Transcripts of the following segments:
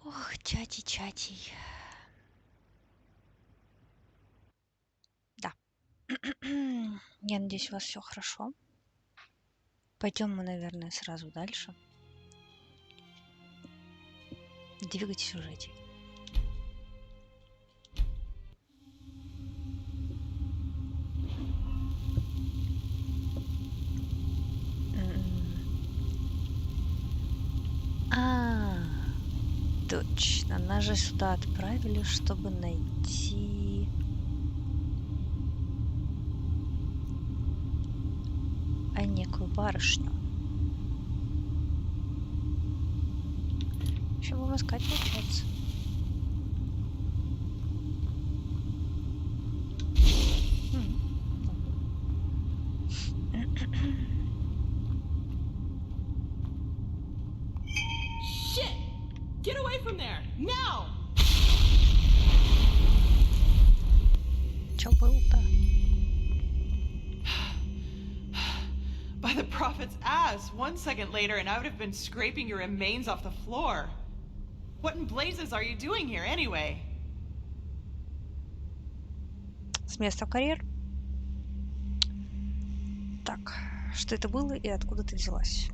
Ох, чати. Да. Я надеюсь, у вас все хорошо. Пойдем мы, наверное, сразу дальше. Двигать сюжете. А, точно. Нас же сюда отправили, чтобы найти... некую барышню. Еще будем искать, получается. Shit! Get away from there! Now! Чё было-то? By the prophet's ass! 1 second later and I would have been scraping your remains off the floor. What in blazes are you doing here anyway? С места в карьер. Так, что это было и откуда ты взялась?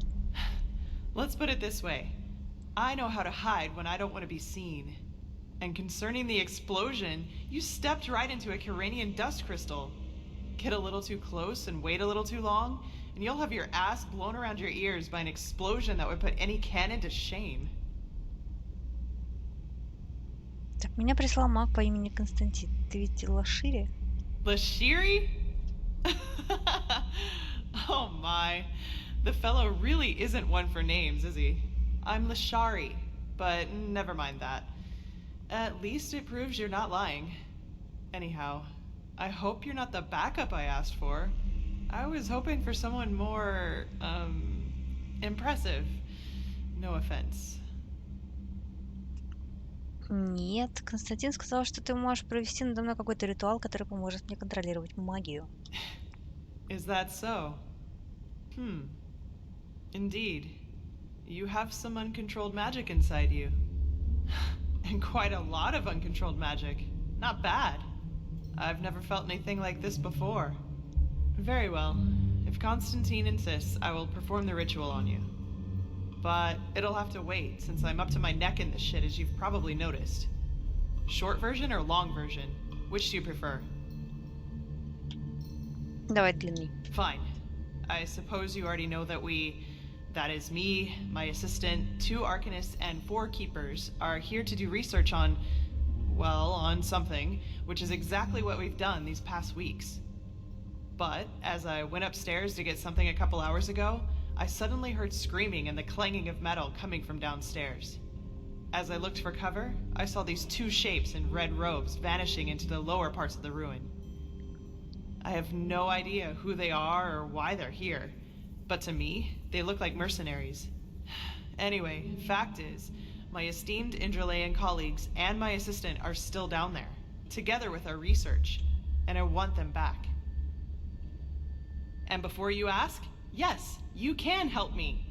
Let's put it this way. I know how to hide when I don't want to be seen. And concerning the explosion, you stepped right into a Kyranian dust crystal. Get a little too close and wait a little too long, and you'll have your ass blown around your ears by an explosion that would put any cannon to shame. Так, меня прислал маг по имени Константин. Ты ведь Лашири? Lashiri? Oh my. The fellow really isn't one for names, is he? I'm Lashari, but never mind that. At least it proves you're not lying. Anyhow, I hope you're not the backup I asked for. I was hoping for someone more, impressive. No offense. Нет, Константин сказал, что ты можешь провести надо мной какой-то ритуал, который поможет мне контролировать магию. Is that so? Indeed. You have some uncontrolled magic inside you. And quite a lot of uncontrolled magic. Not bad. I've never felt anything like this before. Very well. If Constantine insists, I will perform the ritual on you. But it'll have to wait, since I'm up to my neck in this shit, as you've probably noticed. Short version or long version? Which do you prefer? Давай длинный. Fine. I suppose you already know that that is me, my assistant, 2 arcanists, and 4 keepers, are here to do research on, well, on something, which is exactly what we've done these past weeks. But, as I went upstairs to get something a couple hours ago, I suddenly heard screaming and the clanging of metal coming from downstairs. As I looked for cover, I saw these 2 shapes in red robes vanishing into the lower parts of the ruin. I have no idea who they are or why they're here, but to me, they look like mercenaries. Anyway, fact is, my esteemed Enderalayan colleagues and my assistant are still down there, together with our research, and I want them back. And before you ask, yes, you can help me.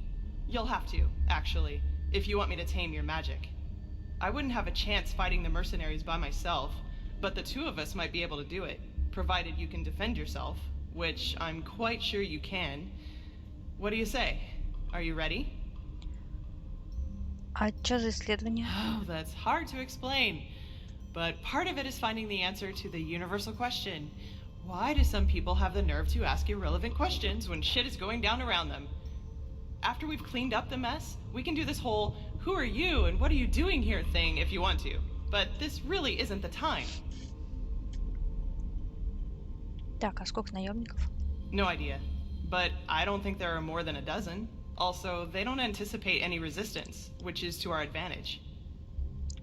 You'll have to, actually, if you want me to tame your magic. I wouldn't have a chance fighting the mercenaries by myself, but the 2 of us might be able to do it, provided you can defend yourself, which I'm quite sure you can. What do you say? Are you ready? А что за исследование? Oh, that's hard to explain. But part of it is finding the answer to the universal question. Why do some people have the nerve to ask irrelevant questions when shit is going down around them? After we've cleaned up the mess, we can do this whole who are you and what are you doing here thing if you want to. But this really isn't the time. Так, а сколько наемников? No idea. But I don't think there are more than a dozen. Also, they don't anticipate any resistance, which is to our advantage.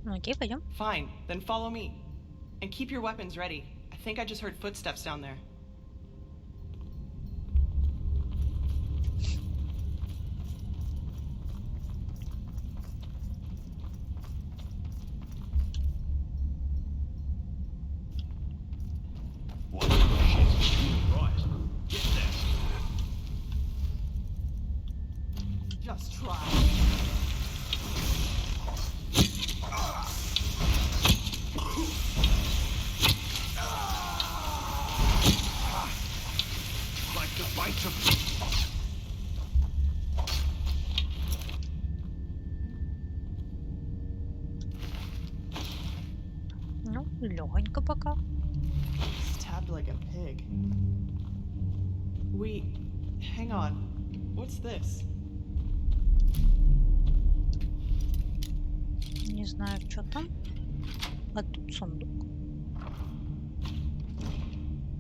Ну окей, пойдем. Fine, then follow me. And keep your weapons ready. I think I just heard footsteps down there. What the shit? Right. Get there. Just try. Легонько пока. Stabbed like a pig. Hang on. What's this? Не знаю, что там. А тут сундук.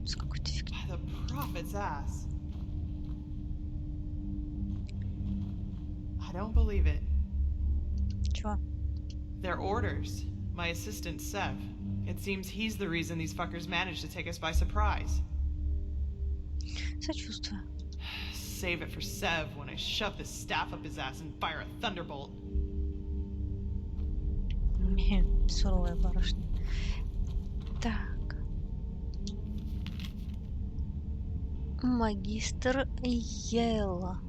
С какой-то фигней. The prophet's ass. I don't believe it. Чего? They're orders. My assistant, Sev. It seems he's the reason these fuckers managed to take us by surprise. Сочувствую. Save it for Sev when I shove this staff up his ass and fire a thunderbolt. Суровая барышня. Так. Магистр Йелла.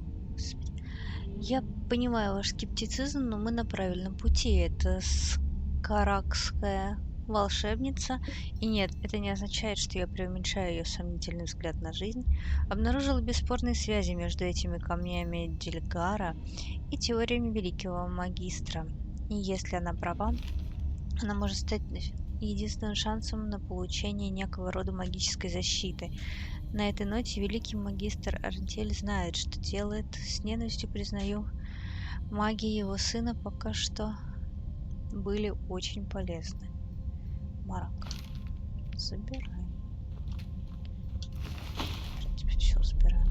Я понимаю ваш скептицизм, но мы на правильном пути. Это скаракская волшебница. И нет, это не означает, что я преуменьшаю ее сомнительный взгляд на жизнь. Обнаружила бесспорные связи между этими камнями Дельгара и теориями великого магистра. И если она права, она может стать единственным шансом на получение некого рода магической защиты. На этой ноте великий магистр Артель знает, что делает. С ненавистью признаю, магии его сына пока что были очень полезны. Марак. Забираем. В принципе, все забираем.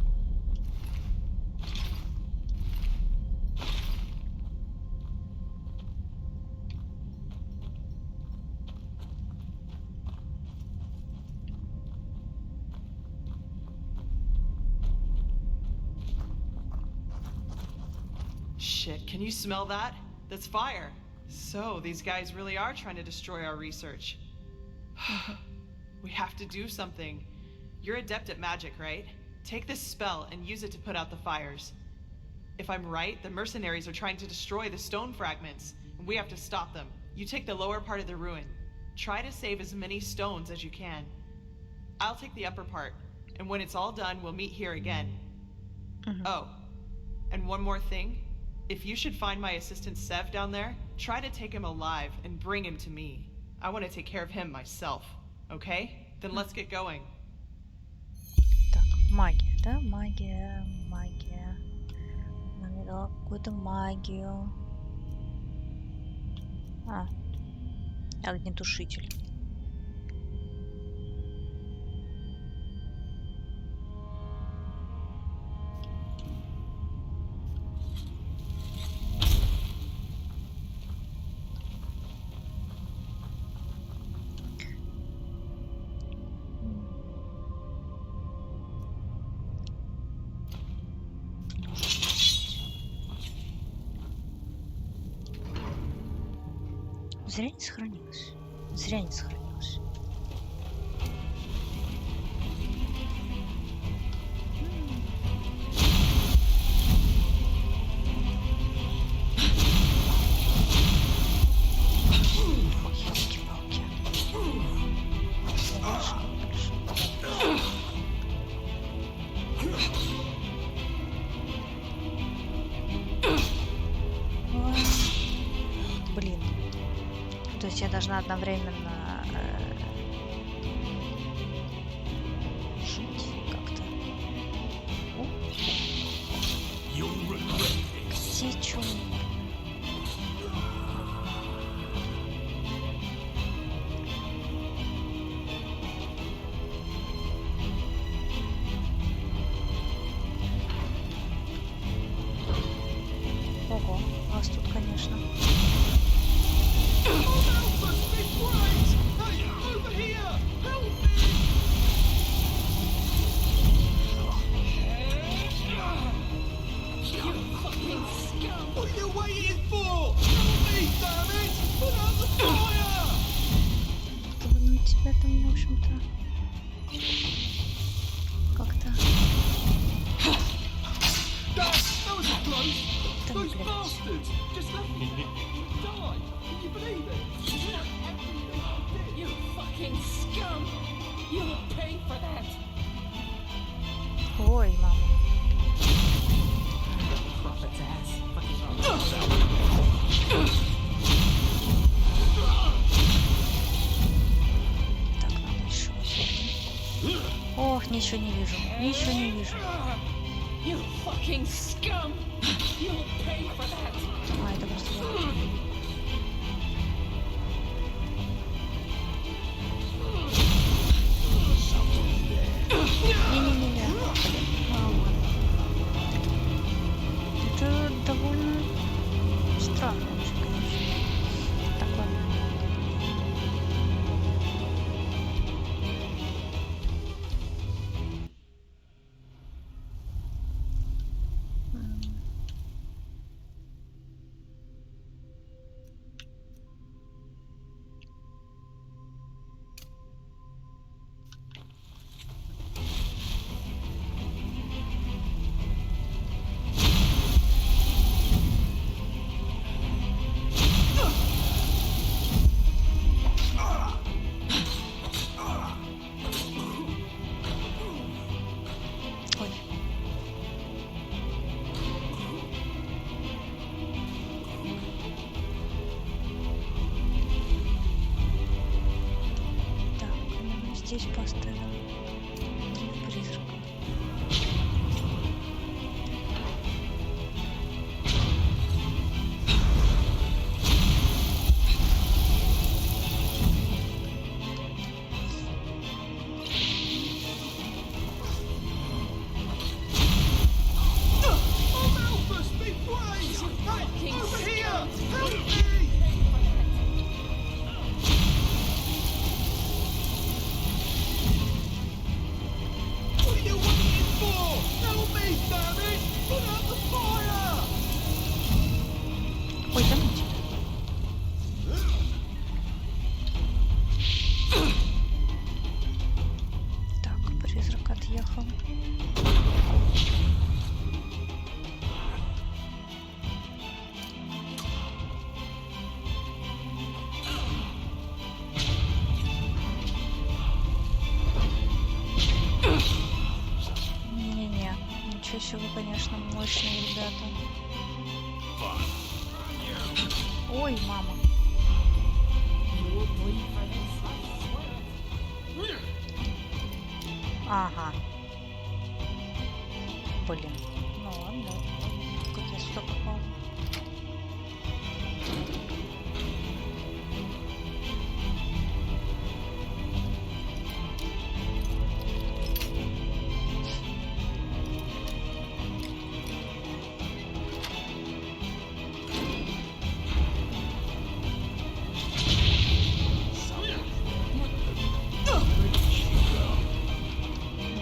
Shit, can you smell that? That's fire. So, these guys really are trying to destroy our research. We have to do something. You're adept at magic, right? Take this spell and use it to put out the fires. If I'm right, the mercenaries are trying to destroy the stone fragments, and we have to stop them. You take the lower part of the ruin. Try to save as many stones as you can. I'll take the upper part, and when it's all done, we'll meet here again. Oh, and one more thing. If you should find my assistant Sev down there, try to take him alive and bring him to me. I want to take care of him myself. Okay? Then let's get going. Так, магия, да? Магия, магия. Она мне дала какую-то магию. Огнетушитель. Зря не сохранилось. Зря не сохранилось. Ёлки-палки. Блин. То есть я должна одновременно жить как-то. Сечу. Ого, вас тут, конечно. What are you Ничего не вижу. Ничего не вижу. You fucking scum! You'll pay for that! А, это просто я. Не-не-не-не. А, ладно. Это довольно странно вообще, конечно. Так, ладно. Ой. Так, наверное, здесь поставим призрака. Ой, да ну тебя. Так, призрак отъехал. Не-не-не, ничего себе, вы, конечно, мощные ребята. Ой, мама. Ага. Блин. Ну ладно. Как я сюда попал?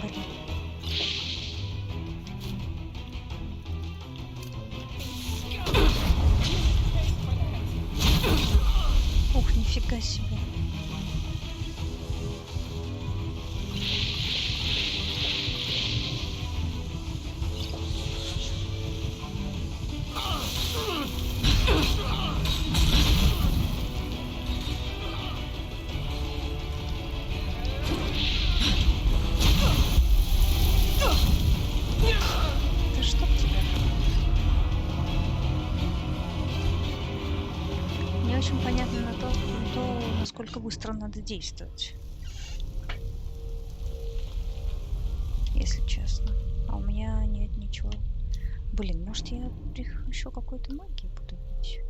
Блин. Ух, нифига себе. Да что тебя? Не очень понятно на то, насколько быстро надо действовать. Если честно. А у меня нет ничего. Блин, может я еще какой-то магии буду бить?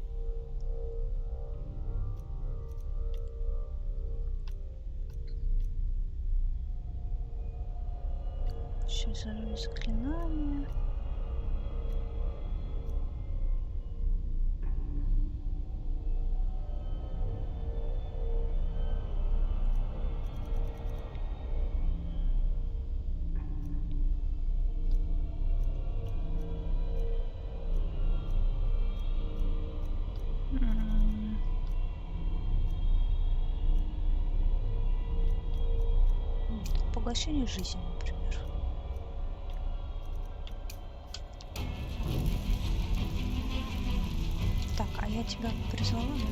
Сейчас заклинание. Поглощение жизни, например. Так, а я тебя призвала, да?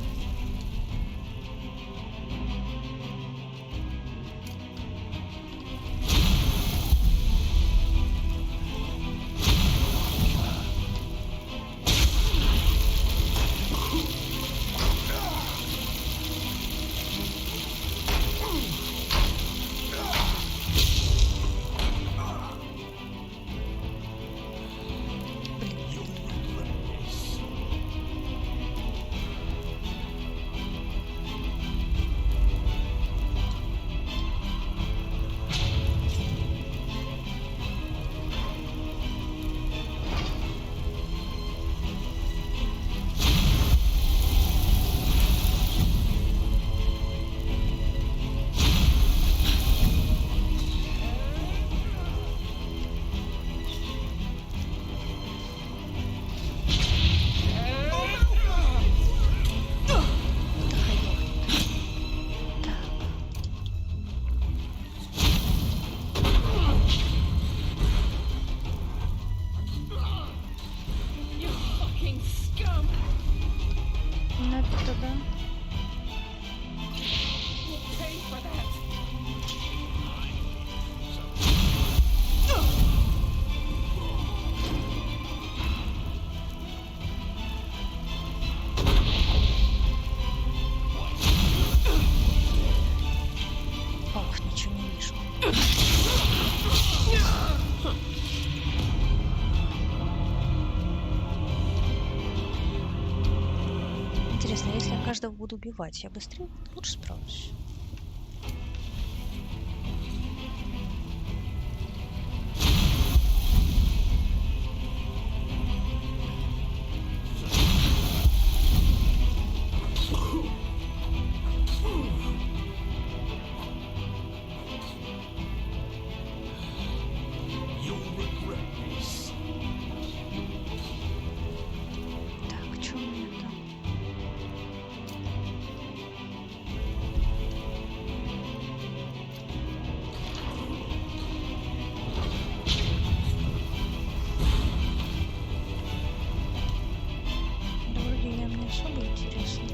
каждого буду убивать. Я быстрее лучше справлюсь. Так, что у меня там? Да вроде я мне особо интересно.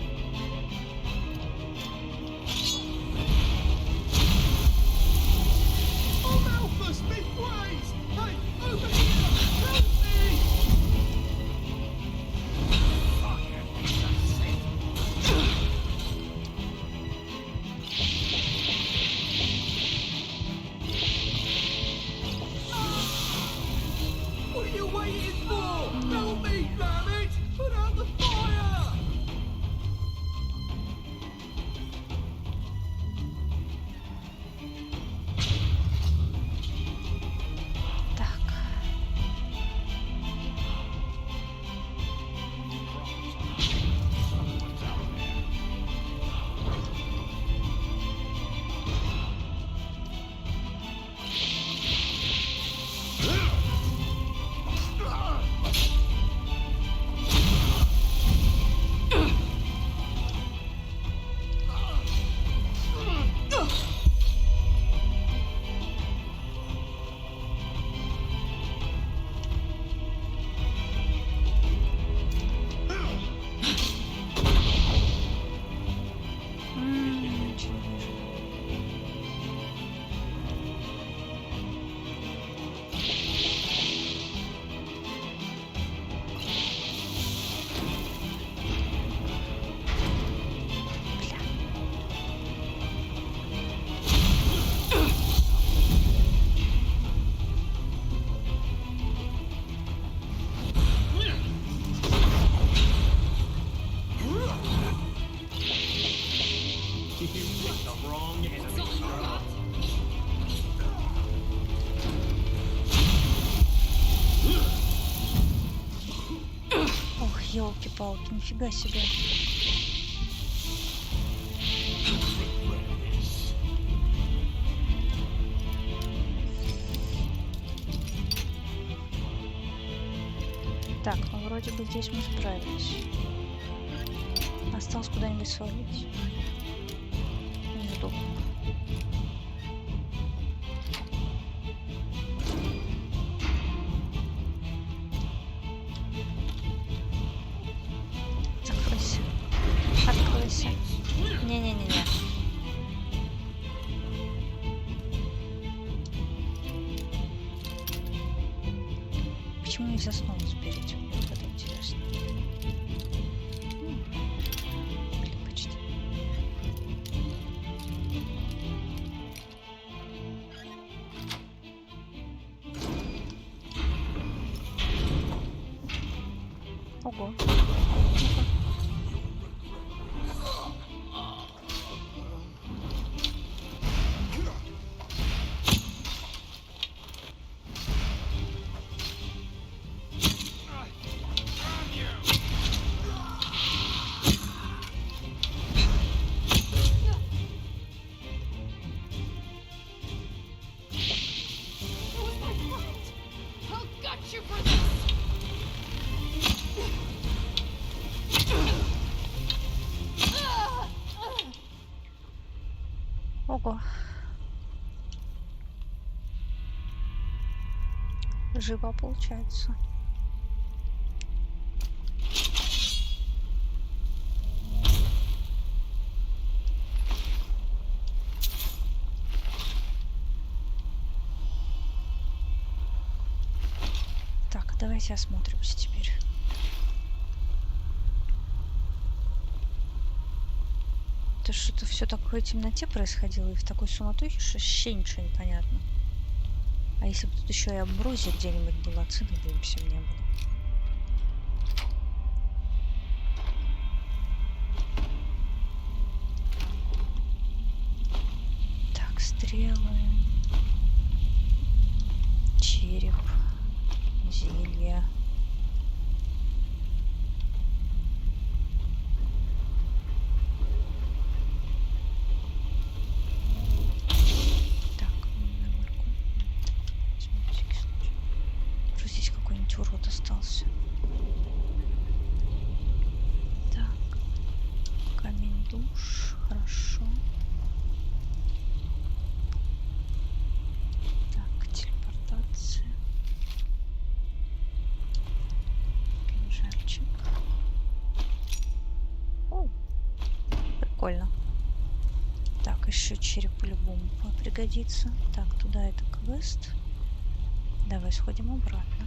Так. Ничего не вижу. Бля. You picked the wrong It's all enemy. you got. Ох, елки-палки, нифига себе. Так, ну вроде бы здесь мы справились. Осталось куда-нибудь свалить. Неудобно. Закройся. Откройся. Не-не-не-не. Почему нельзя снова сберечь? Мне вот это интересно. Блин, почти. Ого. It was my friend. I'll gut you for this. Ого. Жива получается. Так, давайте осмотримся теперь. Это что-то все такое в темноте происходило и в такой суматохе, что вообще ничего не понятно. А если бы тут еще и амброзия где-нибудь была, цены бы им всем не было. стрелы, череп, зелье. Так, наверху. Возьму на всякий случай. Что здесь какой-нибудь урод остался? Так, камень душ, хорошо. Так, телепортация. Кинжальчик. О, прикольно. Так, еще череп по-любому пригодится. Так, туда это квест. Давай сходим обратно.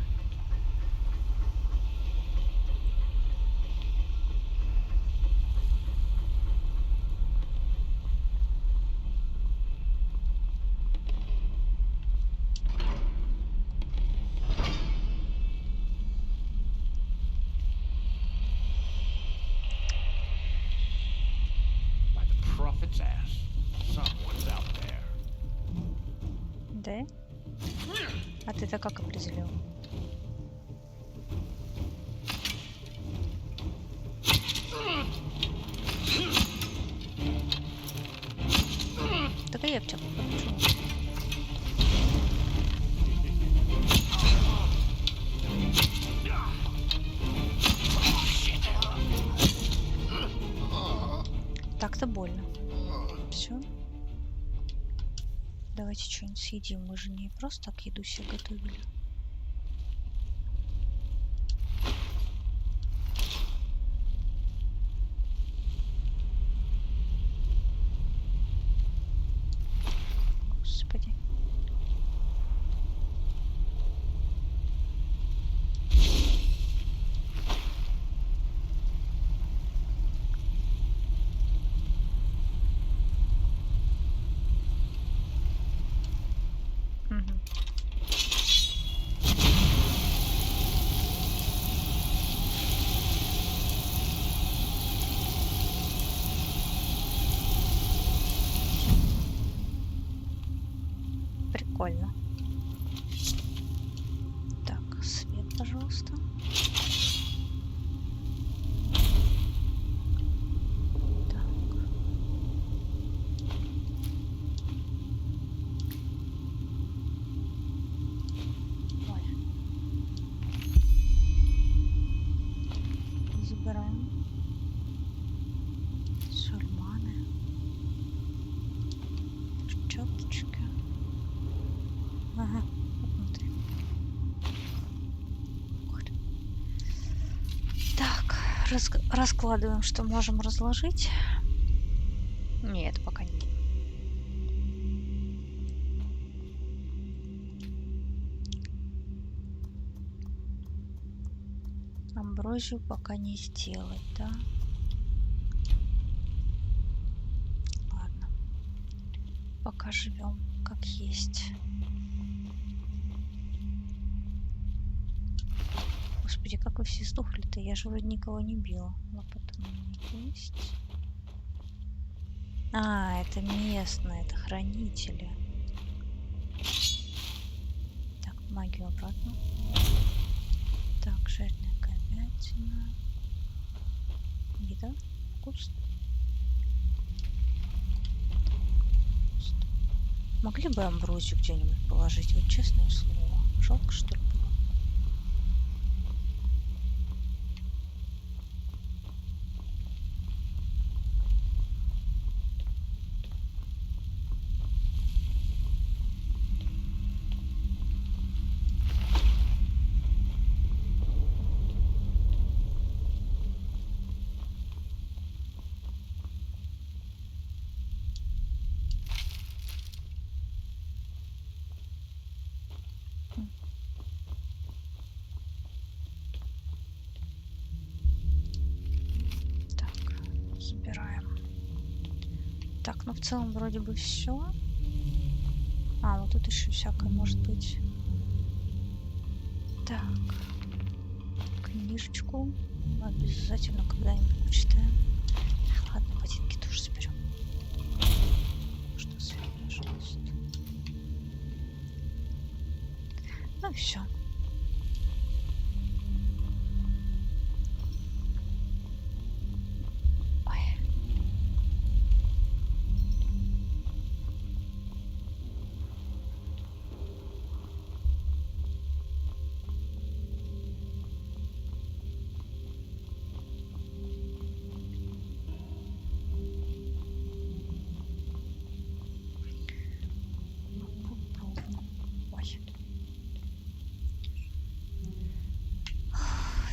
By the prophet's ass. Someone's out there. Да? А ты-то как определил? Так я в тебя попаду. Так-то больно. Все. Давайте что-нибудь съедим. Мы же не просто так еду себе готовили. Господи. Мгм. Прикольно. Так, свет, пожалуйста. Так. Ой. Забираем. Сульманы. Чёточки. Ага, вот внутри. Ух ты. Так, раскладываем, что можем разложить. Нет, пока нет. Амброзию пока не сделать, да? Ладно. Пока живем как есть. Господи, как вы все сдохли-то? Я же вроде никого не била. Лопата у меня есть. А, это местные, это хранители. Так, магию обратно. Так, жареная говядина. Еда. Вкус. Могли бы амброзию где-нибудь положить? Вот честное слово. Жалко, что ли, было? Так, ну в целом вроде бы все. А, вот тут еще всякое может быть. Так. Книжечку. Обязательно когда-нибудь почитаем. Ладно, ботинки тоже заберем. Что свет, пожалуйста. Ну и все.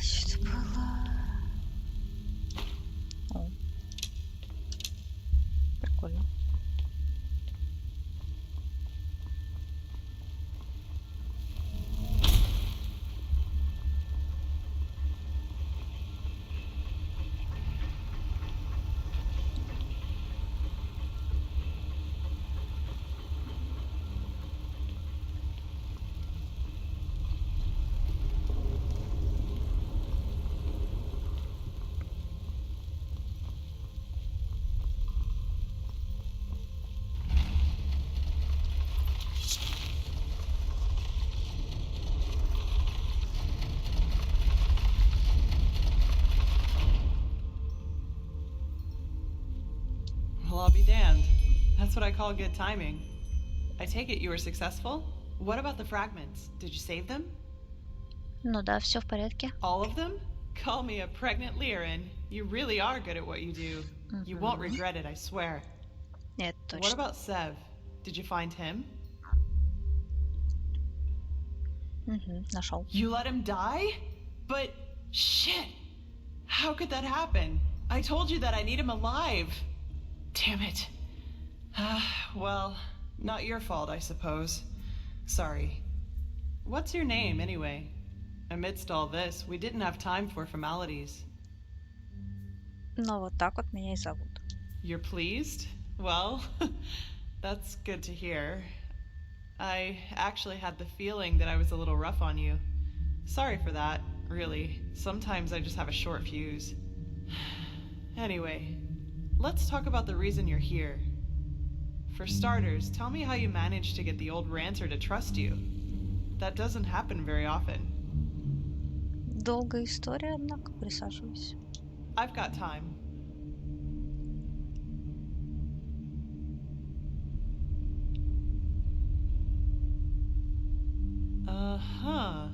Что было? О. Прикольно. Well, I'll be damned. That's what I call good timing. I take it you were successful? What about the fragments? Did you save them? Ну да, все в порядке. All of them? Call me a pregnant Lyran. You really are good at what you do. You won't regret it, I swear. Нет, What точно. about Sev? Did you find him? Нашел. You let him die? But shit! How could that happen? I told you that I need him alive. Damn it. Well, not your fault, I suppose. Sorry. What's your name, anyway? Amidst all this, we didn't have time for formalities. Ну вот так вот меня и зовут. You're pleased? Well, that's good to hear. I actually had the feeling that I was a little rough on you. Sorry for that, really. Sometimes I just have a short fuse. Anyway, let's talk about the reason you're here. For starters, tell me how you managed to get the old ranter to trust you. That doesn't happen very often. Долгая история, однако. Присаживайся. I've got time. Uh-huh.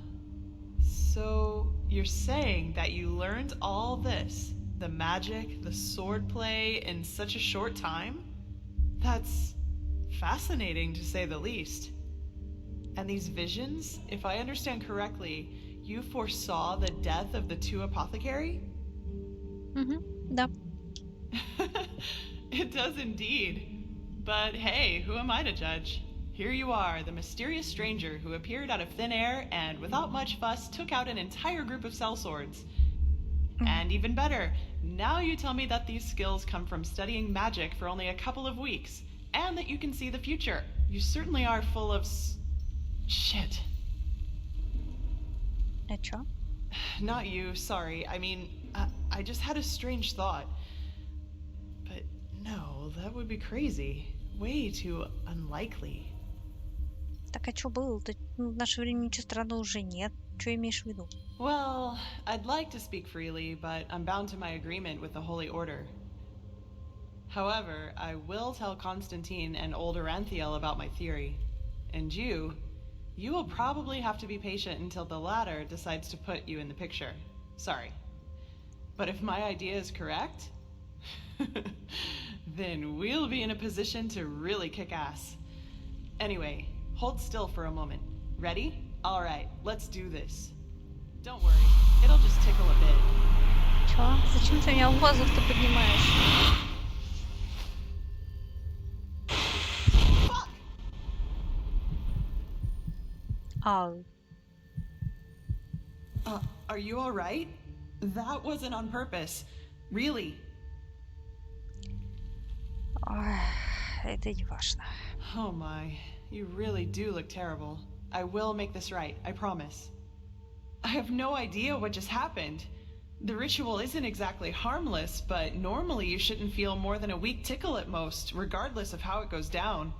So, you're saying that you learned all this, the magic, the swordplay, in such a short time? That's fascinating, to say the least. And these visions, if I understand correctly, you foresaw the death of the two apothecary? Да. It does indeed. But hey, who am I to judge? Here you are, the mysterious stranger who appeared out of thin air and, without much fuss, took out an entire group of sellswords. And even better, now you tell me that these skills come from studying magic for only a couple of weeks, and that you can see the future. You certainly are full of shit. А чё? Not you, sorry. I mean, I just had a strange thought. But no, that would be crazy. Way too unlikely. Так а чё было-то? В наше время ничего странного уже нет. Чё имеешь в виду? Well, I'd like to speak freely, but I'm bound to my agreement with the Holy Order. However, I will tell Constantine and old Aranthiel about my theory. And you will probably have to be patient until the latter decides to put you in the picture. Sorry. But if my idea is correct, then we'll be in a position to really kick ass. Anyway, hold still for a moment. Ready? All right, let's do this. Don't worry, it'll just tickle a bit. Чё? Зачем ты меня в воздух-то поднимаешь? Fuck! Ау. Are you all right? That wasn't on purpose. Really. Ой, это не важно. Oh my, you really do look terrible. I will make this right, I promise. I have no idea what just happened. The ritual isn't exactly harmless, but normally you shouldn't feel more than a weak tickle at most, regardless of how it goes down.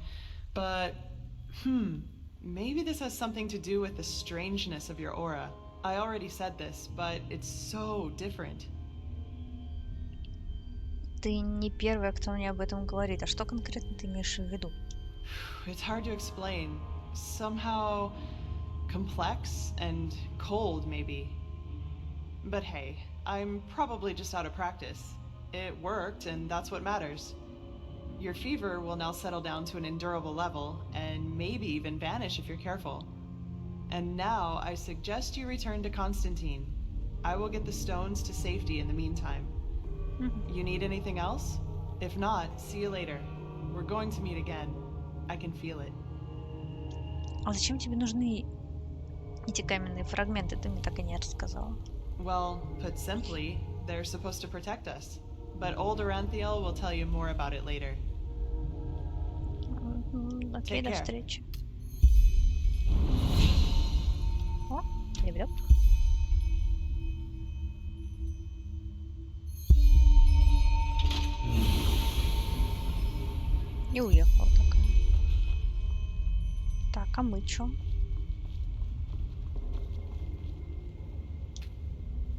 But, Maybe this has something to do with the strangeness of your aura. I already said this, but it's so different. Ты не первая, кто мне об этом говорит. А что конкретно ты имеешь в виду? It's hard to explain. Somehow complex and cold, maybe. But hey, I'm probably just out of practice. It worked, and that's what matters. Your fever will now settle down to an endurable level, and maybe even vanish if you're careful. And now I suggest you return to Constantine. I will get the stones to safety in the meantime. You need anything else? If not, see you later. We're going to meet again. I can feel it. А зачем тебе нужны эти каменные фрагменты? Ты мне так и не рассказала. Well, put simply, they're supposed to protect us. But old Aranthiel will tell you more about it later. Окей, Take до care. встречи. О, ребят. И уехала такая. Так, а мы чё?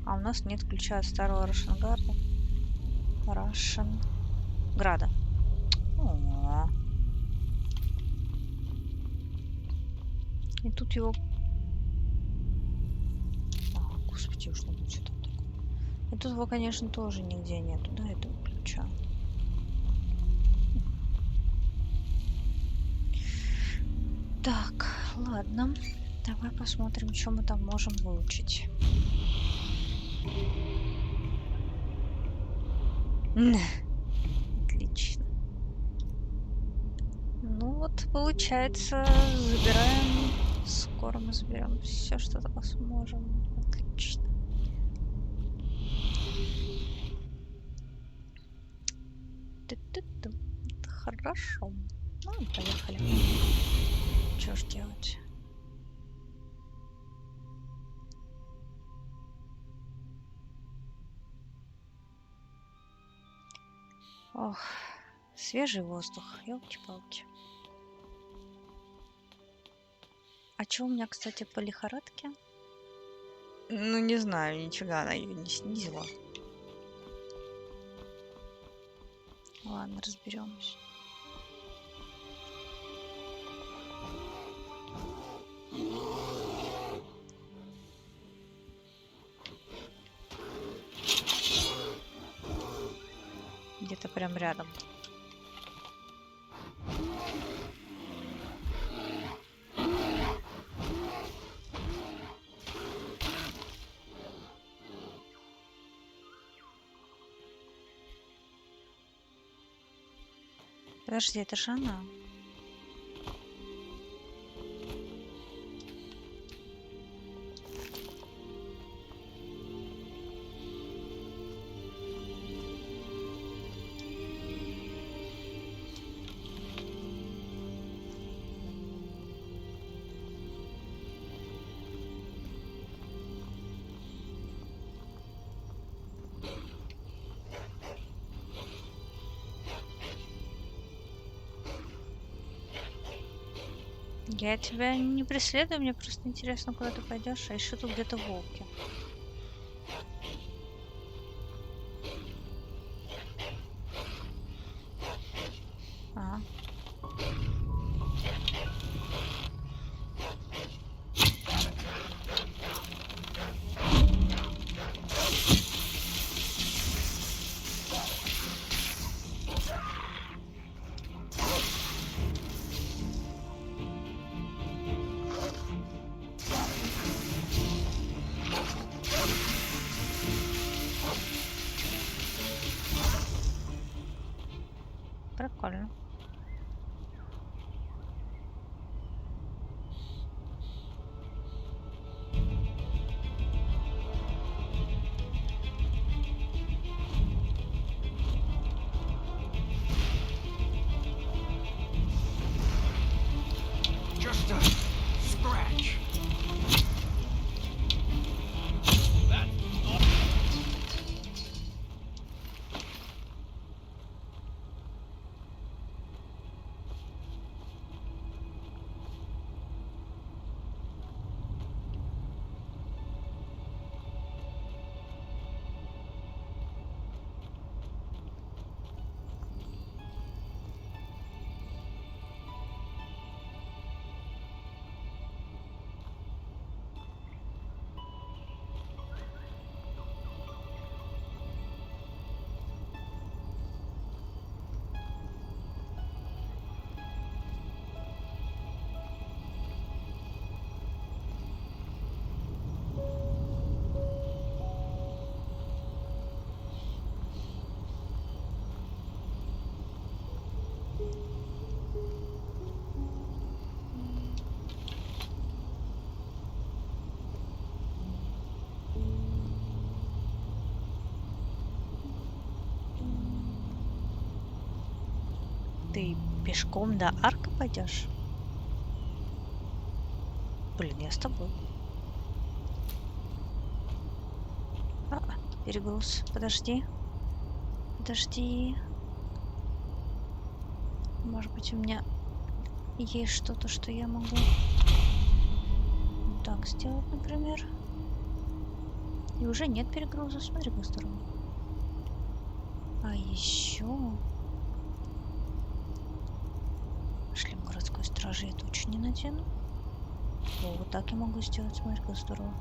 А у нас нет ключа от старого Рашенгарда. Рашенграда. О. И тут его... А, господи, уж не что там такое. И тут его, конечно, тоже нигде нету, да, этого ключа. Так, ладно. Давай посмотрим, что мы там можем выучить. Отлично. Ну вот, получается, забираем. Скоро мы заберем все, что только сможем. Отлично. Ту-ту-ту. Хорошо. Ну, поехали. Что ж делать? Ох, свежий воздух, ёлки-палки. А чё у меня, кстати, по лихорадке? Ну, не знаю, нифига она её не снизила. Ладно, разберемся. Где-то прям рядом. Подожди, это же она. Я тебя не преследую, мне просто интересно, куда ты пойдешь, а еще тут где-то волки. Ага. Прикольно. Just a scratch. That's Ты пешком до арка пойдешь? Блин, я с тобой. Перегруз. Подожди. Подожди. Может быть, у меня есть что-то, что я могу так сделать, например. И уже нет перегруза. Смотри, как здорово. А еще... Шлем городской стражи я точно не надену. О, вот так я могу сделать. Смотри, как здорово.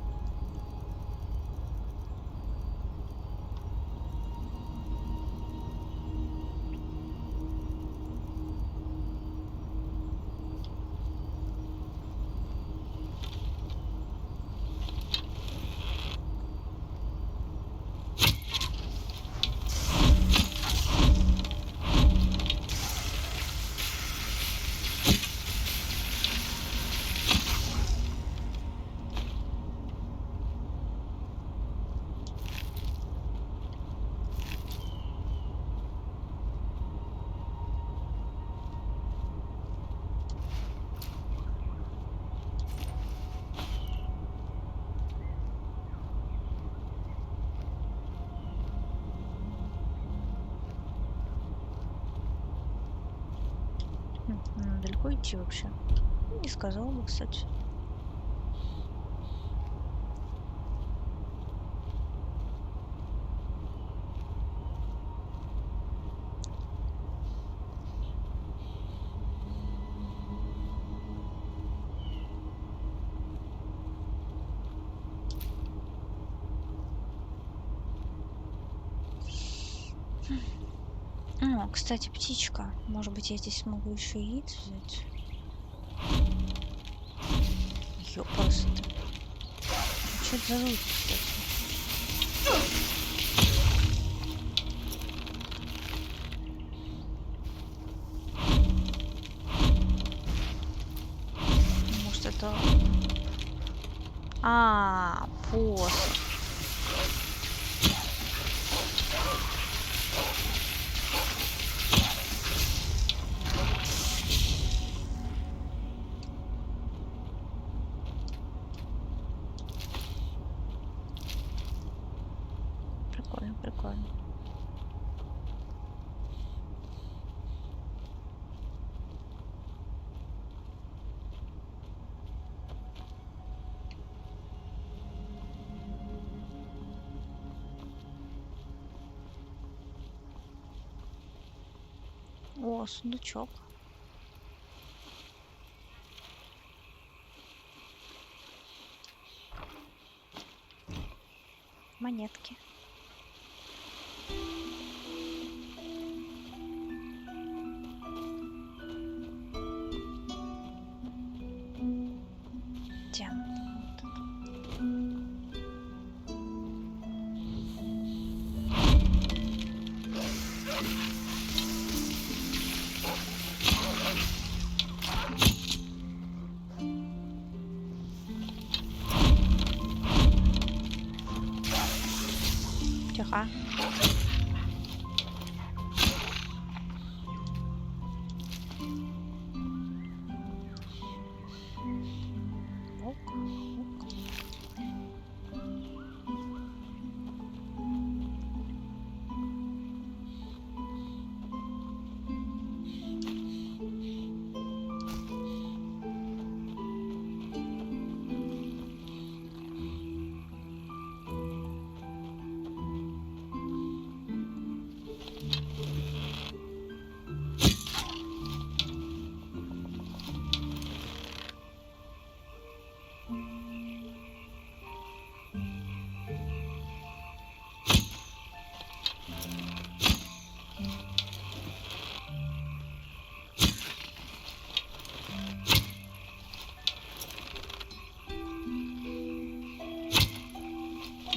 Далеко идти вообще? Не сказала бы, кстати. О, кстати, птичка. Может быть, я здесь смогу еще яиц взять? Ёпрст. Что это за звук, кстати? Может, это... посох. Прикольно, прикольно. О, сундучок. Монетки. Тем. Тихо. Ок, ок.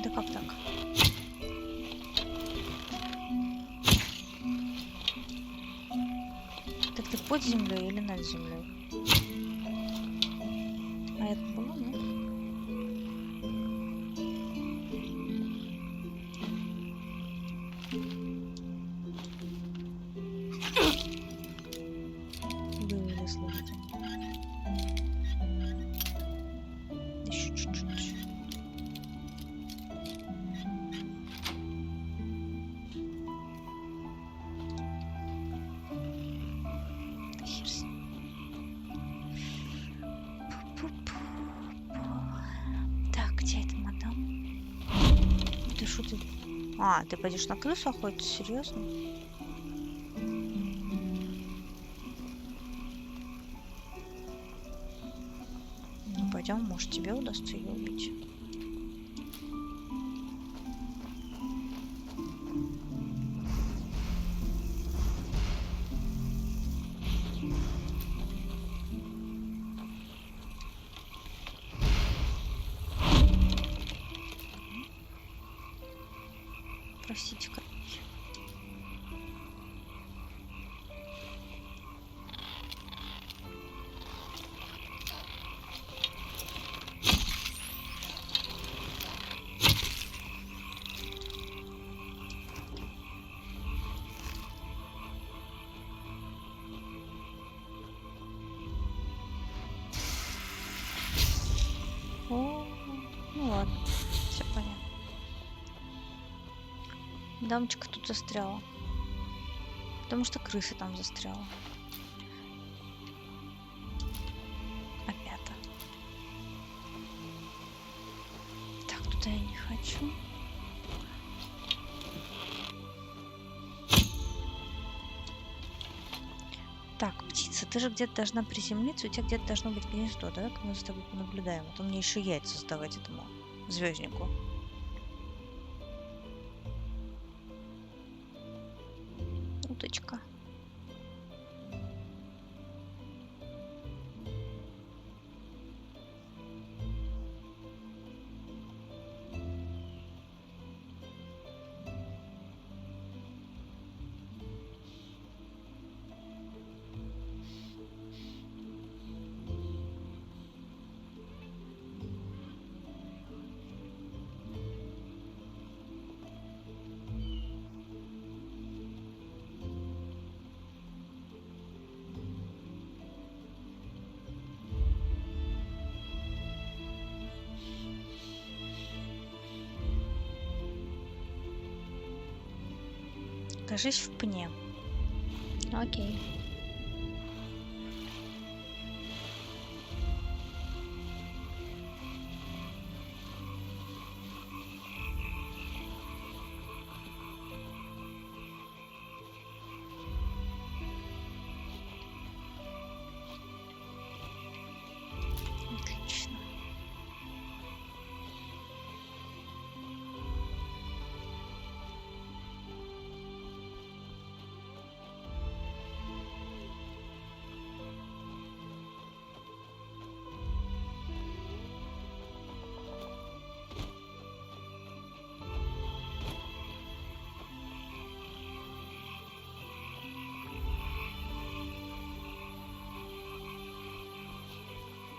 Да как так? Так ты под землей или над землей? А это было, нет? Или что ты... А, ты пойдешь на крысу охотиться? Серьезно? Ну, пойдем, может, тебе удастся ее убить. Простите, коллеги. О, ну ладно, все понятно. Дамочка тут застряла. Потому что крыса там застряла. Опята. Так, туда я не хочу. Так, птица, ты же где-то должна приземлиться, у тебя где-то должно быть гнездо. Давай-ка мы с тобой понаблюдаем. А то мне еще яйца сдавать этому звезднику. Уточка. Кажись в пне. Окей. Отлично.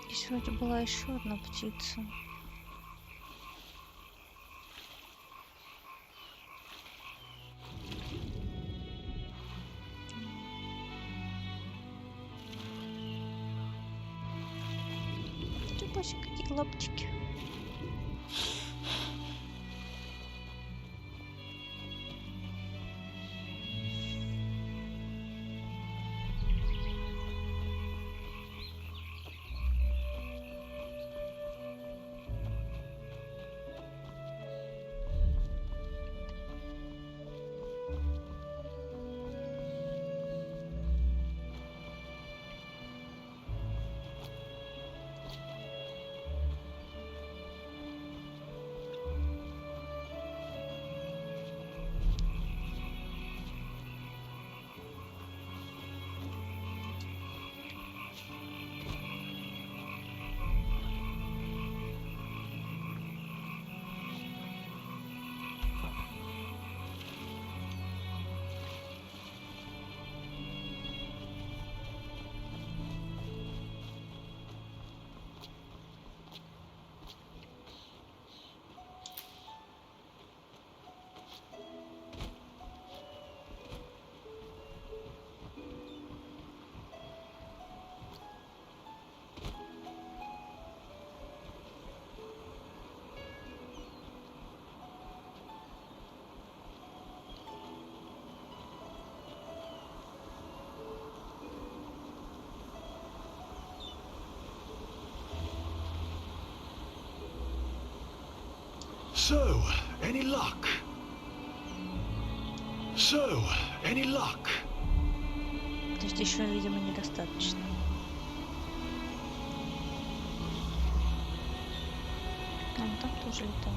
Здесь вроде была еще одна птица. Чупаси, какие лапочки. So, any luck? So, any luck? То есть еще, видимо, недостаточно. Он там тоже летает.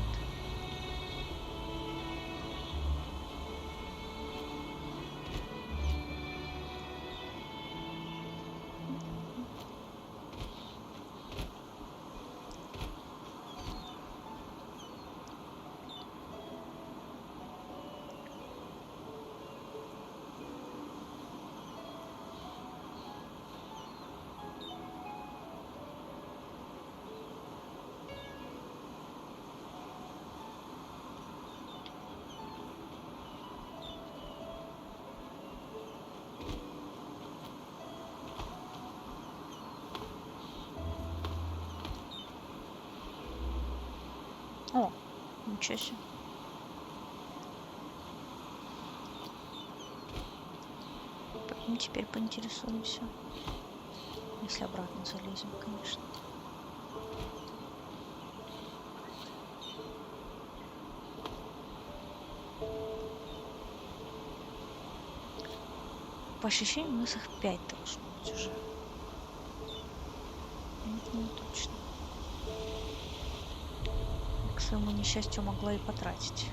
О, ничего себе. Пойдем теперь поинтересуемся. Если обратно залезем, конечно. По ощущениям, у нас их 5 должно быть уже. Это не точно. К своему несчастью могла и потратить.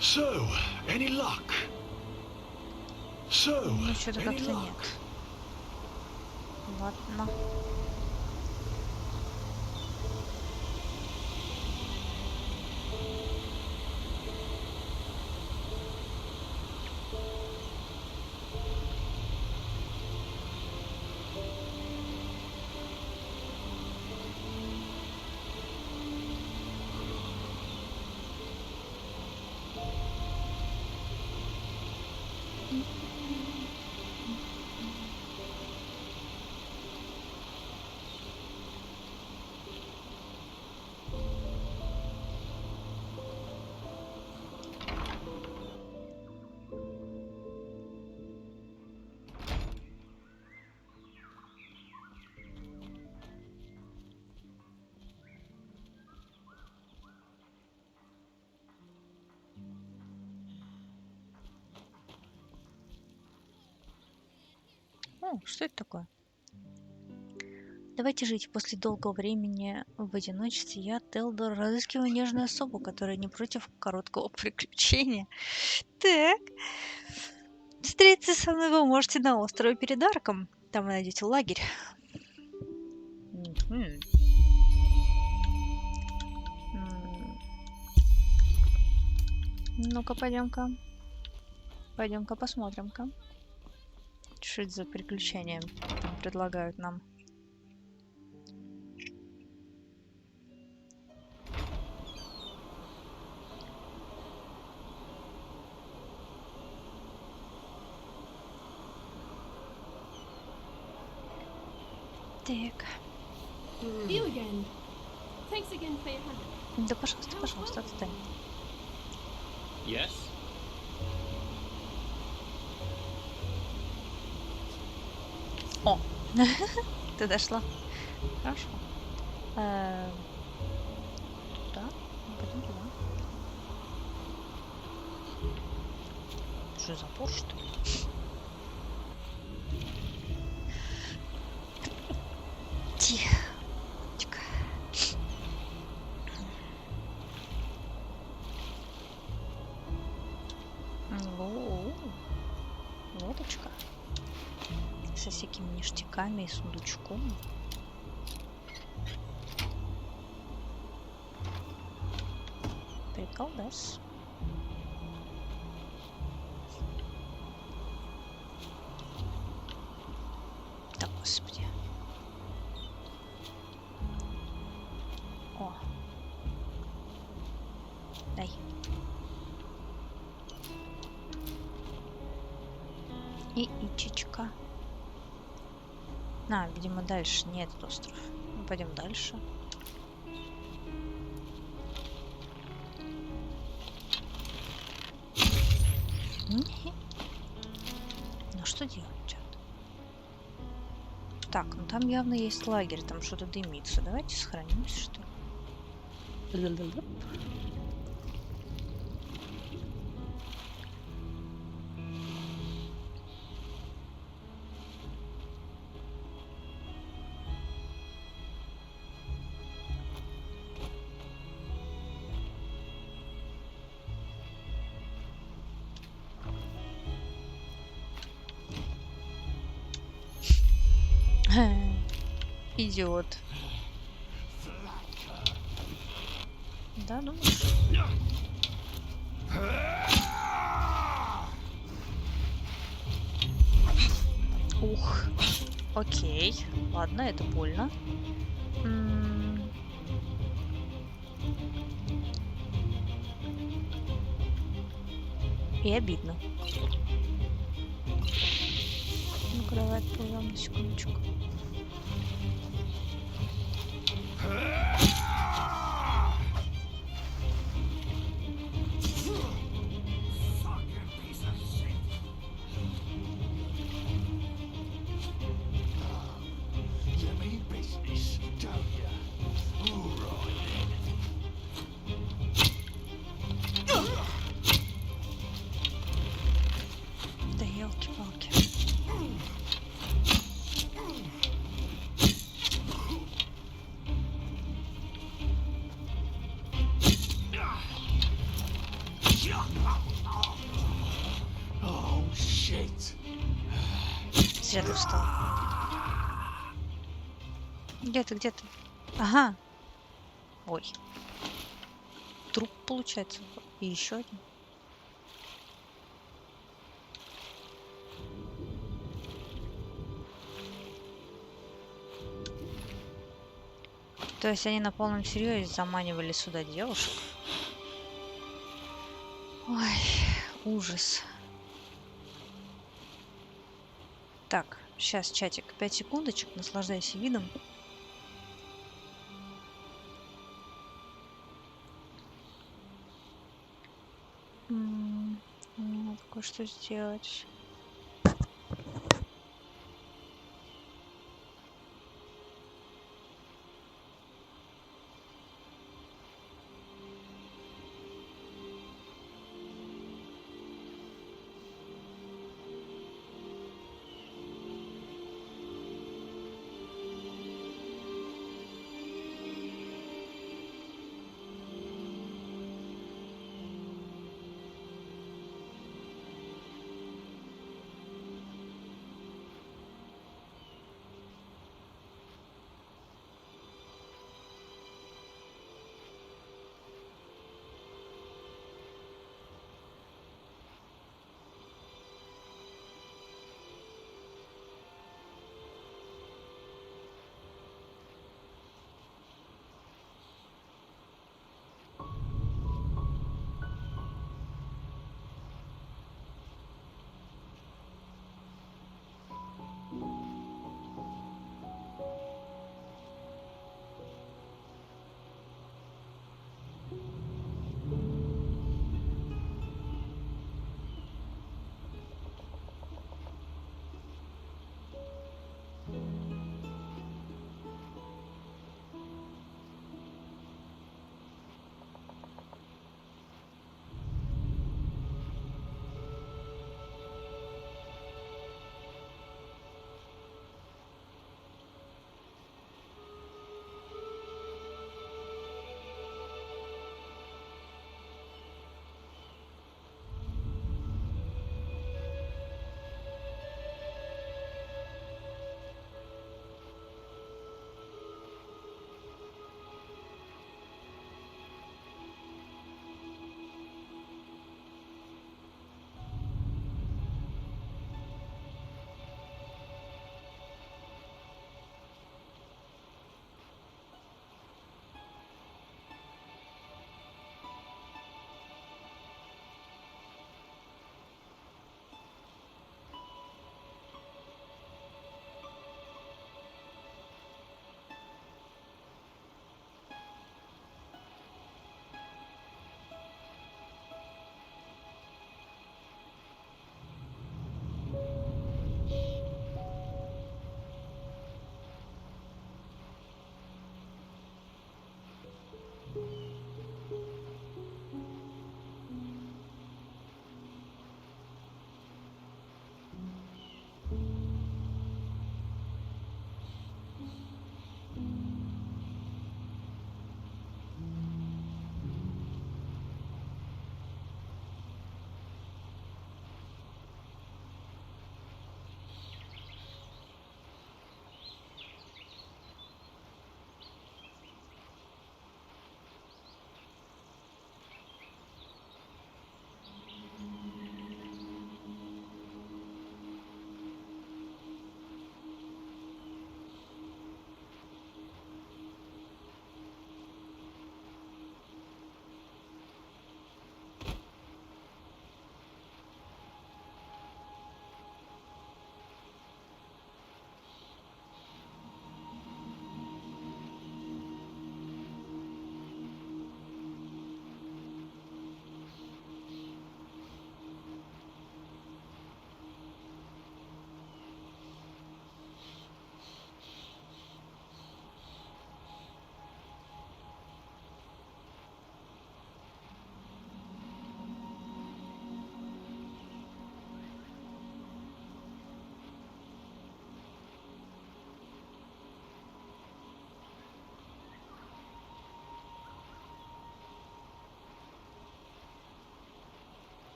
So, any luck? So, Ну, что-то any как-то luck? нет. Ладно. О, что это такое? Давайте жить. После долгого времени в одиночестве я, Телдор, разыскиваю нежную особу, которая не против короткого приключения. Так. Встретиться со мной вы можете на острове перед Арком. Там вы найдете лагерь. Мгм. Ну-ка, пойдем-ка. Пойдем-ка посмотрим-ка. Что это за приключения там предлагают нам? Так. You again. Thanks again for your help. Да, пожалуйста, пожалуйста, отстань. Yes? О, ты дошла. Хорошо. Туда? Пойдем туда. Что, запор, что ли? Тихо. Лодочка. Со всякими ништяками и сундучком. Приколдес. Да, господи. О. Дай. И ичечка. На, видимо, дальше не этот остров. Мы пойдем дальше. Ну что делать, чат? Так, ну там явно есть лагерь, там что-то дымится. Давайте сохранимся, что ли. Идиот. Да, думаешь? Ух. Окей. Ладно, это больно. И обидно. Ну-ка, давай отплывем на секундочку. You mean business, don't you? All right then. Да елки-палки. Oh shit. Зря ты встал. Где ты, где ты? Ага. Ой. Труп получается. И еще один. То есть они на полном серьезе заманивали сюда девушек? Ой, ужас. Так, сейчас чатик, 5 секундочек, наслаждайся видом. Мне надо кое-что сделать.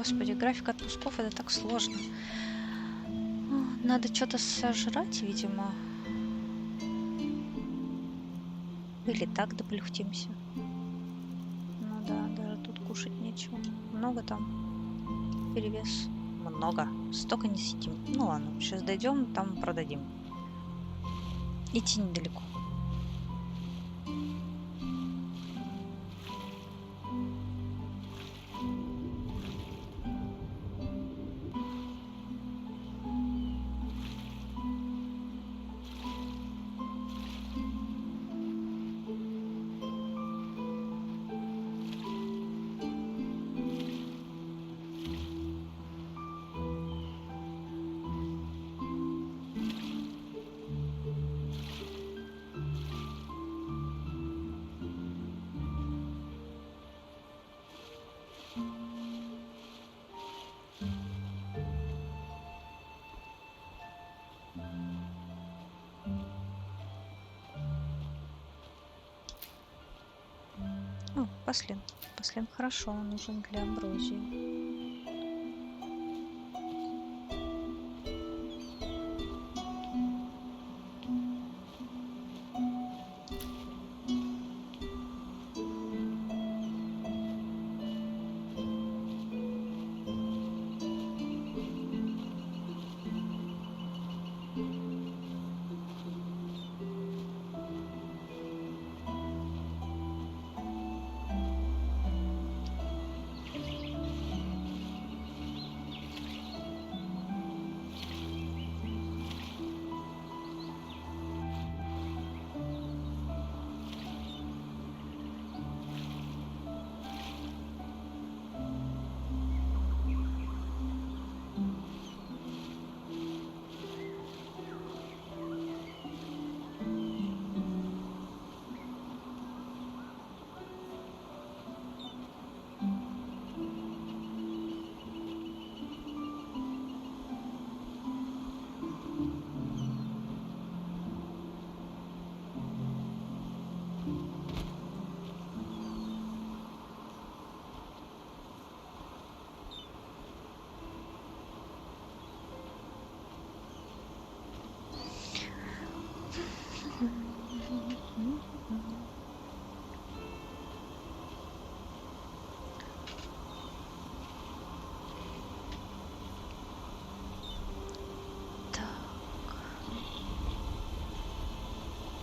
Господи, график отпусков — это так сложно. Надо что-то сожрать, видимо. Или так доплюхтимся. Ну да, даже тут кушать нечего. Много там. Перевес. Много. Столько не сидим. Ну ладно, сейчас дойдем, там продадим. Идти недалеко. О, послен. Послен хорошо, он нужен для амброзии.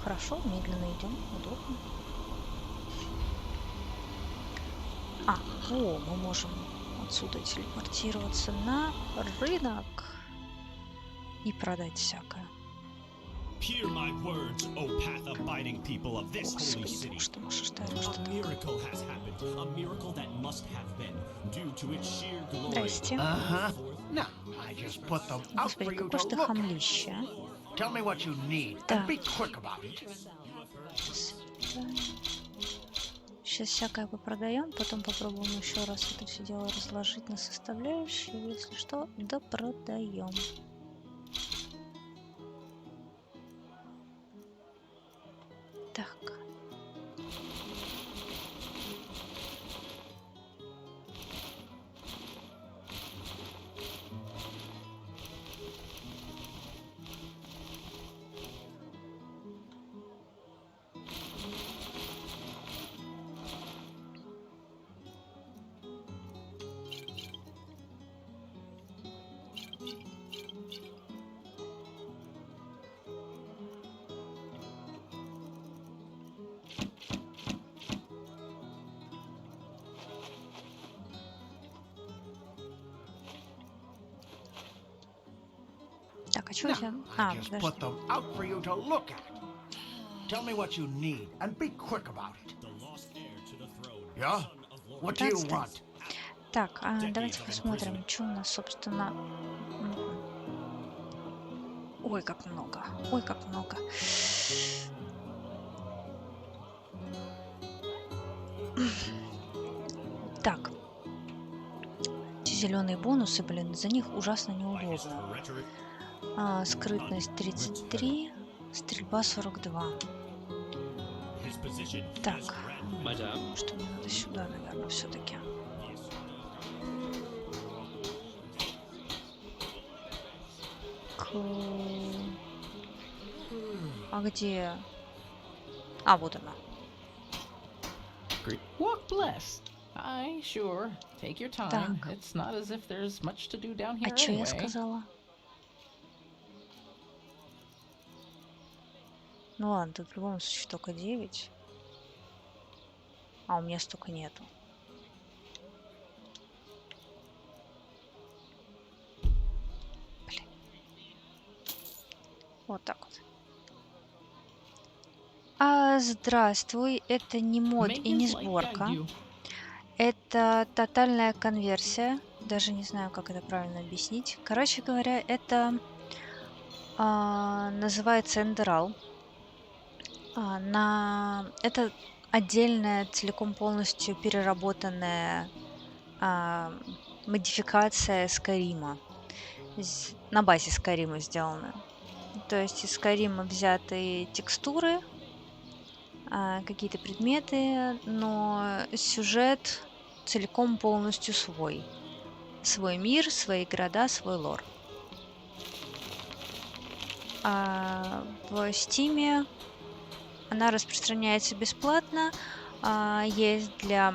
Хорошо, медленно идем, удобно. Мы можем отсюда телепортироваться на рынок и продать всякое. Господи, что можешь Здрасте. Господи, какое ж ты хамлище, а? Tell me what you need, and be quick about it. Сейчас всякое попродаем, потом попробуем еще раз это все дело разложить на составляющие. Если что, допродаем. Так. Так, а что у тебя? Just put them out for you to look at. Tell me what you need, and be quick about it. Yeah? What do you want? Так, давайте посмотрим, что у нас, собственно... Ой, как много. Ой, как много. Так. Эти зеленые бонусы, блин, за них ужасно неудобно. Скрытность 33, стрельба 42. Так, что мне надо сюда, наверное, все-таки. А где? А, вот она. Walk blessed. Aye, sure. Take your time. Так. It's not as if there's much to do down А here что я anyway. сказала? Ну ладно, тут в любом случае только 9. А у меня столько нету. Блин. Вот так вот. Здравствуй, это не мод May и не his light guide сборка. you. Это тотальная конверсия. Даже не знаю, как это правильно объяснить. Короче говоря, это называется Enderal. Это отдельная, целиком полностью переработанная модификация Skyrim. На базе Skyrim сделана. То есть из Skyrim взяты текстуры, какие-то предметы, но сюжет целиком полностью свой. Свой мир, свои города, свой лор. В Steam она распространяется бесплатно. Есть для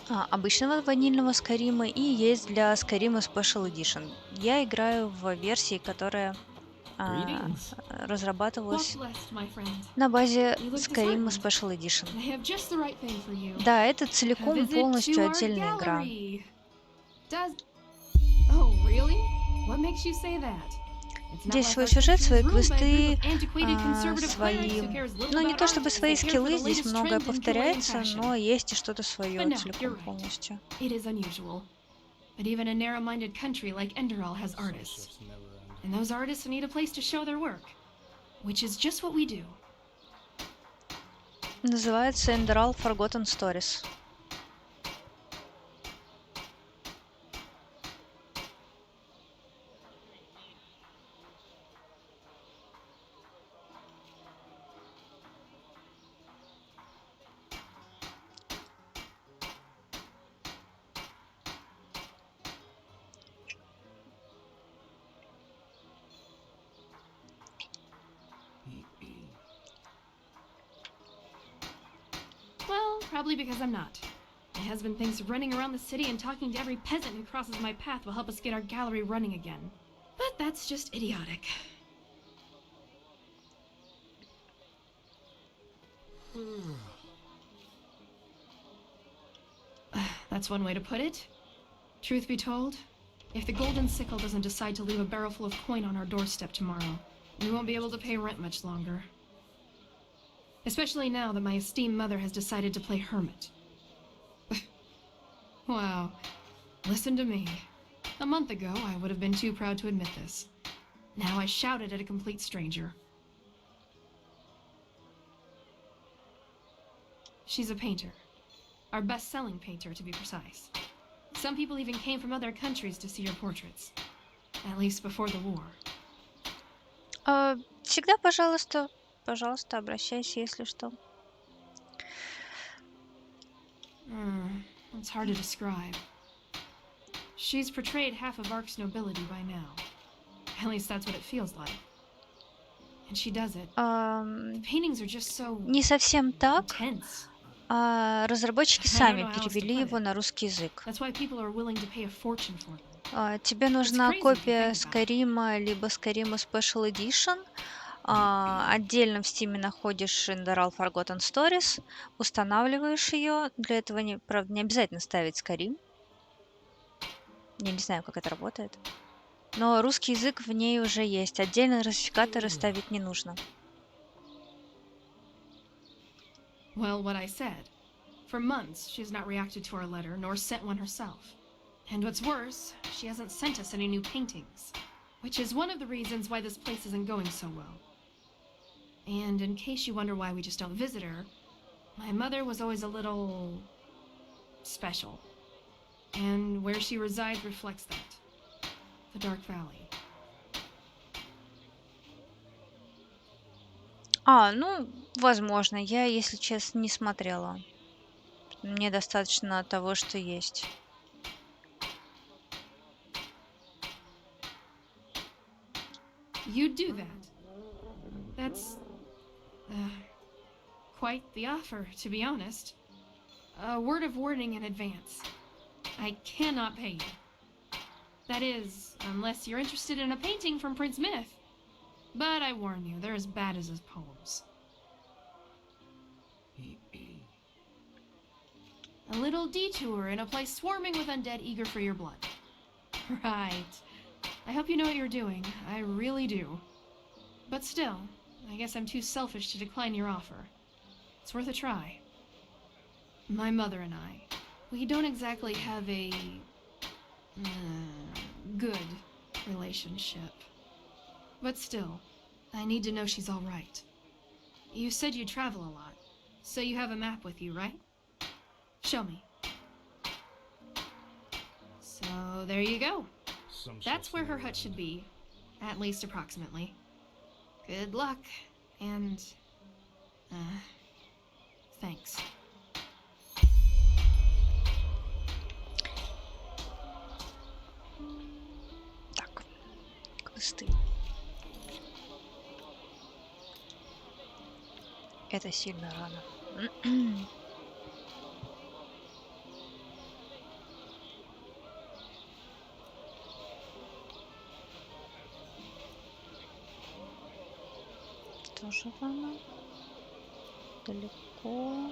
обычного ванильного Skyrim и есть для Skyrim Special Edition. Я играю в версии, которая Greetings. разрабатывалась Walk blessed, my friend. на базе You look Skyrim disheartened. Special Edition. I have just the right thing for you. Да, это A целиком visit полностью to our отдельная игра. gallery. Does... Oh, really? What makes you say that? It's not Здесь like свой our сюжет, country свои is ruled by a квесты, group of antiquated conservative свои... clerics who cares little Ну, не about то art, чтобы just свои care for скиллы, the здесь latest многое trend in Korean повторяется, fashion. но есть и что-то But свое no, you're целиком right. полностью. It is unusual. But even a narrow-minded country like Enderal has artists. And those artists need a place to show their work. Which is just what we do. Называется Enderal Forgotten Stories. Well, probably because I'm not. My husband thinks running around the city and talking to every peasant who crosses my path will help us get our gallery running again. But that's just idiotic. That's one way to put it. Truth be told, if the Golden Sickle doesn't decide to leave a barrel full of coin on our doorstep tomorrow, we won't be able to pay rent much longer. Especially now that my esteemed mother has decided to play hermit. Wow. Listen to me. A month ago, I would have been too proud to admit this. Now I shout it at a complete stranger. She's a painter. Our best-selling painter, to be precise. Some people even came from other countries to see her portraits. At least before the war. Всегда, пожалуйста, обращайся, если что. It's hard to describe. She's portrayed half of Ark's nobility by now. At least that's what it feels like. And she does it. The paintings are just so Не совсем так. intense. Разработчики сами перевели его на русский язык. That's why people are willing to pay a fortune for them. Тебе нужна crazy if you копия think about it. Skyrim, либо Skyrim Special Edition. Отдельно в Steam находишь Enderal Forgotten Stories, устанавливаешь ее. Для этого, правда, не обязательно ставить Skyrim. Я не знаю, как это работает. Но русский язык в ней уже есть. Отдельно русификаторы ставить не нужно. Well, what I said. For months, she has not reacted to our letter, nor sent one herself. And what's worse, she hasn't sent us any new paintings. Which is one of the reasons why this place isn't going so well. And in case you wonder why we just don't visit her, my mother was always a little... special. And where she resides reflects that. The Dark Valley. Ну, возможно. Я, если честно, не смотрела. Мне достаточно того, что есть. You'd do that. That's quite the offer, to be honest. A word of warning in advance. I cannot pay you. That is, unless you're interested in a painting from Prince Myth. But I warn you, they're as bad as his poems. A little detour in a place swarming with undead eager for your blood. Right. I hope you know what you're doing. I really do. But still, I guess I'm too selfish to decline your offer. It's worth a try. My mother and I, we don't exactly have a good relationship. But still, I need to know she's all right. You said you travel a lot, so you have a map with you, right? Show me. So there you go. That's where her hut should be, at least approximately. Good luck, and thanks. Так, квесты. Это сильно рано. Тоже рано. Далеко.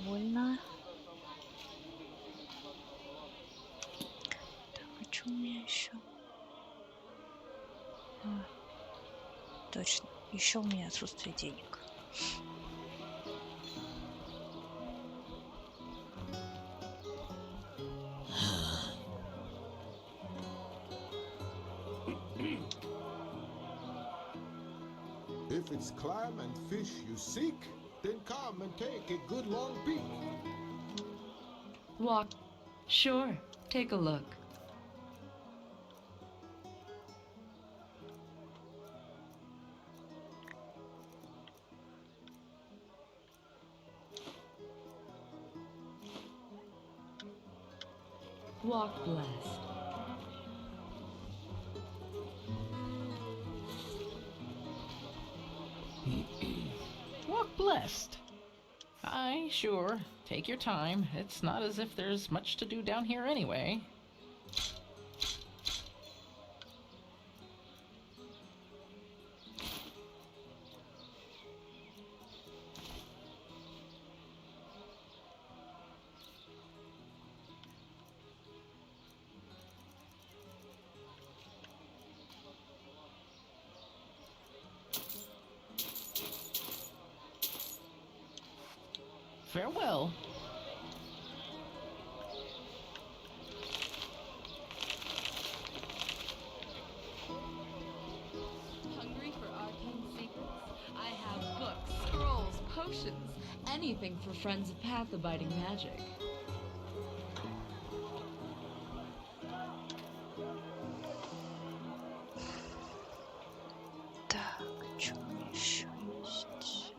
Больно. Так, а что у меня еще? Точно. Еще у меня отсутствие денег. If it's clam and fish you seek, then come and take a good long peek. Walk. Sure, take a look. Walk blessed. Walk blessed. Aye, sure. Take your time. It's not as if there's much to do down here anyway. Farewell. Hungry for arcane secrets? I have books, scrolls, potions, anything for friends of path-abiding magic. Так, что еще есть?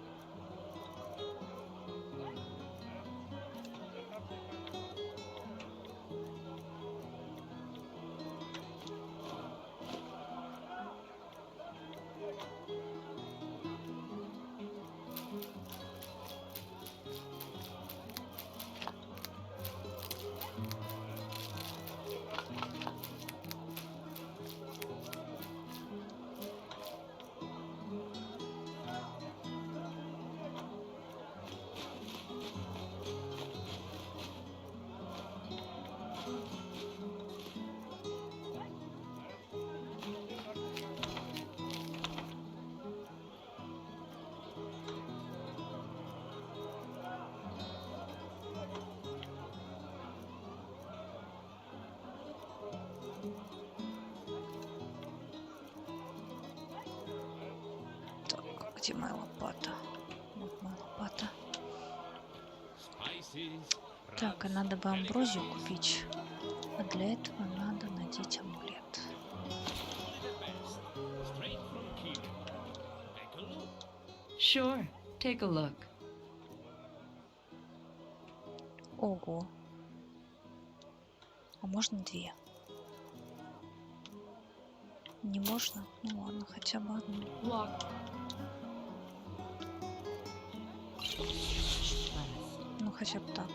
Так, где моя лопата? Вот моя лопата. Так, а надо бы амброзию купить. А для этого надо надеть амулет. Sure, take a look. Ого. А можно две? Не можно? Ну ладно, хотя бы одну. Lock. Ну хотя бы так.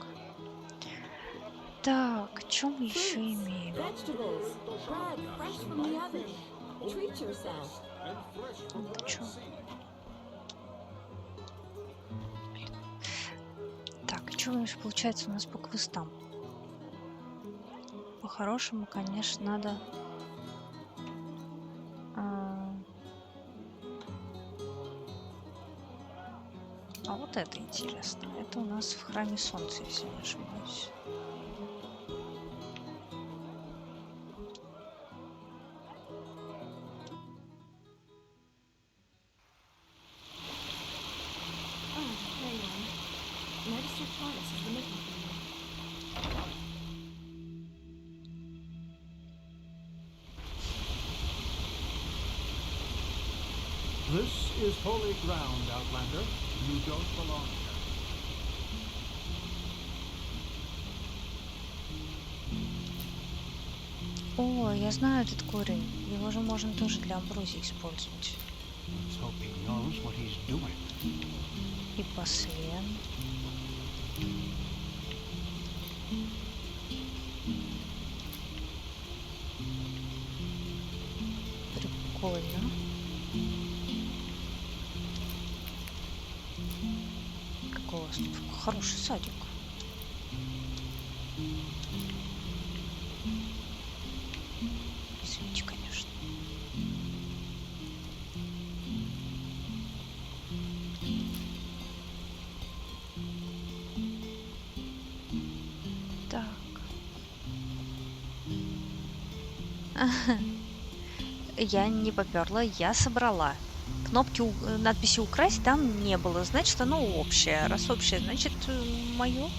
Так, что мы еще имеем? Vegetables, bread fresh from the oven. Treat yourself. Это чё? Так, что вообще получается у нас по квестам? По-хорошему, конечно, надо... А вот это интересно. Это у нас в храме солнца, если не ошибаюсь. Oh, there you are. Magister Taurus has been looking for you. This is holy ground, Outlander. You don't belong here. О, я знаю этот корень. Его же можно тоже для амброзии использовать. Let's hope he knows what he's doing. И послен. Прикольно. Какой у вас тут хороший садик. Извините, конечно. Так. Я не поперла, я собрала. Кнопки, надписи «Украсть» там не было. Значит, оно общее. Раз общее, значит, мое.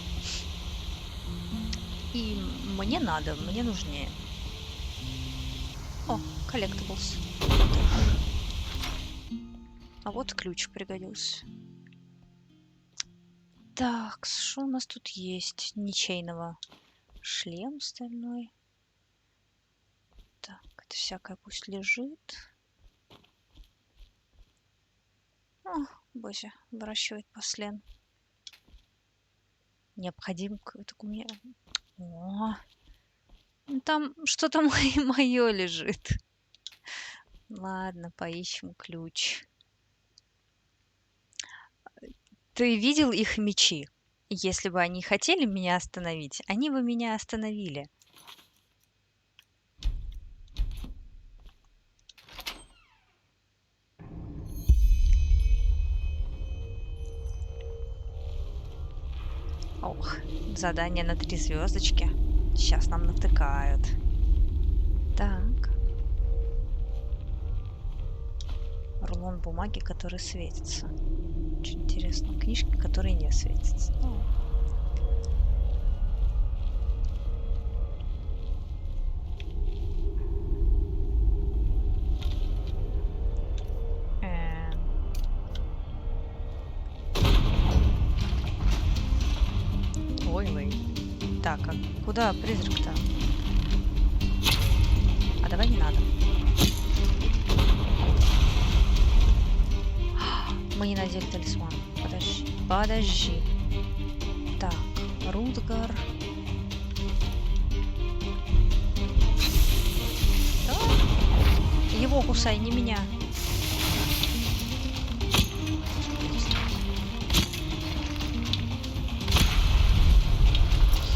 И мне надо, мне нужнее. О, collectibles. А вот ключ пригодился. Так, что у нас тут есть? Ничейного. Шлем стальной. Так, это всякое пусть лежит. О, боже, выращивать послен. Необходим какой-то кумир. О, ну там что-то мое лежит. Ладно, поищем ключ. Ты видел их мечи? Если бы они хотели меня остановить, они бы меня остановили. Ох, задание на 3 звездочки. Сейчас нам натыкают. Так. Рулон бумаги, который светится. Очень интересно. Книжки, которые не светятся. Ой-ой. Так, а куда призрак-то? А давай не надо. Мы не надели талисман. Подожди. Подожди. Так, Рутгар. Его кусай, не меня.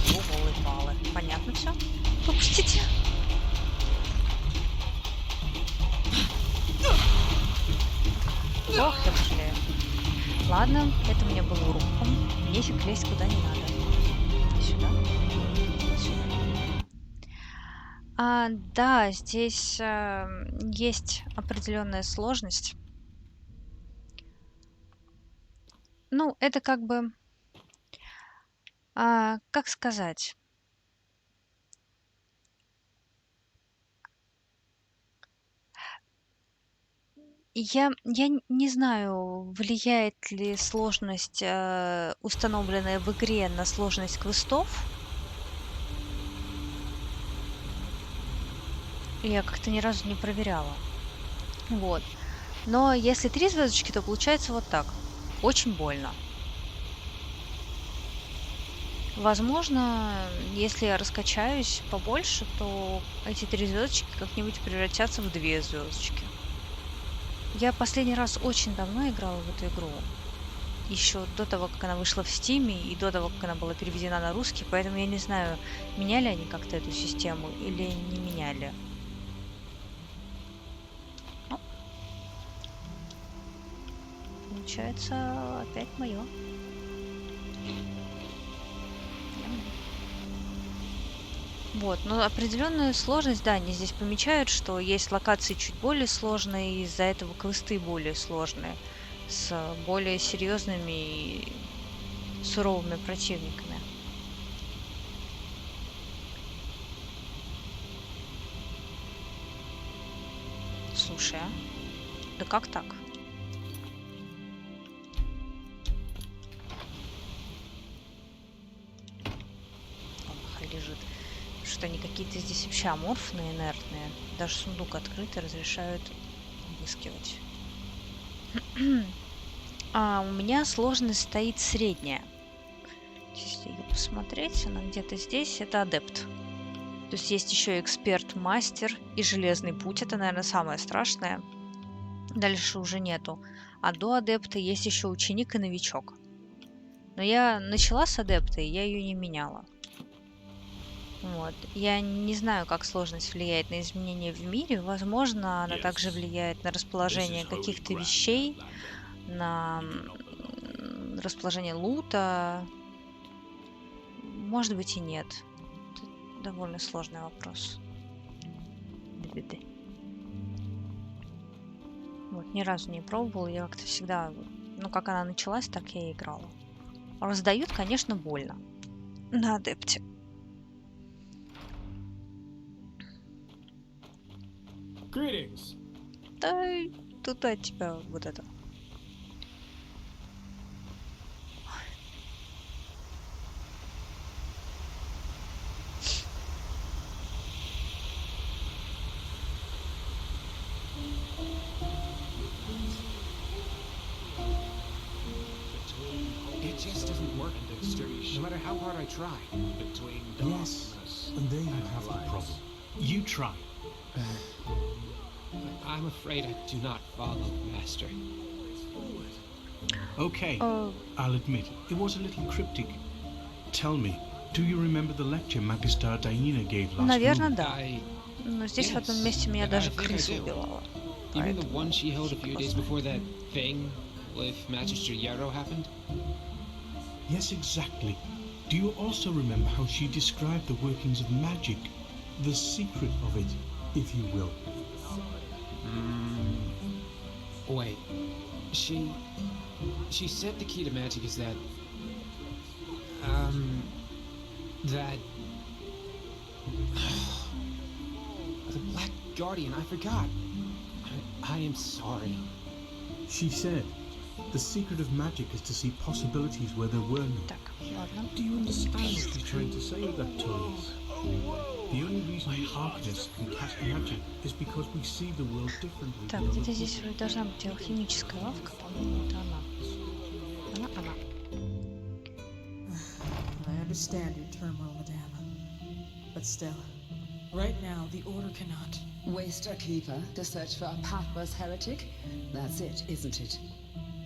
Голы-палы. Понятно все? Выпустите. Ох, я пожалею. Ладно, это мне было уроком. Нефиг лезть куда не надо. Сюда. Сюда. Да, здесь есть определенная сложность. Ну, это как бы... как сказать? Я не знаю, влияет ли сложность, установленная в игре, на сложность квестов. Я как-то ни разу не проверяла. Вот. Но если 3 звездочки, то получается вот так. Очень больно. Возможно, если я раскачаюсь побольше, то эти 3 звездочки как-нибудь превратятся в 2 звездочки. Я последний раз очень давно играла в эту игру. Еще до того, как она вышла в Стиме и до того, как она была переведена на русский, поэтому я не знаю, меняли они как-то эту систему или не меняли. О. Получается, опять мое. Вот, но определенную сложность, да, они здесь помечают, что есть локации чуть более сложные, и из-за этого квесты более сложные, с более серьезными и суровыми противниками. Слушай, а? Да как так? Он нахай лежит. Что они какие-то здесь вообще аморфные, инертные. Даже сундук открытый разрешают обыскивать. А у меня сложность стоит средняя. Если ее посмотреть, она где-то здесь. Это адепт. То есть есть еще эксперт, мастер и железный путь. Это, наверное, самое страшное. Дальше уже нету. А до адепта есть еще ученик и новичок. Но я начала с адепта, и я ее не меняла. Вот. Я не знаю, как сложность влияет на изменения в мире. Возможно, она также влияет на расположение каких-то вещей, на расположение лута. Может быть и нет. Это довольно сложный вопрос. Вот, ни разу не пробовала. Я как-то всегда... Ну, как она началась, так я и играла. Раздают, конечно, больно. На адепте. Greetings. Да, тут от тебя вот это. It just doesn't work, no matter how hard I try. Yes, and there you have the problem. You try. I'm afraid I do not follow, Master. Okay, I'll admit, it was a little cryptic. Tell me, do you remember the lecture Magister Diana gave last Наверное, room? да. Но здесь в одном месте меня даже крыса убивала. Even the one she held a few days before that thing with Magister Yarrow happened? Yes, exactly. Do you also remember how she described the workings of magic? The secret of it, if you will. Wait. She said the key to magic is that... that... the Black Guardian, I forgot. I am sorry. She said, the secret of magic is to see possibilities where there were none. Так, ладно. Do you understand what she's trying to say with that, Tony? The only reason we architects can cast magic is because we see the world differently. Так, где-то здесь вроде должна быть алхимическая лавка, по-моему, это она. Она. I understand your turmoil, Madame. But still, right now the Order cannot... Waste a keeper to search for a pathless heretic? That's it, isn't it?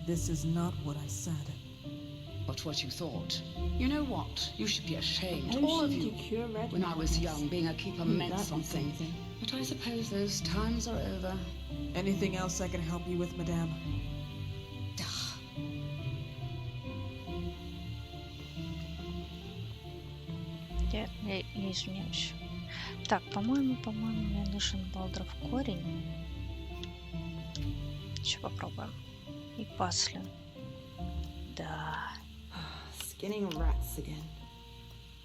This is not what I said. But what you thought. You know what? You should be ashamed, all of you. When I was young, being a keeper meant something. But I suppose those times are over. Anything else I can help you with, Madame? Я извиняюсь. Так, по-моему, мне нужен Балдров корень. Еще попробуем. И паслин. Да. Skinning rats again.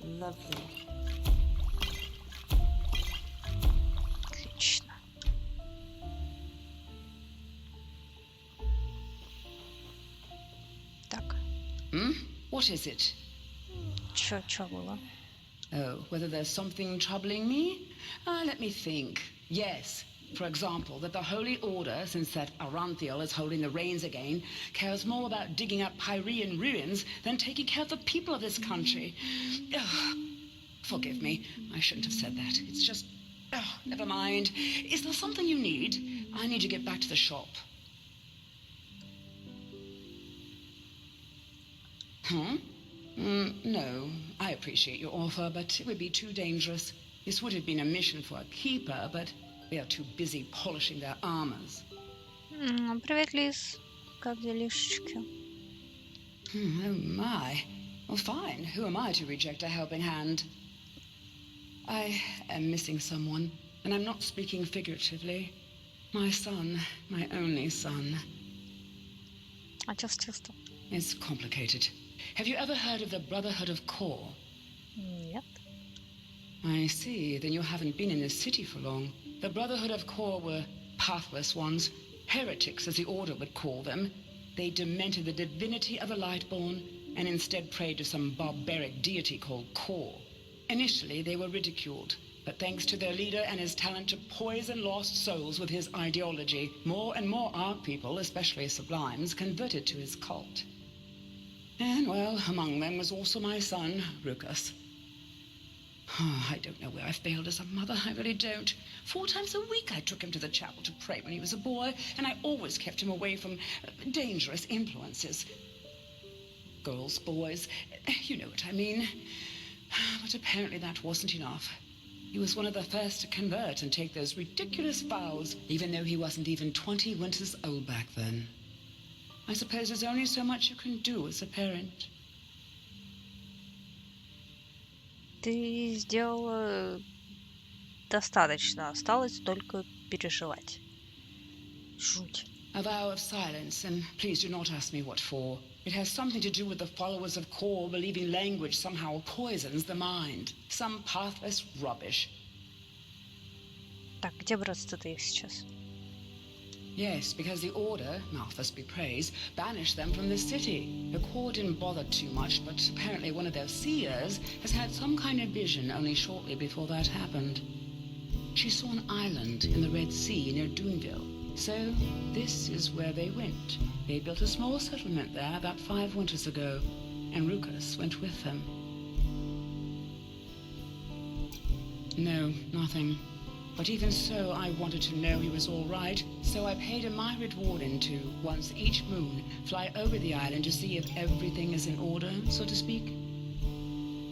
Lovely. Отлично. Так. What is it? Чё было? Oh, whether there's something troubling me? Let me think. Yes. For example, that the Holy Order, since that Aranthiel is holding the reins again, cares more about digging up Pyrean ruins than taking care of the people of this country. Ugh. Forgive me, I shouldn't have said that. It's just... Oh, never mind. Is there something you need? I need to get back to the shop. No, I appreciate your offer, but it would be too dangerous. This would have been a mission for a keeper, but we are too busy polishing their armors. Привет, Лиз. Как делишечки? Oh my. Well, fine. Who am I to reject a helping hand? I am missing someone, and I'm not speaking figuratively. My son, my only son. Чувство. It's complicated. Have you ever heard of the Brotherhood of Core? Нет. I see. Then you haven't been in this city for long. The Brotherhood of Core were pathless ones, heretics as the Order would call them. They demented the divinity of the Lightborn and instead prayed to some barbaric deity called Core. Initially, they were ridiculed, but thanks to their leader and his talent to poison lost souls with his ideology, more and more art people, especially sublimes, converted to his cult. And, well, among them was also my son, Rukas. I don't know where I failed as a mother, I really don't. 4 times a week I took him to the chapel to pray when he was a boy, and I always kept him away from dangerous influences. Girls, boys, you know what I mean. But apparently that wasn't enough. He was one of the first to convert and take those ridiculous vows, even though he wasn't even 20 winters old back then. I suppose there's only so much you can do as a parent. Ты сделала достаточно. Осталось только переживать. Жуть. A vow of silence, and please do not ask me what for. It has something to do with the followers of Core believing language somehow poisons the mind. Some pathless rubbish. Так, где браться-то их сейчас? Yes, because the Order, Malthus be praised, banished them from the city. The Core didn't bother too much, but apparently one of their seers has had some kind of vision only shortly before that happened. She saw an island in the Red Sea near Doonville. So, this is where they went. They built a small settlement there about 5 winters ago, and Rukas went with them. No, nothing. But even so, I wanted to know he was all right, so I paid a myriad warden to, once each moon, fly over the island to see if everything is in order, so to speak.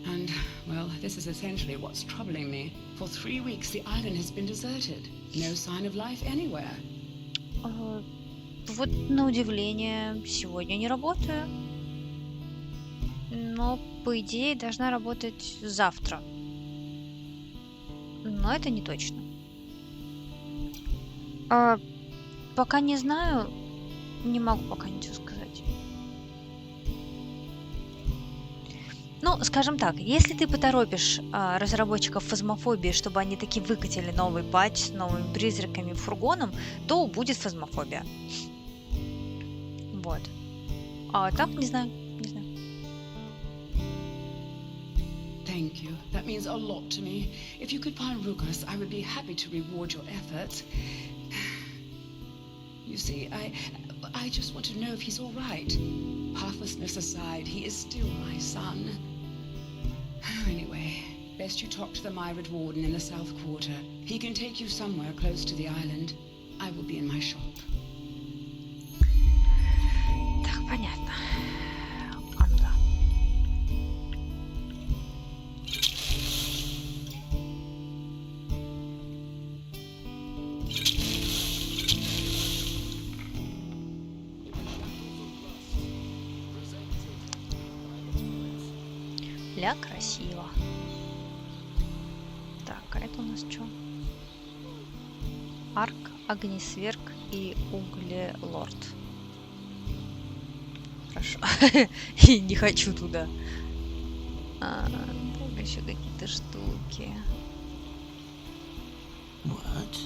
And, well, this is essentially what's troubling me. For 3 weeks, the island has been deserted. No sign of life anywhere. Вот на удивление, сегодня не работаю. Но, по идее, должна работать завтра. Но это не точно. Пока не знаю, не могу пока ничего сказать. Ну, скажем так, если ты поторопишь разработчиков фазмофобии, чтобы они таки выкатили новый патч с новыми призраками и фургоном, то будет фазмофобия. Вот. А так, не знаю. Thank you. That means a lot to me. If you could find Rukas, I would be happy to reward your efforts. You see, I just want to know if he's all right. Pathlessness aside, he is still my son. Anyway, best you talk to the myriad warden in the South Quarter. He can take you somewhere close to the island. I will be in my shop. Так, понятно. А ну да. Ля, красиво. Так, а это у нас что? Арк, огнесверг и углелорд. Хорошо. И не хочу туда. Так, еще какие-то штуки. What?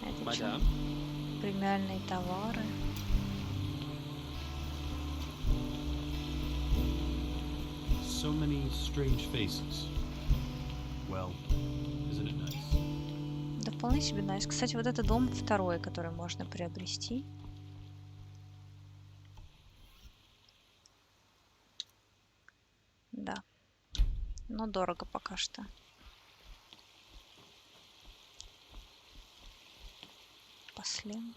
Это что? Премиальные товары. So many strange faces. Well, isn't it nice? Да вполне себе nice. Кстати, вот это дом второй, который можно приобрести. Да. Но дорого пока что. Последний.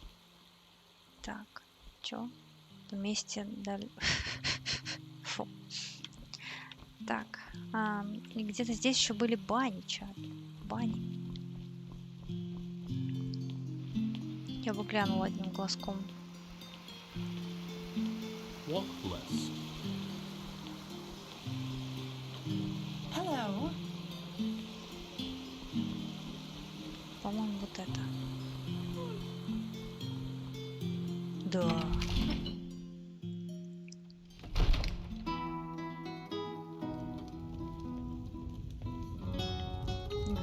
Так, чё? Вместе дали. Фу. Так, и где-то здесь еще были бани, чат. Бани. Я бы глянула одним глазком. Walk blessed. Hello. По-моему, вот это. Да.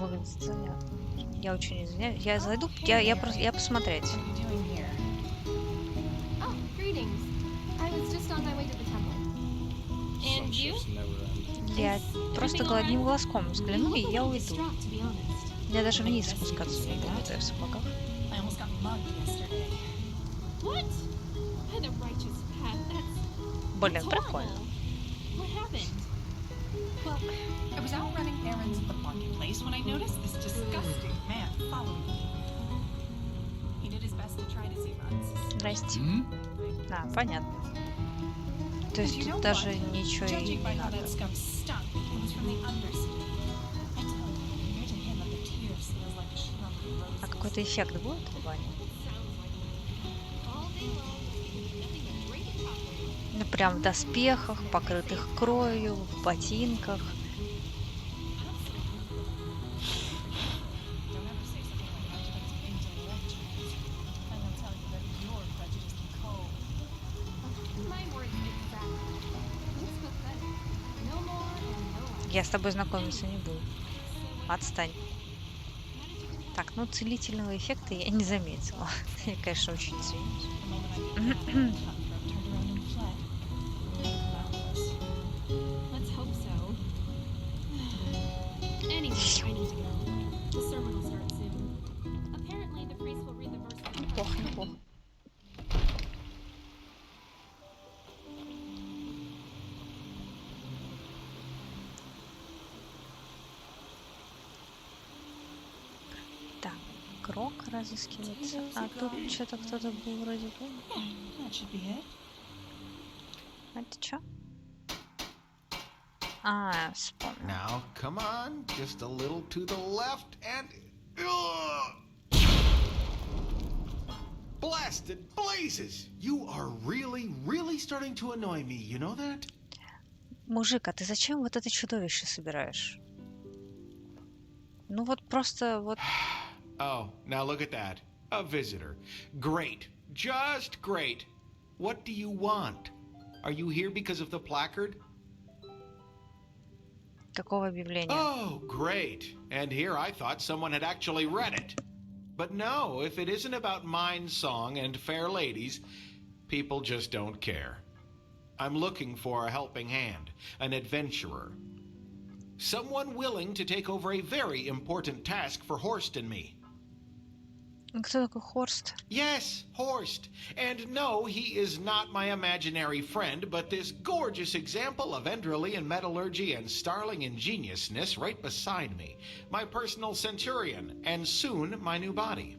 Выглядит занятно. Я очень извиняюсь. Я зайду, я посмотреть. Oh, greetings. I was just on my way to the temple. And you? Я просто одним глазком взгляну, и я уйду. Я даже вниз спускаться не буду, я в сапогах. What? By the righteous path, that's... Блин, прикольно. What happened? Well, I was out running errands at the marketplace when I noticed this disgusting man following me. He did his best to try to save us. Здрасте. А, понятно. То есть тут даже ничего и не надо. А какой-то эффект будет в бане? Ну, прям в доспехах, покрытых кровью, в ботинках. Я с тобой знакомиться не буду. Отстань. Так, ну целительного эффекта я не заметила. Я, конечно, очень извиняюсь. Неплохо, неплохо. Так, игрок разыскивается. А тут что-то кто-то был вроде бы. А это что? А, вспомнил. Now, come on, just a little to the left and... Blasted blazes! You are really starting to annoy me, you know that? Мужик, а ты зачем вот это чудовище собираешь? Ну вот просто вот... Oh, now look at that. A visitor. Great. Just great. What do you want? Are you here because of the placard? Какого объявления? Oh, great. And here I thought someone had actually read it. But no, if it isn't about mine song and fair ladies, people just don't care. I'm looking for a helping hand, an adventurer. Someone willing to take over a very important task for Horst and me. Кто такой Хорст? Yes, Horst. And no, he is not my imaginary friend, but this gorgeous example of Enderalian metallurgy and starling ingeniousness right beside me. My personal centurion, and soon my new body.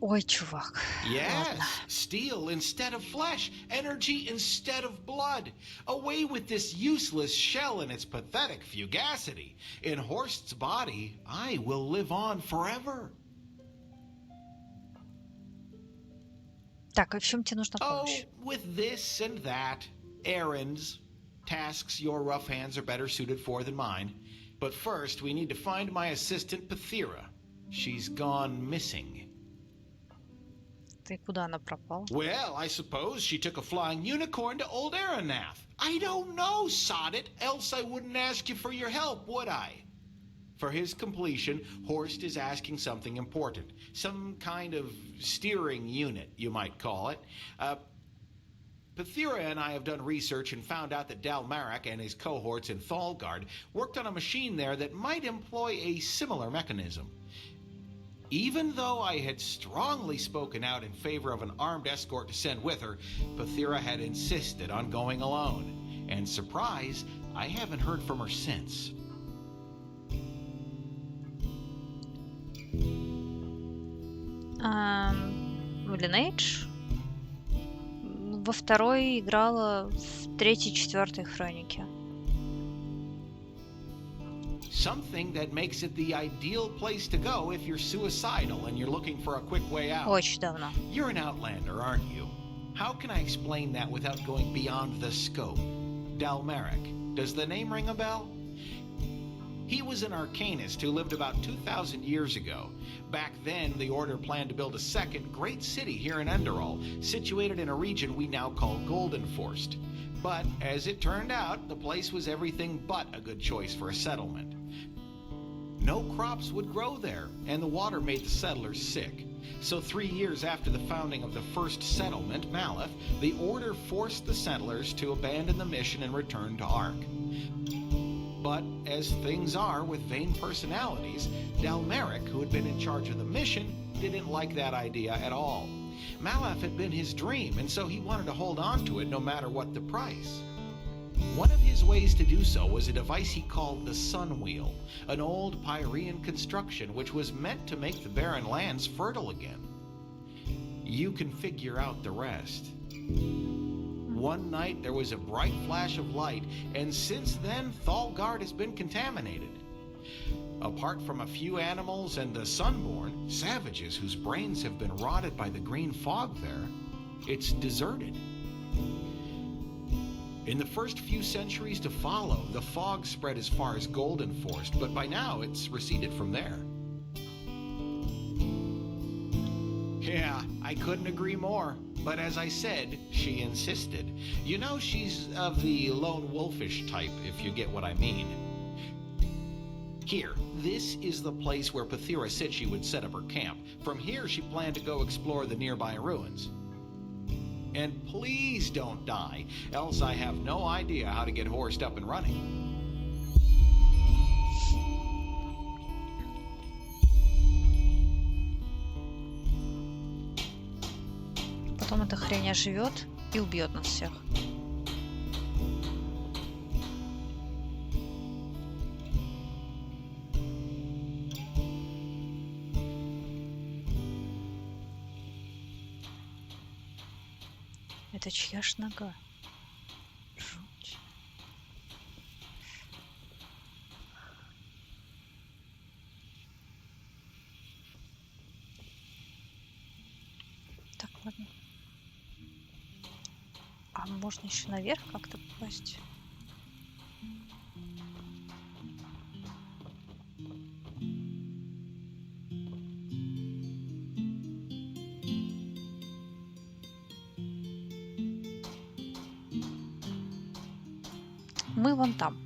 Ой, чувак. Yes, Ладно. steel instead of flesh, energy instead of blood. Away with this useless shell and its pathetic fugacity. In Horst's body, I will live on forever. Так, и в чем тебе нужна Oh, помощь? with this and that. Errands. Tasks your rough hands are better suited for than mine. But first, we need to find my assistant, Pathira. She's gone missing. Ты куда она пропала? Well, I suppose she took a flying unicorn to old Aranath. I don't know, sod it, else I wouldn't ask you for your help, would I? For his completion, Horst is asking something important. Some kind of steering unit, you might call it. Pethira and I have done research and found out that Dalmaric and his cohorts in Thalgard worked on a machine there that might employ a similar mechanism. Even though I had strongly spoken out in favor of an armed escort to send with her, Pethira had insisted on going alone. And surprise, I haven't heard from her since. В Lineage во второй играла в третьей, четвертой хронике. Something that makes it the ideal place to go if you're suicidal and you're looking for a quick way out. Очень давно. You're an outlander, aren't you? How can I explain that without going beyond the scope? Dalmaric. Does the name ring a bell? He was an arcanist who lived about 2,000 years ago. Back then, the Order planned to build a second great city here in Enderal, situated in a region we now call Goldenforst. But, as it turned out, the place was everything but a good choice for a settlement. No crops would grow there, and the water made the settlers sick. So 3 years after the founding of the first settlement, Malif, the Order forced the settlers to abandon the mission and return to Ark. But, as things are with vain personalities, Dalmaric, who had been in charge of the mission, didn't like that idea at all. Malif had been his dream, and so he wanted to hold on to it no matter what the price. One of his ways to do so was a device he called the Sun Wheel, an old Pyrean construction which was meant to make the barren lands fertile again. You can figure out the rest. One night there was a bright flash of light, and since then Thalgard has been contaminated. Apart from a few animals and the Sunborn, savages whose brains have been rotted by the green fog there, it's deserted. In the first few centuries to follow, the fog spread as far as Goldenforst, but by now it's receded from there. Yeah, I couldn't agree more. But as I said, she insisted. You know, she's of the lone wolfish type, if you get what I mean. Here, this is the place where Pethira said she would set up her camp. From here, she planned to go explore the nearby ruins. And please don't die, else I have no idea how to get horsed up and running. Потом эта хрень оживет и убьет нас всех. Это чья ж нога? Жуть. Так, ладно. А можно еще наверх как-то попасть? Мы вон там.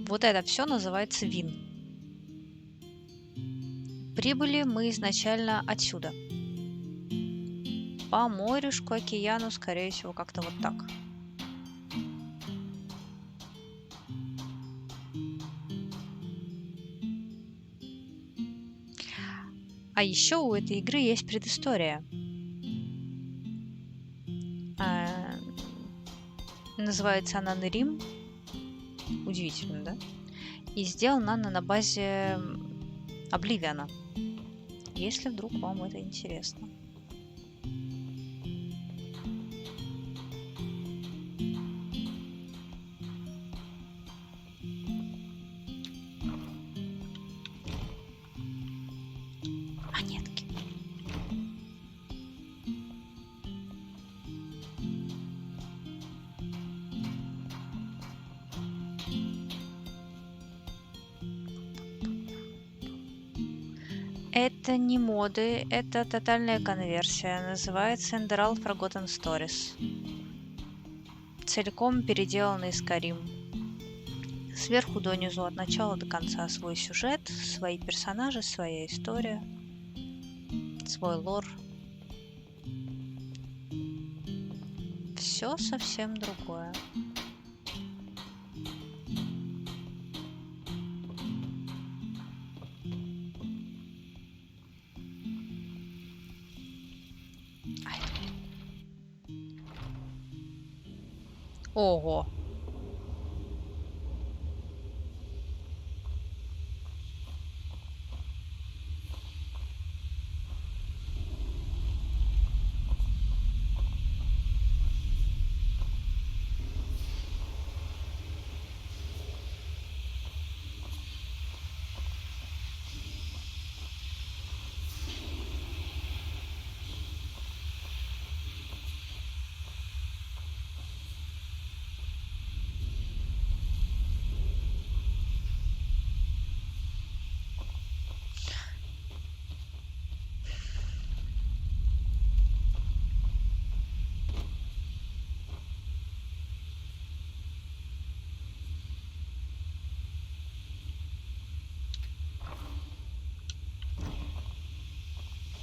Вот это все называется Вин. Прибыли мы изначально отсюда. По морюшку, океану, скорее всего, как-то вот так. А еще у этой игры есть предыстория. Называется она Нерим. Удивительно, да? И сделана она на базе Обливиана. Если вдруг вам это интересно. Монетки. Это не моды, это тотальная конверсия. Называется Enderal Forgotten Stories. Целиком переделанный Skyrim. Сверху донизу, от начала до конца свой сюжет, свои персонажи, своя история, свой лор. все совсем другое. Ого.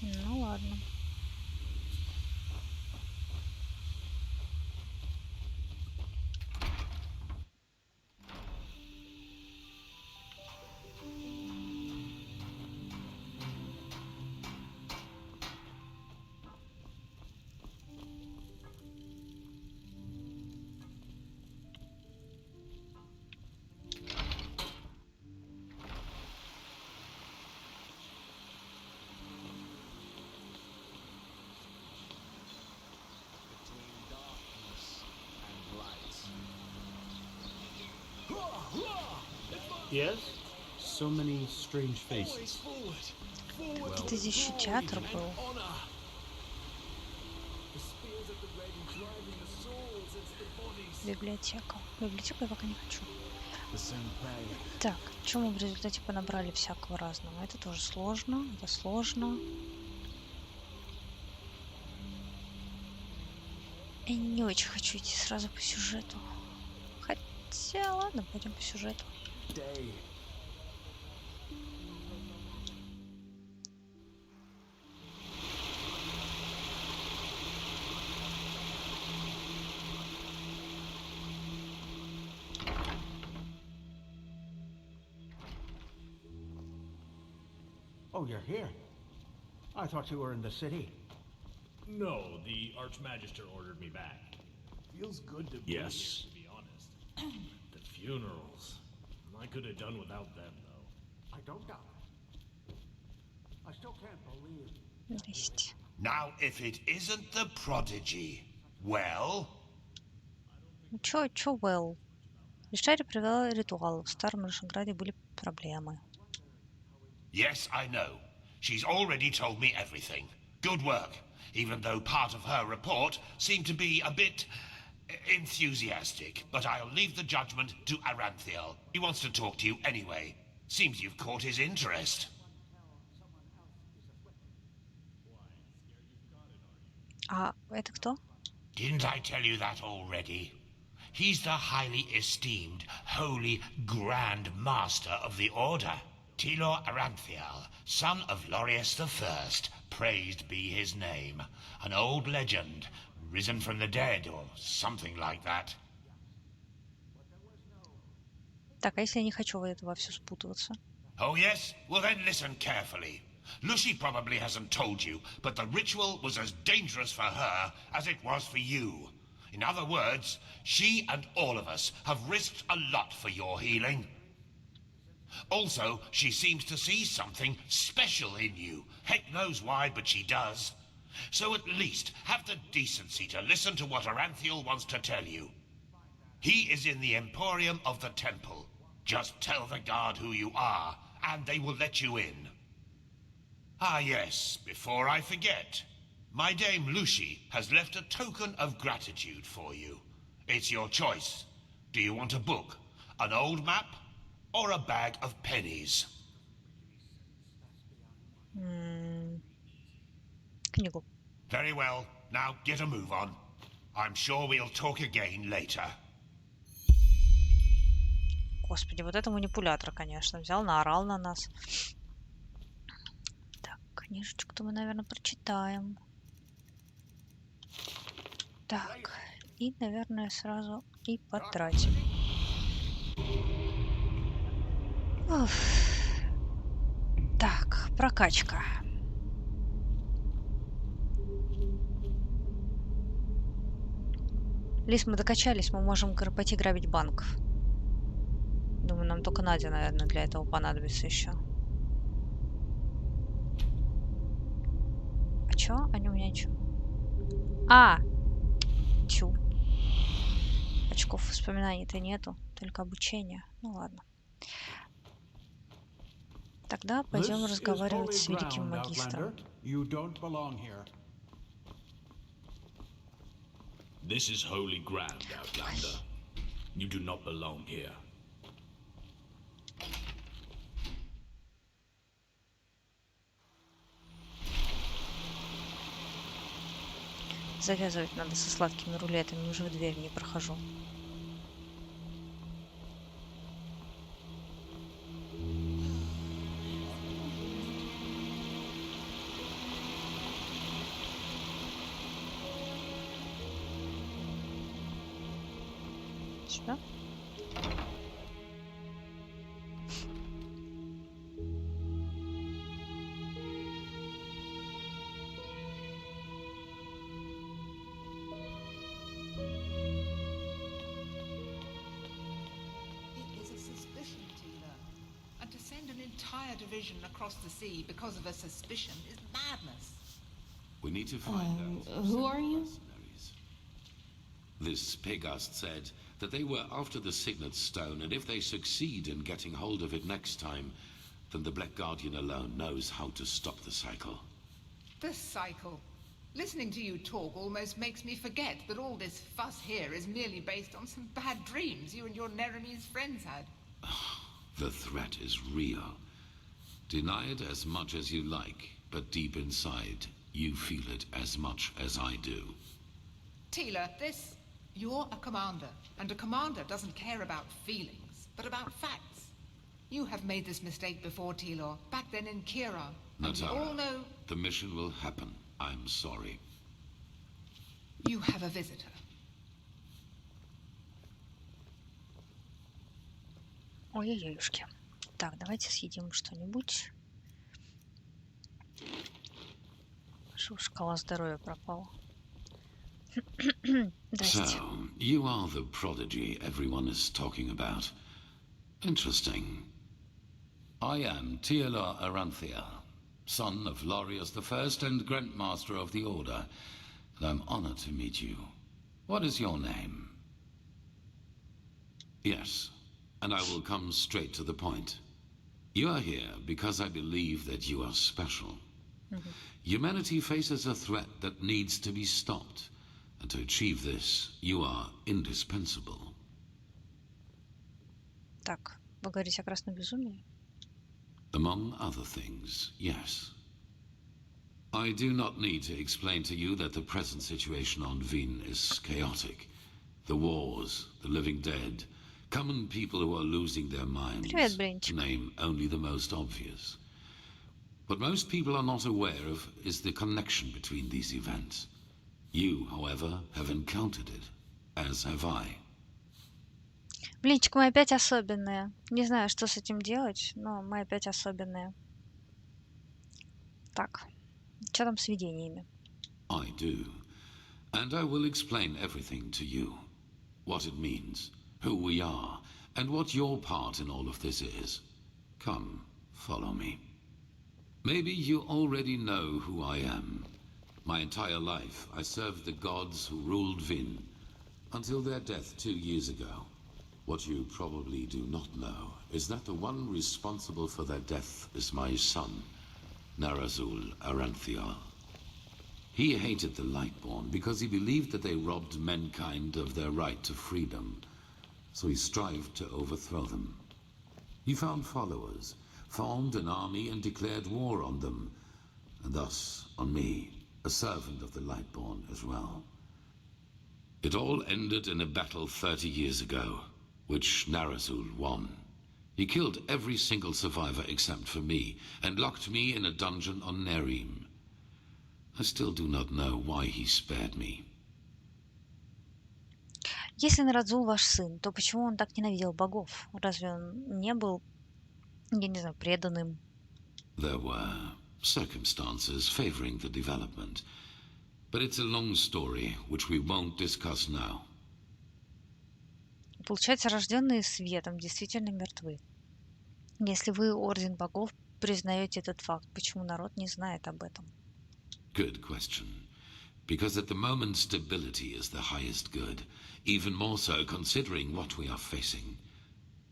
Ну ладно. Yes? So many strange faces. Это здесь еще театр был. Библиотека. Библиотеку я пока не хочу. Так, что мы в результате понабрали всякого разного? Это тоже сложно, это сложно. Я не очень хочу идти сразу по сюжету. Хотя, ладно, пойдем по сюжету. Oh, you're here. I thought you were in the city. No, the Archmagister ordered me back. Feels good to be Yes. here, to be honest. The funerals. I could have done without them, though. I don't doubt it. I still can't believe. Now, if it isn't the prodigy, well... Чё, well? Лишайри провела ритуал. В старом Рашengраде были проблемы. Yes, I know. She's already told me everything. Good work, even though part of her report seemed to be a bit enthusiastic. But I'll leave the judgment to Aranthiel. He wants to talk to you anyway. Seems you've caught his interest. А это кто? Didn't I tell you that already? He's the highly esteemed, holy, grand master of the Order. Tilor Aranthiel, son of Lorius I, praised be his name. An old legend, risen from the dead, or something like that. Так, а если я не хочу в это во всё спутываться? Oh yes? Well then listen carefully. Lucy probably hasn't told you, but the ritual was as dangerous for her as it was for you. In other words, she and all of us have risked a lot for your healing. Also, she seems to see something special in you. Heck knows why, but she does. So at least have the decency to listen to what Aranthiel wants to tell you. He is in the Emporium of the Temple. Just tell the guard who you are, and they will let you in. Ah yes, before I forget. My dame Lucy has left a token of gratitude for you. It's your choice. Do you want a book, an old map, or a bag of pennies? Книгу. Very well. Now get a move on. I'm sure we'll talk again later. Господи, вот это манипулятор, конечно. Взял, наорал на нас. Так, книжечку-то мы, наверное, прочитаем. Так, И, наверное, сразу и потратим. Уф. Так, прокачка. Лис, мы докачались, мы можем пойти грабить банк. Думаю, нам только Надя, наверное, для этого понадобится еще. А чё? Они у меня чё? А! Тю. Очков воспоминаний-то нету, только обучение. Ну ладно. Тогда пойдем разговаривать с великим магистром. This is holy ground, Outlander. You do not belong here. Завязывать надо со сладкими рулетами, уже в дверь не прохожу. Сюда? Division across the sea because of a suspicion is madness. We need to find out. Who are you? This Pegast said that they were after the Signet Stone, and if they succeed in getting hold of it next time, then the Black Guardian alone knows how to stop the cycle. The cycle? Listening to you talk almost makes me forget that all this fuss here is merely based on some bad dreams you and your Neremese friends had. The threat is real. Deny it as much as you like, but deep inside, you feel it as much as I do. Tila, you're a commander, and a commander doesn't care about feelings, but about facts. You have made this mistake before, Tilor, back then in Kira. And we all know... The mission will happen. I'm sorry. You have a visitor. Ой-ой-ой-ушки. Так, давайте съедим что-нибудь. Шкала здоровья пропала. So, you are the prodigy everyone is talking about. Interesting. I am Teolor Aranthia, son of Lorius I and Grandmaster of the Order, and I'm honored to meet you. What is your name? Yes, and I will come straight to the point. You are here because I believe that you are special. Humanity faces a threat that needs to be stopped, and to achieve this, you are indispensable. Так, вы говорите о красном безумии? Among other things, yes. I do not need to explain to you that the present situation on Veen is chaotic. The wars, the living dead, common people who are losing their minds, to name only the most obvious. What most people are not aware of is the connection between these events. You, however, have encountered it, as have I. Блинчик, мы опять особенные. Не знаю, что с этим делать, но мы опять особенные. Так, что там с видениями? I do. And I will explain everything to you. What it means, who we are, and what your part in all of this is. Come, follow me. Maybe you already know who I am. My entire life, I served the gods who ruled Vin, until their death 2 years ago. What you probably do not know is that the one responsible for their death is my son, Narazul Aranthia. He hated the Lightborn because he believed that they robbed mankind of their right to freedom, so he strived to overthrow them. He found followers, formed an army and declared war on them, and thus on me, a servant of the Lightborn as well. It all ended in a battle 30 years ago, which Narazul won. He killed every single survivor except for me, and locked me in a dungeon on Nerim. I still do not know why he spared me. Если Нарадзул ваш сын, то почему он так ненавидел богов? Разве он не был, я не знаю, преданным? There were circumstances favoring the development, but it's a long story which we won't discuss now. Получается, рожденные светом действительно мертвы. Если вы, Орден Богов, признаете этот факт, почему народ не знает об этом? Good question. Because at the moment stability is the highest good, even more so considering what we are facing.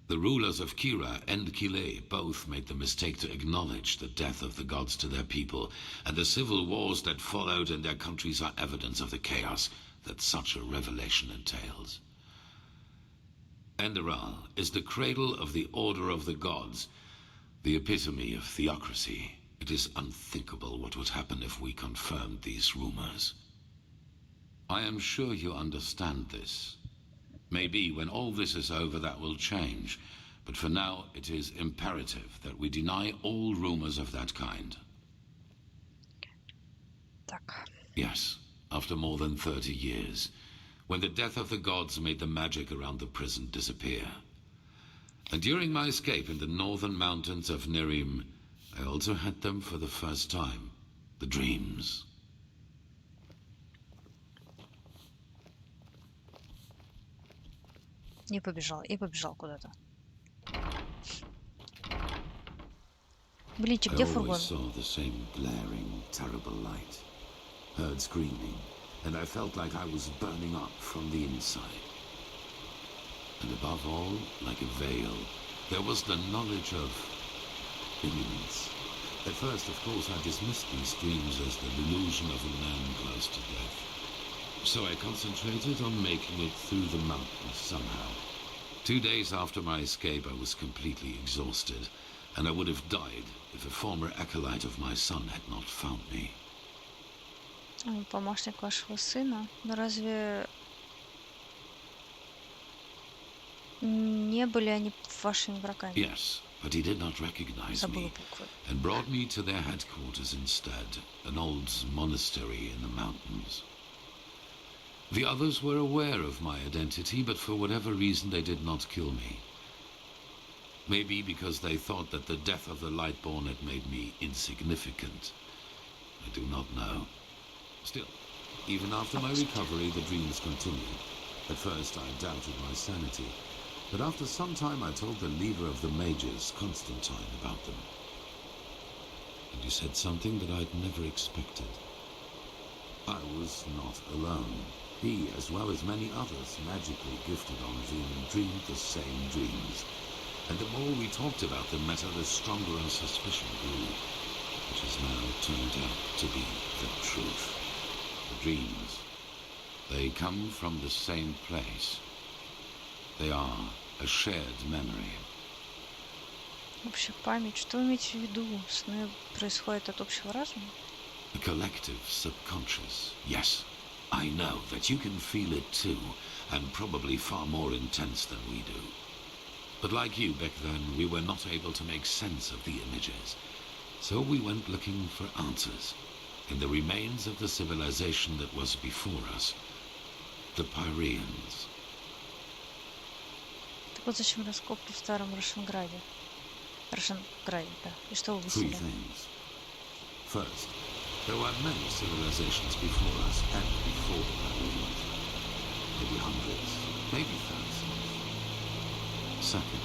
The rulers of Kira and Kile both made the mistake to acknowledge the death of the gods to their people, and the civil wars that followed in their countries are evidence of the chaos that such a revelation entails. Enderal is the cradle of the order of the gods, the epitome of theocracy. It is unthinkable what would happen if we confirmed these rumors. I am sure you understand this. Maybe when all this is over that will change, but for now it is imperative that we deny all rumors of that kind. Так. Yes, after more than 30 years, when the death of the gods made the magic around the prison disappear. And during my escape in the northern mountains of Nerim, I also had them for the first time, the dreams. И побежал куда-то. Блинчик, где I фургон? always saw the same glaring, terrible light, heard screaming, and I felt like I was burning up from the inside. And above all, like a veil, there was the knowledge of imminence. At first, of course, I dismissed these dreams as the delusion of a man close to death. So I concentrated on making it through the mountains somehow. 2 days after my escape, I was completely exhausted, and I would have died if a former acolyte of my son had not found me. Помощник вашего сына? Но разве не были они вашими врагами? Yes, but he did not recognize me, and brought me to their headquarters instead, an old monastery in the mountains. The others were aware of my identity, but for whatever reason they did not kill me. Maybe because they thought that the death of the Lightborn had made me insignificant. I do not know. Still, even after my recovery, the dreams continued. At first I doubted my sanity, but after some time I told the leader of the mages, Constantine, about them. And he said something that I'd never expected. I was not alone. He, as well as many others, magically gifted on Vin, dreamed the same dreams. And the more we talked about the matter, the stronger our suspicion grew, which has now turned out to be the truth. The dreams, they come from the same place. They are a shared memory. Общая память. Что вы имеете в виду? Сны происходят от общего разума? The collective subconscious, yes. I know that you can feel it too, and probably far more intense than we do. But like you back then, we were not able to make sense of the images. So we went looking for answers in the remains of the civilization that was before us, the Pyreans. Так вот зачем раскопки в старом Рошенграде? Рошенграде, да. И что вы Three выяснили? things. First, there were many civilizations before us and before the Pyreans. Maybe hundreds, maybe thousands. Second,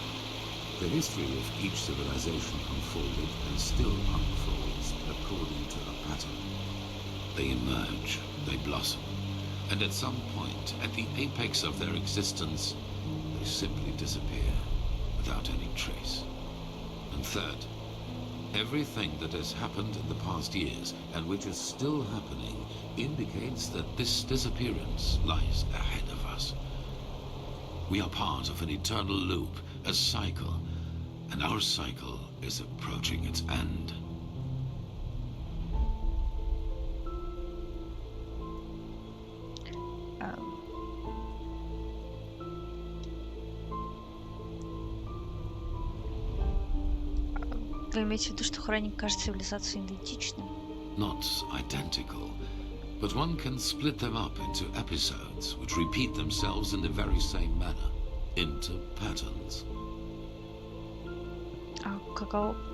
the history of each civilization unfolded and still unfolds according to a pattern. They emerge, they blossom, and at some point, at the apex of their existence, they simply disappear without any trace. And third, everything that has happened in the past years, and which is still happening, indicates that this disappearance lies ahead of us. We are part of an eternal loop, a cycle, and our cycle is approaching its end. Вы имеете в виду, что хроника каждой цивилизации идентична? Not identical, But one can split them up into episodes which repeat themselves in the very same manner, into patterns. А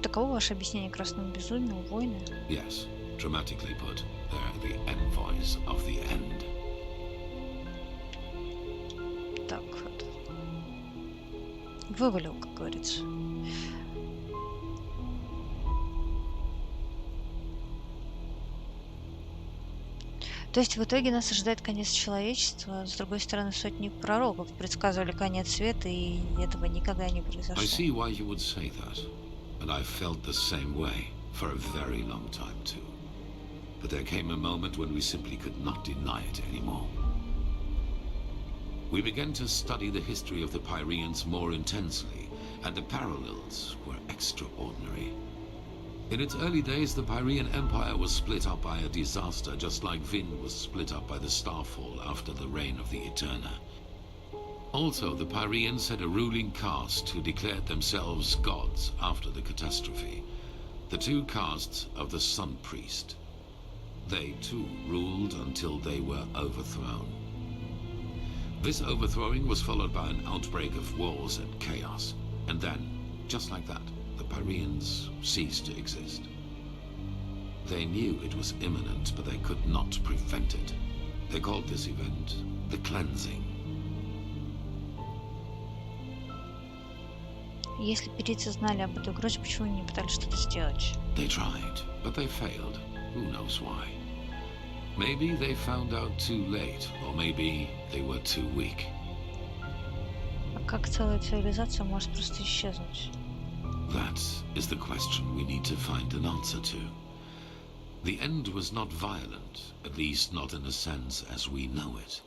таково ваше объяснение красному безумию, войны? Yes, dramatically put, they're the envoys of the end. Так вот. Вывалил, как говорится. То есть в итоге нас ожидает конец человечества. С другой стороны, сотни пророков предсказывали конец света, и этого никогда не произошло. I see why you would say that, and I've felt the same way for a very long time too. But there came a moment when we simply could not deny it anymore. We began to study the history of the Pyreans more intensely, and the parallels were extraordinary. In its early days, the Pyrean Empire was split up by a disaster, just like Vin was split up by the Starfall after the reign of the Eterna. Also, the Pyreans had a ruling caste who declared themselves gods after the catastrophe. The two castes of the Sun Priest. They, too, ruled until they were overthrown. This overthrowing was followed by an outbreak of wars and chaos. And then, just like that, the Pyreans ceased to exist. They knew it was imminent, but they could not prevent it. They called this event the cleansing. Если перицы знали об этой угрозе, почему они не пытались что-то сделать? They tried, but they failed. Who knows why? Maybe they found out too late, or maybe they were too weak. А как целая цивилизация может просто исчезнуть? That is the question we need to find an answer to. The end was not violent, at least not in a sense as we know it.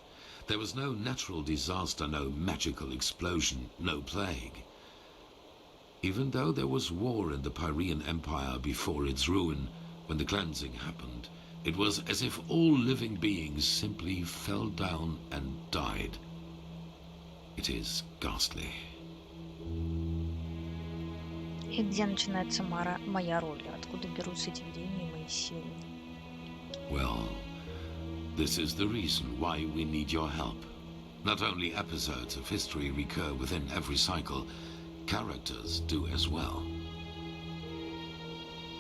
There was no natural disaster, no magical explosion, no plague. Even though there was war in the Pyrean Empire before its ruin, when the cleansing happened, it was as if all living beings simply fell down and died. It is ghastly. И где начинается моя роль? Откуда берутся эти видения и мои силы? Well, this is the reason why we need your help. Not only episodes of history recur within every cycle, characters do as well.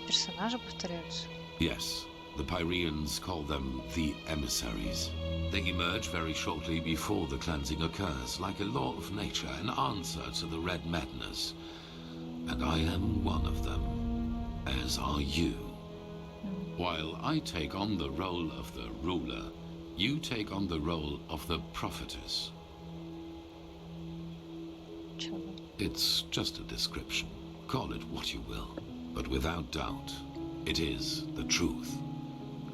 Персонажи повторяются? Yes, the Pyreans call them the emissaries. They emerge very shortly before the cleansing occurs, like a law of nature, an answer to the Red Madness. And I am one of them, as are you. While I take on the role of the ruler, you take on the role of the prophetess. It's just a description. Call it what you will. But without doubt, it is the truth.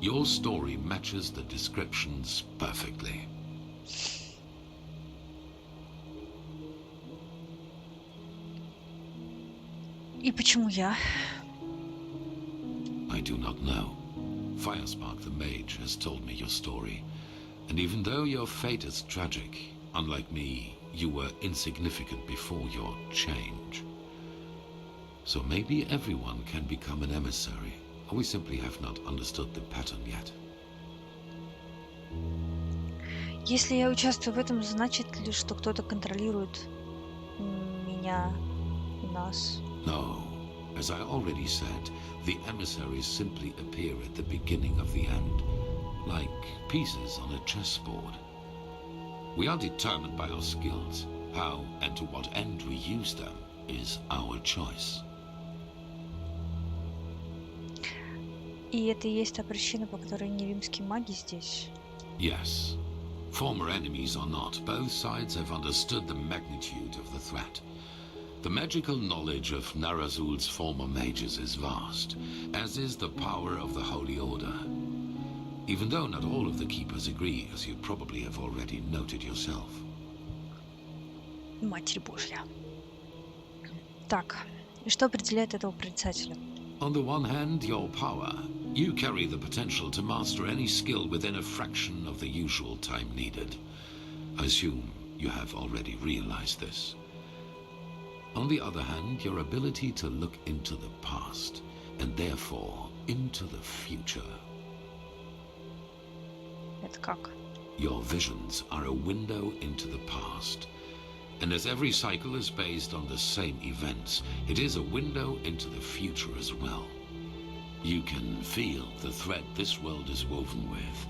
Your story matches the descriptions perfectly. И почему я? I do not know. Firespark the Mage has told me your story. And even though your fate is tragic, unlike me, you were insignificant before your change. So maybe everyone can become an emissary, or we simply have not understood the pattern yet. Если я участвую в этом, значит ли, что кто-то контролирует меня и нас? No. As I already said, the emissaries simply appear at the beginning of the end, like pieces on a chessboard. We are determined by our skills. How and to what end we use them is our choice. И это и есть та причина, по которой неримские маги здесь? Yes. Former enemies or not, both sides have understood the magnitude of the threat. The magical knowledge of Narazul's former mages is vast, as is the power of the Holy Order. Even though not all of the keepers agree, as you probably have already noted yourself. Матерь Божья. Так, и что определяет этого прорицателя? On the one hand, your power. You carry the potential to master any skill within a fraction of the usual time needed. I assume you have already realized this. On the other hand, your ability to look into the past, and therefore into the future. Это как? Your visions are a window into the past. And as every cycle is based on the same events, it is a window into the future as well. You can feel the thread this world is woven with.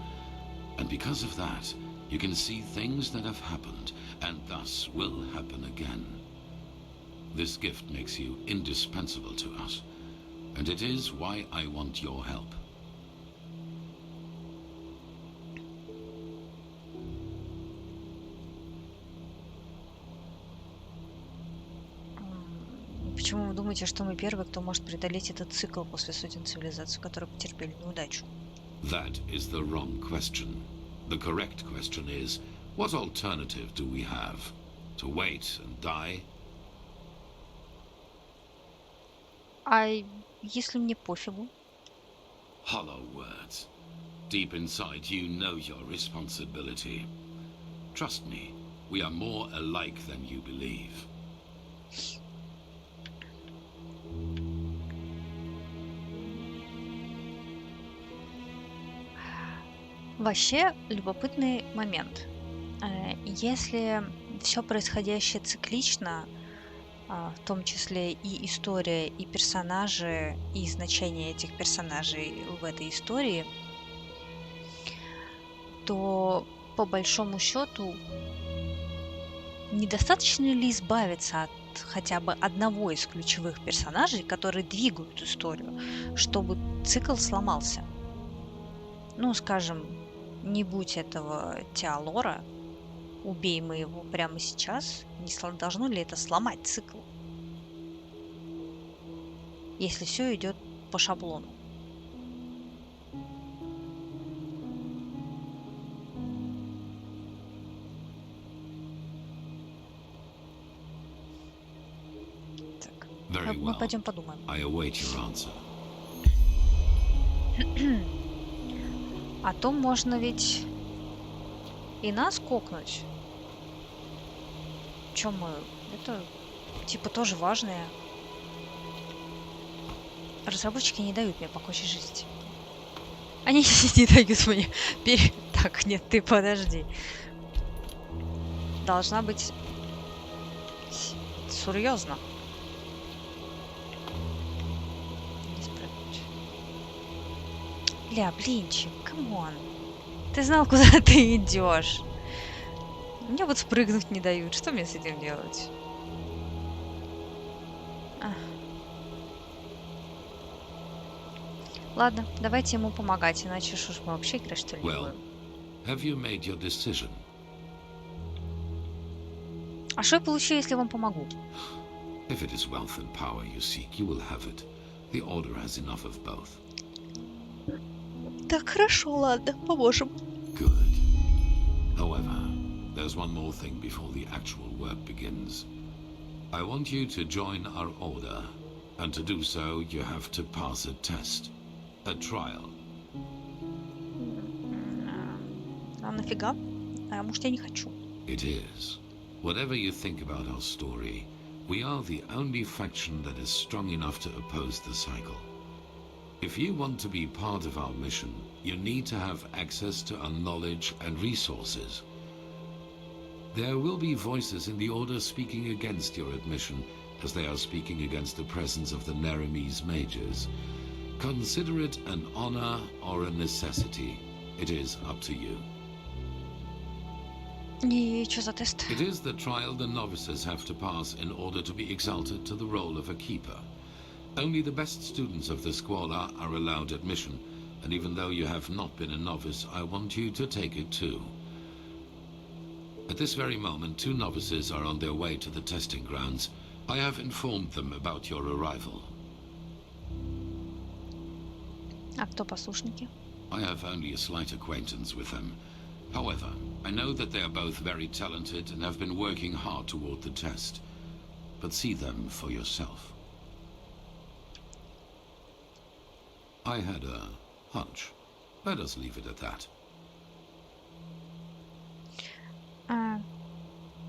And because of that, you can see things that have happened, and thus will happen again. This gift makes you indispensable to us, and it is why I want your help. Почему вы думаете, что мы первые, кто может преодолеть этот цикл после сотен цивилизаций, которые потерпели неудачу? That is the wrong question. The correct question is, what alternative do we have? To wait and die? А если мне пофигу? Hollow words. Deep inside you know your responsibility. Trust me, we are more alike than you believe. Вообще, любопытный момент. Если все происходящее циклично, в том числе и история, и персонажи, и значение этих персонажей в этой истории, то по большому счету недостаточно ли избавиться от хотя бы одного из ключевых персонажей, которые двигают историю, чтобы цикл сломался? Ну, скажем, не будь этого Теолора, убей мы его прямо сейчас, не должно ли это сломать цикл? Если все идет по шаблону. Так, мы пойдем подумаем. I await your answer. А то можно ведь и нас кокнуть. Чем мы? Это типа тоже важное. Разработчики не дают мне покончить жизнь. Они не дают мне. Так, нет, ты подожди. Должна быть серьезно. Ля, блинчик, камон. Ты знал, куда ты идешь. Мне вот спрыгнуть не дают. Что мне с этим делать? Ладно, давайте ему помогать, иначе что ж мы вообще играть что ли не будем? Have you made your decision? А что я получу, если вам помогу? If it is wealth and power you seek, you will have it. The Order has enough of both. Так, хорошо, ладно, поможем. Good. However, there's one more thing before the actual work begins. I want you to join our Order, and to do so, you have to pass a test. A trial. А нафига? А может, я не хочу? It is. Whatever you think about our story, we are the only faction that is strong enough to oppose the cycle. If you want to be part of our mission, you need to have access to our knowledge and resources. There will be voices in the Order speaking against your admission, as they are speaking against the presence of the Neremese mages. Consider it an honor or a necessity. It is up to you. И что за тест? It is the trial the novices have to pass in order to be exalted to the role of a keeper. Only the best students of the Squalor are allowed admission, and even though you have not been a novice, I want you to take it too. At this very moment, 2 novices are on their way to the testing grounds. I have informed them about your arrival. А кто послушники? I have only a slight acquaintance with them. However, I know that they are both very talented and have been working hard toward the test. But see them for yourself. I had a hunch. Let us leave it at that.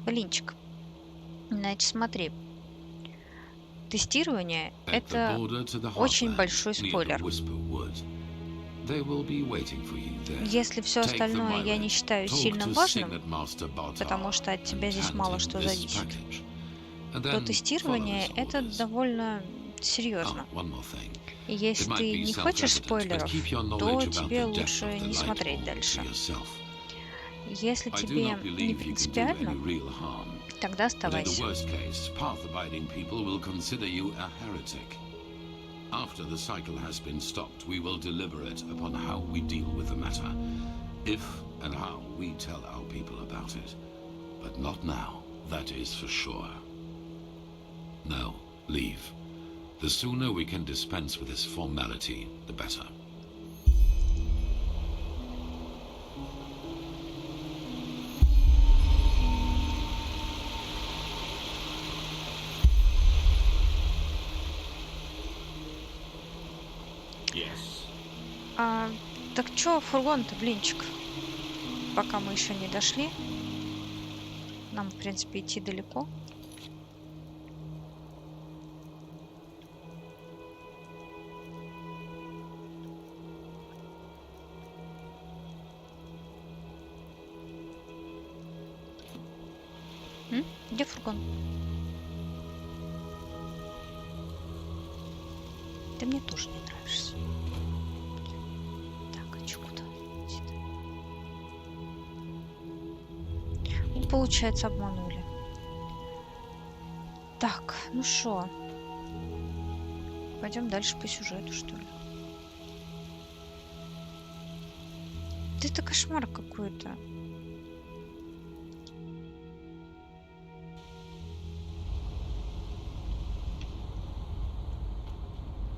Блинчик. Значит, смотри. Тестирование — это очень большой спойлер. They will be waiting for you there. Если все Take them, остальное my я lad. не считаю Talk сильно to важным, Signet Master Bartar потому что от тебя and здесь hand мало him что this зависит, package. And то then follow тестирование his это orders. довольно серьезно. Oh, one more thing. И It если might ты be не хочешь self-evident, but спойлеров, keep your то knowledge about тебе the depth лучше of the не light смотреть ball to дальше. yourself. Если I do тебе not не believe you can do принципиально, any real harm. тогда But in the оставайся. worst case, path-abiding people will consider you a heretic. After the cycle has been stopped, we will deliberate upon how we deal with the matter. If and how we tell our people about it. But not now, that is for sure. Now, leave. The sooner we can dispense with this formality, the better. Yes. Так чё, фургон-то, блинчик? Пока мы еще не дошли. Нам, в принципе, идти далеко. Где фургон? Ты мне тоже не нравишься. Так, а чё, куда? Ну, получается, обманули. Так, ну шо? Пойдем дальше по сюжету, что ли? Да это кошмар какой-то.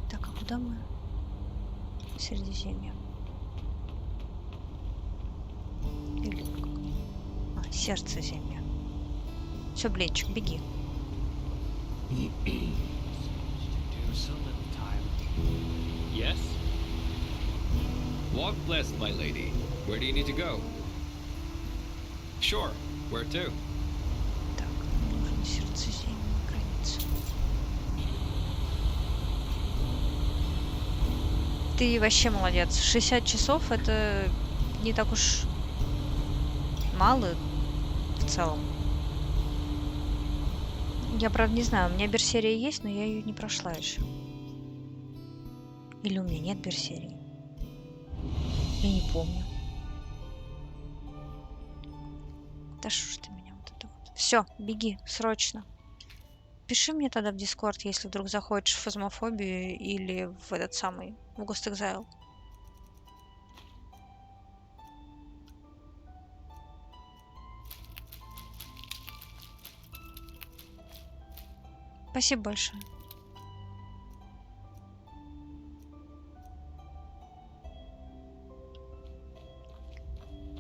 Так, а куда мы? Средиземье. Или как? Сердце земли. Все, блинчик, беги. Yes? Walk blessed, my lady. Where do you need to go? Sure. Where to? Так, нужно сердцеземье, граница. Ты вообще молодец. 60 часов это не так уж мало в целом. Я, правда, не знаю, у меня берсерия есть, но я ее не прошла еще. Или у меня нет берсерии. Я не помню. Да что ж ты меня вот это вот. Все, беги, срочно. Пиши мне тогда в Дискорд, если вдруг захочешь в фазмофобию или в этот самый, в Ghost Exile. Спасибо большое.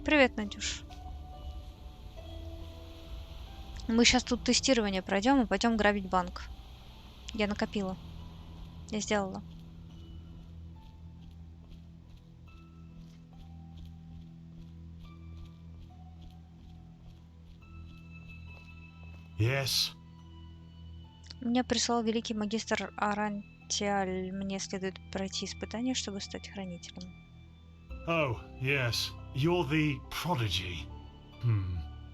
Привет, Надюш. Мы сейчас тут тестирование пройдем и пойдем грабить банк. Я накопила. Я сделала. Yes. Меня прислал великий магистр Арантиаль. Мне следует пройти испытание, чтобы стать хранителем. Oh, yes. You're the prodigy.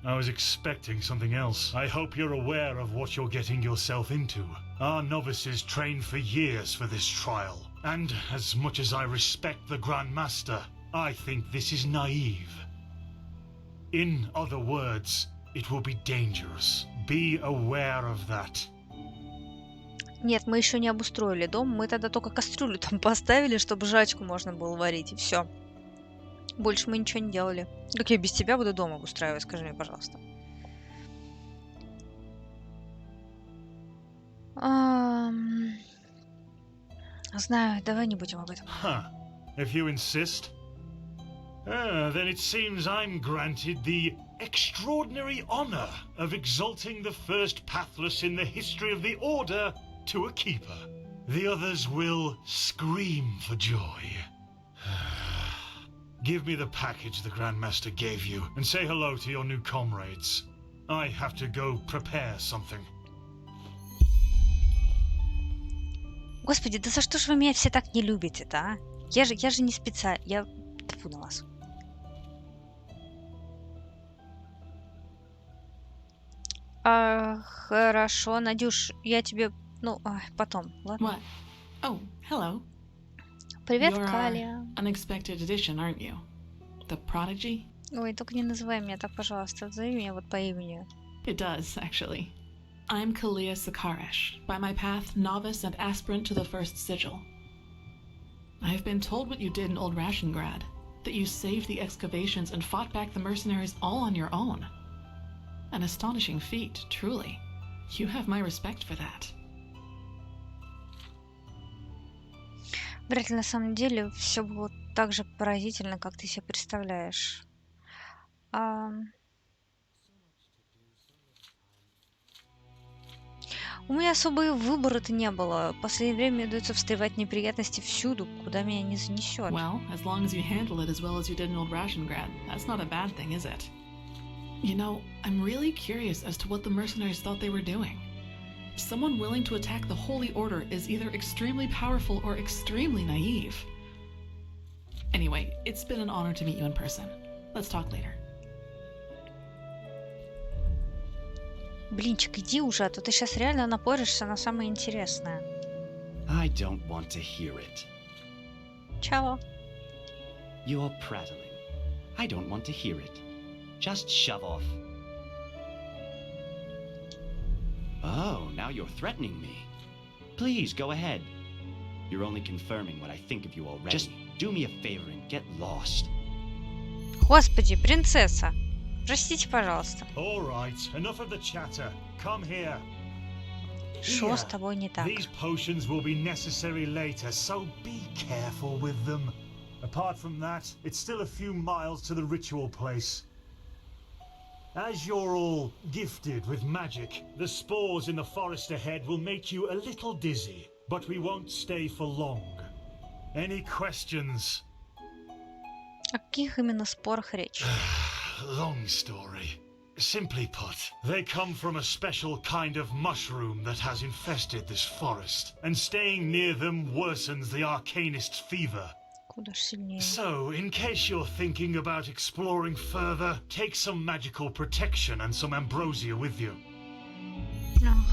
I was expecting something else. I hope you're aware of what you're getting yourself into. Our novices trained for years for this trial. And as much as I respect the Grand Master, I think this is naive. In other words, it will be dangerous. Be aware of that. Нет, мы еще не обустроили дом. Мы тогда только кастрюлю там поставили, чтобы жрачку можно было варить, и все. Больше мы ничего не делали. Как я без тебя буду дом обустраивать, скажи мне, пожалуйста. Знаю, давай не будем об этом. If you insist. Then it seems I'm granted the extraordinary honor of exalting the first pathless in the history of the Order to a keeper. The others will scream for joy. Give me the package the Grandmaster gave you, and say hello to your new comrades. I have to go prepare something. Господи, да за что ж вы меня все так не любите-то, а? Я же не специально. Я... Тьфу на вас. Хорошо, Надюш, я тебе... Ну, потом, ладно? What? Oh, hello. Привет, You're our Калия. unexpected addition, aren't you? The prodigy? Ой, только не называй меня так, пожалуйста. Зови меня вот по имени. It does, actually. I'm Kalia Sakaresh, by my path novice and aspirant to the first sigil. I've been told what you did in Old Rationgrad, that you saved the excavations and fought back the mercenaries all on your own. An astonishing feat, truly. You have my respect for that. Вряд ли на самом деле все было так же поразительно, как ты себе представляешь. У меня особого выбора-то не было. В последнее время мне удается встревать неприятности всюду, куда меня не занесет. Well, as long as you handle it as well as you did in Old Rationgrad, that's not a bad thing, is it? You know, I'm really curious as to what the mercenaries thought they were doing. Someone willing to attack the Holy Order is either extremely powerful or extremely naive. Anyway, it's been an honor to meet you in person. Let's talk later. Блинчик, иди уже, а то ты сейчас реально напоришься на самое интересное. I don't want to hear it. Чао. You're prattling. I don't want to hear it. Just shove off. Oh, now you're threatening me. Please, go ahead. You're only confirming what I think of you already. Just do me a favor and get lost. Господи, принцесса. Простите, пожалуйста. All right, enough of the chatter. Come here. Что с тобой не так? These potions will be necessary later, so be careful with them. Apart from that, it's still a few miles to the ritual place. As you're all gifted with magic, the spores in the forest ahead will make you a little dizzy, but we won't stay for long. Any questions? О каких именно спорах речь? Long story. Simply put, they come from a special kind of mushroom that has infested this forest, and staying near them worsens the arcanist's fever. Куда ж сильнее. So, in case you're thinking about exploring further, take some magical protection and some ambrosia with you.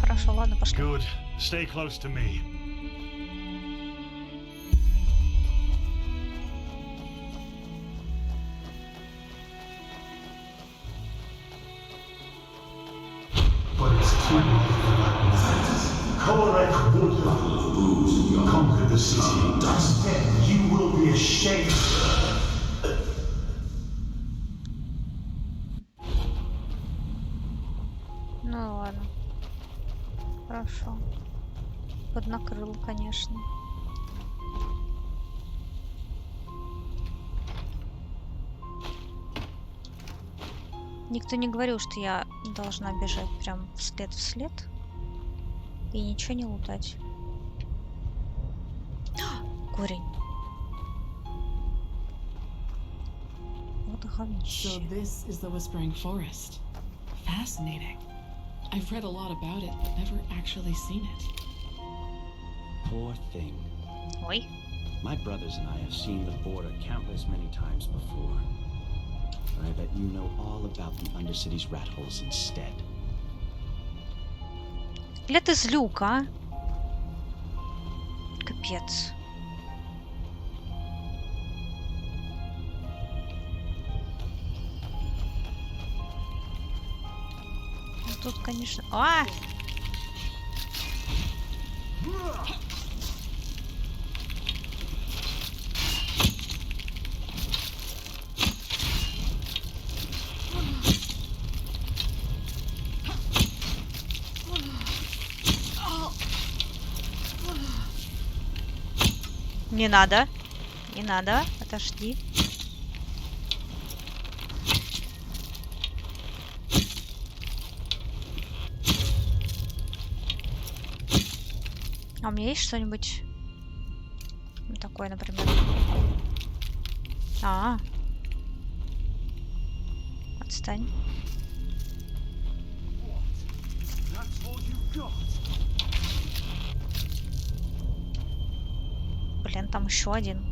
Хорошо, ладно, пошли. Good. Stay close to me. But it's too Korek would have conquered the city. Instead, you will be ashamed. Ну ладно. Хорошо. Поднакрыл, конечно. Никто не говорил, что я должна бежать прям вслед и ничего не лутать. Корень. Вот говнище. So this is the Whispering Forest. Fascinating. I've read a lot about it, but never actually seen it. Poor thing. Ой. My brothers and I have seen the border countless many times before. I bet you know all about the Undercity's rat holes instead. Бля, ты злюк, а? Капец. Ну, тут, конечно... Не надо. Не надо. Отошли. А у меня есть что-нибудь такое, например? Отстань. Блин, там еще один.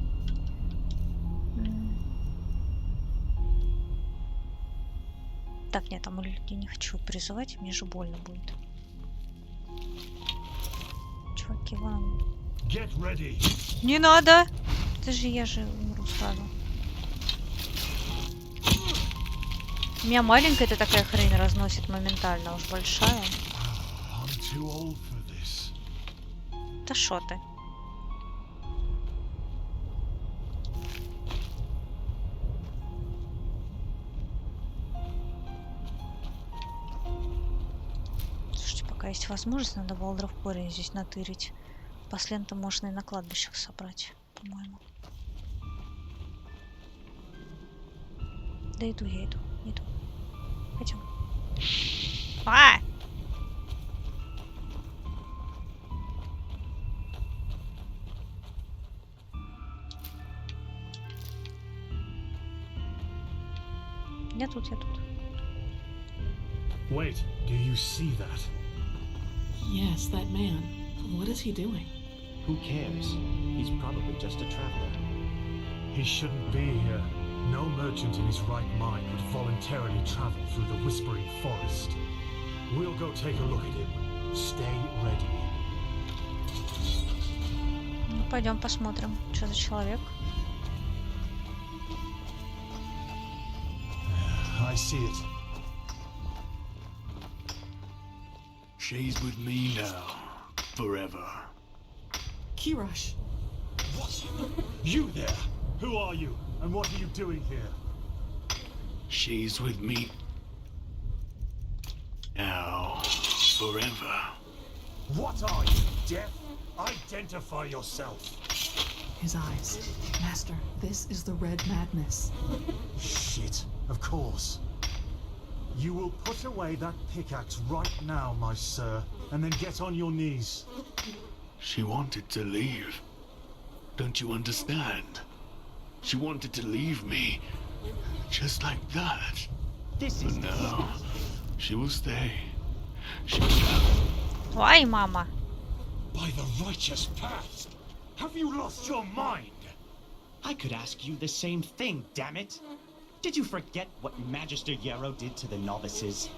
Так, нет, там я не хочу призывать, мне же больно будет. Чуваки, вон. Не надо! Это же я же умру сразу. Меня маленькая-то такая хрень разносит моментально, уж большая. Да шо ты? Слушайте, пока есть возможность, надо Валдров корень здесь натырить. Послен-то можно и на кладбищах собрать, по-моему. Да иду, я иду. Пойдем. А! Я тут. Wait, do you see that? Yes, that man. What is he doing? Who cares? He's probably just a traveler. He shouldn't be here. No merchant in his right mind would voluntarily travel through the Whispering Forest. We'll go take a look at him. Stay ready. Ну, пойдем посмотрим, что за человек. I see it. She's with me now, forever. Kirash. What? You there? Who are you? And what are you doing here? She's with me now, forever. What are you, deaf? Identify yourself. His eyes. Master, this is the Red Madness. Shit, of course. You will put away that pickaxe right now, my sir, and then get on your knees. She wanted to leave. Don't you understand? She wanted to leave me, just like that. This is no. She will stay. She will. Why, Mama? By the righteous past, have you lost your mind? I could ask you the same thing, damn it. Did you forget what Magister Yarrow did to the novices?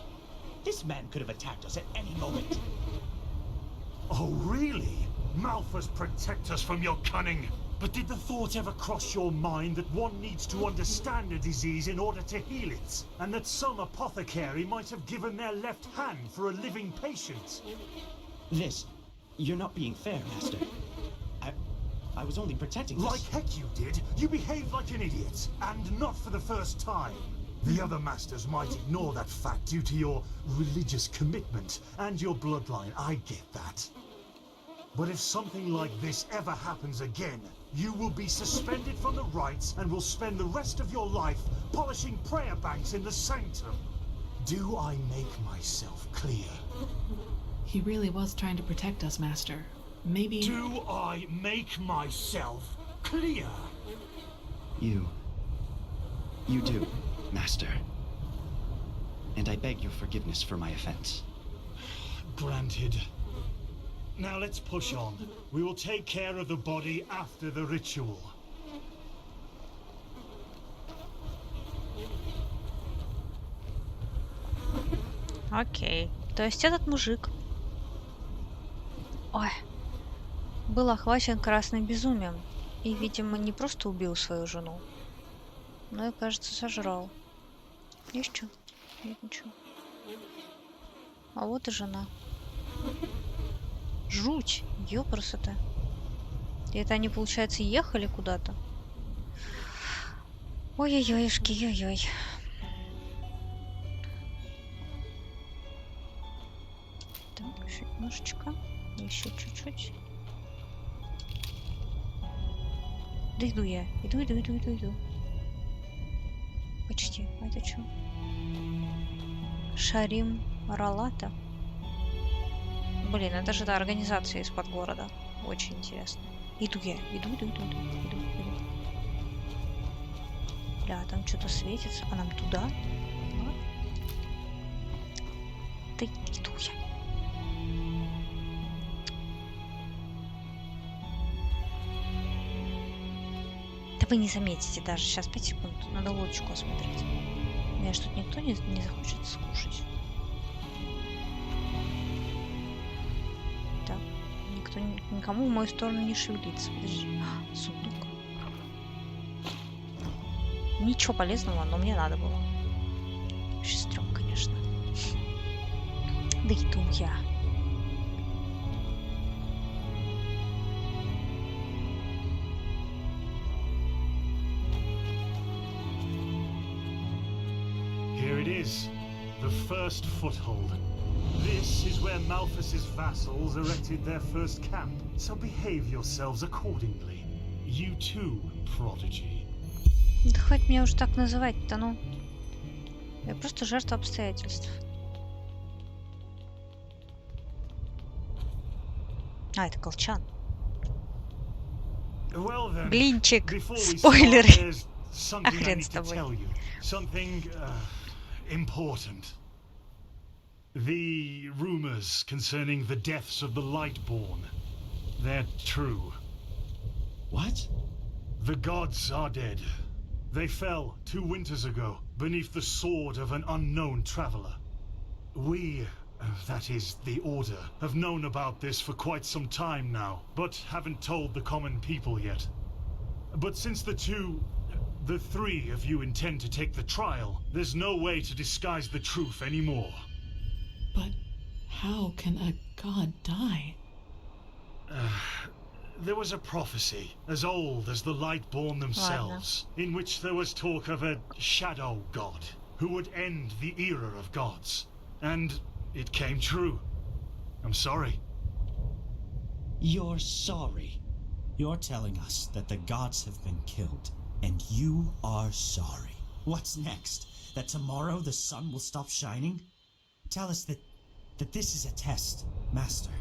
This man could have attacked us at any moment. Oh, really? Malphus, protect us from your cunning. But did the thought ever cross your mind that one needs to understand a disease in order to heal it? And that some apothecary might have given their left hand for a living patient? You're not being fair, Master. I was only protecting us. Like heck you did. You behaved like an idiot. And not for the first time. The other masters might ignore that fact due to your religious commitment and your bloodline. I get that. But if something like this ever happens again, you will be suspended from the rites and will spend the rest of your life polishing prayer banks in the sanctum. Do I make myself clear? He really was trying to protect us, Master. Maybe... Do I make myself clear? You do, Master. And I beg your forgiveness for my offense. Granted. Now let's push on. We will take care of the body after the ritual. Окей. То есть этот мужик... Ой. Был охвачен красным безумием. И, видимо, не просто убил свою жену, но и, кажется, сожрал. Есть что? Нет ничего. А вот и жена. Жуть! Ёпрст-то. И это они, получается, ехали куда-то? Ой-ой-ой-шки, ой-ой. Так, еще немножечко. Еще чуть-чуть. Да иду я. Иду. Почти. А это что? Шарим Ралата. Блин, это же та организация из-под города. Очень интересно. Иду я. Иду. Бля, там что-то светится. А нам туда? Да? Да иду я. Да вы не заметите даже. Сейчас 5 секунд. Надо лодочку осмотреть. Меня ж тут никто не захочет скушать. Так, никому в мою сторону не шевелится. Подожди. Сундук. Ничего полезного, но мне надо было. Шестрём, конечно. Да иду я. Here it is, the first foothold. This is where Malthus's vassals erected their first camp, so behave yourselves accordingly. You too, prodigy. Да хоть меня уже так называть-то, ну. Я просто жертва обстоятельств. А, это колчан. Well then, Блинчик. before we Спойлеры. start, there's something I Хрен need с to тобой. tell you. Something important. The rumors concerning the deaths of the Lightborn, they're true. What? The gods are dead. They fell 2 winters ago beneath the sword of an unknown traveler. We, that is, the Order, have known about this for quite some time now, but haven't told the common people yet. But since the 3 of you intend to take the trial, there's no way to disguise the truth anymore. But how can a god die? There was a prophecy, as old as the Lightborn themselves, in which there was talk of a shadow god, who would end the era of gods. And it came true. I'm sorry. You're sorry? You're telling us that the gods have been killed, and you are sorry. What's next? That tomorrow the sun will stop shining? Tell us that this is a test, Master.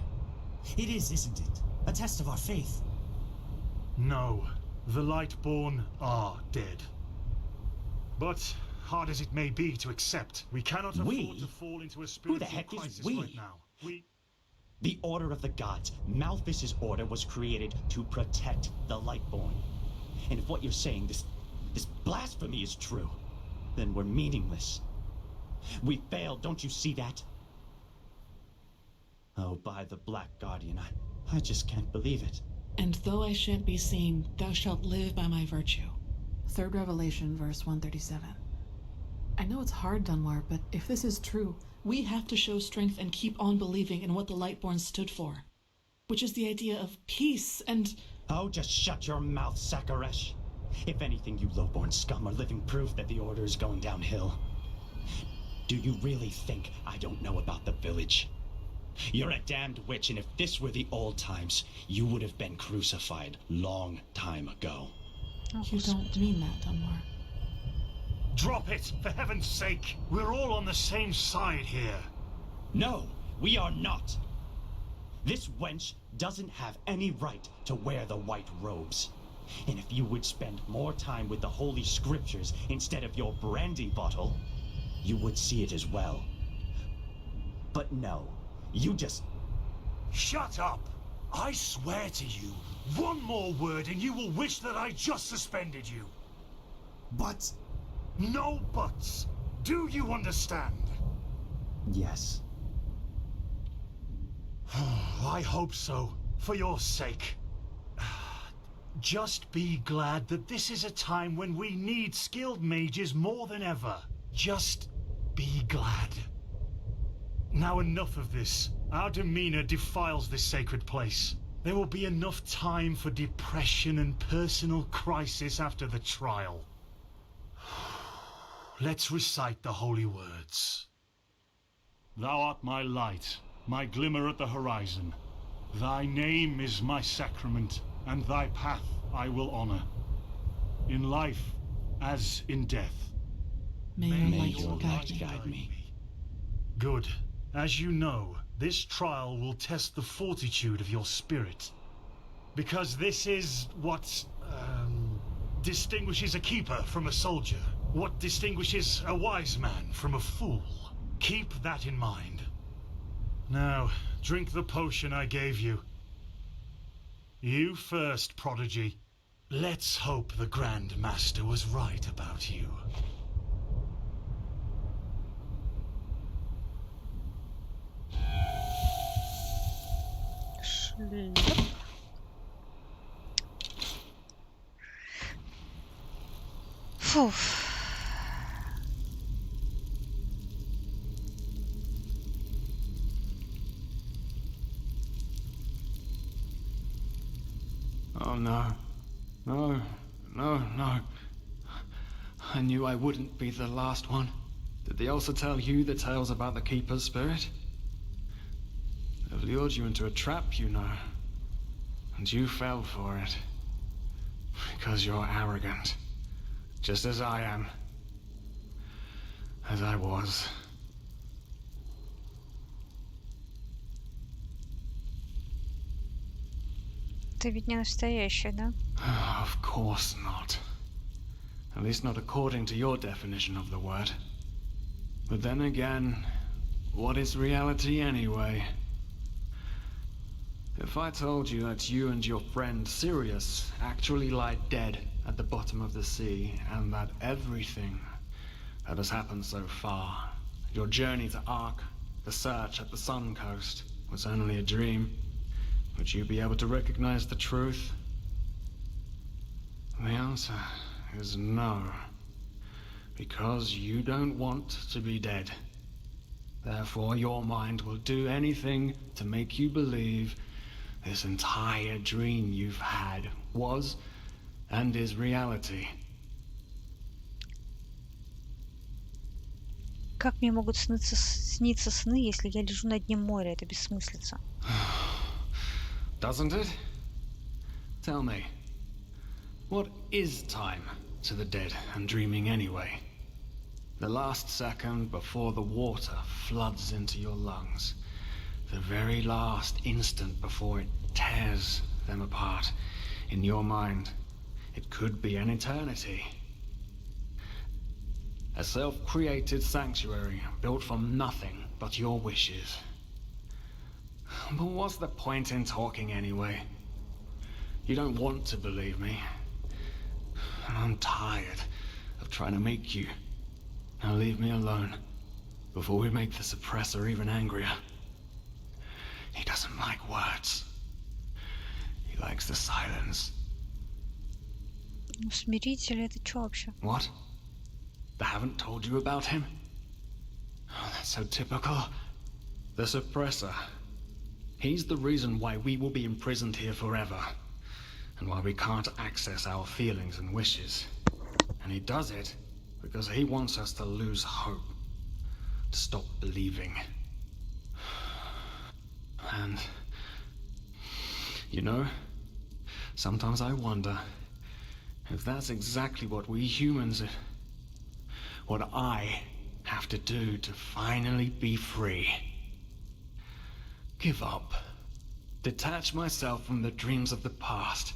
It is, isn't it? A test of our faith. No, the Lightborn are dead. But, hard as it may be to accept, we cannot afford to fall into a spiritual Who the heck crisis is we? right now. The Order of the Gods, Malthus's order, was created to protect the Lightborn. And if what you're saying, this blasphemy is true, then we're meaningless. We failed, don't you see that? Oh, by the Black Guardian, I just can't believe it. And though I shan't be seen, thou shalt live by my virtue. 3rd Revelation, verse 137. I know it's hard, Dunmar, but if this is true, we have to show strength and keep on believing in what the Lightborn stood for. Which is the idea of peace and... Oh, just shut your mouth, Sakaresh. If anything, you lowborn scum are living proof that the Order is going downhill. Do you really think I don't know about the village? You're a damned witch, and if this were the old times, you would have been crucified long time ago. You don't mean that, Dunmar. Drop it, for heaven's sake! We're all on the same side here. No, we are not. This wench doesn't have any right to wear the white robes. And if you would spend more time with the holy scriptures instead of your brandy bottle, you would see it as well. But no, you just... Shut up! I swear to you, one more word and you will wish that I just suspended you. But... No buts! Do you understand? Yes. I hope so, for your sake. Just be glad that this is a time when we need skilled mages more than ever. Just be glad. Now enough of this. Our demeanor defiles this sacred place. There will be enough time for depression and personal crisis after the trial. Let's recite the holy words. Thou art my light, my glimmer at the horizon. Thy name is my sacrament, and thy path I will honor. In life, as in death. May your light guide me. Good. As you know, this trial will test the fortitude of your spirit. Because this is what, distinguishes a keeper from a soldier. What distinguishes a wise man from a fool. Keep that in mind. Now, drink the potion I gave you. You first, Prodigy. Let's hope the Grand Master was right about you. Шлеп. Фух. Oh no. No, no, no. I knew I wouldn't be the last one. Did they also tell you the tales about the Keeper's spirit? They've lured you into a trap, you know. And you fell for it. Because you're arrogant. Just as I am. As I was. Ты ведь не настоящий, да? Of course not. At least not according to your definition of the word. But then again, what is reality anyway? If I told you that you and your friend Sirius actually lie dead at the bottom of the sea, and that everything that has happened so far, your journey to Ark, the search at the Sun Coast, was only a dream, would you be able to recognize the truth? The answer is no. Because you don't want to be dead. Therefore, your mind will do anything to make you believe this entire dream you've had was and is reality. Как мне могут сниться сны, если я лежу на дне моря? Это бессмыслица. Doesn't it? Tell me, what is time to the dead and dreaming anyway? The last second before the water floods into your lungs. The very last instant before it tears them apart. In your mind, it could be an eternity. A self-created sanctuary built from nothing but your wishes. But what's the point in talking anyway? You don't want to believe me. And I'm tired of trying to make you. Now leave me alone, before we make the suppressor even angrier. He doesn't like words. He likes the silence. Ну, смиритель, это что вообще? What? They haven't told you about him? Oh, that's so typical. The suppressor. He's the reason why we will be imprisoned here forever. And why we can't access our feelings and wishes. And he does it because he wants us to lose hope. To stop believing. And... you know, sometimes I wonder if that's exactly what we humans... what I have to do to finally be free. Give up. Detach myself from the dreams of the past.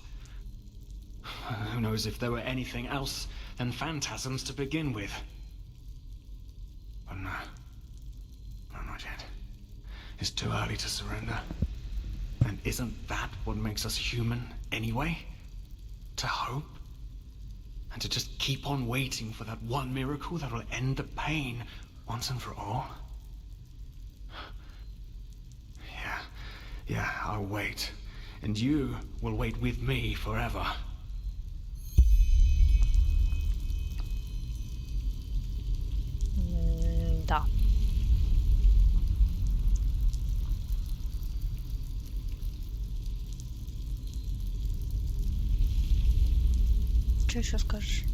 Who knows if there were anything else than phantasms to begin with. But no. No, not yet. It's too early to surrender. And isn't that what makes us human anyway? To hope? And to just keep on waiting for that one miracle that will end the pain once and for all? Yeah, I'll wait. And you will wait with me forever. Да. Что еще скажешь?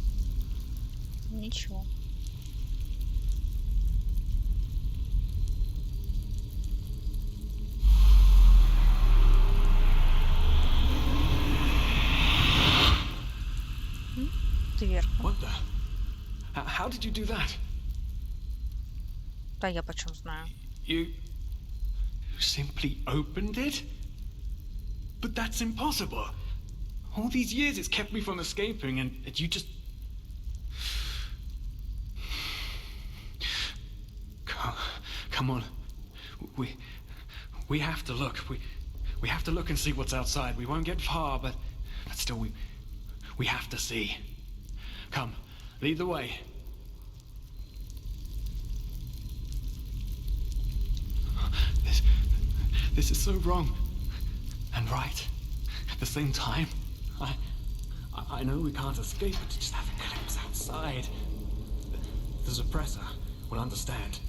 Ничего. Дверка. What the? How did you do that? Да я почем знаю. You simply opened it? But that's impossible. All these years it's kept me from escaping, and you just... Come on. We have to look. We have to look and see what's outside. We won't get far, but still we have to see. Come, lead the way. This is so wrong. and right at the same time. I know we can't escape, but just have a glimpse outside. The suppressor will understand.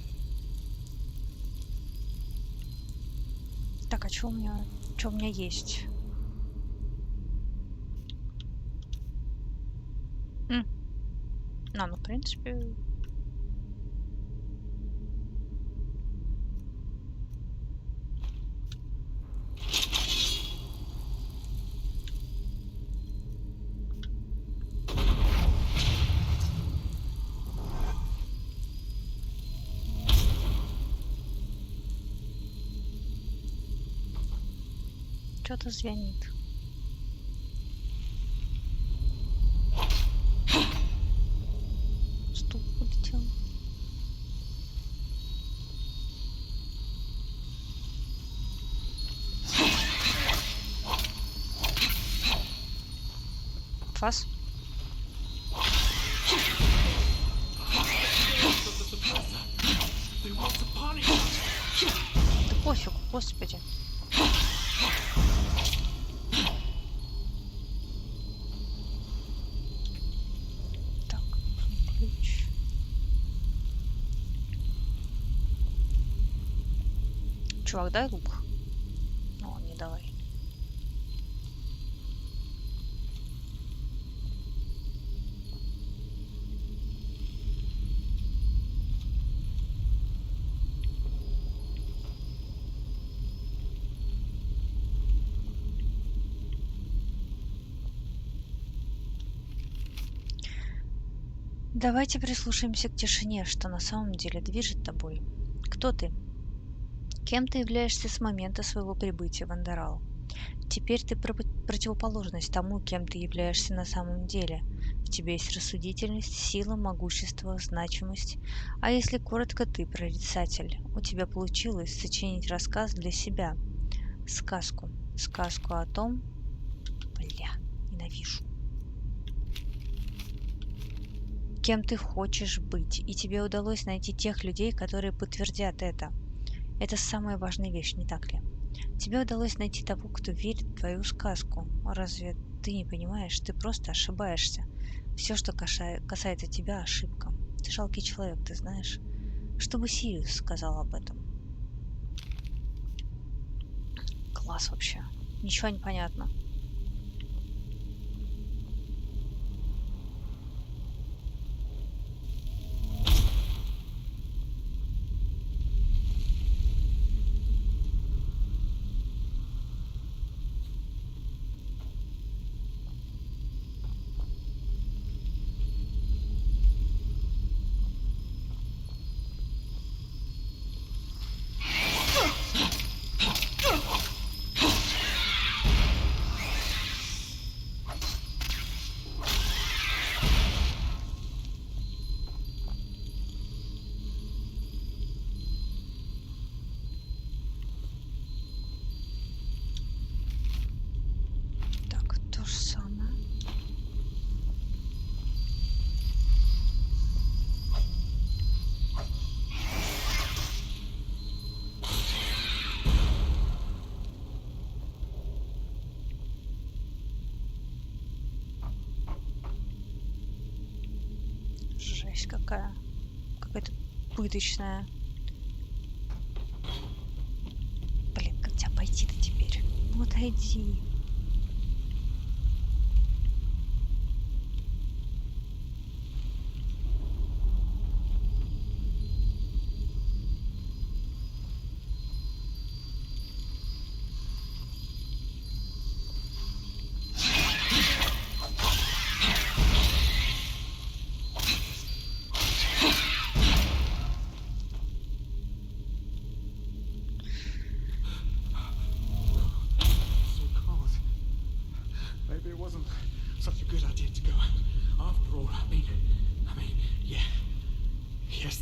Так, а что у меня есть? Ну, в принципе... Что-то звенит. Стул улетел. Фас. Да пофигу, господи. Чувак, дай лук. О, не давай. Давайте прислушаемся к тишине, что на самом деле движет тобой. Кто ты? Кем ты являешься с момента своего прибытия в Enderal? Теперь ты противоположность тому, кем ты являешься на самом деле. В тебе есть рассудительность, сила, могущество, значимость. А если коротко, ты прорицатель. У тебя получилось сочинить рассказ для себя. Сказку. Сказку о том... Бля, ненавижу. Кем ты хочешь быть. И тебе удалось найти тех людей, которые подтвердят это. Это самая важная вещь, не так ли? Тебе удалось найти того, кто верит в твою сказку. Разве ты не понимаешь? Ты просто ошибаешься. Все, что касается тебя, ошибка. Ты жалкий человек, ты знаешь? Что бы Сириус сказал об этом? Класс вообще. Ничего не понятно. Жесть какая. Какая-то пыточная. Блин, как тебя пойти-то теперь? Ну отойди.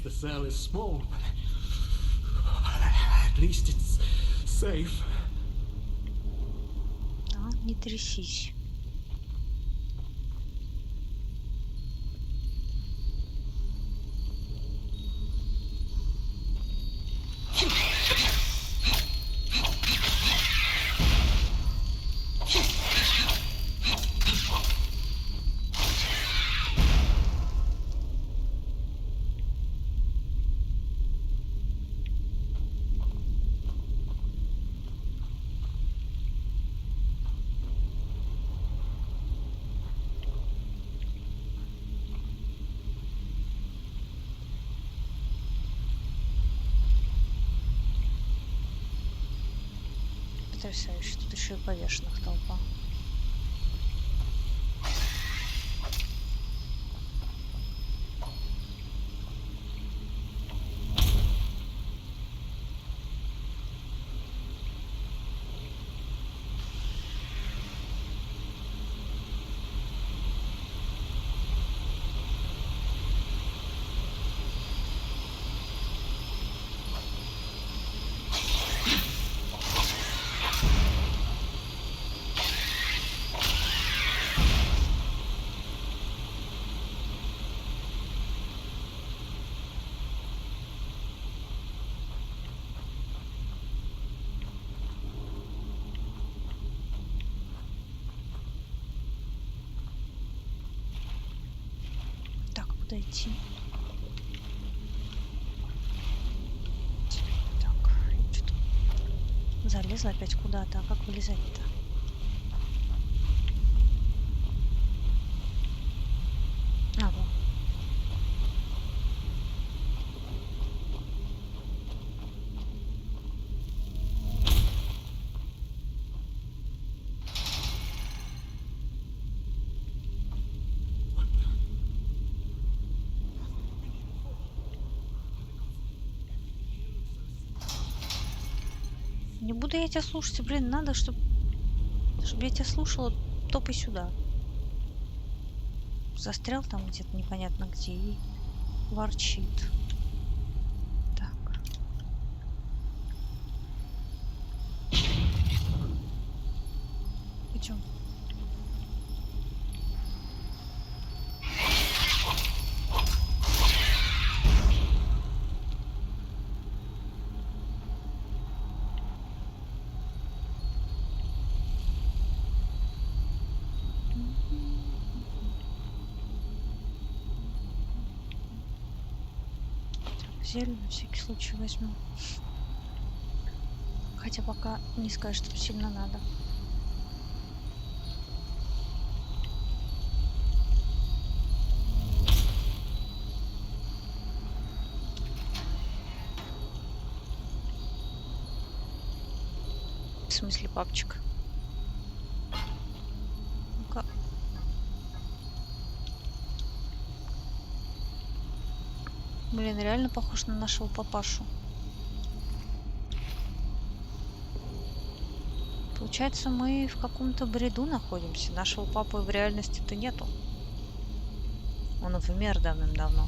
The cell is small, but at least it's safe. Да, не трясись. Потрясающе. Тут еще и повешенных толпа. Куда идти? Так, что-то залезла опять куда-то. А как вылезать-то? А, вот. Не буду я тебя слушать, блин, надо, чтобы я тебя слушала, топай сюда. Застрял там где-то непонятно где и ворчит. Так. Идем. Зелень на всякий случай возьму. Хотя пока не скажешь, что сильно надо. В смысле, папчик? Ну-ка. Блин, реально похож на нашего папашу. Получается, мы в каком-то бреду находимся. Нашего папы в реальности-то нету. Он умер давным-давно.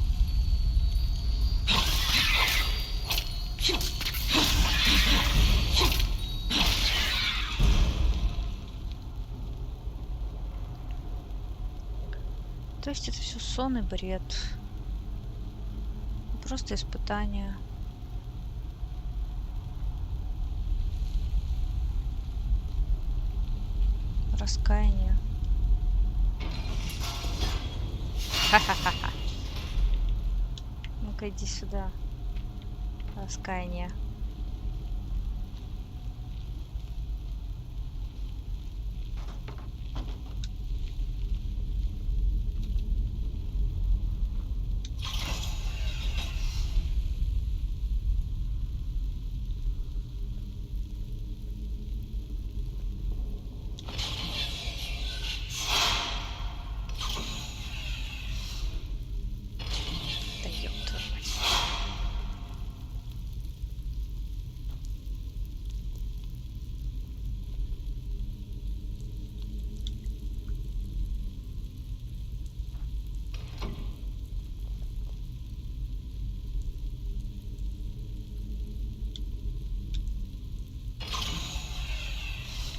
То есть это все сон и бред. Просто испытание. Раскаяние. Ха-ха-ха-ха. Ну-ка иди сюда. Раскаяние.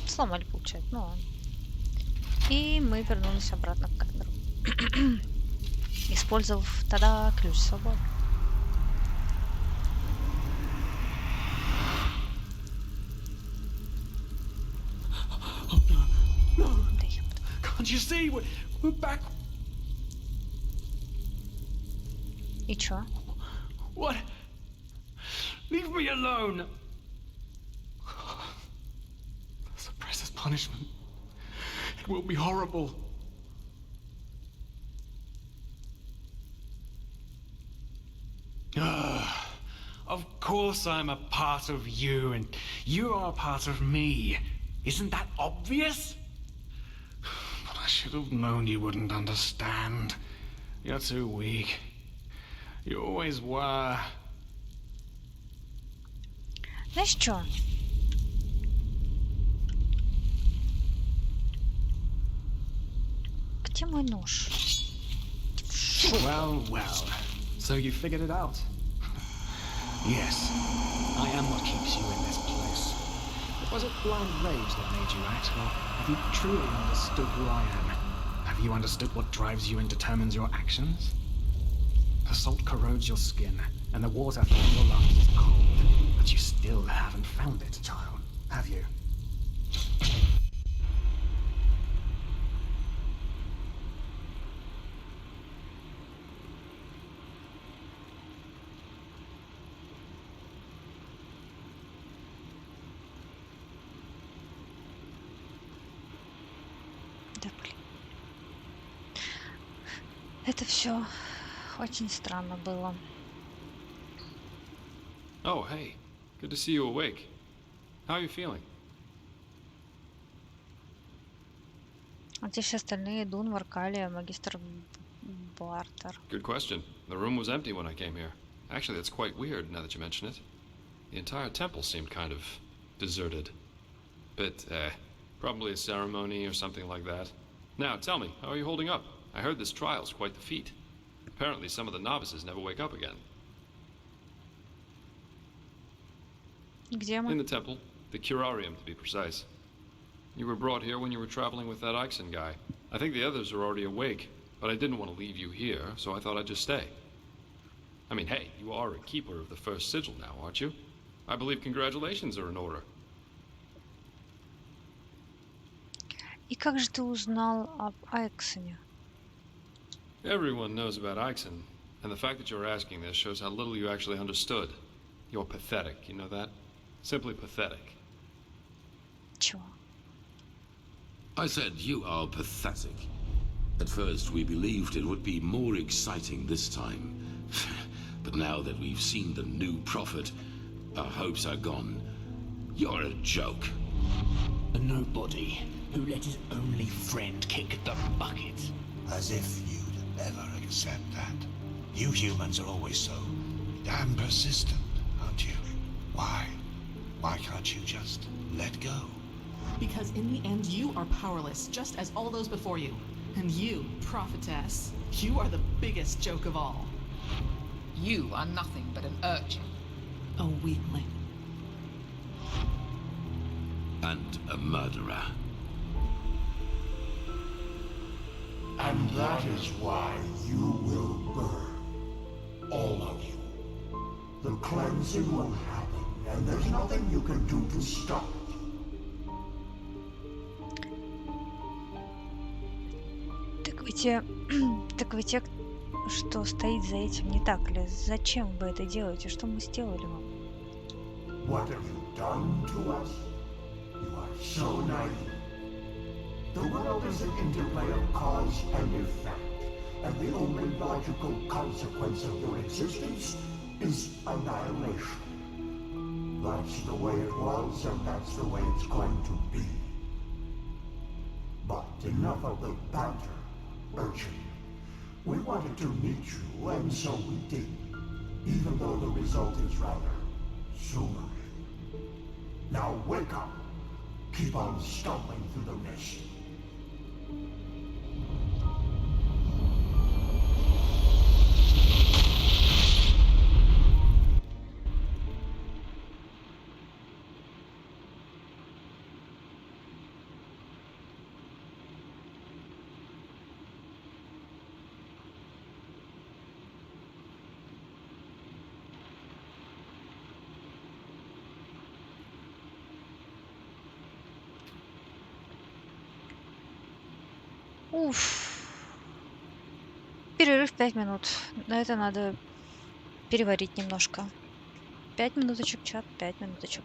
Сломали, получается. Ну ладно. И мы вернулись обратно в камеру. Использовав тогда ключ свободы. Can't you see? We're back. И чё? What? Leave me alone. Suppress punishment. It will be horrible. Of course I'm a part of you, and you are a part of me. Isn't that obvious? But I should have known you wouldn't understand. You're too weak. You always were. Знаешь что? Где мой нож? Well, well. So you figured it out? Yes. I am what keeps you in this place. Was it blind rage that made you act, or have you truly understood who I am? Have you understood what drives you and determines your actions? The salt corrodes your skin, and the water from your lungs is cold. But you still haven't found it, child, have you? Да блин. Это все очень странно было. Oh, hey. Good to see you awake. How are you feeling? А где все остальные? Дун, Варкалия, магистр Бартер. Good question. The room was empty when I came here. Actually, that's quite weird now that you mention it. The entire temple seemed kind of deserted. Bit, probably a ceremony or something like that. Now, tell me, how are you holding up? I heard this trial's quite the feat. Apparently some of the novices never wake up again. Где мы? In the temple. The curarium, to be precise. You were brought here when you were traveling with that Ixon guy. I think the others are already awake, but I didn't want to leave you here, so I thought I'd just stay. I mean, hey, you are a keeper of the first sigil now, aren't you? I believe congratulations are in order. И как же ты узнал об Айксоне? Everyone knows about Ixon, and the fact that you're asking this shows how little you actually understood. You're pathetic, you know that? Simply pathetic. Чего? I said you are pathetic. At first we believed it would be more exciting this time. But now that we've seen the new prophet, our hopes are gone. You're a joke. A nobody who let his only friend kick the bucket. As if you'd ever accept that. You humans are always so damn persistent, aren't you? Why? Why can't you just let go? Because in the end, you are powerless, just as all those before you. And you, prophetess, you are the biggest joke of all. You are nothing but an urchin. A weakling. And a murderer. And that is why you will burn. All of you. The cleansing will happen, and there's nothing you can do to stop it. Так вы те, что стоит за этим, не так ли? Зачем вы это делаете? Что мы сделали вам? What have you done to us? You are so naive. The world is an interplay of cause and effect, and the only logical consequence of your existence is annihilation. That's the way it was, and that's the way it's going to be. But enough of the banter, urchin. We wanted to meet you, and so we did, even though the result is rather sobering. Now wake up. Keep on stumbling through the mist. Уф. Перерыв 5 минут. На это надо переварить немножко. 5 минуточек, чат, 5 минуточек.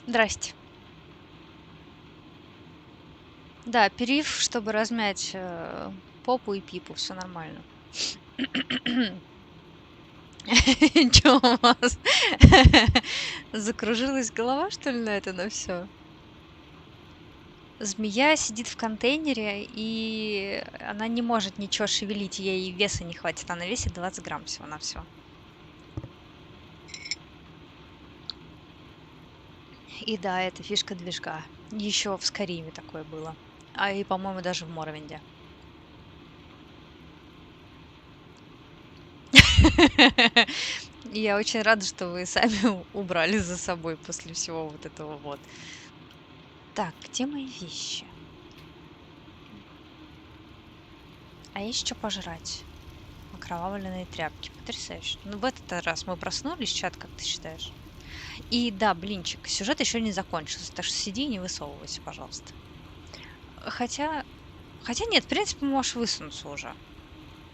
Здрасте. Да, перив, чтобы размять попу и пипу, все нормально. Чё у вас? Закружилась голова, что ли, на это на все? Змея сидит в контейнере, и она не может ничего шевелить, ей веса не хватит. Она весит 20 грамм всего-навсего. И да, это фишка движка. Еще в Скайриме такое было. А и, по-моему, даже в Моровинде. Я очень рада, что вы сами убрали за собой после всего вот этого вот. Так, где мои вещи? А есть что пожрать? Окровавленные тряпки. Потрясающе. Ну, в этот раз мы проснулись, чат, как ты считаешь? И да, блинчик, сюжет еще не закончился, так что сиди и не высовывайся, пожалуйста. Хотя нет, в принципе, можешь высунуться уже.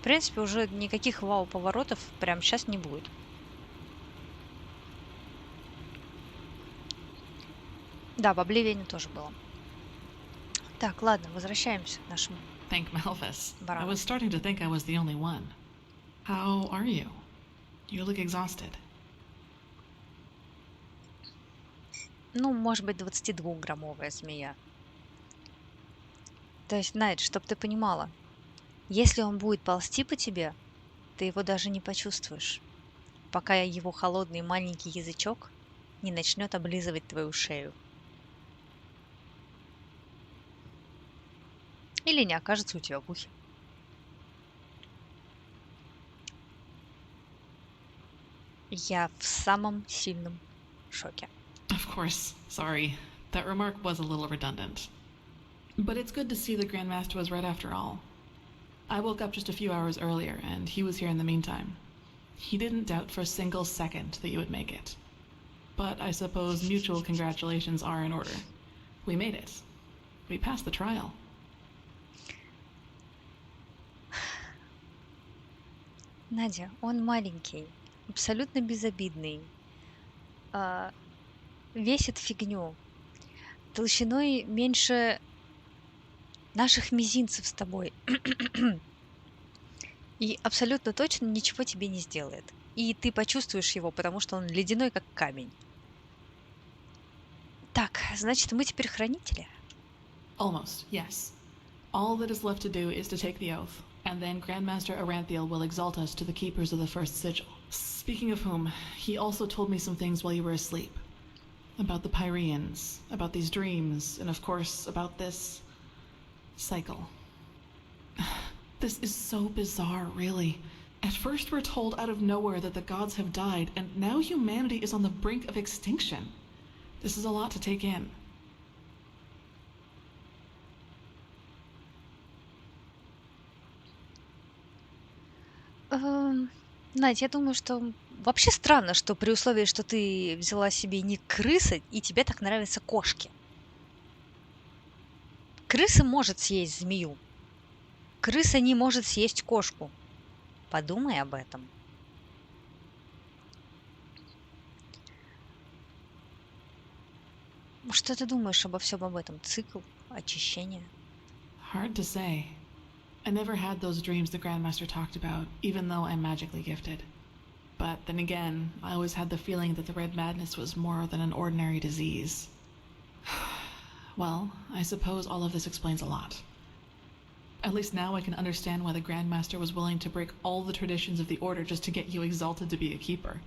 В принципе, уже никаких вау-поворотов прямо сейчас не будет. Да, в Обливине тоже было. Так, ладно, возвращаемся к нашему Thank Malphus. I барану. was starting to think I was the only one. How are you? You look exhausted. Ну, может быть, 22-граммовая змея. То есть, Найт, чтоб ты понимала, если он будет ползти по тебе, ты его даже не почувствуешь, пока его холодный маленький язычок не начнет облизывать твою шею. Или не окажется у тебя в ухе. Я в самом сильном шоке. Of course, sorry. That remark was a little redundant. But it's good to see the Grandmaster was right after all. I woke up just a few hours earlier, and he was here in the meantime. He didn't doubt for a single second that you would make it. But I suppose mutual congratulations are in order. We made it. We passed the trial. Надя, он маленький, абсолютно безобидный, весит фигню, толщиной меньше наших мизинцев с тобой. И абсолютно точно ничего тебе не сделает. И ты почувствуешь его, потому что он ледяной, как камень. Так, значит, мы теперь хранители? Almost, yes. All that is left to do is to take the oath, and then Grandmaster Aranthiel will exalt us to the keepers of the first sigil. Speaking of whom, he also told me some things while you were asleep. About the Pyreans, about these dreams, and of course, about this cycle. This is so bizarre, really. At first we're told out of nowhere that the gods have died, and now humanity is on the brink of extinction. This is a lot to take in. Надь, я думаю, что вообще странно, что при условии, что ты взяла себе ник крыса, и тебе так нравятся кошки. Крыса может съесть змею. Крыса не может съесть кошку. Подумай об этом. Что ты думаешь обо всем об этом? Цикл, очищение? Hard to say. I never had those dreams the Grandmaster talked about, even though I'm magically gifted. But then again, I always had the feeling that the Red Madness was more than an ordinary disease. Well, I suppose all of this explains a lot. At least now I can understand why the Grandmaster was willing to break all the traditions of the Order just to get you exalted to be a keeper.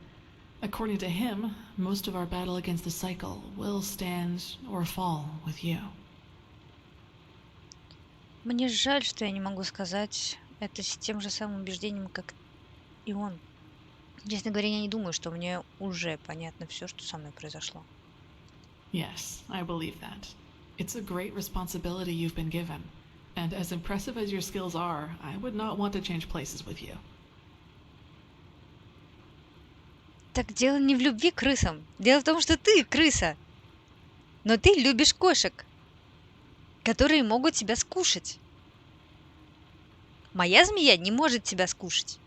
According to him, most of our battle against the cycle will stand or fall with you. Мне жаль, что я не могу сказать это с тем же самым убеждением, как и он. Честно говоря, я не думаю, что мне уже понятно все, что со мной произошло. Yes, I believe that. It's a great responsibility you've been given. And as impressive as your skills are, I would not want to change places with you. Так дело не в любви к крысам. Дело в том, что ты крыса. Но ты любишь кошек, которые могут тебя скушать. Моя змея не может тебя скушать.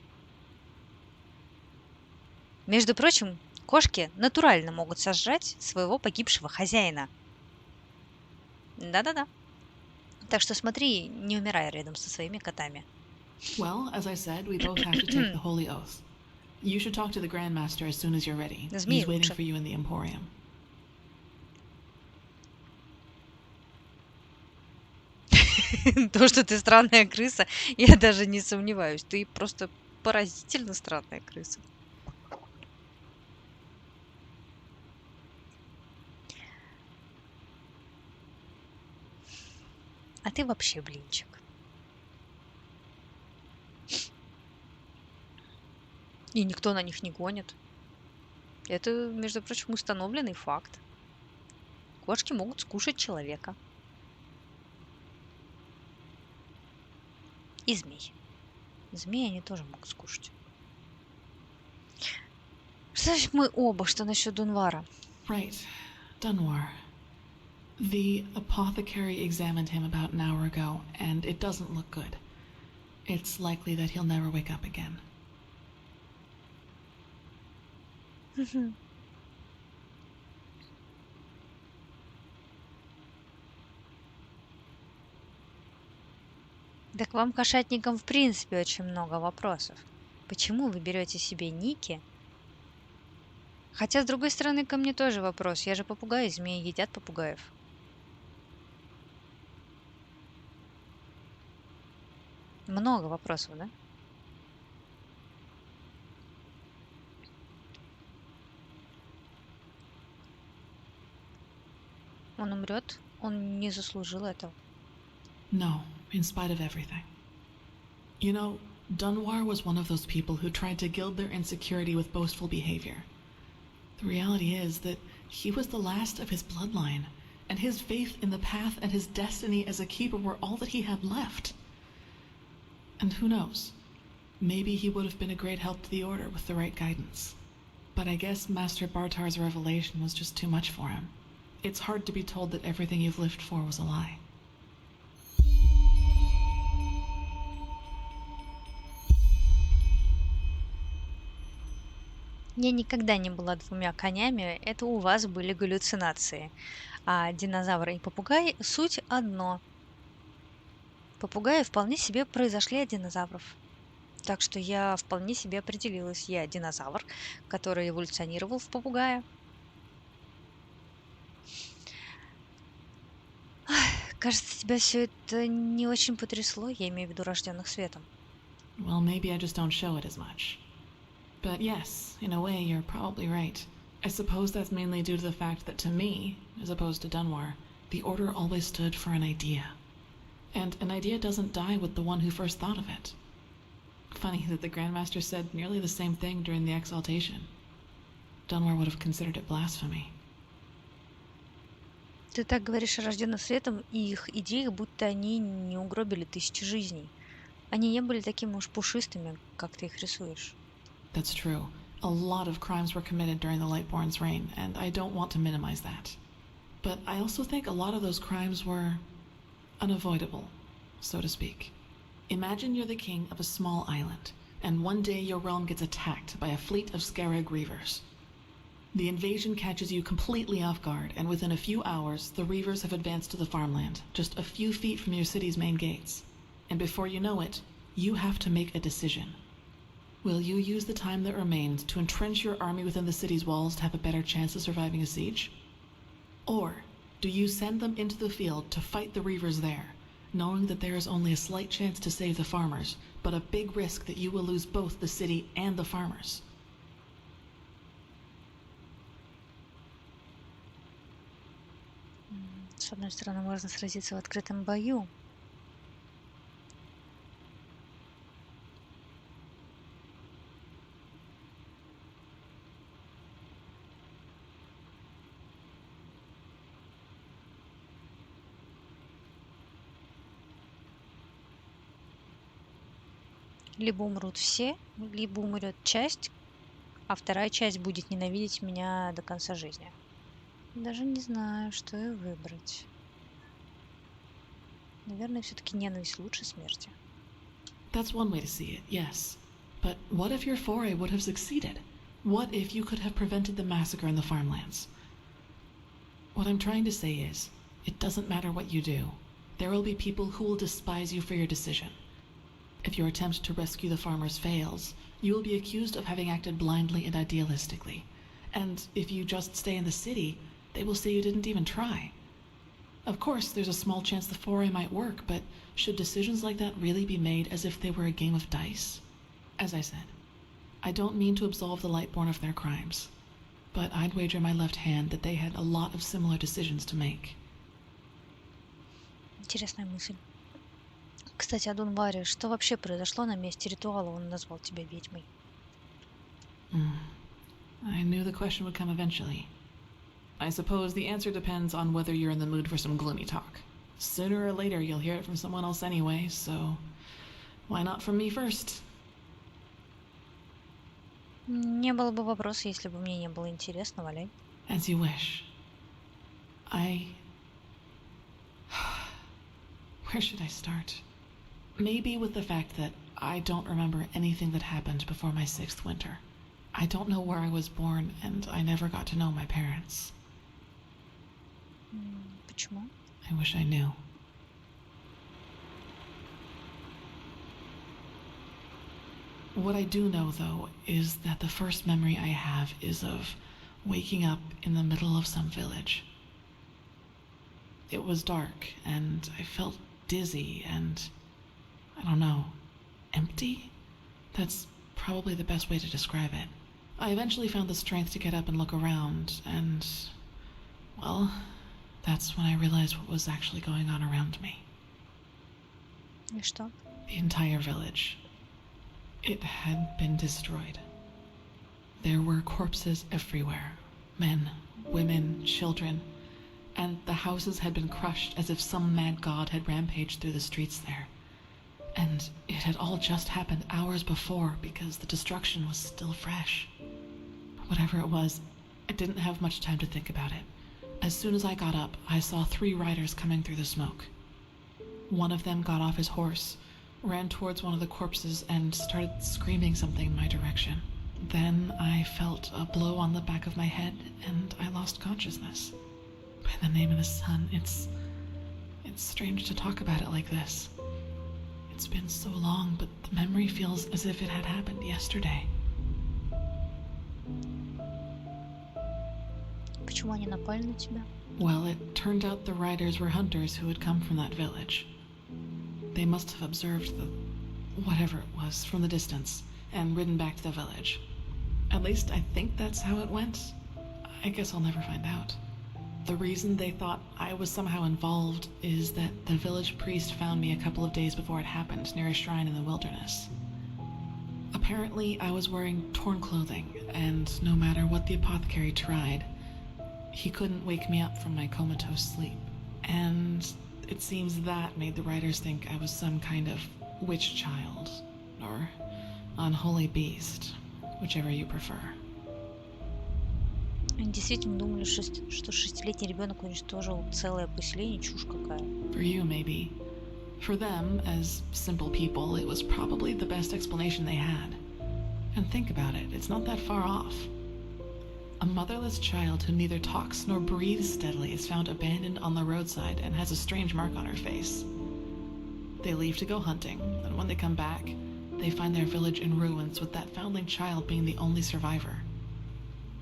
Между прочим, кошки натурально могут сожрать своего погибшего хозяина. Да-да-да. Так что смотри, не умирай рядом со своими котами. Well, as I said, we both have to take the holy oath. You should talk to the Grandmaster as soon as you're ready. Змеи He's waiting лучше. for you in the Emporium. То, что ты странная крыса, я даже не сомневаюсь. Ты просто поразительно странная крыса. А ты вообще блинчик. И никто на них не гонит. Это, между прочим, установленный факт. Кошки могут скушать человека. И змей. Змеи они тоже могут скушать. Значит, мы оба, что насчет Дунвара? Right. Dunwar. The apothecary examined him about an hour ago, and it doesn't look good. It's likely that he'll never wake up again. Да к вам, кошатникам, в принципе, очень много вопросов. Почему вы берете себе ники? Хотя, с другой стороны, ко мне тоже вопрос. Я же попугай, змеи едят попугаев. Много вопросов, да? Он умрет? Он не заслужил этого. No, in spite of everything. You know, Dunwar was one of those people who tried to gild their insecurity with boastful behavior. The reality is that he was the last of his bloodline, and his faith in the path and his destiny as a keeper were all that he had left. And who knows? Maybe he would have been a great help to the Order with the right guidance. But I guess Master Bartar's revelation was just too much for him. It's hard to be told that everything you've lived for was a lie. Я никогда не была двумя конями, это у вас были галлюцинации. А динозавр и попугай – суть одно. Попугаи вполне себе произошли от динозавров. Так что я вполне себе определилась. Я динозавр, который эволюционировал в попугая. Кажется, тебя все это не очень потрясло, я имею в виду рожденных светом. Well, maybe I just don't show it as much. But yes, in a way, you're probably right. I suppose that's mainly due to the fact that to me, as opposed to Dunwar, the Order always stood for an idea. And an idea doesn't die with the one who first thought of it. Funny that the Grandmaster said nearly the same thing during the exaltation. Dunwar would have considered it blasphemy. Ты так говоришь о рожденных светом и их идеях, будто они не угробили тысячи жизней. Они не были такими уж пушистыми, как ты их рисуешь. That's true. A lot of crimes were committed during the Lightborn's reign, and I don't want to minimize that. But I also think a lot of those crimes were unavoidable, so to speak. Imagine you're the king of a small island, and one day your realm gets attacked by a fleet of Scarab Reavers. The invasion catches you completely off guard, and within a few hours, the Reavers have advanced to the farmland, just a few feet from your city's main gates. And before you know it, you have to make a decision. Will you use the time that remains to entrench your army within the city's walls to have a better chance of surviving a siege? Or do you send them into the field to fight the Reavers there, knowing that there is only a slight chance to save the farmers, but a big risk that you will lose both the city and the farmers? С одной стороны, можно сразиться в открытом бою. Либо умрут все, либо умрет часть, а вторая часть будет ненавидеть меня до конца жизни. Даже не знаю, что и выбрать. Наверное, все-таки ненависть лучше смерти. That's one way to see it, yes. But what if your foray would have succeeded? What if you could have prevented the massacre in the farmlands? What I'm trying to say is, it doesn't matter what you do. There will be people who will despise you for your decision. If your attempt to rescue the farmers fails, you will be accused of having acted blindly and idealistically. And if you just stay in the city, they will say you didn't even try. Of course, there's a small chance the foray might work, but should decisions like that really be made as if they were a game of dice? As I said, I don't mean to absolve the Lightborn of their crimes, but I'd wager my left hand that they had a lot of similar decisions to make. Интересная мысль. Кстати, Адунваре, что вообще произошло на месте ритуала? Он назвал тебя ведьмой. I knew the question would come eventually. I suppose the answer depends on whether you're in the mood for some gloomy talk. Sooner or later you'll hear it from someone else anyway, so why not from me first? Не было бы вопроса, если бы мне не было интересно, валяй. As you wish. Where should I start? Maybe with the fact that I don't remember anything that happened before my 6th winter. I don't know where I was born, and I never got to know my parents. Почему? I wish I knew. What I do know, though, is that the first memory I have is of waking up in the middle of some village. It was dark, and I felt dizzy and, I don't know, empty? That's probably the best way to describe it. I eventually found the strength to get up and look around, and, well, that's when I realized what was actually going on around me. И что? The entire village. It had been destroyed. There were corpses everywhere. Men, women, children. And the houses had been crushed as if some mad god had rampaged through the streets there. And it had all just happened hours before because the destruction was still fresh. Whatever it was, I didn't have much time to think about it. As soon as I got up, I saw 3 riders coming through the smoke. One of them got off his horse, ran towards one of the corpses, and started screaming something in my direction. Then I felt a blow on the back of my head, and I lost consciousness. By the name of the sun, it's strange to talk about it like this. It's been so long, but the memory feels as if it had happened yesterday. Почему они напали на тебя? Well, it turned out the riders were hunters who had come from that village. They must have observed the whatever it was from the distance and ridden back to the village. At least I think that's how it went. I guess I'll never find out. The reason they thought I was somehow involved is that the village priest found me a couple of days before it happened near a shrine in the wilderness. Apparently, I was wearing torn clothing, and no matter what the apothecary tried, he couldn't wake me up from my comatose sleep. And it seems that made the riders think I was some kind of witch child, or unholy beast, whichever you prefer. Они действительно думали, что 6-летний ребенок уничтожил целое поселение, чушь какая. For you, maybe. For them, as simple people, it was probably the best explanation they had. And think about it, it's not that far off. A motherless child who neither talks nor breathes steadily is found abandoned on the roadside and has a strange mark on her face. They leave to go hunting, and when they come back, they find their village in ruins with that foundling child being the only survivor.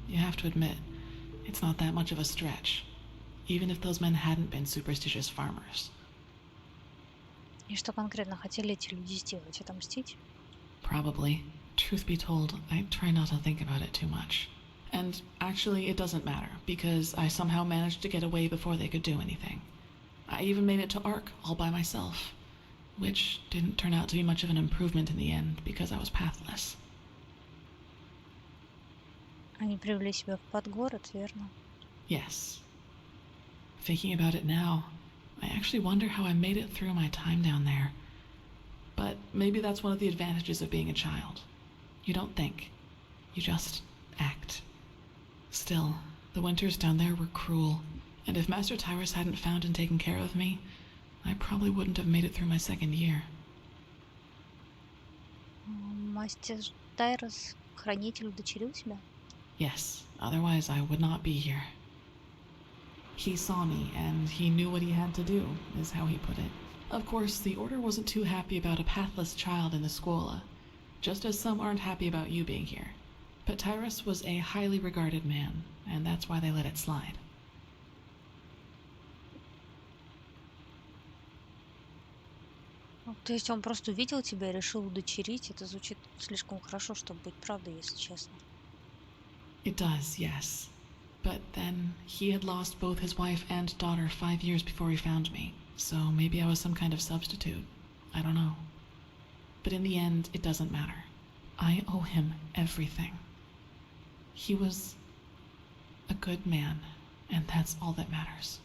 You have to admit, it's not that much of a stretch, even if those men hadn't been superstitious farmers. И что конкретно хотели эти люди сделать? Отомстить? Probably. Truth be told, I try not to think about it too much. And actually, it doesn't matter, because I somehow managed to get away before they could do anything. I even made it to Ark all by myself, which didn't turn out to be much of an improvement in the end, because I was pathless. Они привели себя в подгород, верно? Yes. Thinking about it now, I actually wonder how I made it through my time down there. But maybe that's one of the advantages of being a child. You don't think. You just act. Still, the winters down there were cruel, and if Master Tyrus hadn't found and taken care of me, I probably wouldn't have made it through my 2nd year. Мастер Тайрос хранитель удочерил тебя? Yes, otherwise I would not be here. He saw me, and he knew what he had to do, is how he put it. Of course, the Order wasn't too happy about a pathless child in the Scuola, just as some aren't happy about you being here. But Tyrus was a highly regarded man, and that's why they let it slide. То есть он просто увидел тебя и решил удочерить? Это звучит слишком хорошо, чтобы быть правдой, если честно. It does, yes. But then, he had lost both his wife and daughter 5 years before he found me, so maybe I was some kind of substitute. I don't know. But in the end, it doesn't matter. I owe him everything. He was a good man, and that's all that matters.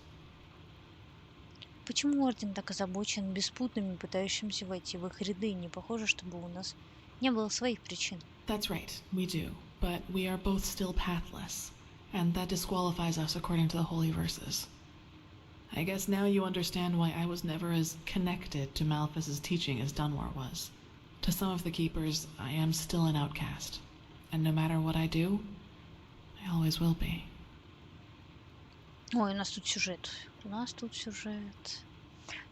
Почему Орден так озабочен беспутными, пытающимися войти в их ряды? Не похоже, чтобы у нас не было своих причин. That's right, we do. But we are both still pathless, and that disqualifies us according to the holy verses. I guess now you understand why I was never as connected to Malphas's teaching as Dunwar was. To some of the Keepers, I am still an outcast, and no matter what I do, I always will be. Ой, у нас тут сюжет. У нас тут сюжет.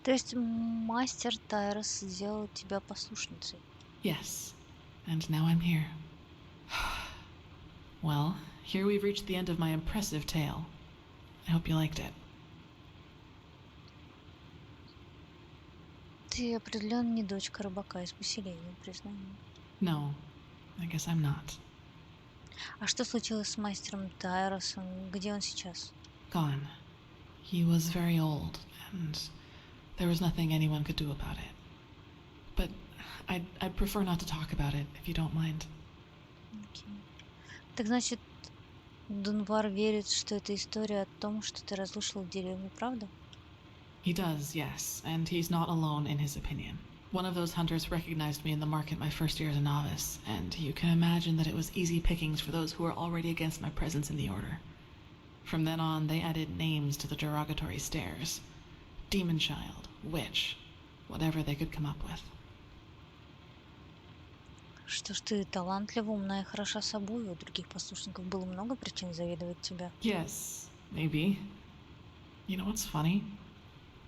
То есть мастер Тайрос сделал тебя послушницей? Yes, and now I'm here. Well, here we've reached the end of my impressive tale. I hope you liked it. Ты определенно не дочка рыбака из поселения, признаю. No, I guess I'm not. А что случилось с мастером Тайросом? Где он сейчас? Gone. He was very old, and there was nothing anyone could do about it. But I'd prefer not to talk about it, if you don't mind. Okay. Так значит, Дунвар верит, что это история о том, что ты разрушил деревню, правда? He does, yes, and he's not alone in his opinion. One of those hunters recognized me in the market my first year as a novice, and you can imagine that it was easy pickings for those who were already against my presence in the Order. From then on, they added names to the derogatory stares. Demon Child, Witch, whatever they could come up with. Что ж, ты талантлива, умна и хороша собой. У других послушников было много причин завидовать тебе. Yes, maybe. You know what's funny?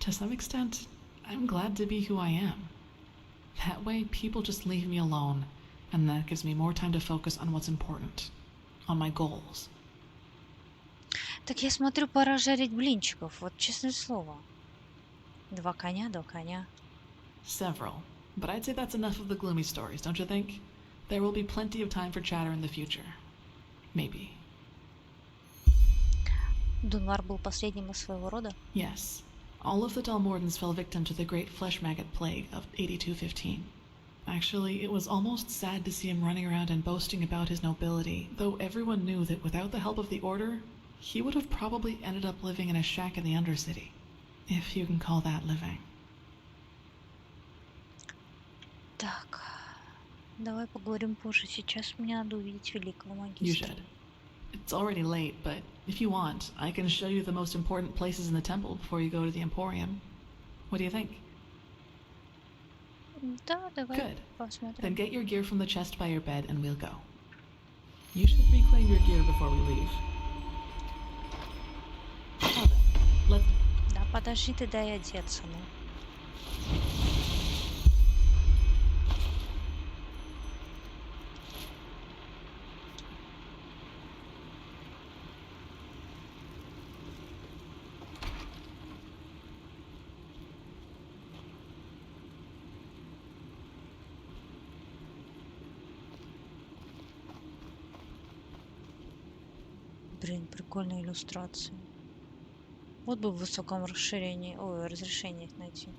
To some extent, I'm glad to be who I am. That way, people just leave me alone, and that gives me more time to focus on what's important, on my goals. Так я смотрю, пора жарить блинчиков, вот честное слово. Два коня. Several. But I'd say that's enough of the gloomy stories, don't you think? There will be plenty of time for chatter in the future. Maybe. Дунвар был последним из своего рода? Yes. All of the Dalmordans fell victim to the great flesh maggot plague of 8215. Actually, it was almost sad to see him running around and boasting about his nobility, though everyone knew that without the help of the Order, he would have probably ended up living in a shack in the Undercity. If you can call that living. Так, давай поговорим позже. Сейчас мне надо увидеть великого магистра. You should. It's already late, but if you want, I can show you the most important places in the temple before you go to the Emporium. What do you think? Да, давай Good. посмотрим. Then get your gear from the chest by your bed and we'll go. You should reclaim your gear before we leave. Now then, let's... Да, подожди ты, дай одеться, ну. Блин, прикольные иллюстрации. Вот бы в высоком расширении, разрешении их найти.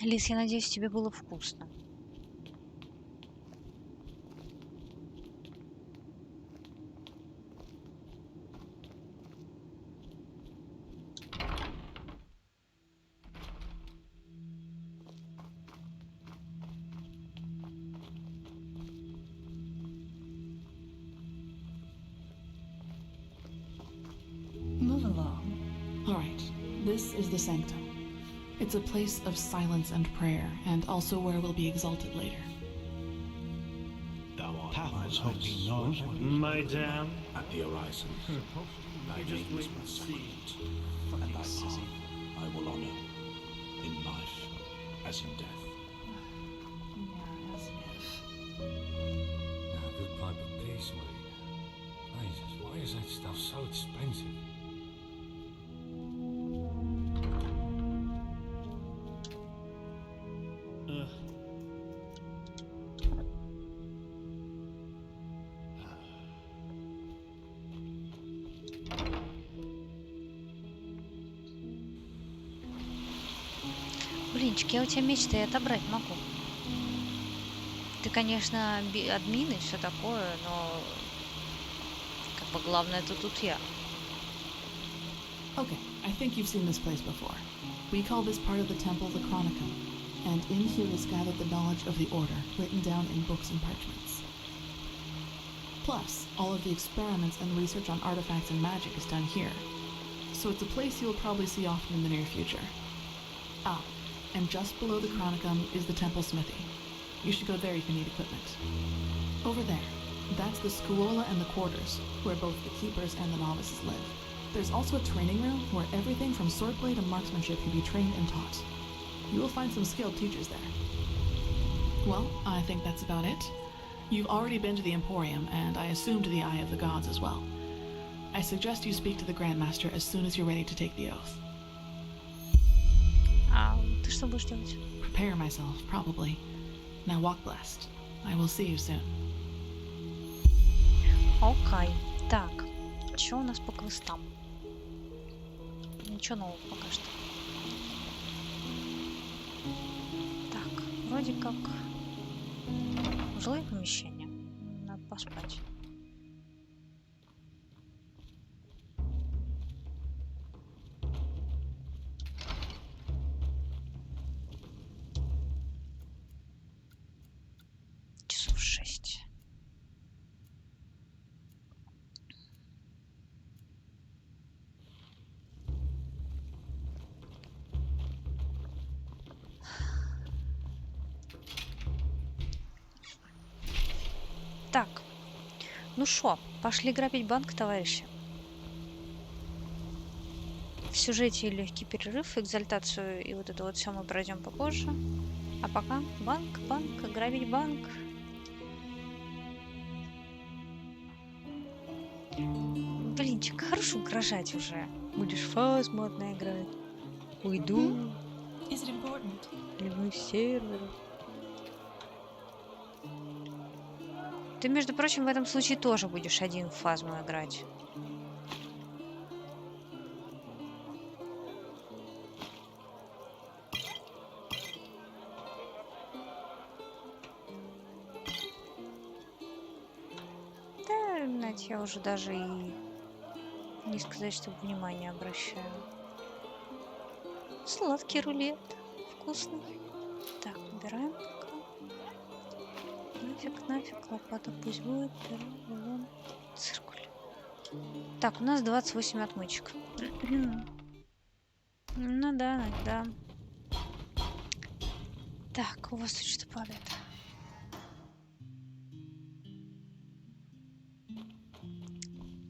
Лиз, я надеюсь, тебе было вкусно. Alright, this is the sanctum. It's a place of silence and prayer, and also where we'll be exalted later. Thou art Pathless my would be life's known work Madame. at the horizon. Thy name is my sacrament, and thy path I will honor, in life as in death. Now, a good pipe of peace, mate. Jesus, why is that stuff so expensive? Блинчик, я у тебя меч-то и отобрать могу. Ты, конечно, админ и все такое, но как бы главное это тут я. Okay, I think you've seen this place before. We call this part of the temple the Chronicum, and in here is gathered the knowledge of the Order, written down in books and parchments. Plus, all of the experiments and research on artifacts and magic is done here. So it's a place you'll probably see often in the near future. Ah, and just below the Chronicum is the temple smithy. You should go there if you need equipment. Over there, that's the Scuola and the quarters, where both the keepers and the novices live. There's also a training room where everything from swordplay to marksmanship can be trained and taught. You will find some skilled teachers there. Well, I think that's about it. You've already been to the Emporium, and I assume to the Eye of the Gods as well. I suggest you speak to the Grandmaster as soon as you're ready to take the oath. Ты что будешь делать? Prepare myself, probably. Now walk blessed. I will see you soon. Окей. Так, что у нас по квестам? Ничего нового пока что. Так, вроде как жилые помещения. Надо поспать. Часов 6. Так, ну шо, пошли грабить банк, товарищи. В сюжете легкий перерыв, экзальтацию и вот это вот все мы пройдем попозже. А пока банк, грабить банк. Блинчик, хорошо угрожать уже. Будешь фаз модно играть. Уйду. Is it important? Любой сервер. Ты, между прочим, в этом случае тоже будешь один в фазму играть. Да, знаете, я уже даже и не сказать, что внимание обращаю. Сладкий рулет. Вкусный. Так, убираем пока. Нафиг, лопата пусть будет. Берем, циркуль. Так, у нас 28 отмычек. Ну да. Так, у вас тут что падает?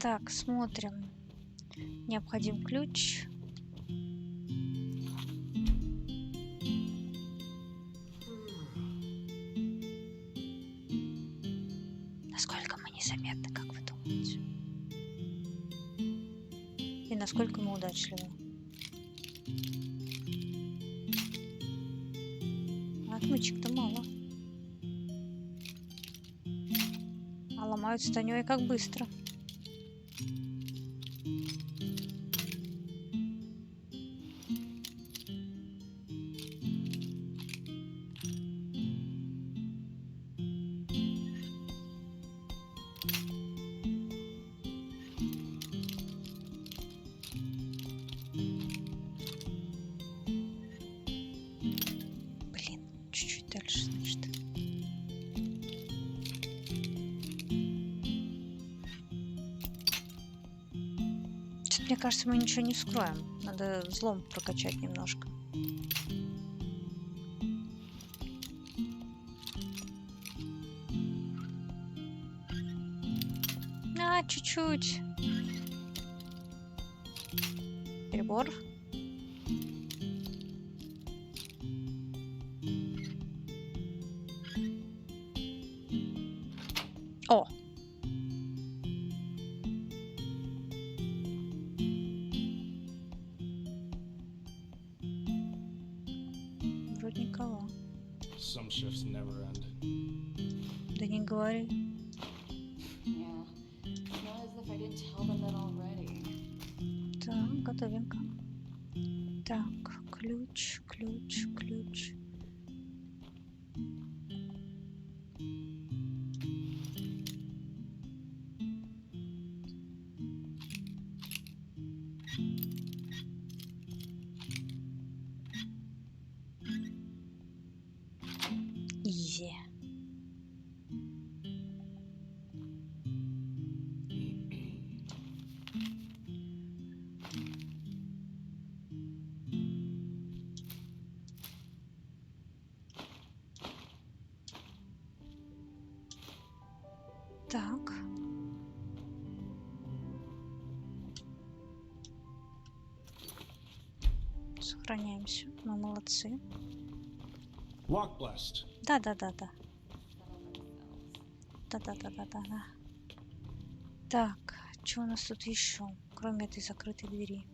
Так, смотрим. Необходим ключ. Насколько мы незаметны, как вы думаете? И насколько мы удачливы? Отмычек-то мало. А ломаются-то они как быстро. Чуть-чуть дальше, значит. Что-то, мне кажется, мы ничего не вскроем. Надо взлом прокачать немножко. Чуть-чуть. Перебор. О! Вроде никого. Some shifts never end. Да не говори. Yeah. It's not as if I didn't tell them that already. Так, готовенько. Так, ключ, ключ, ключ. Изи. Так. Сохраняемся. Мы молодцы. Lock blessed. Да-да-да-да. Да-да-да-да-да. Так, что у нас тут еще, кроме этой закрытой двери?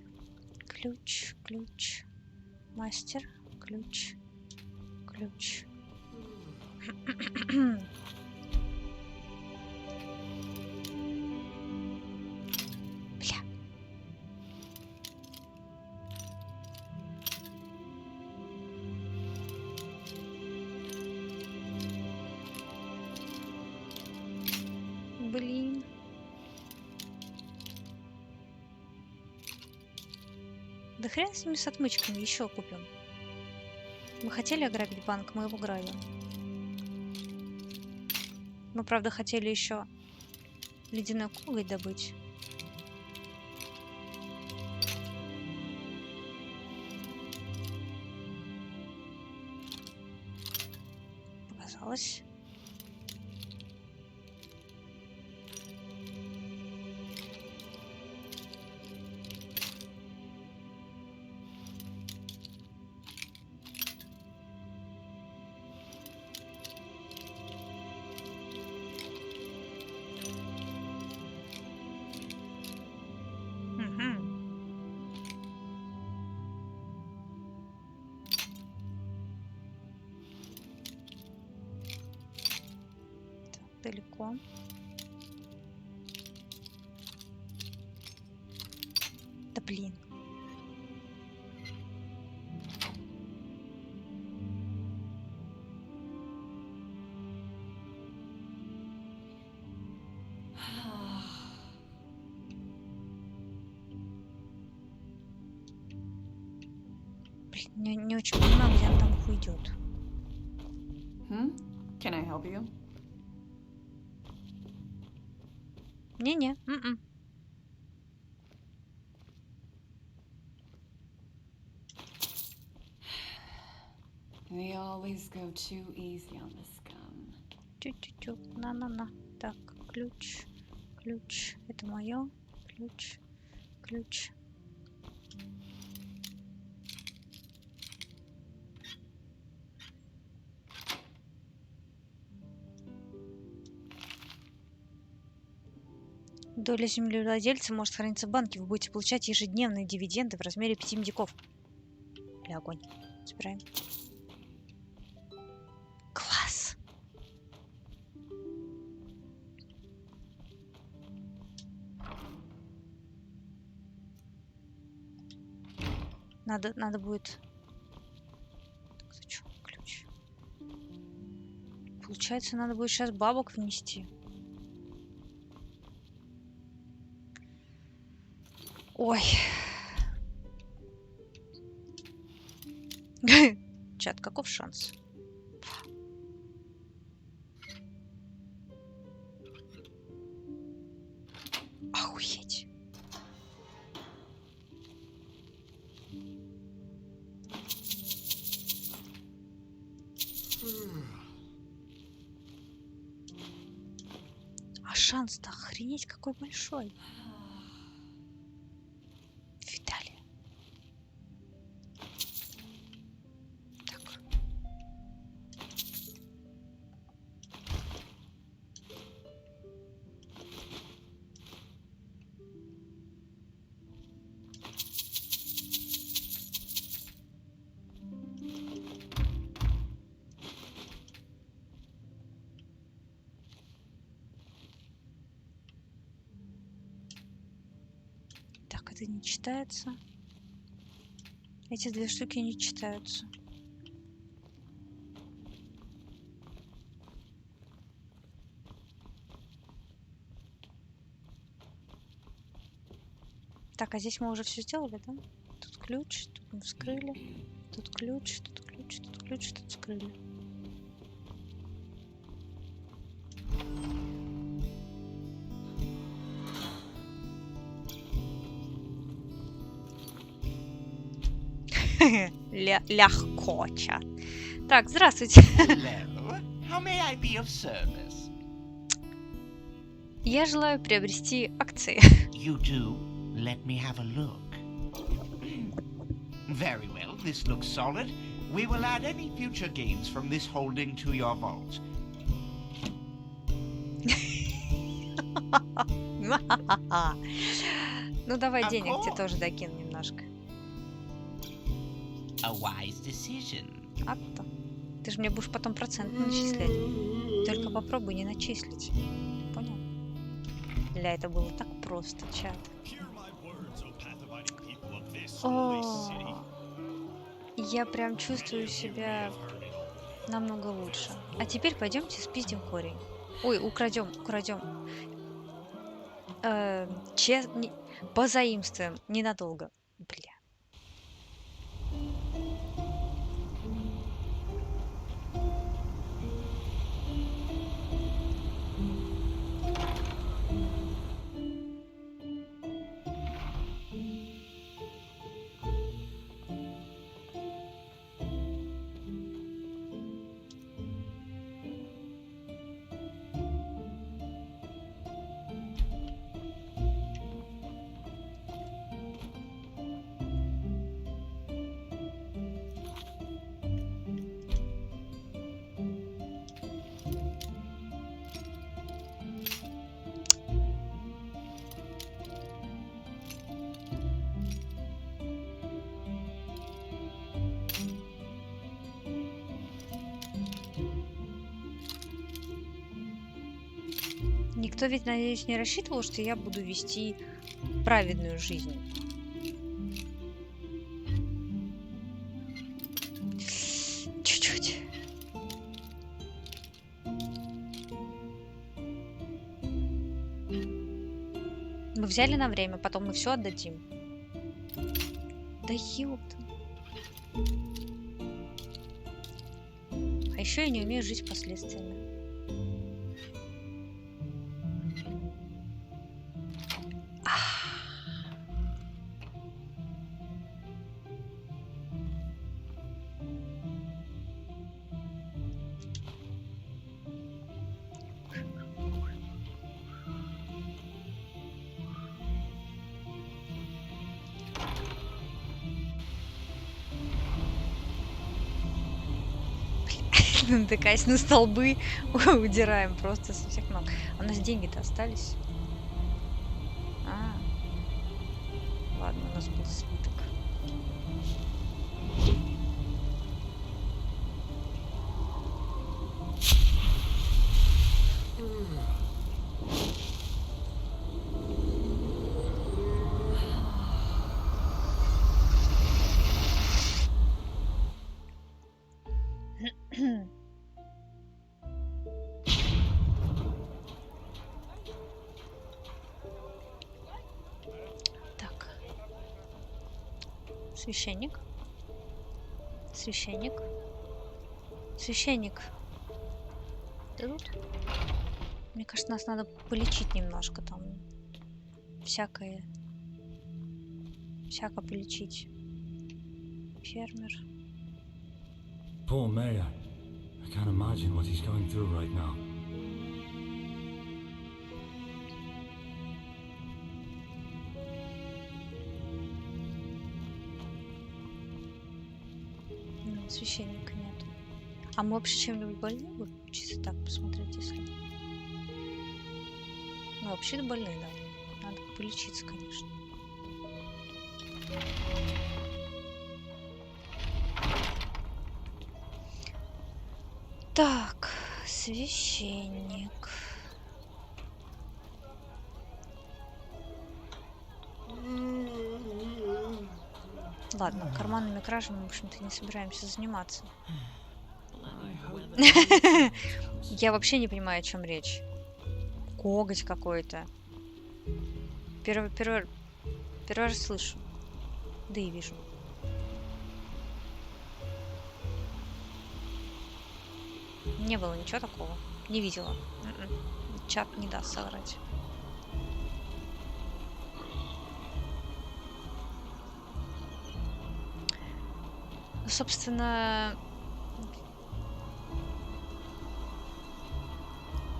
Ключ, ключ, мастер, ключ, ключ. Бля. Блин. Да хрен с ними с отмычками, еще купим. Мы хотели ограбить банк, мы его грабим. Мы, правда, хотели еще ледяной коготь добыть. Показалось. Далеко. Да блин. Блин, не очень понимаю, где он там уйдет. Can I help you? Не-не. They always go too easy on the scum. Чуть-чуть. На-на-на. Так, ключ. Ключ. Это мое. Ключ. Ключ. Доля землевладельца может храниться в банке. Вы будете получать ежедневные дивиденды в размере 5 медиков. Бля, огонь. Собираем. Класс. Надо будет... Так, зачем ключ? Получается, надо будет сейчас бабок внести. Ой. Чат, каков шанс? Охуеть. А шанс-то охренеть какой большой. Видали? Так. Так, это не читается. Эти две штуки не читаются. Так, а здесь мы уже все сделали, да? Тут ключ, тут мы вскрыли. Тут ключ, тут ключ, тут ключ, тут вскрыли. Лягкоча. Так, здравствуйте. How may I be of service? Я желаю приобрести акции. You do? Let me have a look. Very well, this looks solid. We will add any future gains from this holding to your vault. Ну давай денег тебе тоже докину немножко. A wise decision. А то. Ты же мне будешь потом процент начислять. Только попробуй не начислить. Понял? Ля, это было так просто, чат. О, я прям чувствую себя намного лучше. А теперь пойдемте спиздим корень. Ой, украдем. Позаимствуем ненадолго. Бля. Никто ведь, надеюсь, не рассчитывал, что я буду вести праведную жизнь. Чуть-чуть. Мы взяли на время, потом мы все отдадим. Да ёпта. А еще я не умею жить с последствиями. Натыкаясь на столбы, удираем просто со всех ног. А у нас деньги-то остались. Ладно, у нас был свиток. Священник. Священник. Священник. Ты тут? Мне кажется, нас надо полечить немножко там. Всяко полечить. Фермер. Poor Mayor. I can't imagine what he's going through right now. Священника нет. А мы вообще чем-нибудь больны? Вот чисто так посмотреть, если... Ну, вообще-то больны, да. Надо полечиться, конечно. Так, священник. Ладно, карманными кражами мы, в общем-то, не собираемся заниматься. Я вообще не понимаю, о чем речь. Коготь какой-то. Первый раз слышу. Да и вижу. Не было ничего такого. Не видела. Чат не даст соврать. Собственно...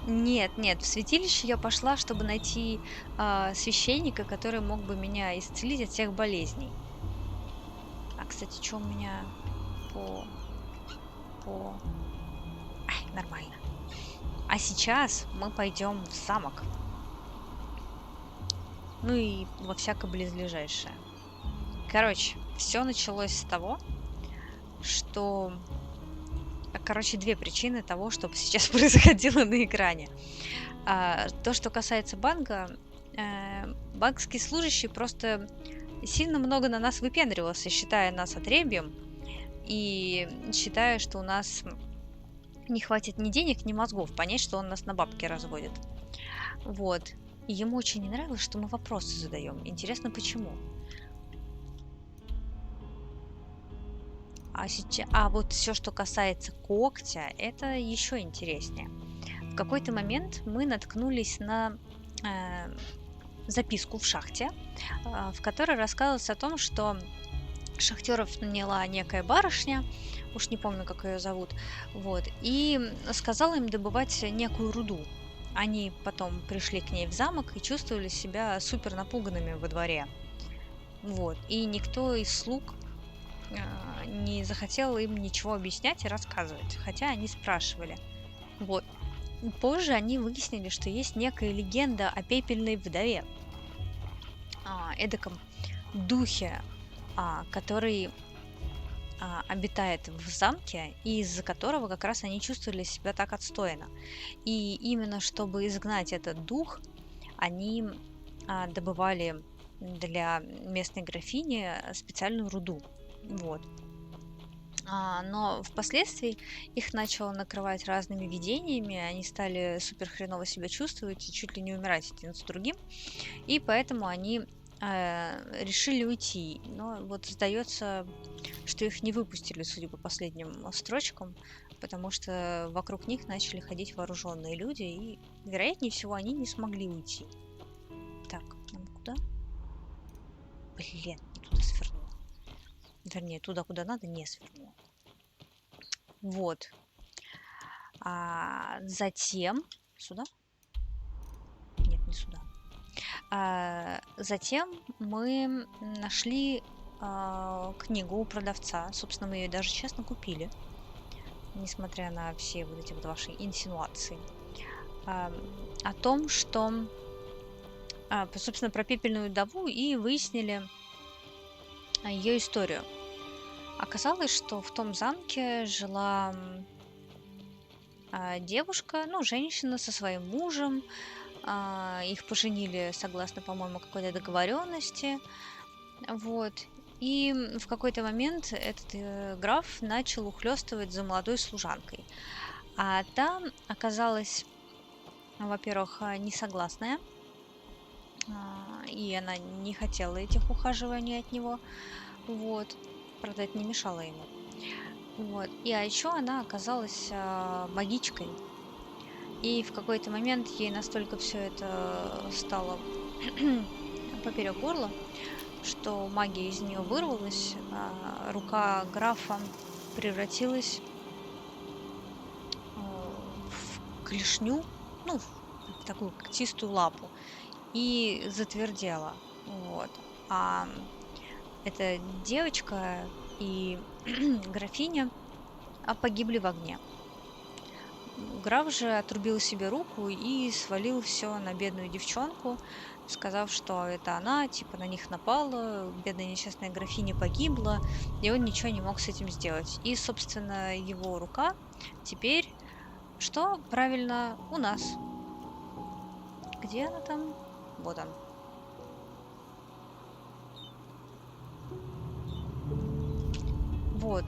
Нет, в святилище я пошла, чтобы найти священника, который мог бы меня исцелить от всех болезней. А, кстати, что у меня Ай, нормально. А сейчас мы пойдем в замок. Ну и во всякое близлежащее. Короче, все началось с того, что... Короче, две причины того, что сейчас происходило на экране. То, что касается банка, банковский служащий просто сильно много на нас выпендривался, считая нас отребьем, и считая, что у нас не хватит ни денег, ни мозгов понять, что он нас на бабки разводит. Вот. И ему очень не нравилось, что мы вопросы задаем. Интересно, почему? А вот все, что касается когтя, это еще интереснее. В какой-то момент мы наткнулись на записку в шахте, в которой рассказывалось о том, что шахтеров наняла некая барышня, уж не помню, как ее зовут, вот, и сказала им добывать некую руду. Они потом пришли к ней в замок и чувствовали себя супер напуганными во дворе. Вот. И никто из слуг не захотел им ничего объяснять и рассказывать, хотя они спрашивали. Вот. Позже они выяснили, что есть некая легенда о пепельной вдове, эдаком духе, который обитает в замке, и из-за которого как раз они чувствовали себя так отстойно. И именно чтобы изгнать этот дух, они добывали для местной графини специальную руду. Вот. Но впоследствии их начало накрывать разными видениями, они стали супер хреново себя чувствовать и чуть ли не умирать один с другим, и поэтому они решили уйти. Но вот сдается, что их не выпустили, судя по последним строчкам, потому что вокруг них начали ходить вооруженные люди, и, вероятнее всего, они не смогли уйти. Так, нам куда? Блин, не туда свернула. Вернее, туда, куда надо, не свернула. Вот. Затем... Сюда? Нет, не сюда. Затем мы нашли книгу у продавца. Собственно, мы ее даже честно купили, несмотря на все вот эти вот ваши инсинуации. О том, что... собственно, про пепельную вдову, и выяснили ее историю. Оказалось, что в том замке жила девушка, женщина со своим мужем. Их поженили согласно, по-моему, какой-то договоренности. Вот. И в какой-то момент этот граф начал ухлёстывать за молодой служанкой. А та оказалась, во-первых, несогласная. И она не хотела этих ухаживаний от него. Вот. Правда, это не мешало ему. Вот. И еще она оказалась магичкой. И в какой-то момент ей настолько все это стало поперек горла, что магия из нее вырвалась, а рука графа превратилась клешню, ну, такую когтистую лапу, и затвердела. Вот. А эта девочка и графиня погибли в огне. Граф же отрубил себе руку и свалил все на бедную девчонку, сказав, что это она, типа, на них напала, бедная несчастная графиня погибла, и он ничего не мог с этим сделать. И, собственно, его рука теперь, что правильно, у нас. Где она там? Вот он. Вот.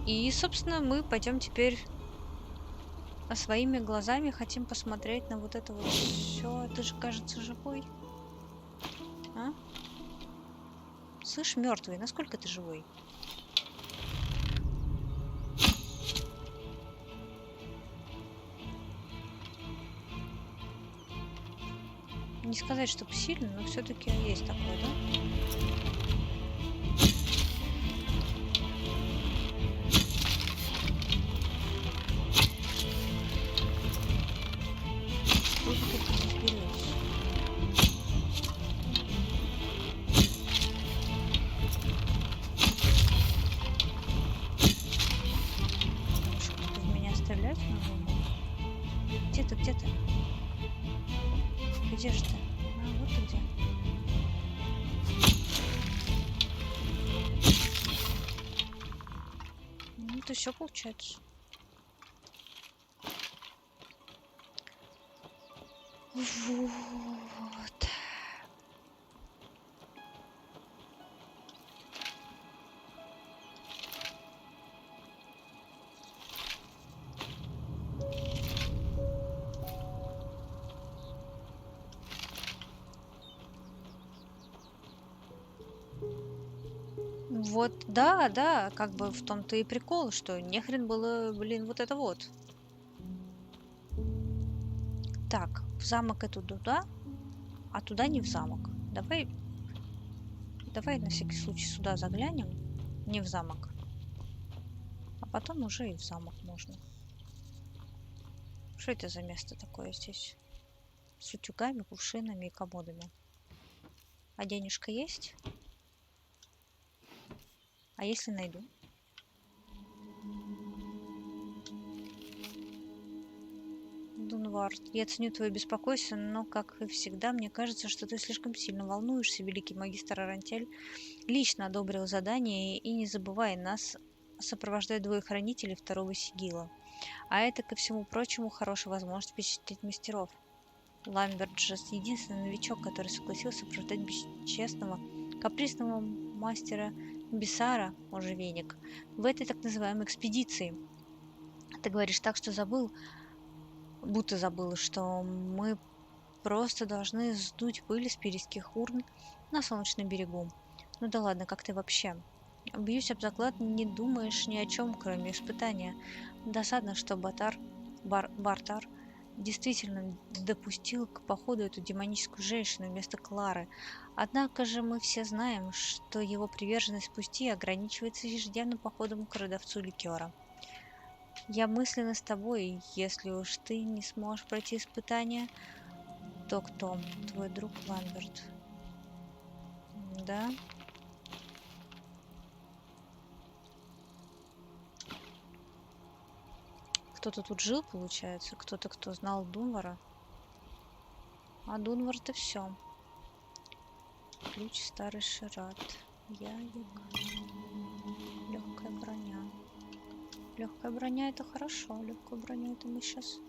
И, собственно, мы пойдем теперь своими глазами хотим посмотреть на вот это вот все. Ты же, кажется, живой. А? Слышь, мертвый, насколько ты живой? Не сказать, чтоб сильно, но все-таки есть такое, да? Где же ты? А, вот ты где. Ну, это все получается. Вот. Вот, да, да, как бы в том-то и прикол, что нехрен было, блин, вот это вот. Так, в замок это туда, а туда не в замок. Давай на всякий случай сюда заглянем, не в замок. А потом уже и в замок можно. Что это за место такое здесь? С утюгами, кувшинами и комодами. А денежка есть? А если найду? Дунвард, я ценю твое беспокойство, но, как и всегда, мне кажется, что ты слишком сильно волнуешься. Великий магистр Арантель лично одобрил задание, и не забывай, нас сопровождают двое хранителей второго сигила. А это, ко всему прочему, хорошая возможность впечатлить мастеров. Ламберт же единственный новичок, который согласился сопровождать бесчестного, капризного мастера Бисара, он же Веник, в этой так называемой экспедиции. Ты говоришь так, что забыл, будто забыл, что мы просто должны сдуть пыль с периских урн на солнечном берегу. Ну да ладно, как ты вообще? Бьюсь об заклад, не думаешь ни о чем, кроме испытания. Досадно, что Бартар действительно допустил к походу эту демоническую женщину вместо Клары. Однако же мы все знаем, что его приверженность пусти ограничивается ежедневным походом к продавцу ликера. Я мысленно с тобой, если уж ты не сможешь пройти испытание, то кто? Твой друг Ламберт. Да? Кто-то тут жил, получается? Кто-то, кто знал Дунвара? А Дунвар-то все. Ключ, старый шират. Ягик. Легкая броня. Легкая броня это хорошо. Легкую броню это мы сейчас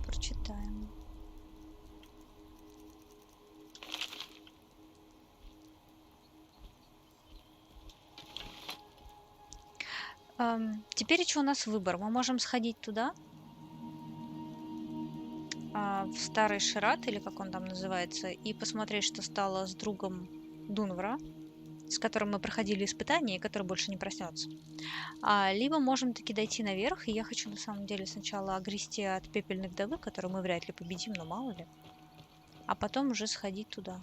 прочитаем. Теперь еще у нас выбор. Мы можем сходить туда, в старый Шират, или как он там называется, и посмотреть, что стало с другом Дунвара, с которым мы проходили испытания, и который больше не проснется. Либо можем таки дойти наверх, и я хочу на самом деле сначала огрести от пепельной вдовы, которую мы вряд ли победим, но мало ли, а потом уже сходить туда.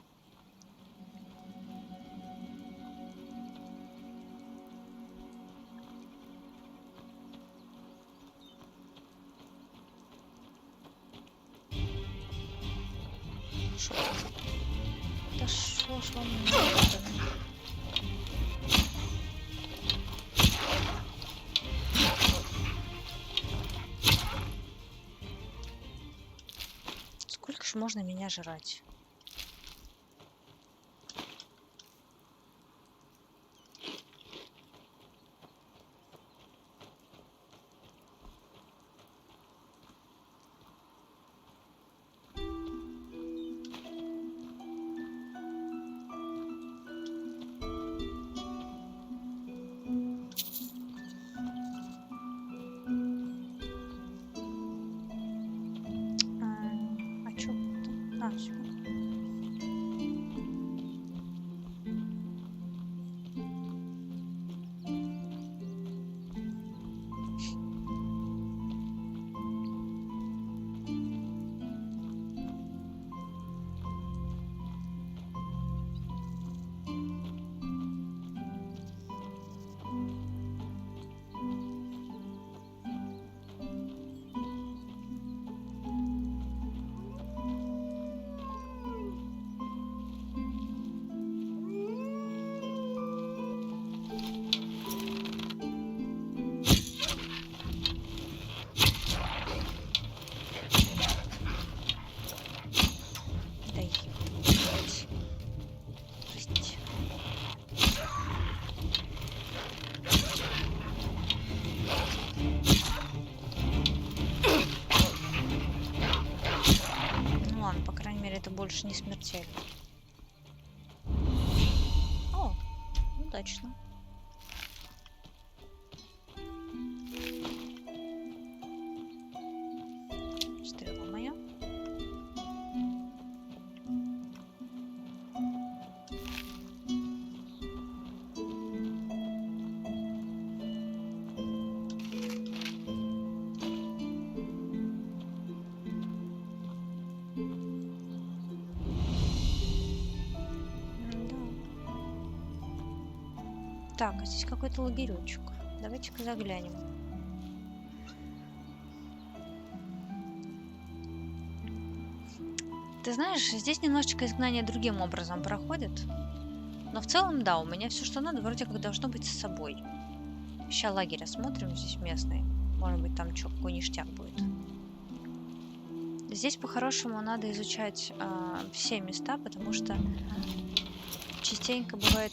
шло много. Сколько ж можно меня жрать? Всё. Это больше не смертельно. О, удачно. Стрела моя. Так, а здесь какой-то лагеречек. Давайте-ка заглянем. Ты знаешь, здесь немножечко изгнание другим образом проходит. Но в целом, да, у меня все, что надо, вроде как должно быть с собой. Сейчас лагерь осмотрим, здесь местный. Может быть, там что, какой ништяк будет. Здесь, по-хорошему, надо изучать все места, потому что частенько бывает...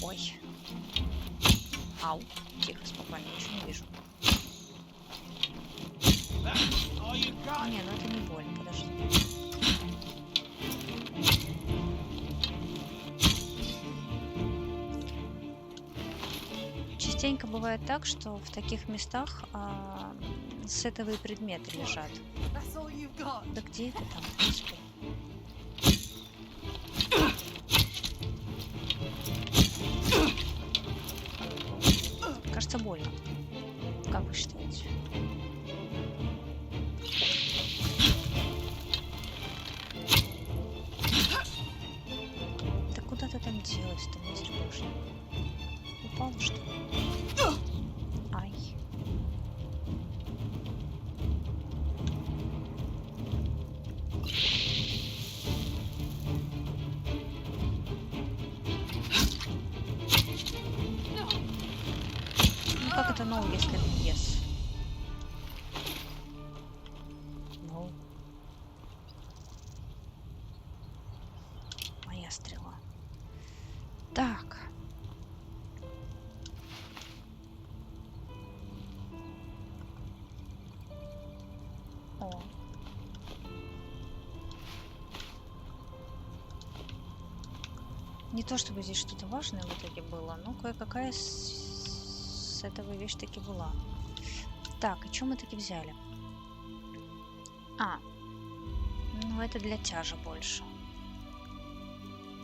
Ой. Ау. Тихо, спокойно, ничего не вижу. Не, ну это не больно, подожди. Частенько бывает так, что в таких местах сетовые предметы лежат. Да где это там, в принципе? Кажется, больно. Как вы считаете? Да куда ты там делась-то, матерь? Упал, что ли? Ай. Ну как это no, если yes? No. Моя стрела. Так. О. Не то чтобы здесь что-то важное в итоге было, но кое-какая с этого вещь таки была. Так, и что мы таки взяли? А, ну это для тяжа больше.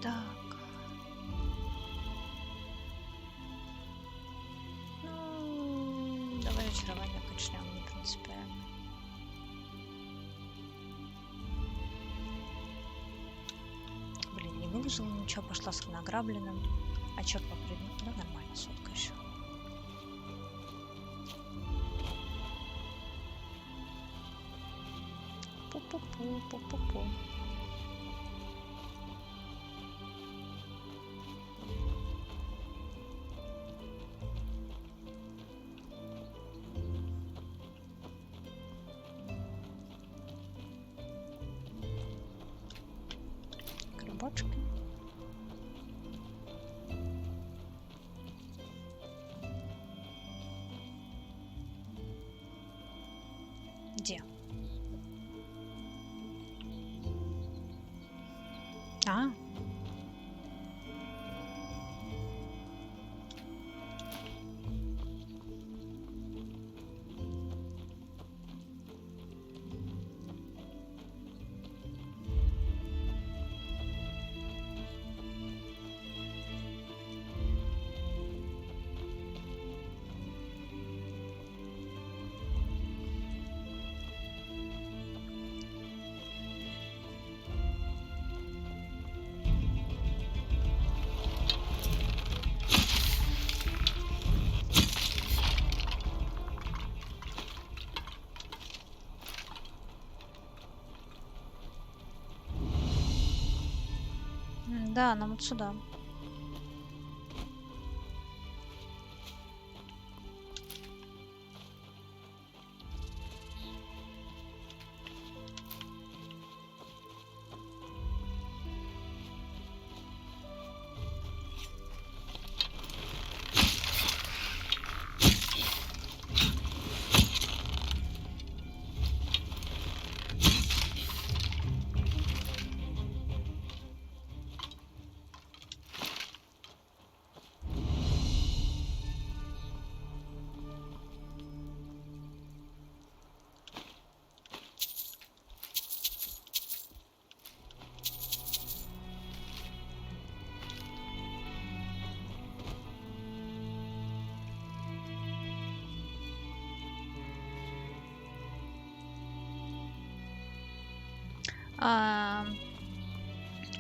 Так. Ну, давай очарование качнем, не принципиально. Блин, не выложила ничего, пошла с награбленным. А чё по предмету? Да, нормально, сотка еще. Пу-пу-пу, пу-пу-пу. Где? А? Да, нам вот сюда.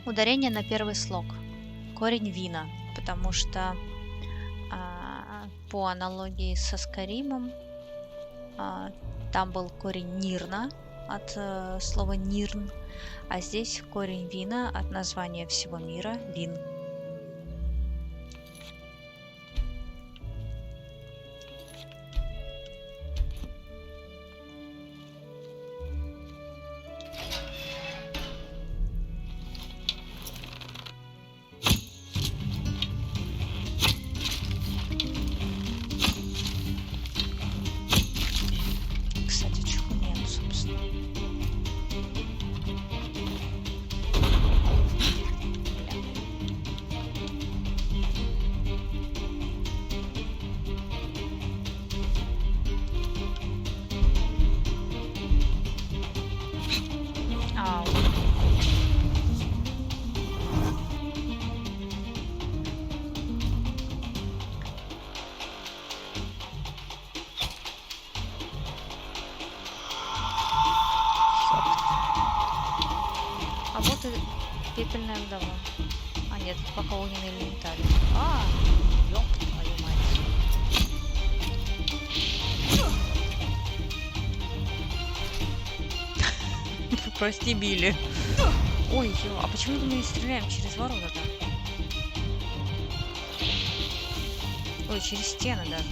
Ударение на первый слог. Корень вина, потому что по аналогии со Скайримом там был корень нирна от слова нирн, а здесь корень вина от названия всего мира вин. Пепельная вдова. А нет, пока огненный элементарь. Ёп, твою мать. Прости, Билли. Ой, ё, а почему мы не стреляем через ворота-то? Ой, через стены даже.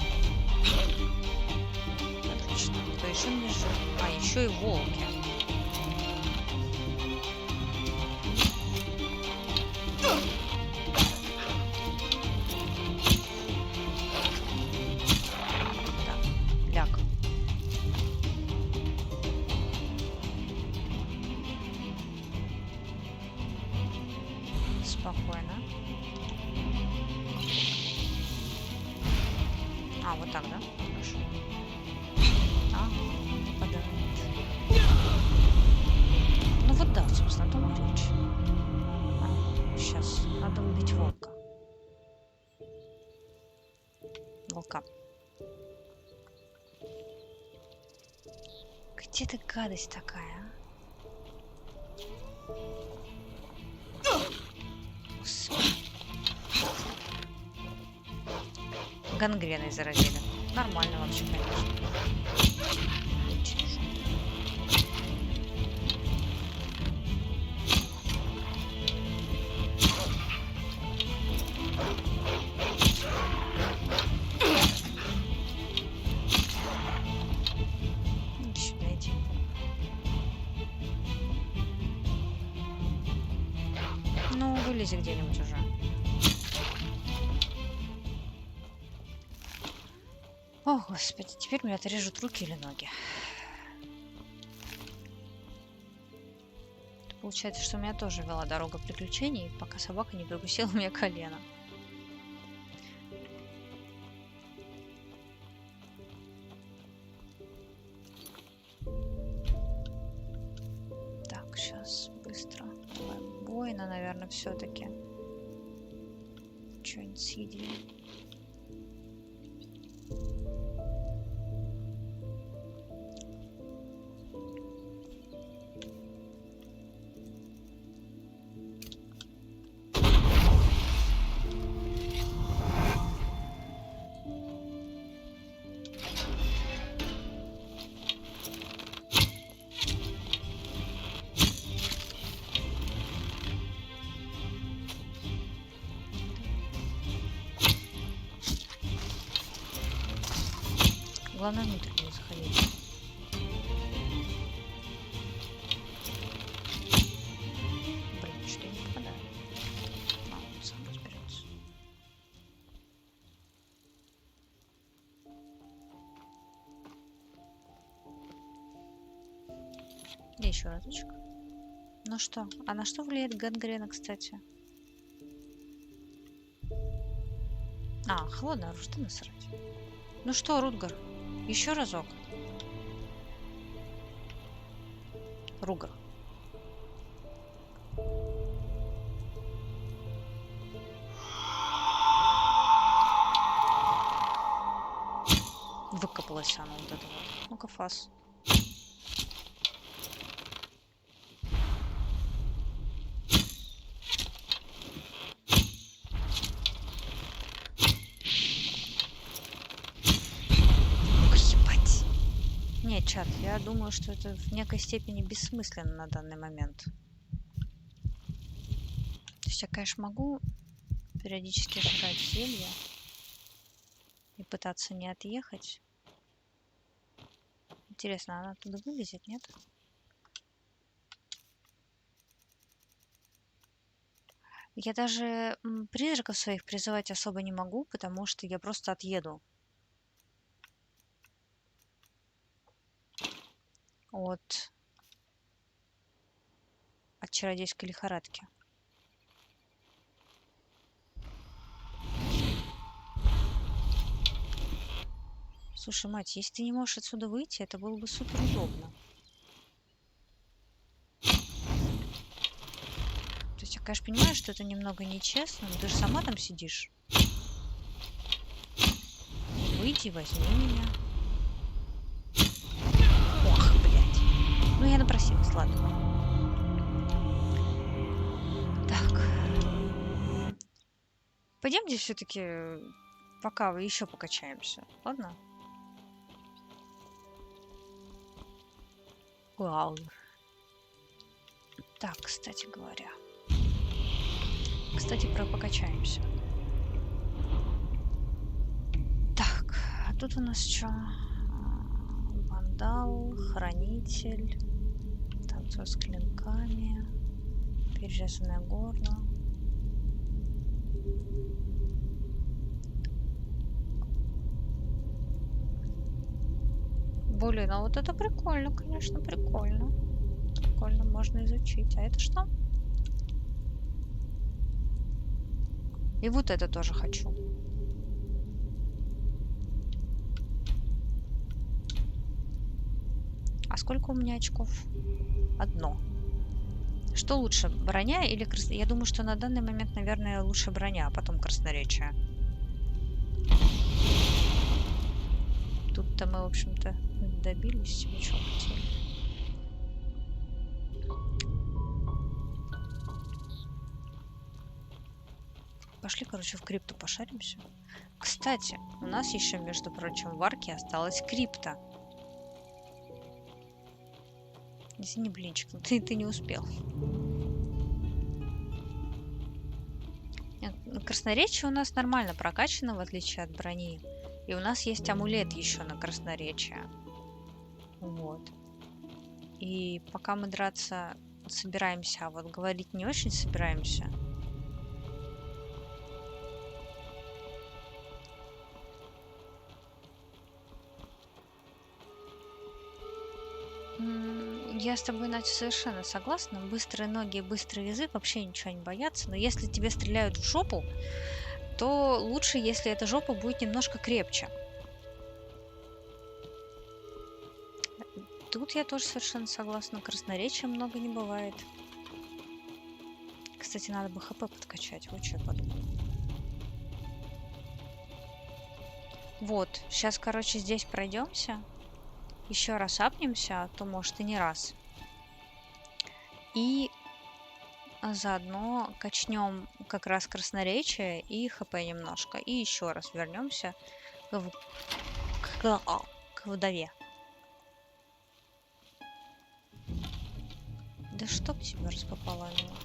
Отлично. Кто еще не жив? А, еще и волки. Спокойно. А, вот так, да? Хорошо. Попадает. Ну вот да, собственно, о том и речь. Сейчас надо убить волка. Волка. Где ты, гадость такая, а? Гангреной заразили. Нормально вообще, конечно. Сюда иди. Ну, вылези где-нибудь уже. О, господи, теперь мне отрежут руки или ноги. Получается, что меня тоже вела дорога приключений, пока собака не прикусила мне колено. Так, сейчас быстро. Воина, наверное, все-таки. Что-нибудь съедим. Главное, внутрь не заходить. Блин, что я не попадаю. Он сам разберется. И еще разочек. Ну что, а на что влияет гангрена, кстати? А, холодное оружие, да насрать. Ну что, Рутгар? Еще разок. Ругар. Выкопалась она вот это вот. Ну-ка, фас. Нет, чат, я думаю, что это в некой степени бессмысленно на данный момент. То есть я, конечно, могу периодически жрать зелья и пытаться не отъехать. Интересно, она оттуда вылезет, нет? Я даже призраков своих призывать особо не могу, потому что я просто отъеду. От чародейской лихорадки. Слушай, мать, если ты не можешь отсюда выйти, это было бы супер удобно. То есть я, конечно, понимаю, что это немного нечестно, но ты же сама там сидишь. Выйди, возьми меня. Ох, блядь. Ну, я напросилась, ладно. Так. Пойдемте все-таки пока еще покачаемся, ладно? Вау. Так, кстати говоря. Кстати, про покачаемся. Так, а тут у нас что? Вандал, хранитель, танцор с клинками, перерезанное горло. Блин, а вот это прикольно, конечно, прикольно. Прикольно, можно изучить. А это что? И вот это тоже хочу. А сколько у меня очков? Одно. Что лучше, броня или красноречие? Я думаю, что на данный момент, наверное, лучше броня, а потом красноречие. Тут-то мы, в общем-то, добились себе, чего хотели. Пошли, короче, в крипту пошаримся. Кстати, у нас еще, между прочим, в арке осталась крипта. Извини, блинчик, но ты не успел. Красноречие у нас нормально прокачано, в отличие от брони. И у нас есть амулет еще на красноречие. Вот. И пока мы драться собираемся, а вот говорить не очень собираемся. Я с тобой, Надя, совершенно согласна. Быстрые ноги и быстрый язык вообще ничего не боятся. Но если тебе стреляют в жопу, то лучше, если эта жопа будет немножко крепче. Тут я тоже совершенно согласна. Красноречия много не бывает. Кстати, надо бы ХП подкачать. Вот что я подумала. Вот. Сейчас, короче, здесь пройдемся. Еще раз апнемся, а то, может, и не раз. И заодно качнем как раз красноречие и ХП немножко. И еще раз вернемся к вдове. Да чтоб тебя распополамило.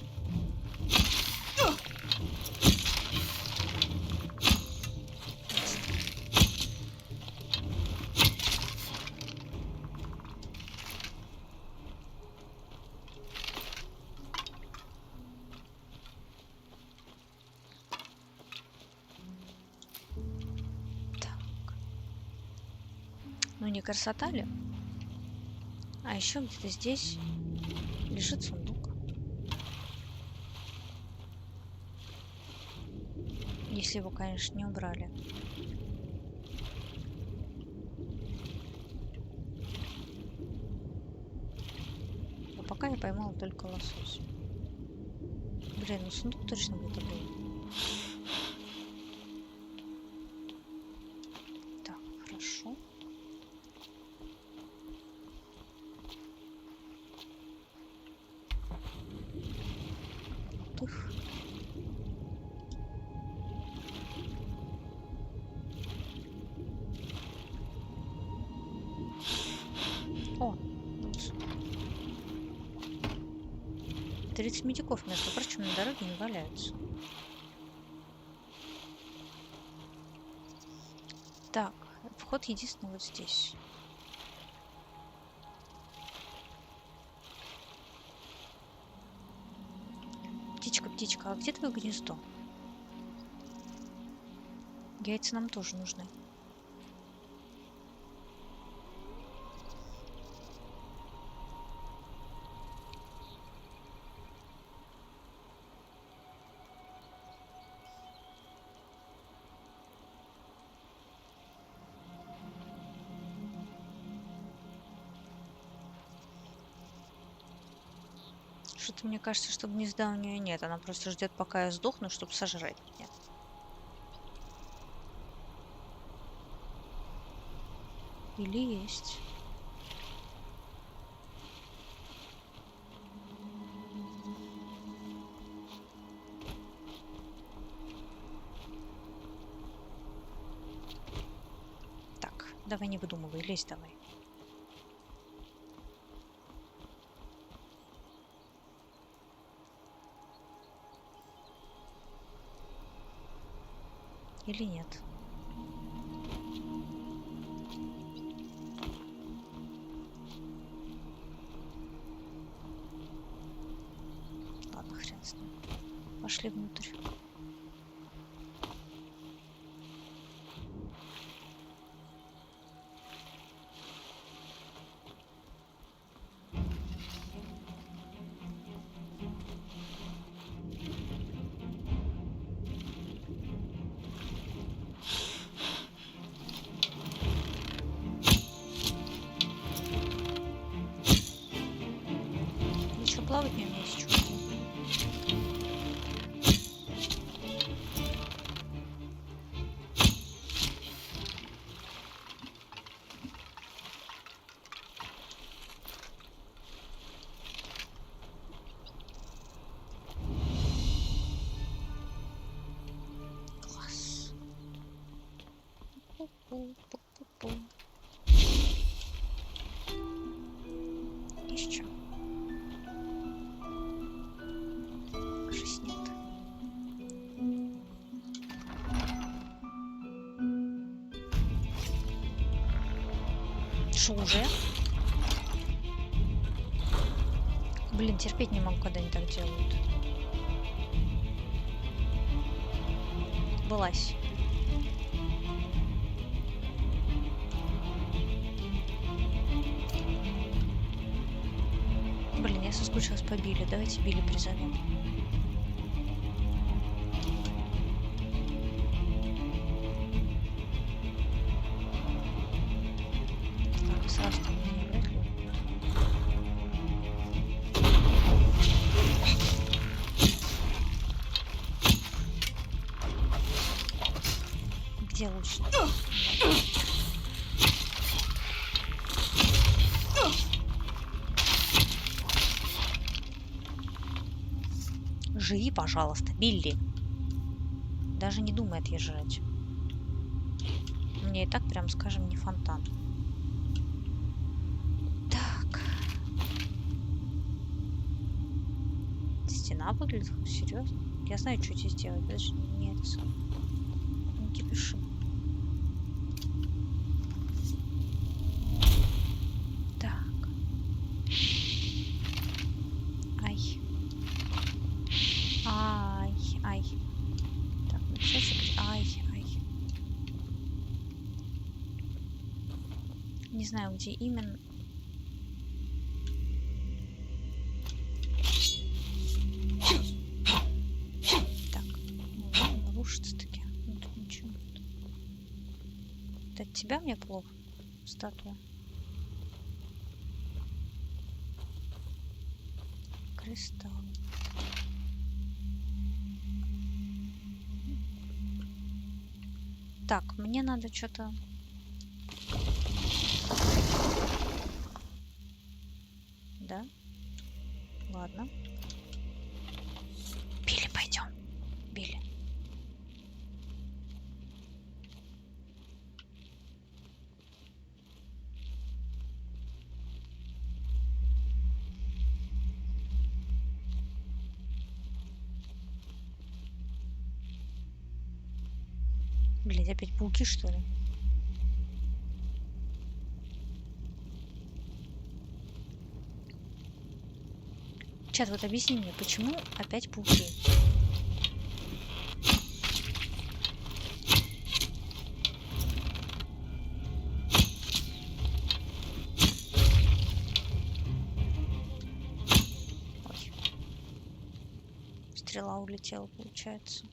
Ну не красота ли? А еще где-то здесь лежит сундук. Если его, конечно, не убрали. А пока я поймала только лосось. Блин, ну сундук точно где-то был. Так, хорошо. Тых. О, 30 медиков, между прочим, на дороге не валяются. Так, вход единственный вот здесь. Птичка, птичка, а где твое гнездо? Яйца нам тоже нужны. Что-то мне кажется, что гнезда у нее нет. Она просто ждет, пока я сдохну, чтобы сожрать меня. Или есть. Так, давай не выдумывай, лезь давай. Или нет? Ладно, хрен с ним. Пошли внутрь. Плавать не умеешь, чувак. Класс. Пу-пу-пу-пу-пу. Еще. Уже. Блин, терпеть не могу, когда они так делают. Вылазь. Я соскучилась по Билли. Давайте Билли призовем. Так, сразу там не вряд ли. Где лучше? Живи, пожалуйста, Билли. Даже не думай отъезжать. Мне и так, прям скажем, не фонтан. Так. Стена выглядит? Серьезно? Я знаю, что здесь делать. Подожди, не это сам. Не кипиши. Так. Ай. Ай, ай. Так, начать. Ай, ай. Не знаю, где именно. Так, ну, рушится таки. Ну, тут ничего нет. Это от тебя мне плохо, статуя? Кристалл. Так, мне надо что-то... Да? Ладно. Билли, пойдем. Билли. Блядь, опять пауки, что ли? Чат, вот объясни мне, почему опять пауки? Ой. Стрела улетела, получается.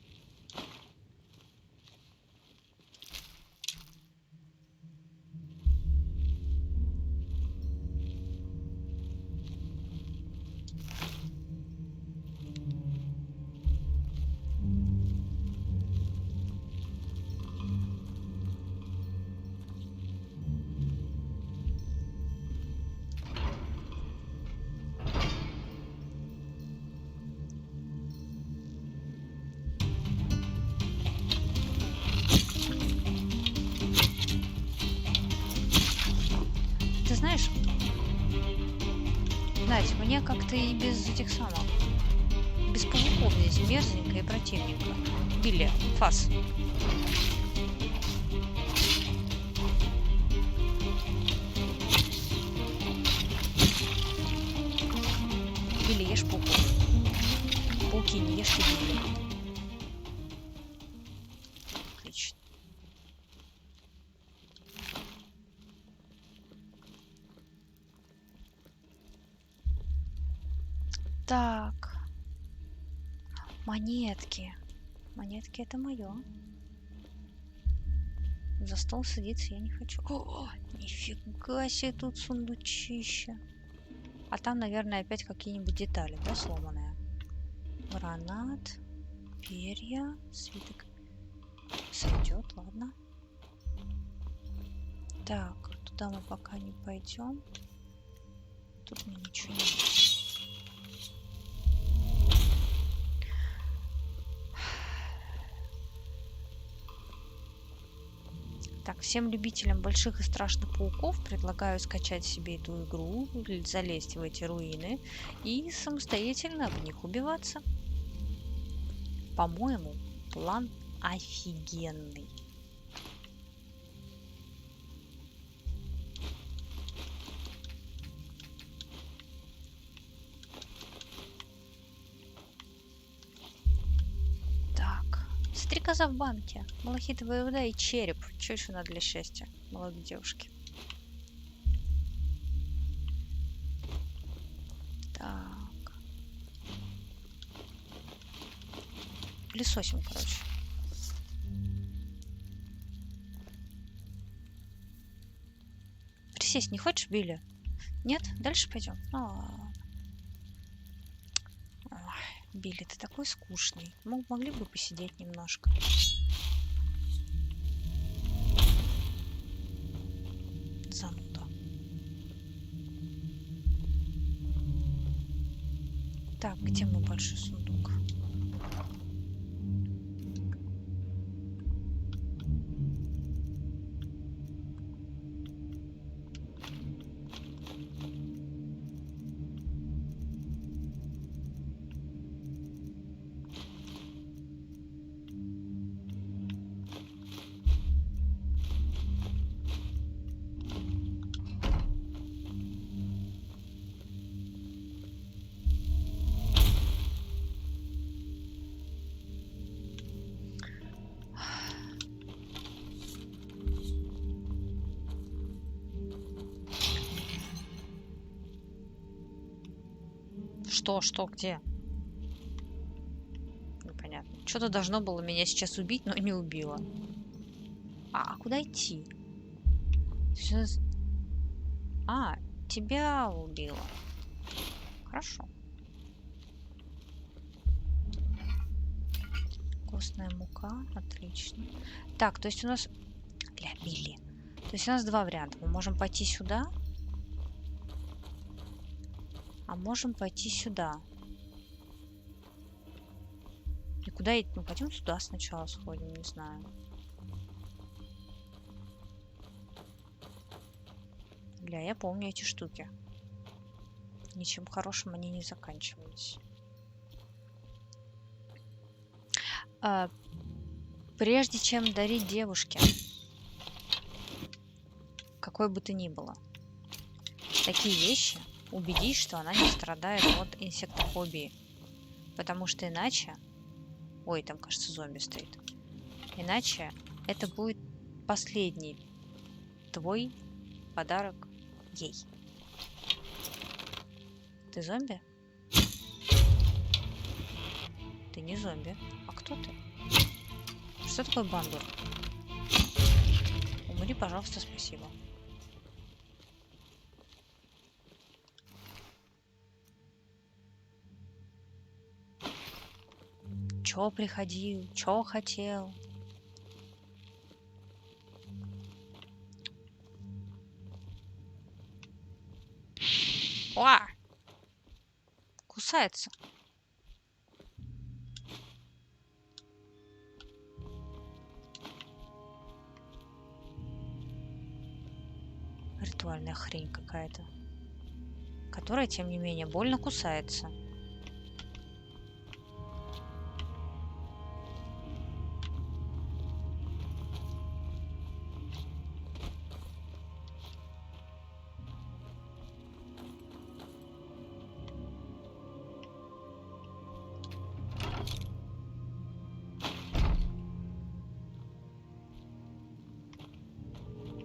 Ты знаешь, Надь, мне как-то и без этих самых, без пауков здесь мерзенько и противненько. Билли, фас. Билли, ешь пауков. Пауки, не ешьте Билли. Отлично. Так. Монетки. Монетки это мое. За стол садиться я не хочу. О, нифига себе тут сундучище. А там, наверное, опять какие-нибудь детали, да, сломанные. Гранат, перья, свиток. Сойдет, ладно. Так, туда мы пока не пойдем. Тут мне ничего нет. Так, всем любителям больших и страшных пауков предлагаю скачать себе эту игру, залезть в эти руины и самостоятельно в них убиваться. По-моему, план офигенный. Стрекоза в банке, малахитовая вода и череп. Что еще надо для счастья молодой девушки? Так. Пылесосим, короче. Присесть не хочешь, Билли? Нет? Дальше пойдем. Ну ладно. Ой, Билли, ты такой скучный. Могли бы посидеть немножко. Зануда. Так, где мой большой сундук? Что, где? Непонятно. Что-то должно было меня сейчас убить, но не убило. А куда идти? Сейчас... А, тебя убило. Хорошо. Костная мука, отлично. Так, то есть у нас... Бля, Билли. То есть у нас два варианта. Мы можем пойти сюда. А можем пойти сюда. И куда идти? Ну, пойдем сюда сначала сходим, не знаю. Бля, я помню эти штуки. Ничем хорошим они не заканчивались. Прежде чем дарить девушке, какой бы то ни было, такие вещи, убедись, что она не страдает от инсектофобии. Потому что иначе... Ой, там, кажется, зомби стоит. Иначе это будет последний твой подарок ей. Ты зомби? Ты не зомби. А кто ты? Что такое бандур? Умри, пожалуйста, спасибо. Чё приходил? Чё хотел? О! Кусается. Ритуальная хрень какая-то. Которая, тем не менее, больно кусается.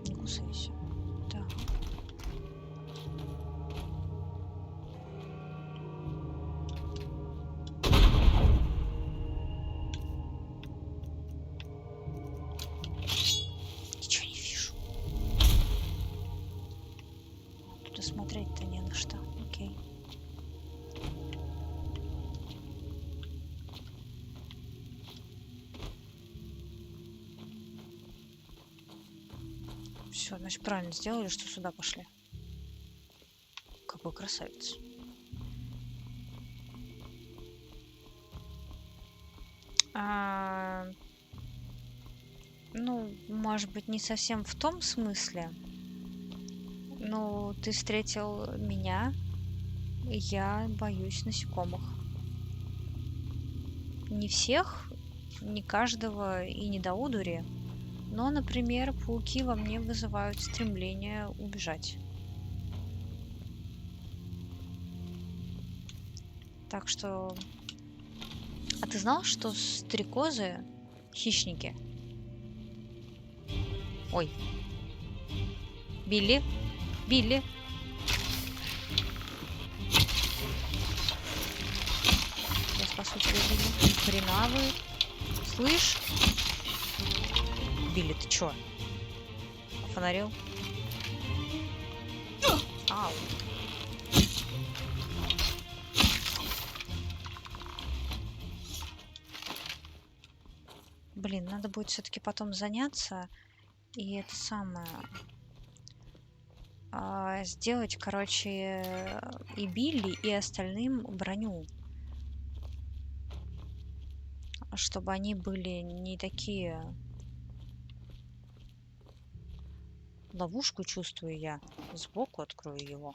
Не кусайся. Так. Ничего не вижу. Тут смотреть-то не на что. Окей. Все, значит, правильно сделали, что сюда пошли. Какой красавец. Ну, может быть, не совсем в том смысле. Ну, ты встретил меня, и я боюсь насекомых. Не всех, не каждого и не до одури. Но, например, пауки во мне вызывают стремление убежать. Так что... А ты знал, что стрекозы хищники? Ой. Билли. Билли. Что тебя, Билли? Ни хрена вы. Слышь? Билли, ты чё? Фонарил? Ау. Блин, надо будет все-таки потом заняться и это самое сделать, короче, и Билли, и остальным броню, чтобы они были не такие. Ловушку чувствую я. Сбоку открою его.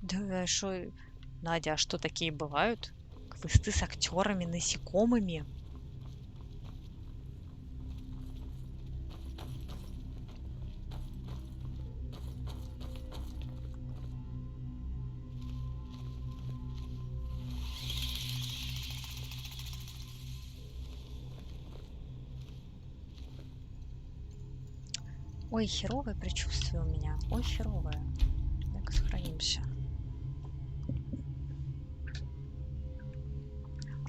Да что, Надя, а что такие бывают? Квесты с актерами, насекомыми? Ой, херовое предчувствие у меня. Ой, херовое. Так, сохранимся.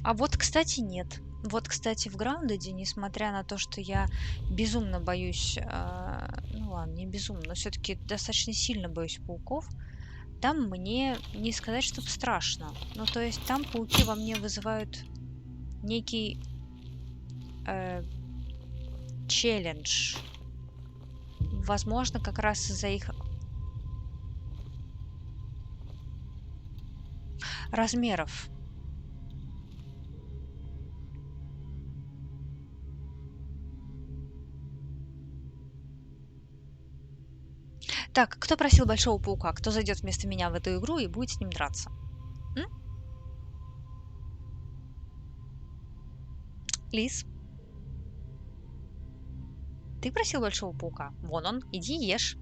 А вот, кстати, нет. Вот, кстати, в Граундеде, несмотря на то, что я безумно боюсь, ну ладно, не безумно, но все-таки достаточно сильно боюсь пауков, там мне не сказать, чтобы страшно. Ну, то есть там пауки во мне вызывают некий челлендж. Возможно, как раз из-за их размеров. Так, кто просил большого паука? Кто зайдет вместо меня в эту игру и будет с ним драться? М? Лис? Ты просил большого паука? Вон он, иди ешь.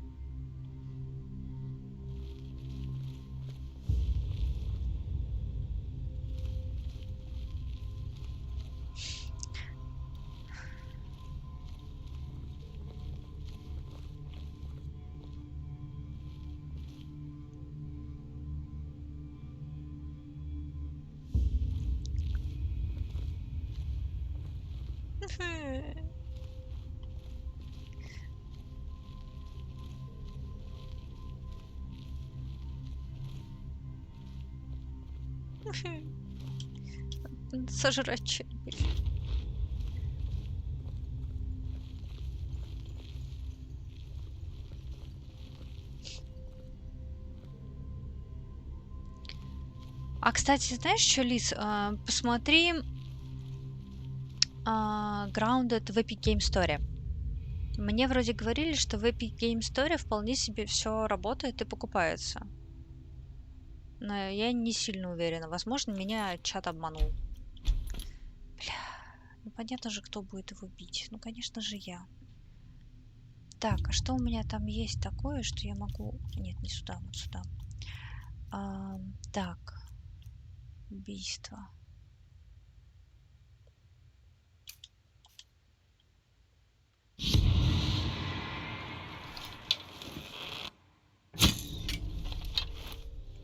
Сожрать что-нибудь. А, кстати, знаешь что, Лиз? Посмотри Grounded в Epic Game Store. Мне вроде говорили, что в Epic Game Store вполне себе все работает и покупается. Но я не сильно уверена. Возможно, меня чат обманул. Бля, ну понятно же, кто будет его бить. Ну, конечно же, я. Так, а что у меня там есть такое, что я могу... Нет, не сюда, вот сюда. Так. Убийство.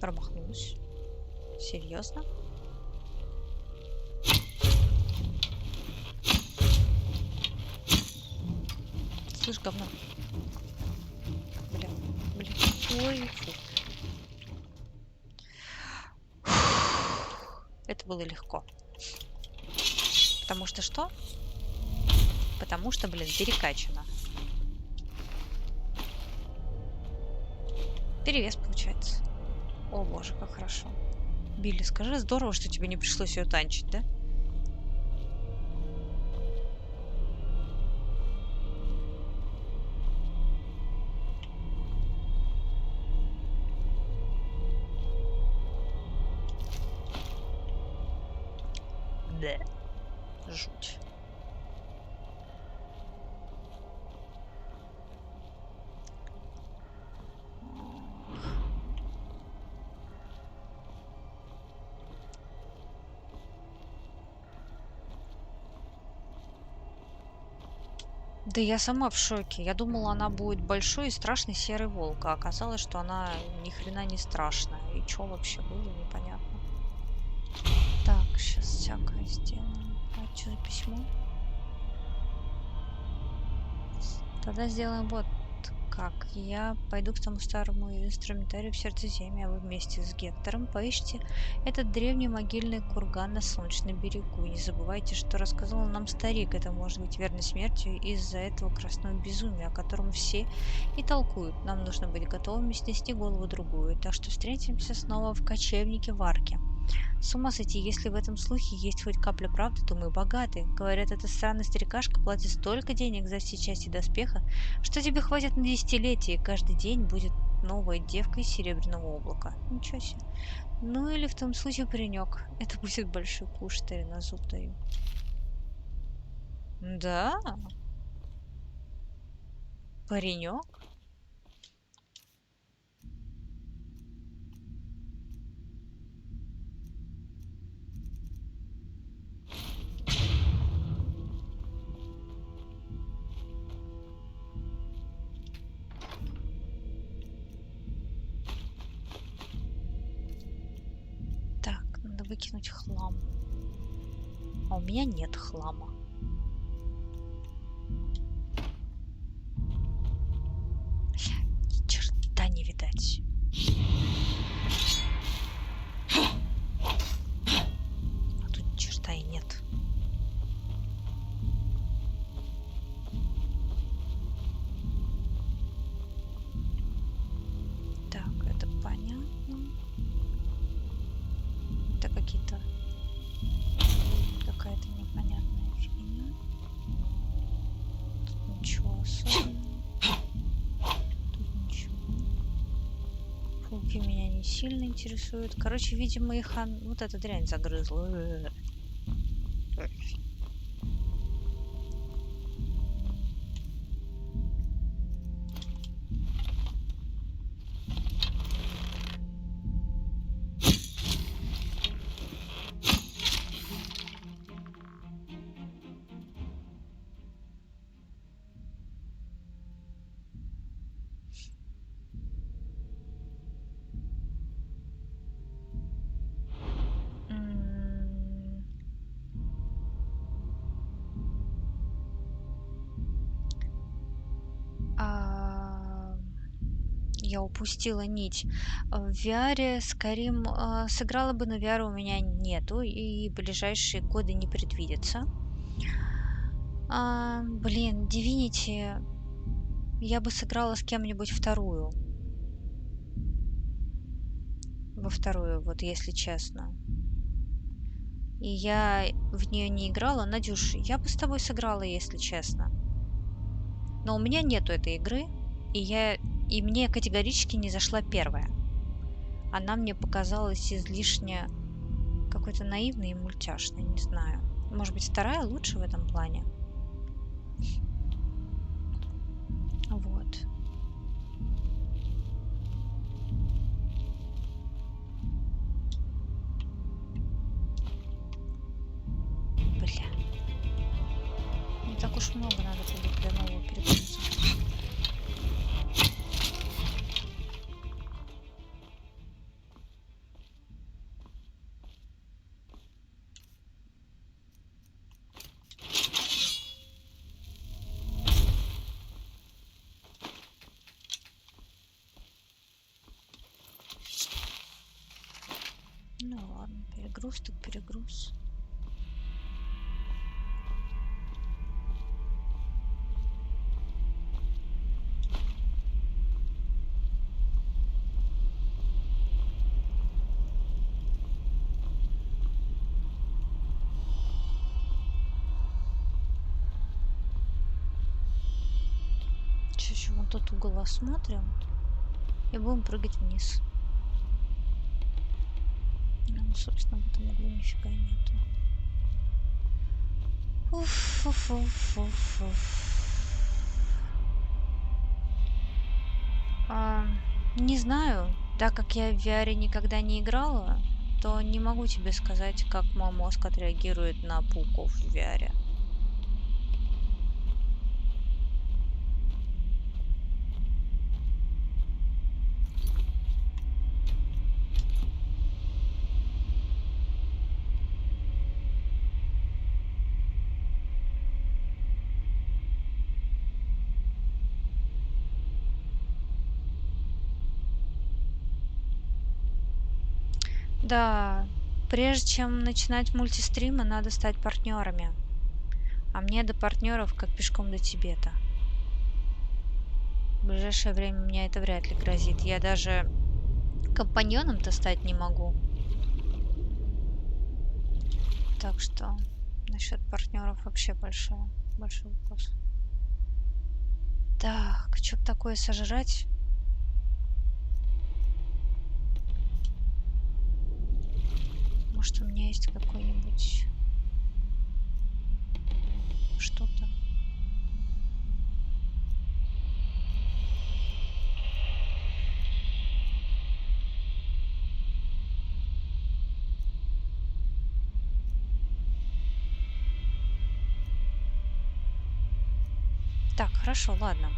Промахнулась. Серьезно? Слышь, говно. Бля, бля. Ой, фу. Это было легко. Потому что что? Потому что, блин, перекачано. Перевес получается. О боже, как хорошо. Билли, скажи, здорово, что тебе не пришлось ее танчить, да? Да. Жуть. Да я сама в шоке. Я думала, она будет большой и страшный серый волк, а оказалось, что она ни хрена не страшная. И что вообще было, непонятно. Так, сейчас всякое сделаем. А что за письмо? Тогда сделаем вот как. Я пойду к тому старому инструментарию в Сердцеземье, а вы вместе с Гектором поищите этот древний могильный курган на Солнечном берегу. Не забывайте, что рассказал нам старик. Это может быть верной смертью из-за этого красного безумия, о котором все и толкуют. Нам нужно быть готовыми снести голову другую. Так что встретимся снова в кочевнике в Арке. С ума сойти, если в этом слухе есть хоть капля правды, то мы богаты. Говорят, эта странная старикашка платит столько денег за все части доспеха, что тебе хватит на десятилетие, и каждый день будет новая девка из серебряного облака. Ничего себе. Ну или в том случае паренек. Это будет большой куш, старина, зуб даю. Да? Паренек? Выкинуть хлам. А у меня нет хлама. Ни черта не видать. А тут ни черта и нет. Так, это понятно. Это какая-то непонятная фигня. Тут ничего особенного. Тут ничего. Пауки меня не сильно интересуют. Короче, видимо, их вот эта дрянь загрызла. Я упустила нить. В VR Skyrim сыграла бы, но VR у меня нету и ближайшие годы не предвидится. Блин, Divinity я бы сыграла с кем-нибудь вторую. Во вторую, вот если честно. И я в нее не играла. Надюш, я бы с тобой сыграла, если честно. Но у меня нету этой игры, и мне категорически не зашла первая. Она мне показалась излишне какой-то наивной и мультяшной, не знаю. Может быть, вторая лучше в этом плане? Вот. Бля. Не так уж много надо будет для нового перегруза. Ну ладно, перегруз так перегруз. Сейчас еще вон тот угол осмотрим и будем прыгать вниз. Ну, собственно, в этом углу нифига нету. Не знаю, так как я в VR никогда не играла, то не могу тебе сказать, как мой мозг отреагирует на пауков в VR. Да, прежде чем начинать мультистримы, надо стать партнерами. А мне до партнеров как пешком до Тибета. В ближайшее время мне это вряд ли грозит. Я даже компаньоном-то стать не могу. Так что насчет партнеров вообще большой вопрос. Так, что бы такое сожрать? Может, у меня есть какой-нибудь что-то? Так, хорошо, ладно.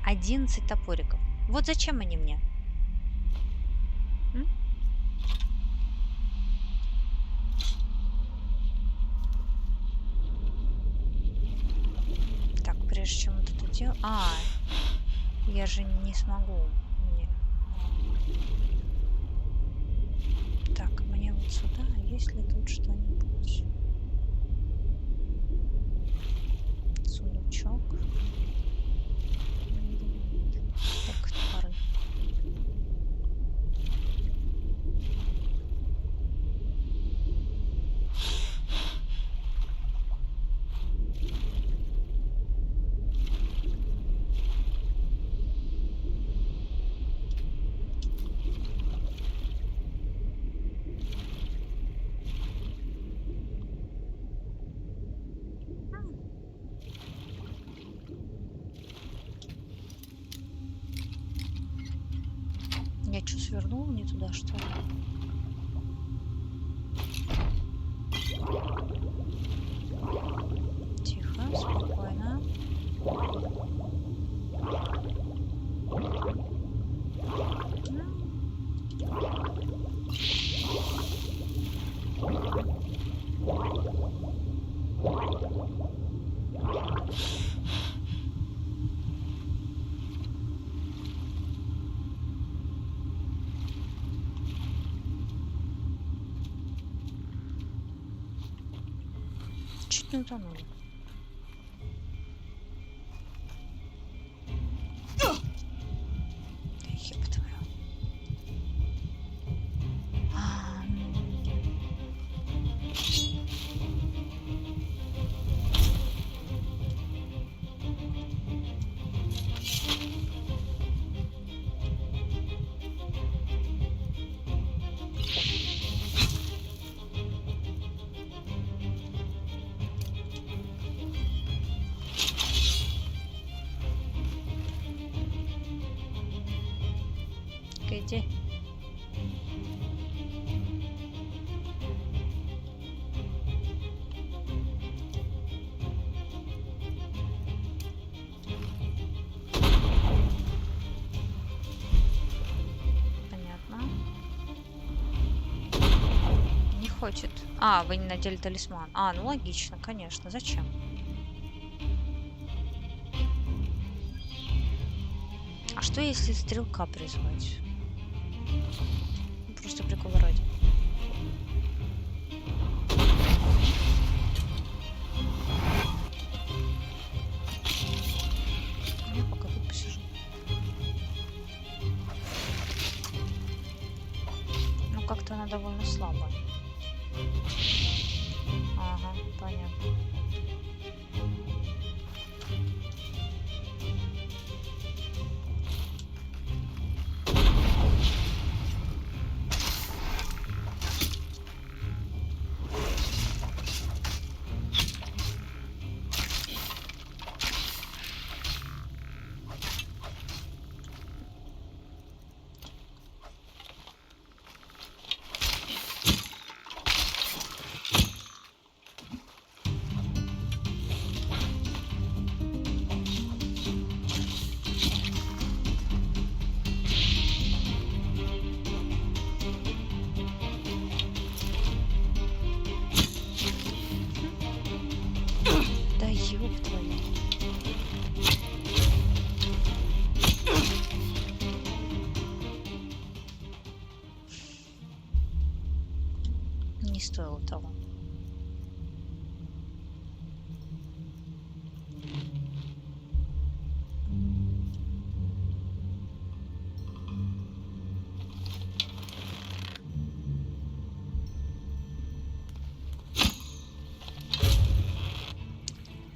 11 топориков. Вот зачем они мне? М? Так, прежде чем вот это делать... Я же не смогу. Так, мне вот сюда. Есть ли тут что-нибудь? Сундучок. Так, топоры. Я что, свернула не туда, что ли? Тихо, спокойно. Чуть не утонули. Еб твою. Иди. Понятно. Не хочет. Вы не надели талисман. Ну логично, конечно. Зачем? А что если стрелка призвать? Просто прикол ради. Я пока тут посижу. Ну, как-то она довольно слабая. Ага, понятно.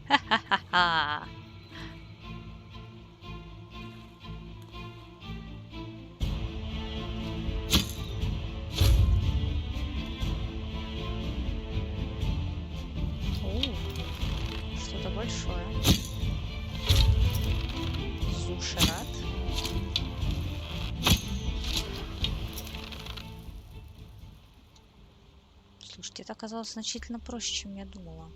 Ха-ха-ха-ха. Что-то большое. Зушерат. Слушайте, это оказалось значительно проще, чем я думала.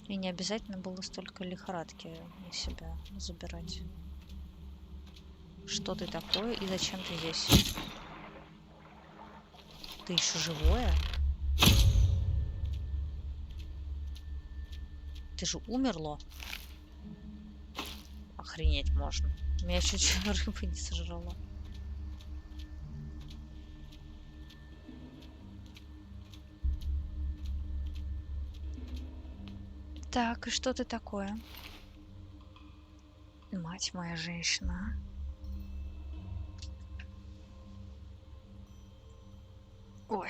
И не обязательно было столько лихорадки на себя забирать. Что ты такое и зачем ты здесь? Ты еще живое? Ты же умерло? Охренеть можно. Меня чуть рыба не сожрала. Так, и что ты такое? Мать моя женщина. Ой.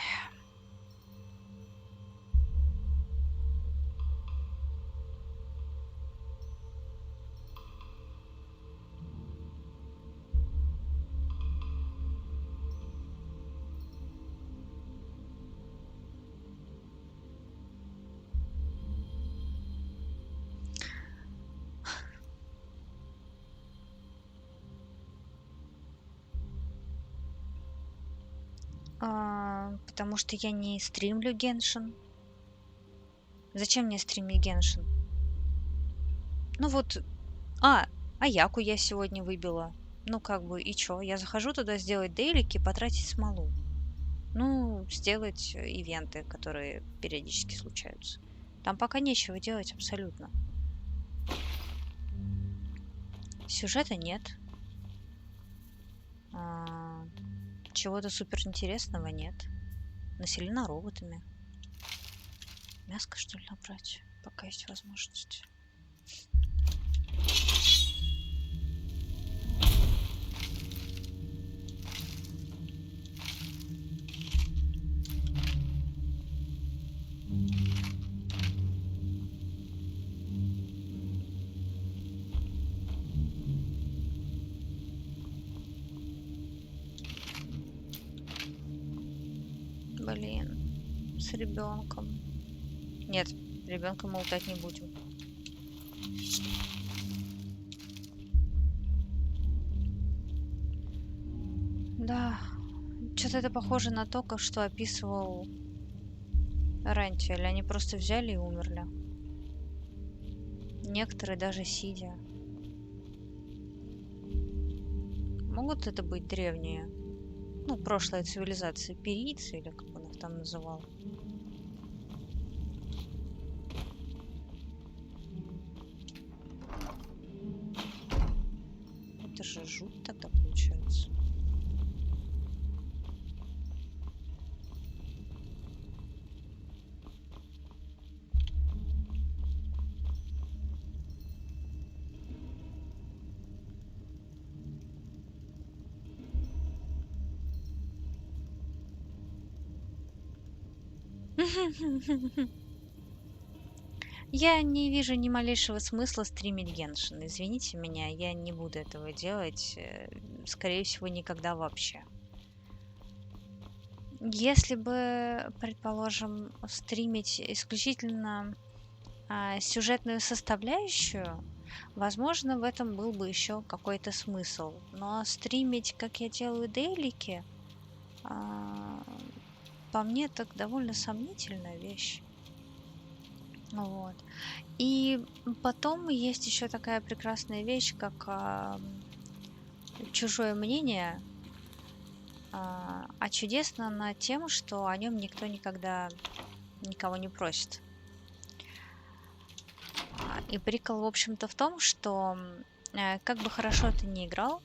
Потому что я не стримлю Геншин. Зачем мне стримить Геншин? Ну вот, Аяку я сегодня выбила. Ну как бы, и чё? Я захожу туда сделать дейлики, потратить смолу. Ну, сделать ивенты, которые периодически случаются. Там пока нечего делать абсолютно. Сюжета нет. Чего-то супер интересного нет. Населена роботами. Мяско, что ли, набрать? Пока есть возможность. Блин, с ребенком. Нет, ребенка мы лутать не будем. Да, что-то это похоже на то, как что описывал Ранти. Или они просто взяли и умерли. Некоторые даже сидя. Могут это быть древние? Ну, прошлая цивилизация, перийцы, или как он их там называл. Это же жуть тогда получается. Я не вижу ни малейшего смысла стримить Геншин. Извините меня, я не буду этого делать. Скорее всего, никогда вообще. Если бы, предположим, стримить исключительно сюжетную составляющую, возможно, в этом был бы еще какой-то смысл. Но стримить, как я делаю дейлики, по мне, так довольно сомнительная вещь. Вот. И потом есть еще такая прекрасная вещь, как чужое мнение, а чудесно на тем, что о нем никто никогда никого не просит. И прикол, в общем-то, в том, что как бы хорошо ты ни играл,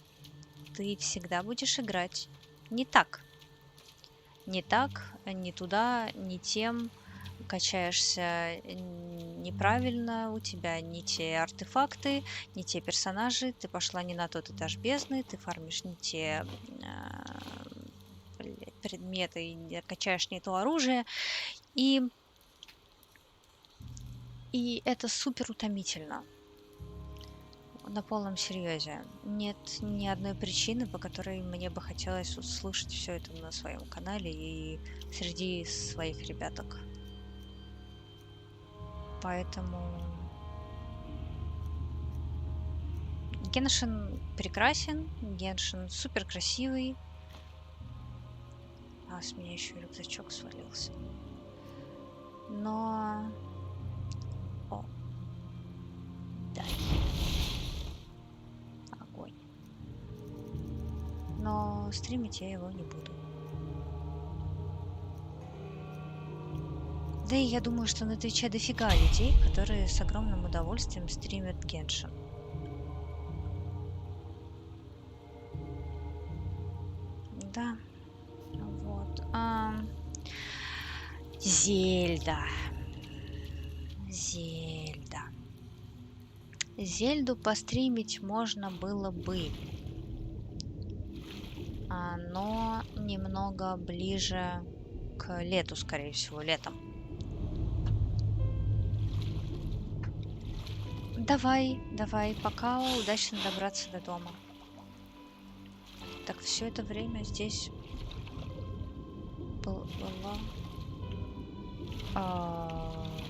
ты всегда будешь играть не так. Не так, не туда, не тем. Качаешься неправильно, у тебя не те артефакты, не те персонажи, ты пошла не на тот этаж бездны, ты фармишь не те предметы, качаешь не то оружие. И И это супер утомительно. На полном серьезе. Нет ни одной причины, по которой мне бы хотелось услышать все это на своем канале и среди своих ребяток. Поэтому Геншин прекрасен, Геншин супер красивый. А с меня еще рюкзачок свалился. Но... О. Да. Огонь. Но стримить я его не буду. Да и я думаю, что на Твиче дофига людей, которые с огромным удовольствием стримят Геншин. Да. Вот. Зельда. Зельду постримить можно было бы. Но немного ближе к лету, скорее всего, летом. Давай, пока удачно добраться до дома. Так, все это время здесь была...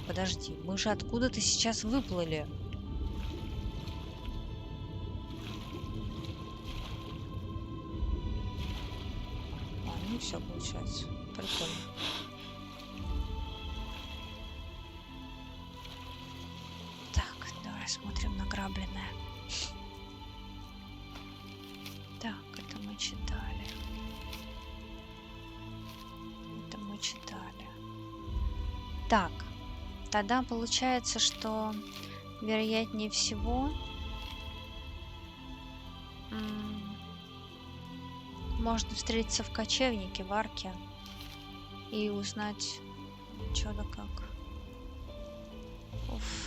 Подожди, мы же откуда-то сейчас выплыли. Ну все получается. Прикольно. Так, давай смотрим награбленное. Так, это мы читали. Так, тогда получается, что вероятнее всего можно встретиться в кочевнике, в арке и узнать, что да как. Уф.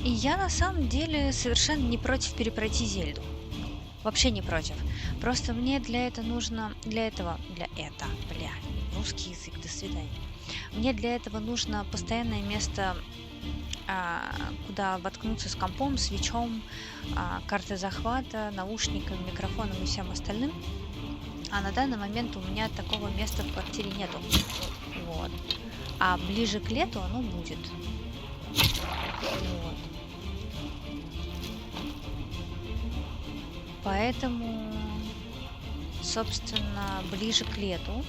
И я на самом деле совершенно не против перепройти Зельду. Вообще не против. Просто мне для этого, русский язык, до свидания. Мне для этого нужно постоянное место, куда воткнуться с компом, свечом, картой захвата, наушниками, микрофоном и всем остальным. А на данный момент у меня такого места в квартире нету. Вот. А ближе к лету оно будет. Вот. Поэтому, собственно, ближе к лету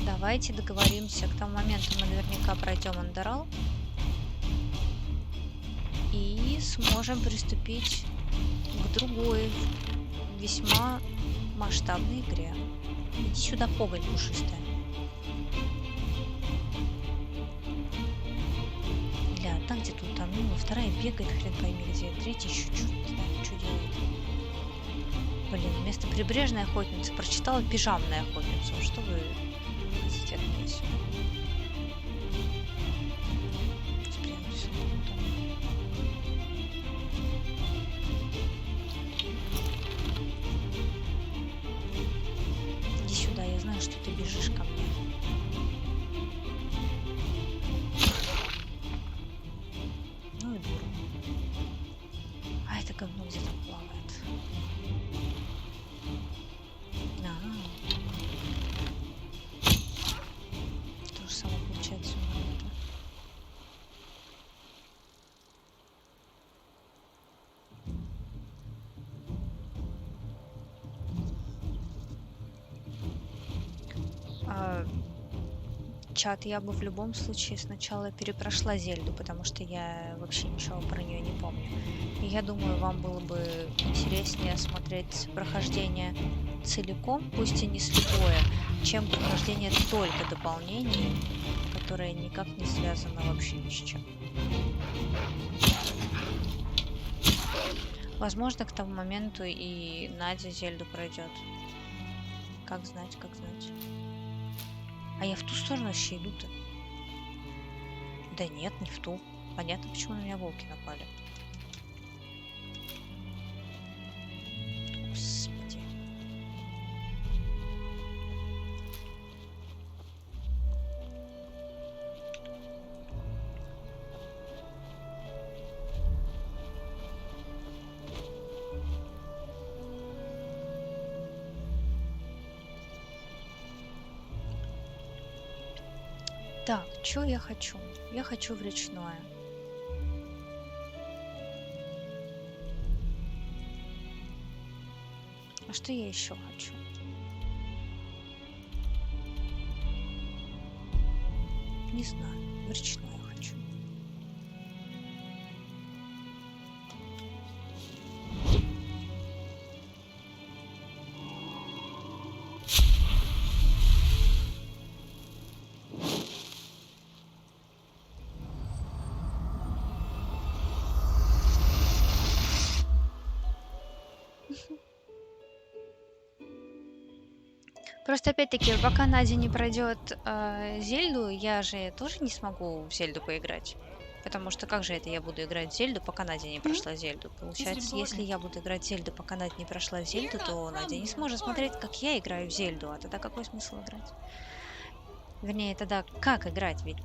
давайте договоримся. К тому моменту мы наверняка пройдем Enderal и сможем приступить к другой, весьма масштабной игре. Иди сюда, погонь пушистая. Ля, одна где-то утонула, вторая бегает, хрен пойми где, третья еще что-то не знаю, что делает. Блин, вместо прибрежной охотницы прочитала пижамная охотница. Что вы хотите от меня сегодня? Иди сюда, я знаю, что ты бежишь ко мне. Ну и дура. А это говно где-то плавает. То же самое чат, я бы в любом случае сначала перепрошла Зельду, потому что я вообще ничего про нее не помню. И я думаю, вам было бы интереснее смотреть прохождение целиком, пусть и не слепое, чем прохождение только дополнений, которое никак не связано вообще ни с чем. Возможно, к тому моменту и Надя Зельду пройдет. Как знать, как знать. А я в ту сторону вообще иду-то? Да нет, не в ту. Понятно, почему на меня волки напали. Господи. Так, что я хочу? Я хочу в речное. А что я еще хочу? Не знаю, в речное хочу. Просто опять-таки, пока Надя не пройдет Зельду, я же тоже не смогу в Зельду поиграть. Потому что как же это я буду играть в Зельду, пока Надя не прошла Зельду? Получается, если я буду играть в Зельду, пока Надя не прошла Зельду, то Надя не сможет смотреть, как я играю в Зельду. А тогда какой смысл играть? Вернее, тогда как играть? Ведь,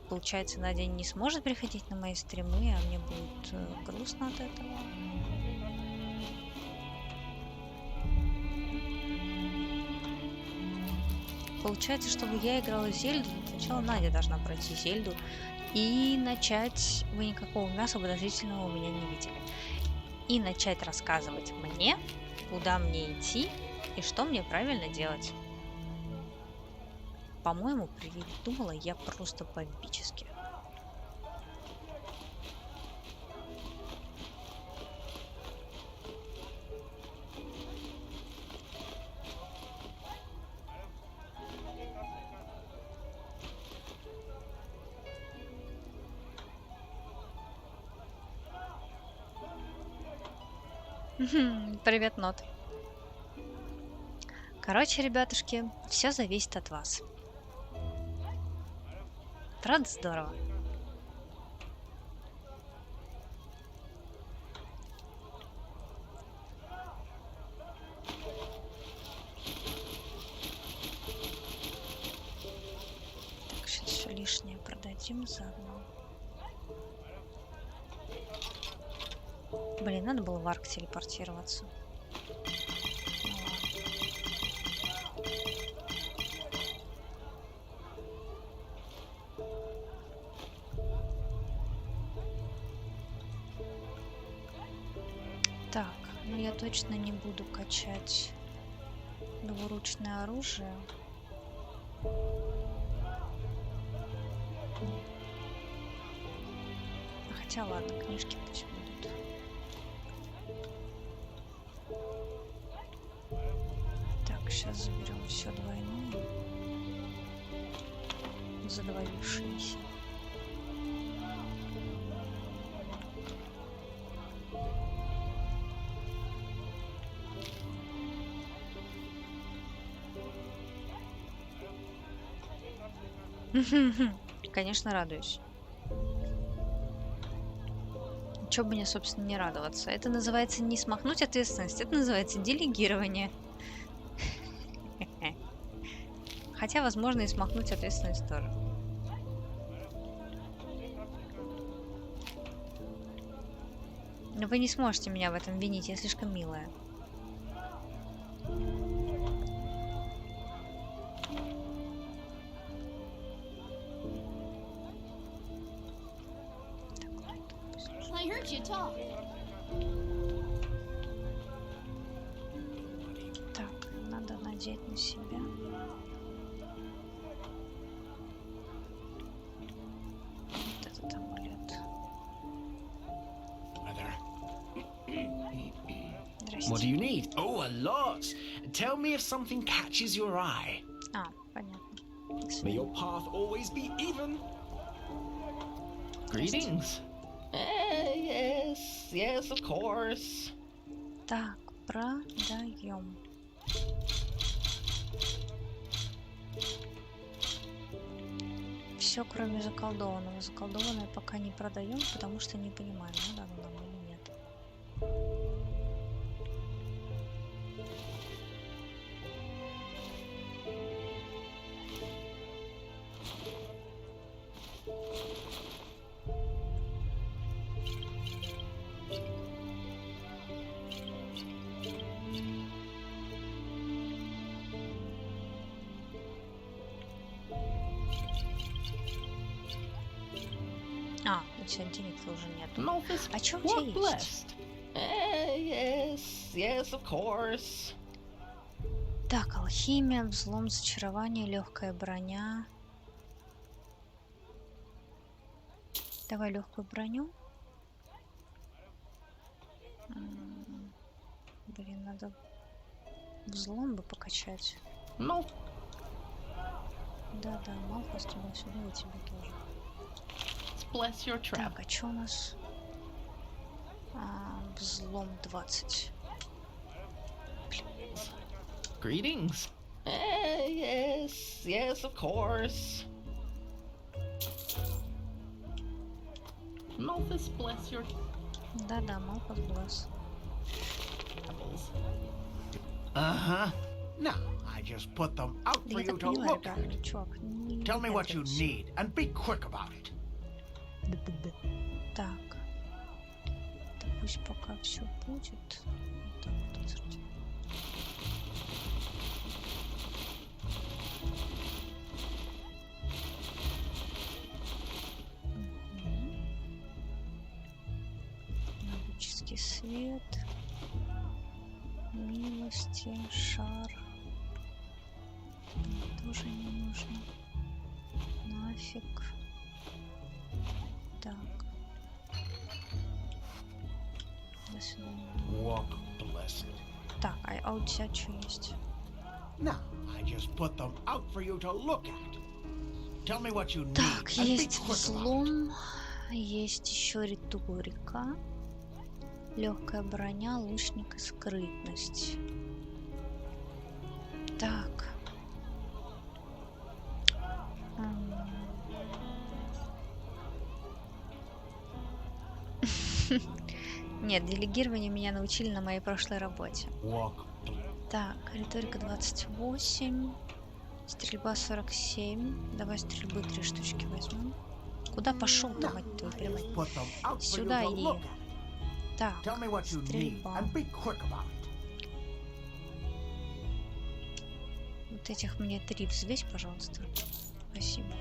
получается, Надя не сможет приходить на мои стримы, а мне будет грустно от этого. Получается, чтобы я играла в Зельду, сначала Надя должна пройти Зельду и начать... Вы никакого мяса подозрительного у меня не видели. И начать рассказывать мне, куда мне идти и что мне правильно делать. По-моему, придумала я просто бомбически. Привет, Нот. Короче, ребятушки, все зависит от вас. Правда здорово? Так, сейчас все лишнее продадим заодно. Блин, надо было в арк телепортироваться. Так, ну я точно не буду качать двуручное оружие. Хотя ладно, книжки пусть будут. Так, сейчас заберем все двойное. Задвоившиеся. Конечно, радуюсь. Чё бы мне, собственно, не радоваться. Это называется не смахнуть ответственность, это называется делегирование. Хотя, возможно, и смахнуть ответственность тоже. Но вы не сможете меня в этом винить, я слишком милая. Так, надо надеть на себя. Здрасте. What do you need? Oh, a lot. Tell me if something catches your eye. А, понятно. May your path always be even. Greetings. Yes, of course. Так, продаем. Все, кроме заколдованного. Заколдованное пока не продаем, потому что не понимаем, надо оно нам или нет. А, у тебя денег-то уже нету. А чё у тебя есть? Yes, of course. Так, алхимия, взлом, зачарование, легкая броня. Давай легкую броню. Блин, надо взлом бы покачать. Ну. Да, Малфас туда-сюда, и тебе тоже. Bless your trap. Так, а что у нас? Взлом 20. Greetings. Yes, of course. Malthus, bless your... Да, Малфас блесс. Uh-huh. Now, I just put them out for you to look at. Tell me what you need, and be quick about it. Так. Да пусть пока все будет. Вот так вот отсортируем. Магический свет. Милости, шар. Тоже не нужно. Нафиг. Так. До свидания. Walk blessed. Так, а у тебя что есть? Now, I just put them out for you to look at. Tell me what you need, Так, and be есть quick about it. взлом, есть еще риторика, легкая броня, лучник и скрытность. Так. Нет, делегирование меня научили на моей прошлой работе. Так, риторика 28, стрельба 47. Давай стрельбы 3 штучки возьмем. Куда пошел-то, мать твою, прямо? Сюда иди. Так, стрельба. Вот этих мне 3 взвесь, пожалуйста. Спасибо.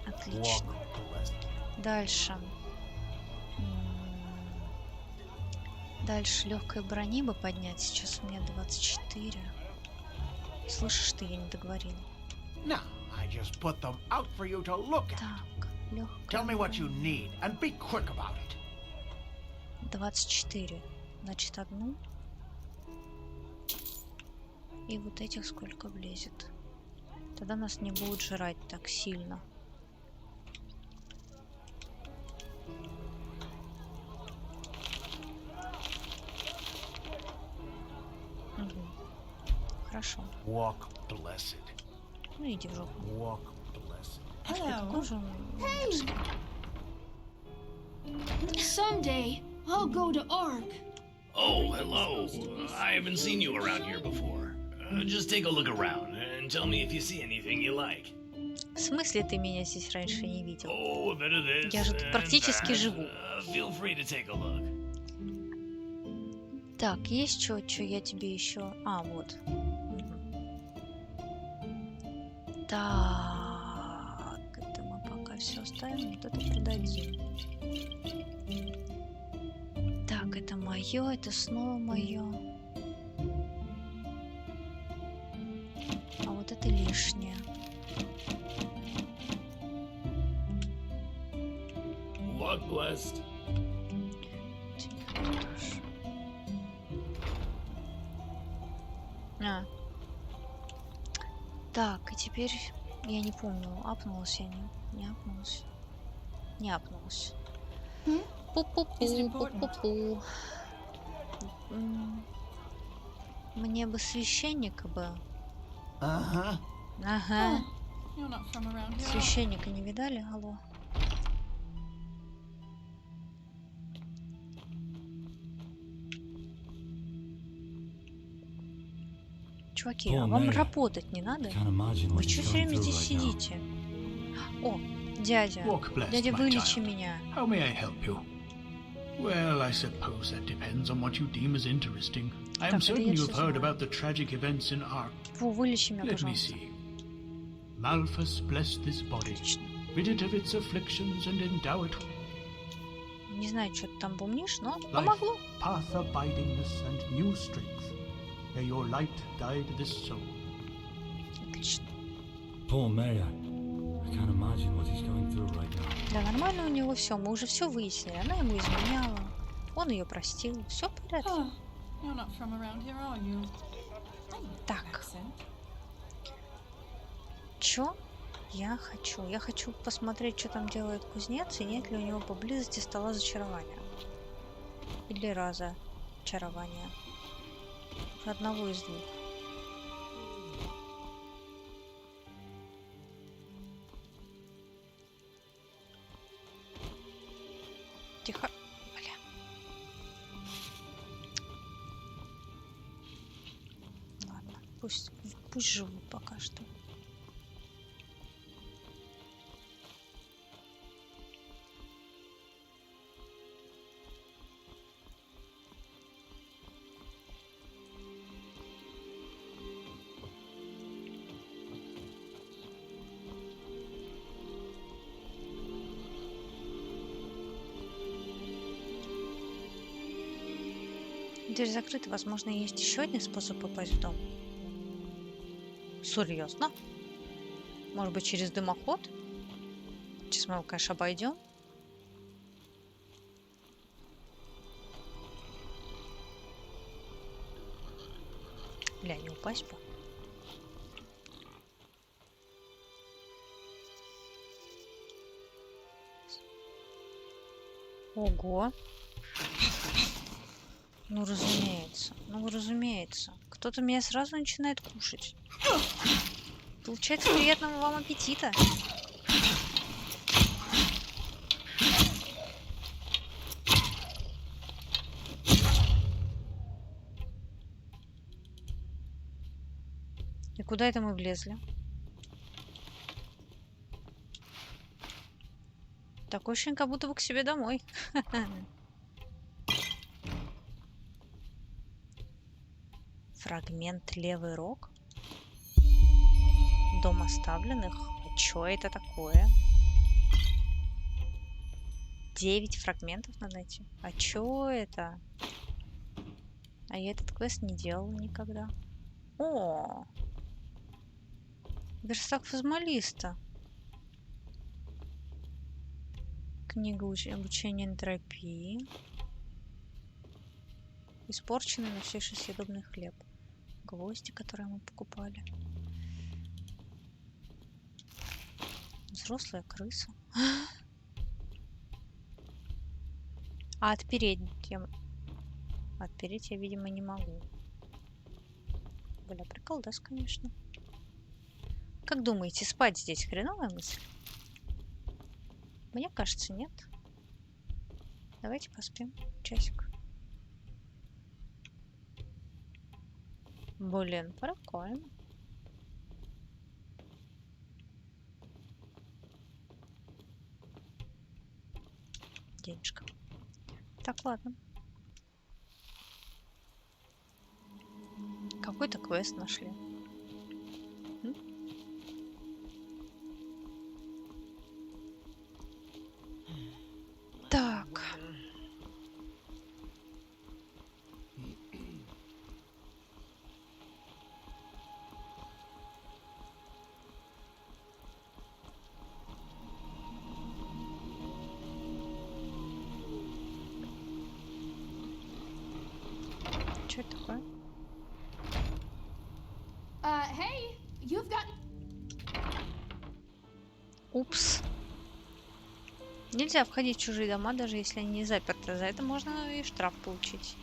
Отлично. Дальше. Дальше легкой брони бы поднять. Сейчас у меня 24. Слышишь ты, я не договорила. Now, I just put them out for you to look at. Так, легкая. Tell me what you need, and be quick about it. 24. Значит, одну. И вот этих сколько влезет. Тогда нас не будут жрать так сильно. Угу. Хорошо. Walk blessed. Ну иди в жопу. Walk blessed. Hello. Someday, I'll go to Ark. Oh, hello. I haven't seen you around here before. Just take a look around and tell me if you see anything you like. В смысле ты меня здесь раньше не видел? Oh, a bit of this. Я же тут практически живу. Feel free to take a look. Так, есть что я тебе еще... А, вот. Так, это мы пока все оставим, вот это продадим. Так, это мое, это снова мое. А вот это лишнее. God blessed. Так, и теперь я не помню, апнулась я, не апнулась. Не апнулась. Пу-пу-пу. Мне бы священника бы. Ага. Ага. Священника не видали? Алло. Чуваки, а вам работать не надо? Вы что все время здесь сидите? О, дядя. Дядя, вылечи меня. How may I help you? Well, I suppose that depends on what you deem as interesting. I am certain you have heard about the tragic events in Ark. Во, вылечи меня, Let me пожалуйста. see. Malphus bless this body, rid it of its afflictions and endow it Не знаю, что ты там бумнишь, но with помогло. path abidingness and new strength. May your light guide this soul. Отлично. Poor Mayor. I can't imagine what he's going through right now. Да, нормально у него все. Мы уже все выяснили. Она ему изменяла. Он ее простил. Все в порядке. Так. Чё я хочу? Я хочу посмотреть, что там делает кузнец, и нет ли у него поблизости стола зачарования. Или разочарования. Одного из двух. Тихо. Бля. Ладно, пусть живут пока что. Дверь закрыта. Возможно, есть еще один способ попасть в дом. Серьезно? Может быть, через дымоход? Сейчас мы его, конечно, обойдем. Бля, не упасть бы. Ого. Ну, разумеется. Ну, разумеется. Кто-то меня сразу начинает кушать. Получается, приятного вам аппетита. И куда это мы влезли? Такое ощущение, как будто бы к себе домой. Фрагмент левый рог. Дом оставленных. А чё это такое? 9 фрагментов надо найти. А чё это? А я этот квест не делала никогда. О! Верстак фазмалиста. Книга обучения энтропии. Испорченный, но все еще съедобный хлеб. Гвозди, которые мы покупали. Взрослая крыса. А отпереть я... Отпереть я, видимо, не могу. Бля, приколдес, конечно. Как думаете, спать здесь хреновая мысль? Мне кажется, нет. Давайте поспим. Часик. Блин, прикольно. Денежка. Так, ладно. Какой-то квест нашли. Так. Что это такое? Hey, you've got... Упс. Нельзя входить в чужие дома, даже если они не заперты. За это можно и штраф получить.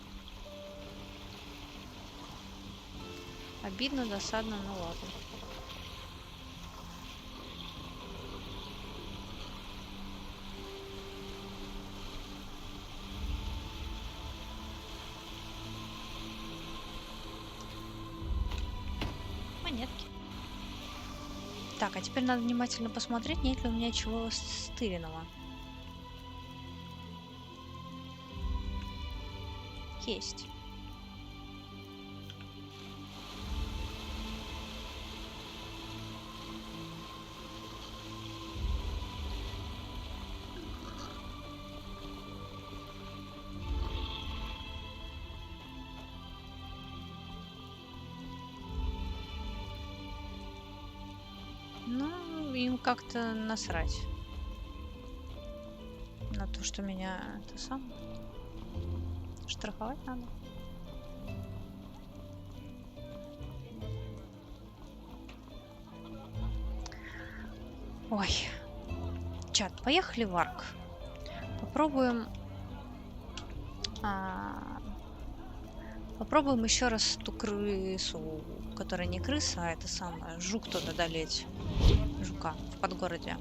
Обидно, досадно, ну ладно. Монетки. Так, а теперь надо внимательно посмотреть, нет ли у меня чего стыренного. Есть. Ну, им как-то насрать на то, что меня это сам штрафовать надо. Ой, чат, поехали в арк. Попробуем попробуем еще раз ту крысу, которая не крыса, а это самое жук, туда одолеть. Жука в подгороде.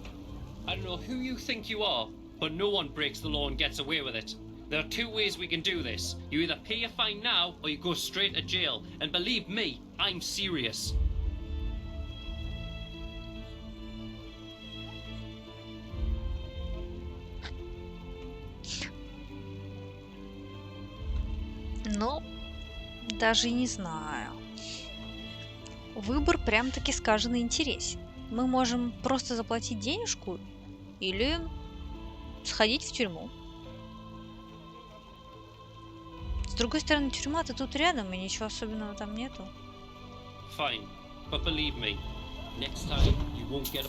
I don't know who you think you are, but no one breaks the law and gets away with it. There are two ways we can do this. You either pay your fine now, or you go straight to jail. And believe me, I'm serious. Ну, даже не знаю. Выбор прям-таки скажено интересен. Мы можем просто заплатить денежку или сходить в тюрьму. С другой стороны, тюрьма-то тут рядом, и ничего особенного там нету. Fine, but believe me, next time you won't get...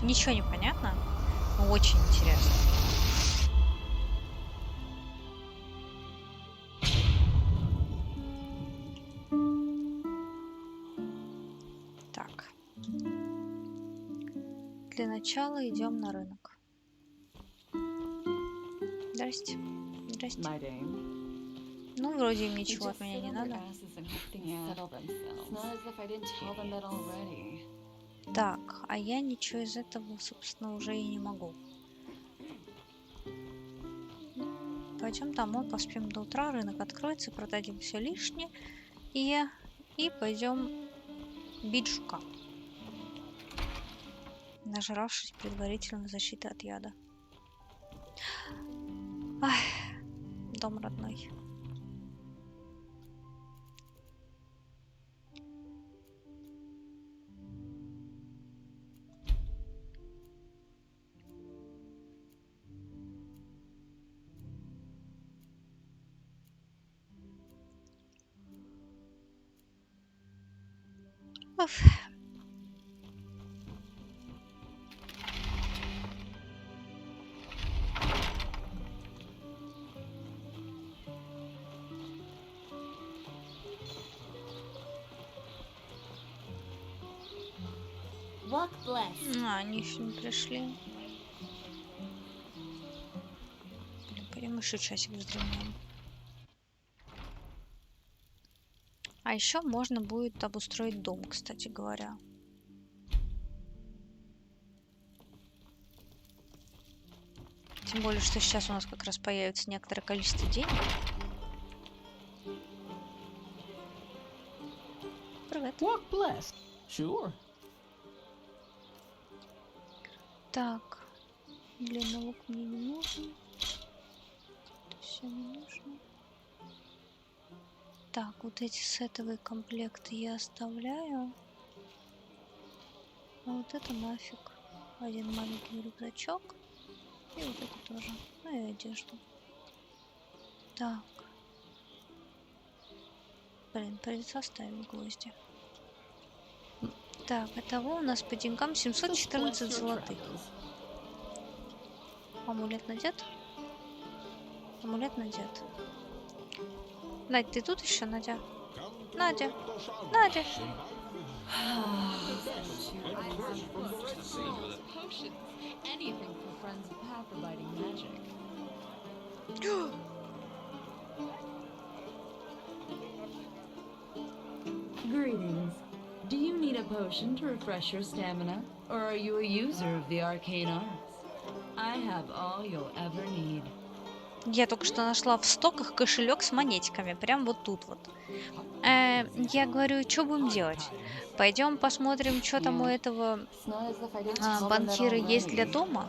Ничего не понятно, но очень интересно. Так. Для начала идем на рынок. Здрасте. Здрасте. Ну, вроде им ничего от меня не надо. Так, а я ничего из этого, собственно, уже и не могу. Пойдем домой, поспим до утра, рынок откроется, продадим все лишнее и пойдем бить жука, нажравшись предварительно защиты от яда. Ах, дом родной. Оф. Они еще не пришли. Блин, пойдем еще часик вздремнем. А еще можно будет обустроить дом, кстати говоря. Тем более, что сейчас у нас как раз появится некоторое количество денег. Привет. Sure. Так, длинный лук мне не нужен. Это все не нужно. Так, вот эти сетовые комплекты я оставляю. А вот это нафиг. Один маленький рюкзачок. И вот это тоже. Ну и одежду. Так. Блин, придется оставить гвозди. Так, итого у нас по деньгам 714 золотых. Амулет надет? Амулет надет. Надь, ты тут еще, Надя? Надя! Надя! Greetings. Do you need a potion to refresh your stamina? Or are you a user of the arcane arts? I have all you'll ever need. Я только что нашла в стоках кошелек с монетиками. Прям вот тут вот. Я говорю, что будем делать? Пойдем посмотрим, что там у этого банкира есть для дома?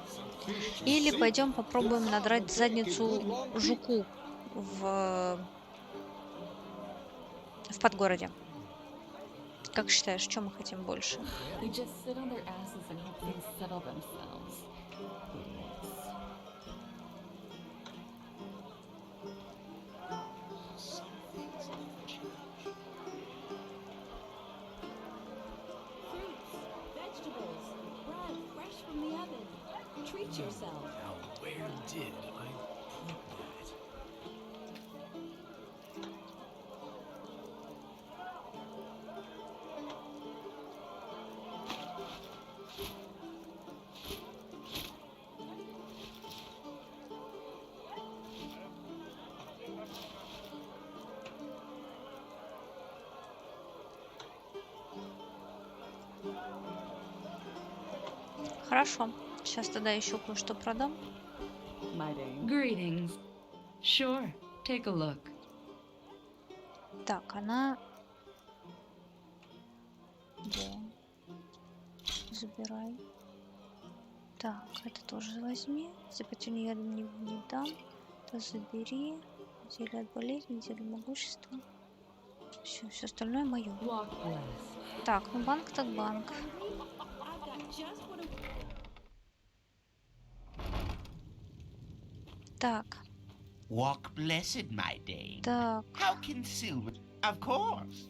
Или пойдем попробуем надрать задницу жуку в подгороде? Как считаешь, что мы хотим больше? Now, where did I put that? Хорошо. Сейчас тогда еще кое-что продам. Greetings. Sure, take a look. Так, она... Да. Забирай. Так, это тоже возьми. Запятюню я не дам. Это забери. Зелье от болезни, зелье могущества. Все остальное мое. Так, ну банк так банк. Так. Walk blessed, my dame. Так. How can silver... Of course.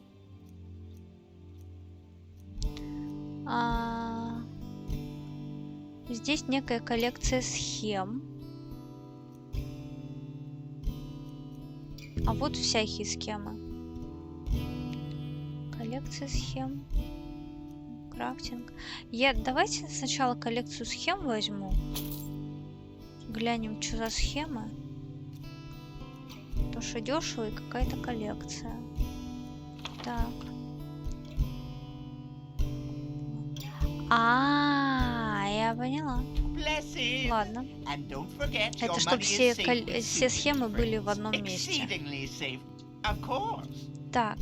Здесь некая коллекция схем. А вот всякие схемы. Коллекция схем. Крафтинг. Давайте сначала коллекцию схем возьму. Глянем, что за схемы. То, что дешево и какая-то коллекция. Так. Я поняла. Ладно. Это чтобы все схемы были в одном месте. Так.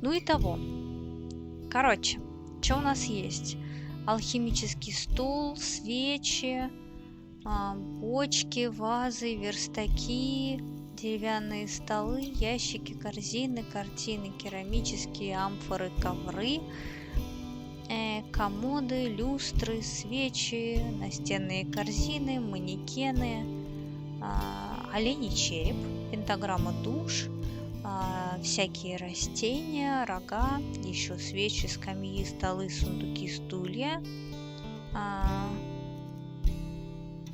Ну и того. Короче, что у нас есть? Алхимический стул, свечи, бочки, вазы, верстаки, деревянные столы, ящики, корзины, картины, керамические амфоры, ковры, комоды, люстры, свечи, настенные корзины, манекены, оленей череп, пентаграмма душ, всякие растения, рога, еще свечи, скамьи, столы, сундуки, стулья,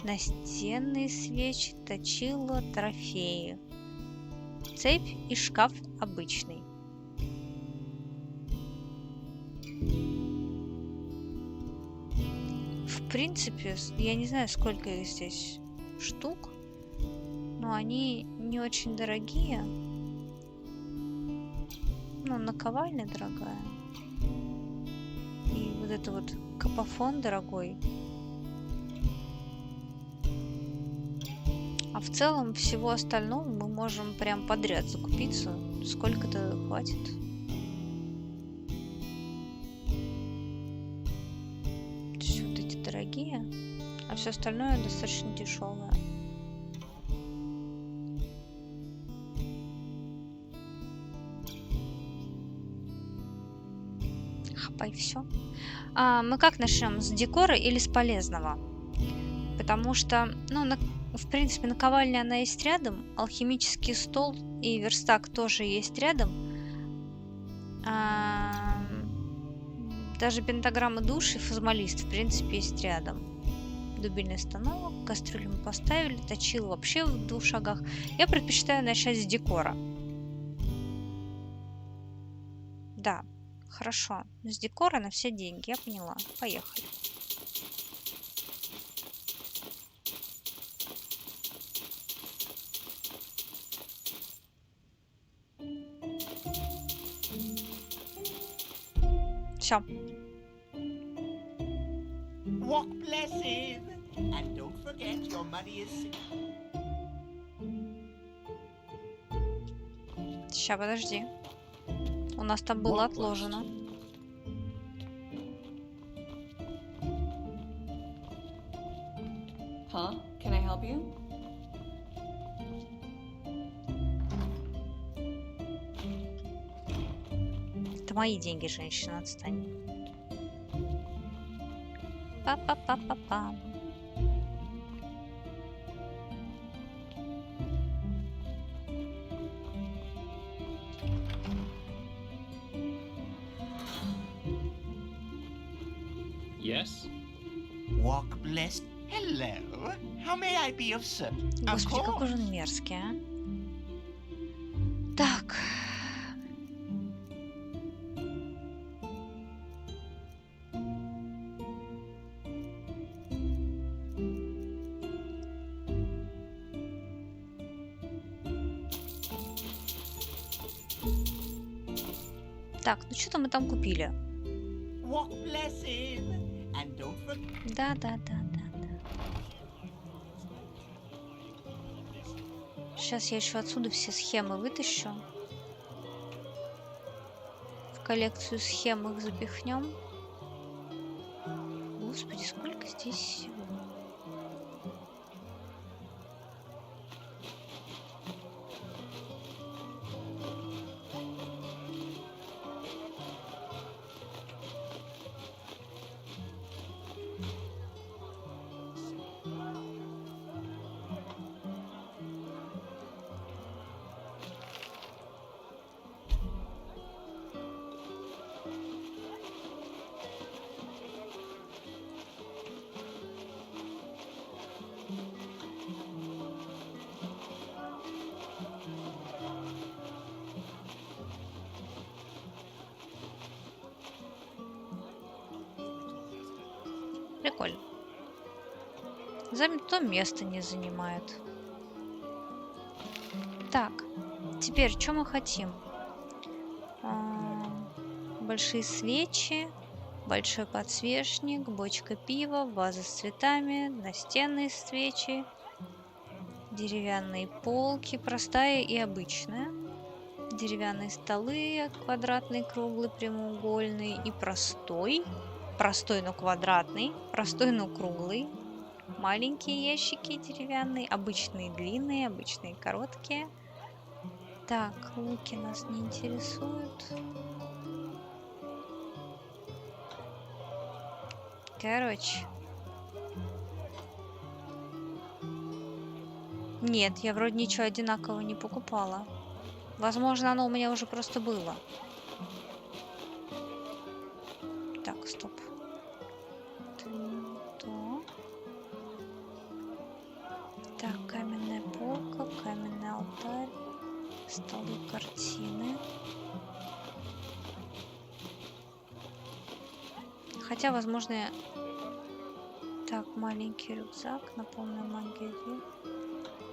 настенные свечи, точила, трофеи, цепь и шкаф обычный. В принципе, я не знаю, сколько их здесь штук, но они не очень дорогие. Ну, наковальня дорогая. И вот это вот капофон дорогой. А в целом всего остального мы можем прям подряд закупиться. Сколько-то хватит. Вот эти дорогие, а все остальное достаточно дешевое. Хапай все. Мы как начнем? С декора или с полезного? Потому что, ну, в принципе, наковальня она есть рядом, алхимический стол и верстак тоже есть рядом. Даже пентаграммы душ и фазмалист, в принципе, есть рядом. Дубильный станок, кастрюлю мы поставили, точил вообще в 2 шагах. Я предпочитаю начать с декора. Да, хорошо. С декора на все деньги, я поняла. Поехали. Все. Walk blessed, and don't forget your money is sick. Сейчас, подожди. У нас там было отложено. Huh? Can I help you? Это мои деньги, женщина, отстань. Па-па-па-па-па. Yes? Walk blessed. Hello. How may I be of service? Господи, какой же он мерзкий, а? Так. Так, ну что-то мы там купили. Walk blessed, and don't forget. Да. Сейчас я еще отсюда все схемы вытащу. В коллекцию схем их запихнем. Господи, сколько здесь всего. Прикольно. То место не занимает. Так, теперь что мы хотим? Большие свечи, большой подсвечник, бочка пива, ваза с цветами, настенные свечи, деревянные полки, простая и обычная, деревянные столы, квадратный, круглый, прямоугольный и простой. Простой, но квадратный, простой, но круглый. Маленькие ящики деревянные, обычные длинные, обычные короткие. Так, луки нас не интересуют. Короче. Нет, я вроде ничего одинакового не покупала. Возможно, оно у меня уже просто было. Так, стоп. Так, каменная полка, каменный алтарь, столы, картины. Хотя, возможно, я... Так, маленький рюкзак, наполненный магией.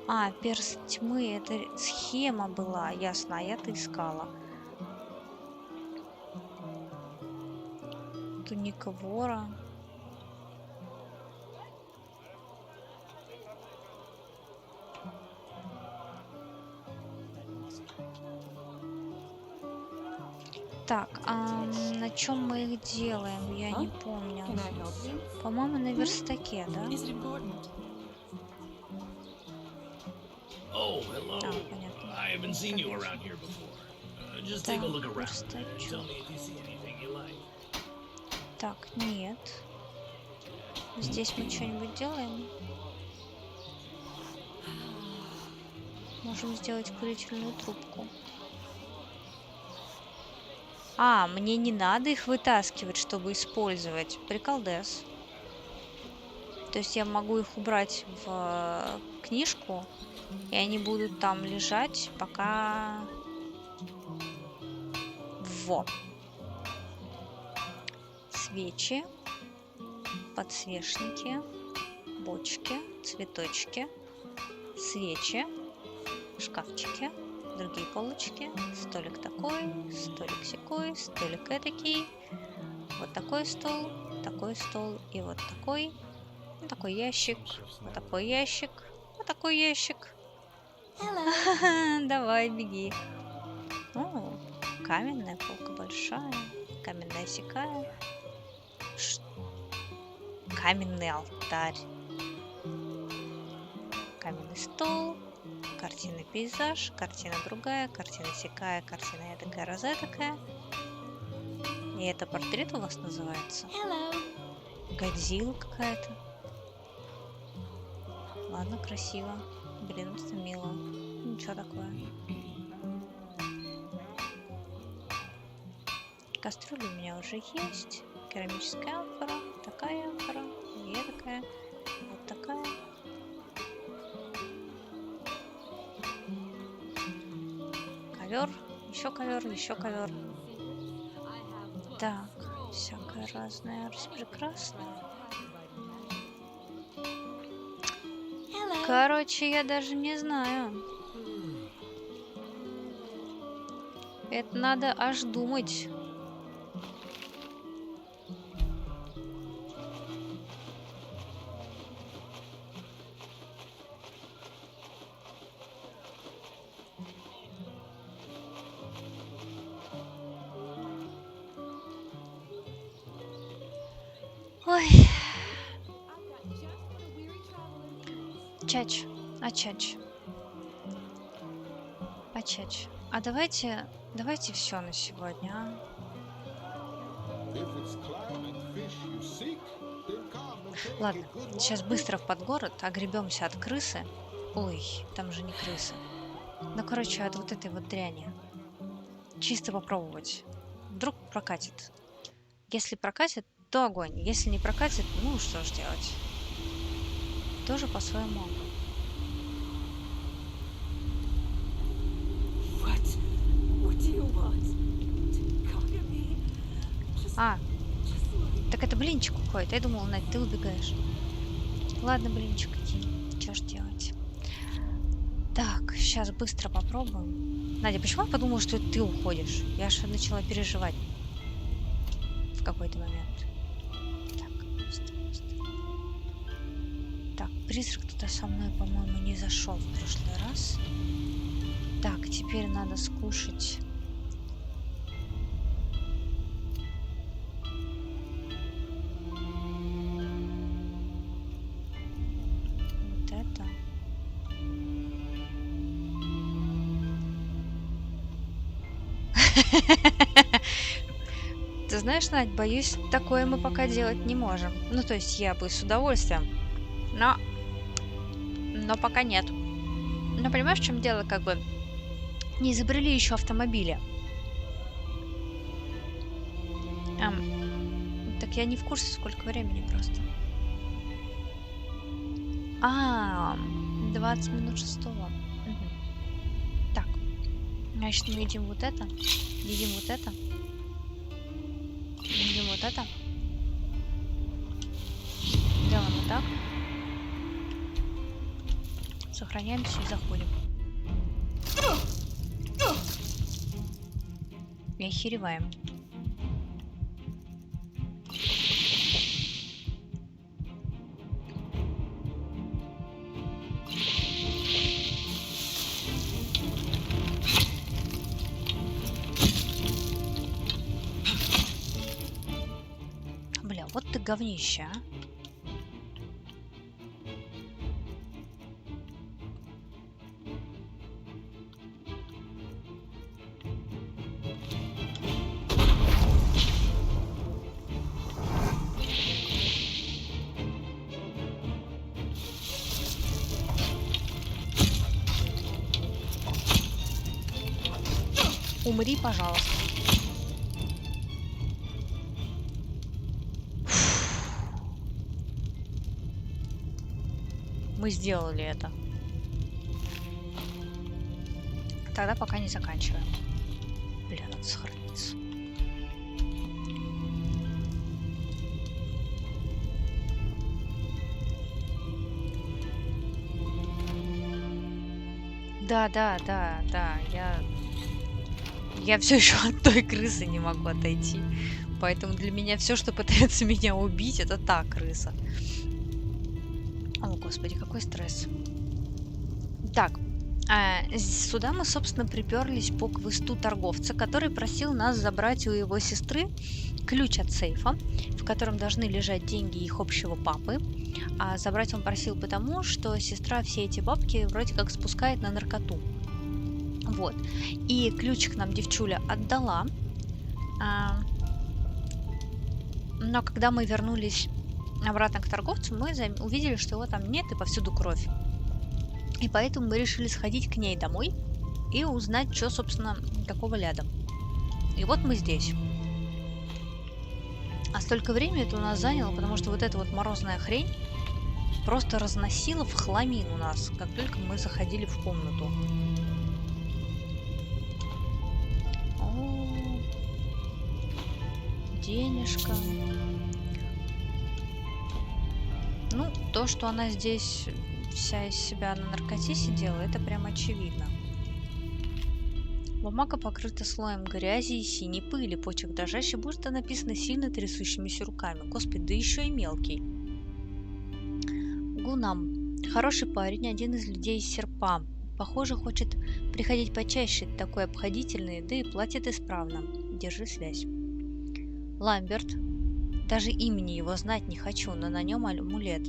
А, перст тьмы, это схема была, ясно, а я-то искала. Туника вора. Так, а на чем мы их делаем? Я не помню. По-моему, на верстаке, да? Oh, hello. I haven't seen you around here before. Just take a look around and tell me if you see anything you like. Так, нет. Здесь мы что-нибудь делаем? Можем сделать курительную трубку. А, мне не надо их вытаскивать, чтобы использовать. Приколдес. То есть я могу их убрать в книжку, и они будут там лежать, пока... Во. Свечи, подсвечники, бочки, цветочки, свечи, шкафчики, другие полочки, столик такой, столик сякой, столик этакий, вот такой стол и вот такой ящик, вот такой ящик, вот такой ящик. Давай, беги. О, каменная полка большая, каменная сякая, каменный алтарь, каменный стол, картина пейзаж, картина другая, картина сякая, картина эдакая, розетакая. И это портрет у вас называется? Годзилла какая-то. Ладно, красиво. Блин, это мило. Ничего такое. Кастрюля у меня уже есть. Керамическая амфора. Такая амфора. И такая. Вот такая. Ковер. Еще ковер. Еще ковер. Так. Всякое разное. Прекрасно. Короче, я даже не знаю. Это надо аж думать. Ой. Чач, чач. А давайте все на сегодня, а? Ладно, сейчас быстро в подгород, огребемся от крысы. Ой, там же не крысы. Ну, короче, от вот этой вот дряни. Чисто попробовать. Вдруг прокатит. Если прокатит, то огонь. Если не прокатит, ну что ж делать. Тоже по-своему. А, так это блинчик какой-то. Я думала, Надь, ты убегаешь. Ладно, блинчик, иди. Что ж делать? Так, сейчас быстро попробуем. Надя, почему я подумала, что это ты уходишь? Я же начала переживать в какой-то момент. Так, призрак туда со мной, по-моему, не зашел в прошлый раз. Так, теперь надо скушать. Вот это. Ты знаешь, Надь, боюсь, такое мы пока делать не можем. Ну, то есть я бы с удовольствием. Но пока нет. Но понимаешь, в чем дело, как бы не изобрели еще автомобили. Так я не в курсе, сколько времени просто. 20 минут 6. Угу. Так. Значит, мы едим вот это. Едим вот это. Едим вот это. Делаем вот так. Сохраняемся и заходим. И охереваем. Бля, вот ты говнище, а. Умри, пожалуйста. Мы сделали это. Тогда пока не заканчиваем. Бля, надо сохраниться. Да, я все еще от той крысы не могу отойти. Поэтому для меня все, что пытается меня убить, это та крыса. О, господи, какой стресс. Так, сюда мы, собственно, приперлись по квесту торговца, который просил нас забрать у его сестры ключ от сейфа, в котором должны лежать деньги их общего папы. А забрать он просил потому, что сестра все эти бабки вроде как спускает на наркоту. Вот. И ключик нам девчуля отдала. Но когда мы вернулись обратно к торговцу, мы увидели, что его там нет и повсюду кровь. И поэтому мы решили сходить к ней домой и узнать, что, собственно, какого ляда. И вот мы здесь. А столько времени это у нас заняло, потому что вот эта вот морозная хрень просто разносила в хламину нас, как только мы заходили в комнату. О, денежка. Ну, то, что она здесь вся из себя на наркоте сидела, это прям очевидно. Бумага покрыта слоем грязи и синей пыли, почерк дрожащий, будто написано сильно трясущимися руками. Господи, да еще и мелкий. Гунам. Хороший парень, один из людей из серпа. Похоже, хочет приходить почаще, такой обходительный, да и платит исправно. Держи связь. Ламберт. Даже имени его знать не хочу, но на нем амулет.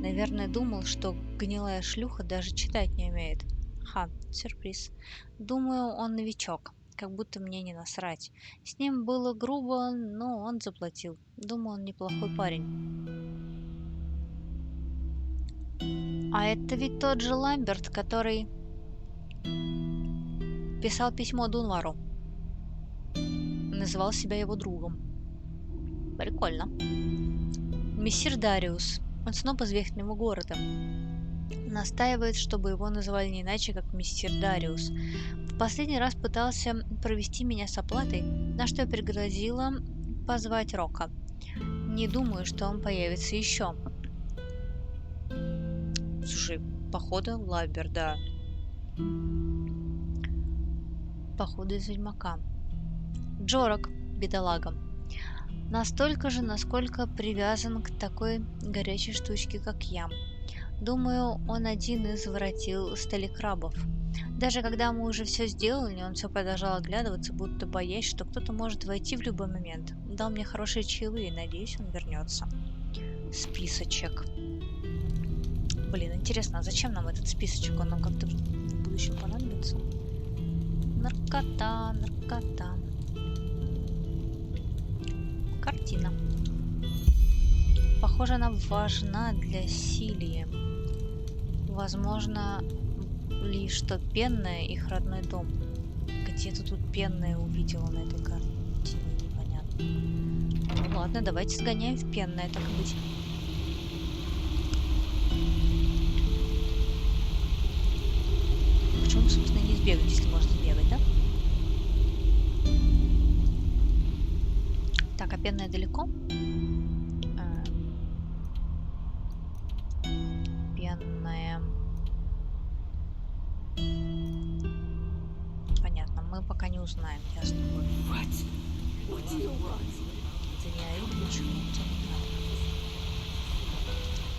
Наверное, думал, что гнилая шлюха даже читать не умеет. Ха, сюрприз. Думаю, он новичок. Как будто мне не насрать. С ним было грубо, но он заплатил. Думаю, он неплохой парень. А это ведь тот же Ламберт, который писал письмо Дунвару. Называл себя его другом. Прикольно. Мессир Дариус. Он снова из Верхнего города. Настаивает, чтобы его называли не иначе, как мессир Дариус. В последний раз пытался провести меня с оплатой, на что я пригрозила позвать Рока. Не думаю, что он появится еще. Слушай, походу Лабер, да. Походу из Ведьмака. Джорок, бедолага. Настолько же, насколько привязан к такой горячей штучке, как я. Думаю, он один из воротил сталекрабов. Даже когда мы уже все сделали, он все продолжал оглядываться, будто боясь, что кто-то может войти в любой момент. Дал мне хорошие чаевые, надеюсь, он вернется. Списочек. Блин, интересно, а зачем нам этот списочек? Он нам как-то в будущем понадобится? Наркота, наркота. Картина. Похоже, она важна для Силии. Возможно, ли что Пенная их родной дом. Где-то тут Пенная увидела на этой картине, непонятно. Ну ладно, давайте сгоняем в Пенное, так и быть. Почему, собственно, не сбегать, если можно сбегать, да? Так, а Пенная далеко? Пенная. Понятно, мы пока не узнаем, ясно. Это я и почему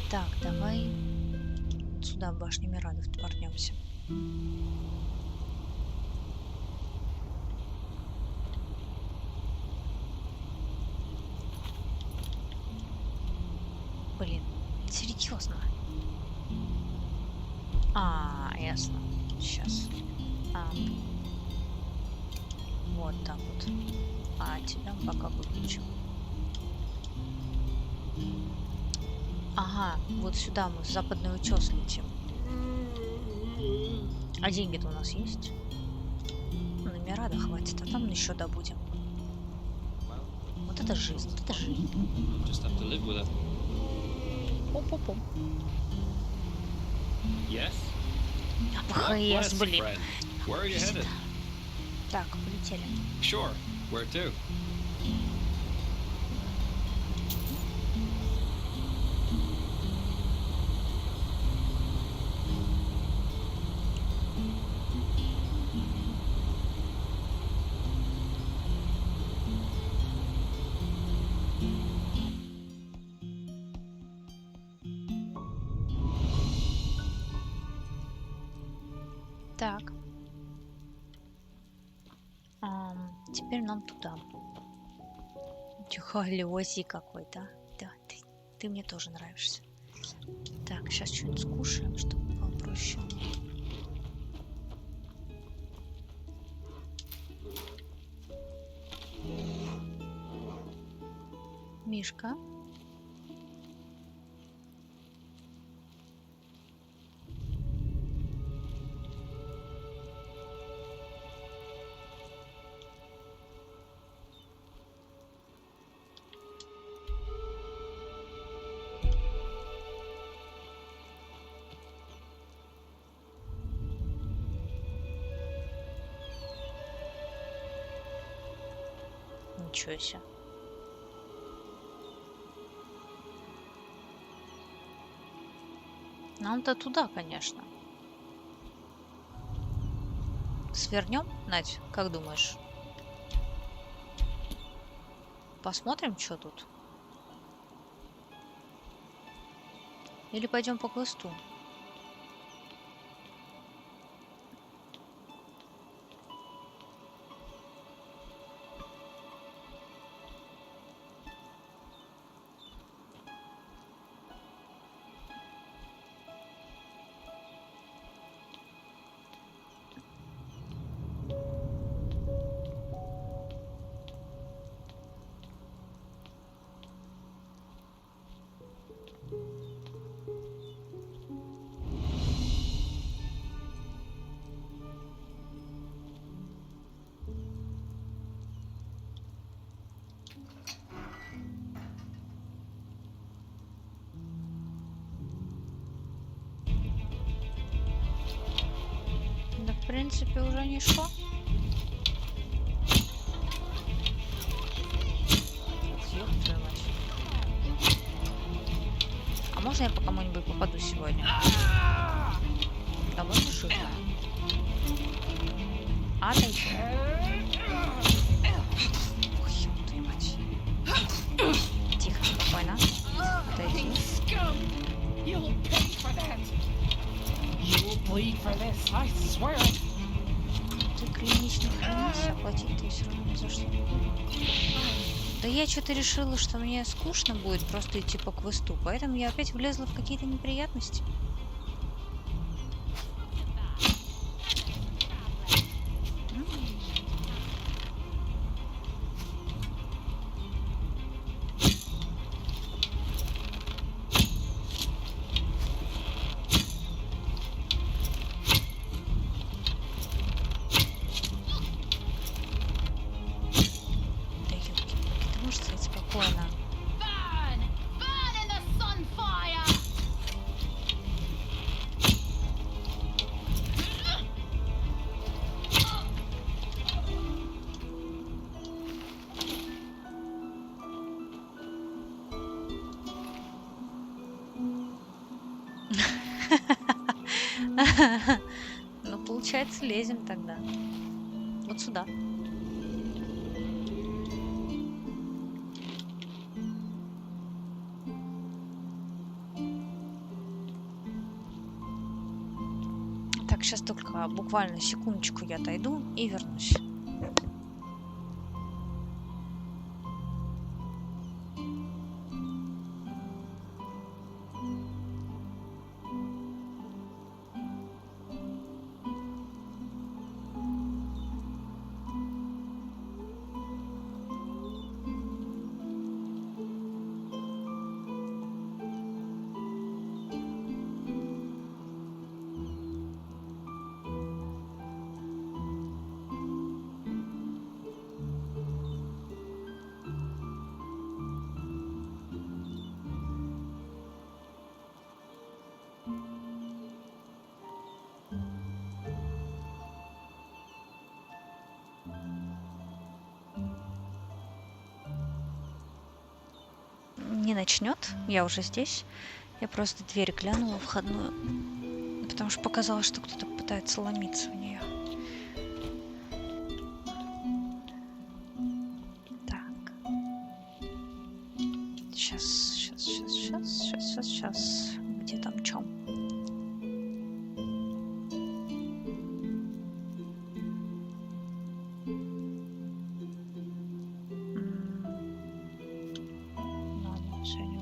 так, давай сюда, в башню Мирадов, портнемся. Блин, серьезно? Ясно. Сейчас. Вот так вот. Тебя пока выключу. Ага, вот сюда мы в западный утес летим. А деньги-то у нас есть? На Мирада хватит, а там еще добудем. Вот это жизнь, вот это жизнь. Оп-оп-оп. Yes? АПХС, блин. Where are you headed? Так, полетели. Sure. Where to? Так. Теперь нам туда. Тихолёзий какой-то. Да, ты мне тоже нравишься. Так, сейчас что-нибудь скушаем, чтобы было проще. Мишка. Ничего себе. Нам-то туда, конечно. Свернем, Надь, как думаешь? Посмотрим, что тут. Или пойдем по квесту? Да, в принципе, уже не шло. Ёб твою мать. А можно я по кому-нибудь попаду сегодня? Да, можно шутка? Отойди. Ой, ёб твою мать. Тихо, спокойно. Отойди. Ты клянись, не клянись, оплатить ты все равно ни за что. Да я что-то решила, что мне скучно будет просто идти по квесту, поэтому я опять влезла в какие-то неприятности. Ну, получается, лезем тогда. Вот сюда. Так, сейчас только буквально секундочку я отойду и вернусь. не начнет. Я уже здесь. Я просто дверь глянула входную, потому что показалось, что кто-то пытается ломиться в нее. Так. Сейчас. Где там чё? Ладно, всё, не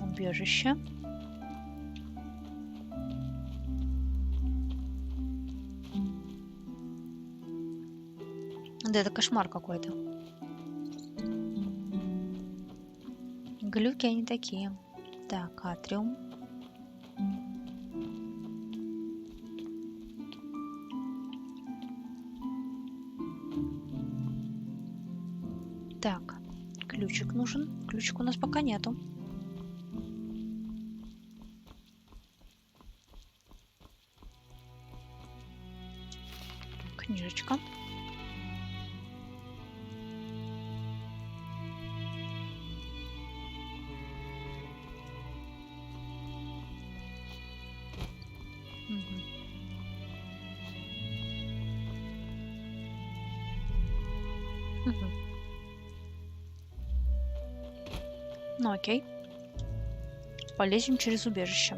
убежище. Да, это кошмар какой-то. Глюки они такие. Так, атриум. Так, ключик нужен. Ключик у нас пока нету. Книжечка. Ну окей. Полезем через убежище.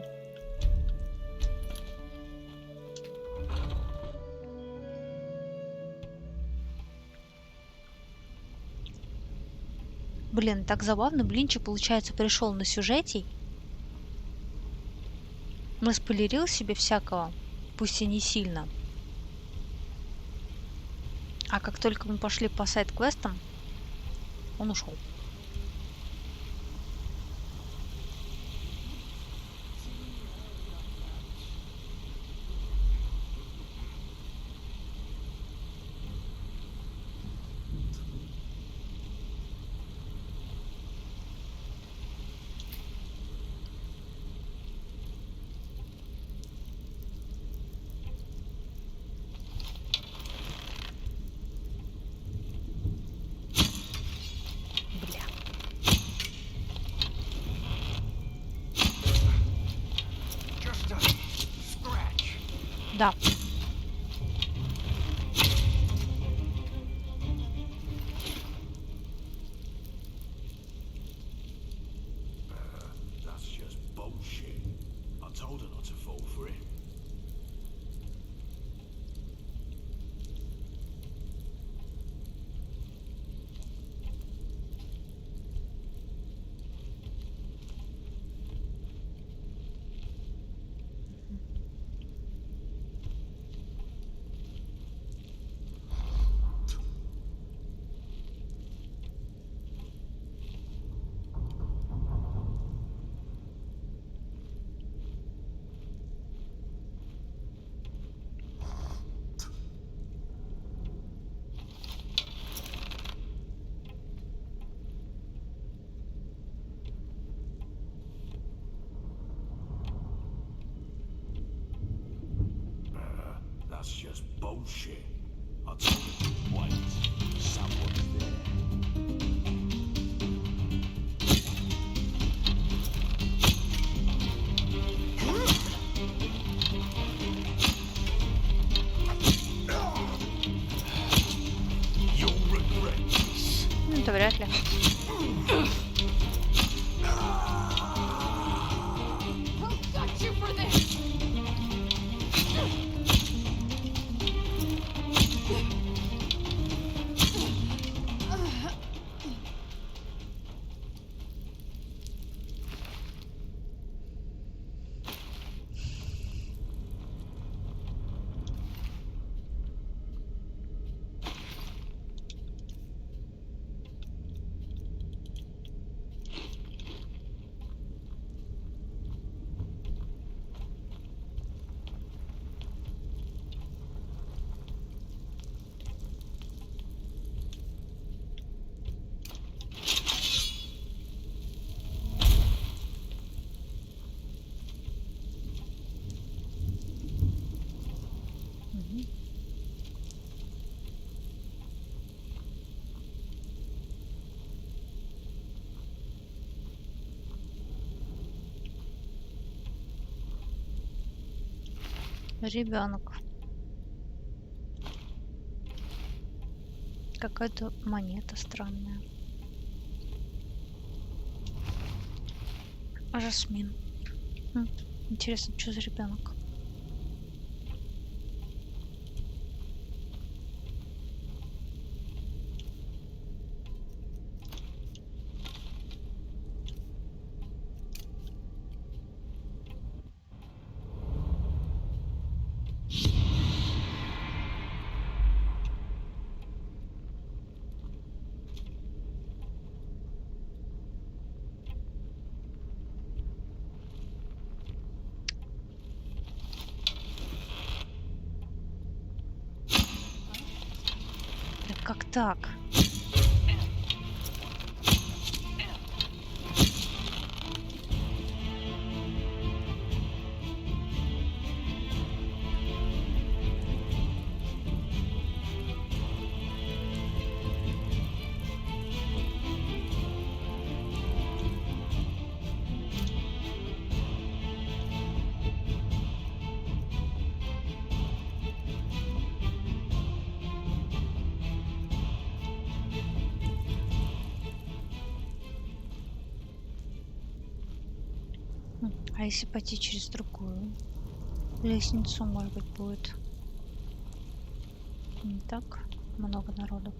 Блин, так забавно. Блинчик, получается, пришел на сюжете. Наспойлерил себе всякого, пусть и не сильно. А как только мы пошли по сайд-квестам, он ушел. Да. That's just bullshit. I told her not to fall for it. That's just bullshit. I told you, wait, someone's there. You'll regret this. Это вряд ли. Ребенок. Какая-то монета странная. Жасмин. Интересно, что за ребенок? Как так? А если пойти через другую лестницу, может быть, будет не так много народу.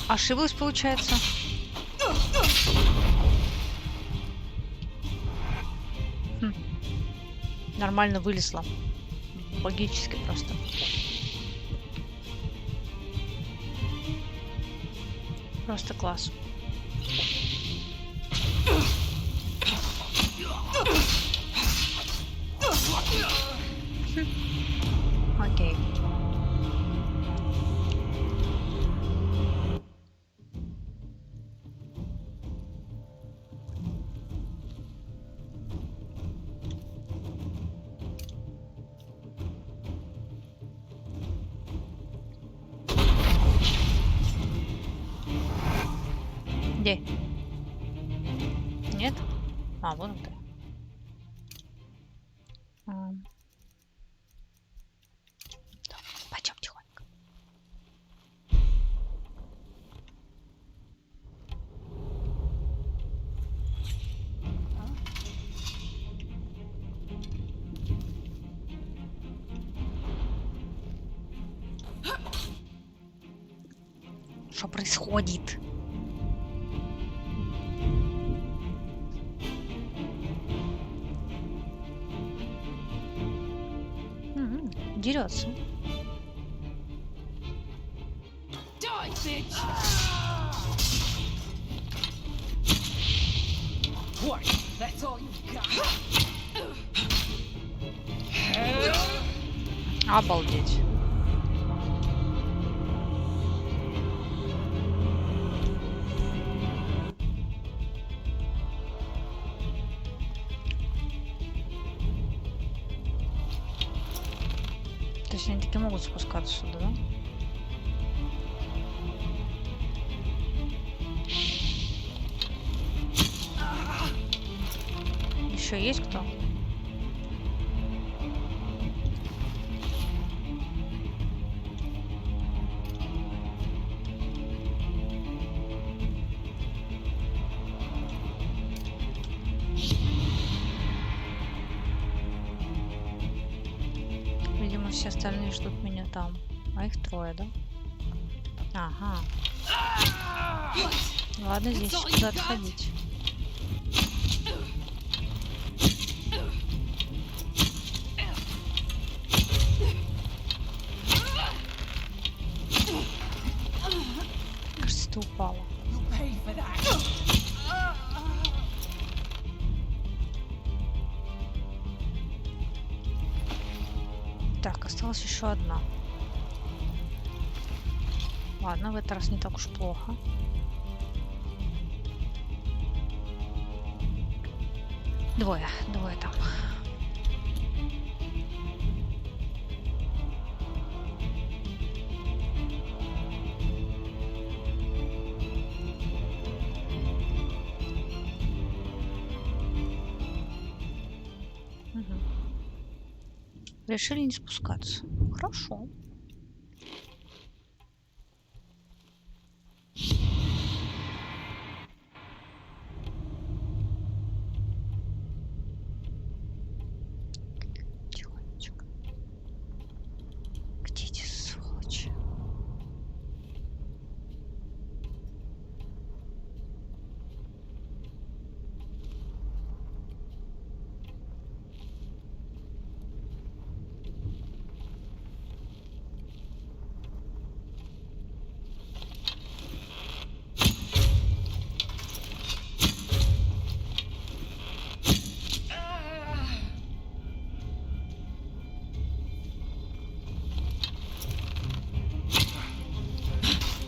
Ошиблась, получается. Нормально вылезла. Логически просто. Просто класс. Окей. Где? Нет? А, вон ты. Так, пойдем тихонько. Что происходит? Дерется. Обалдеть. То есть они таки могут спускаться сюда, да? Еще есть кто? Видимо, все остальные ждут меня там. А их трое, да? Ага. Ладно, здесь куда отходить. Кажется, ты упала. Так, осталась еще одна. Ладно, в этот раз не так уж плохо. Двое там. Решили не спускаться. Хорошо. Тихонечко. Где эти сволочи?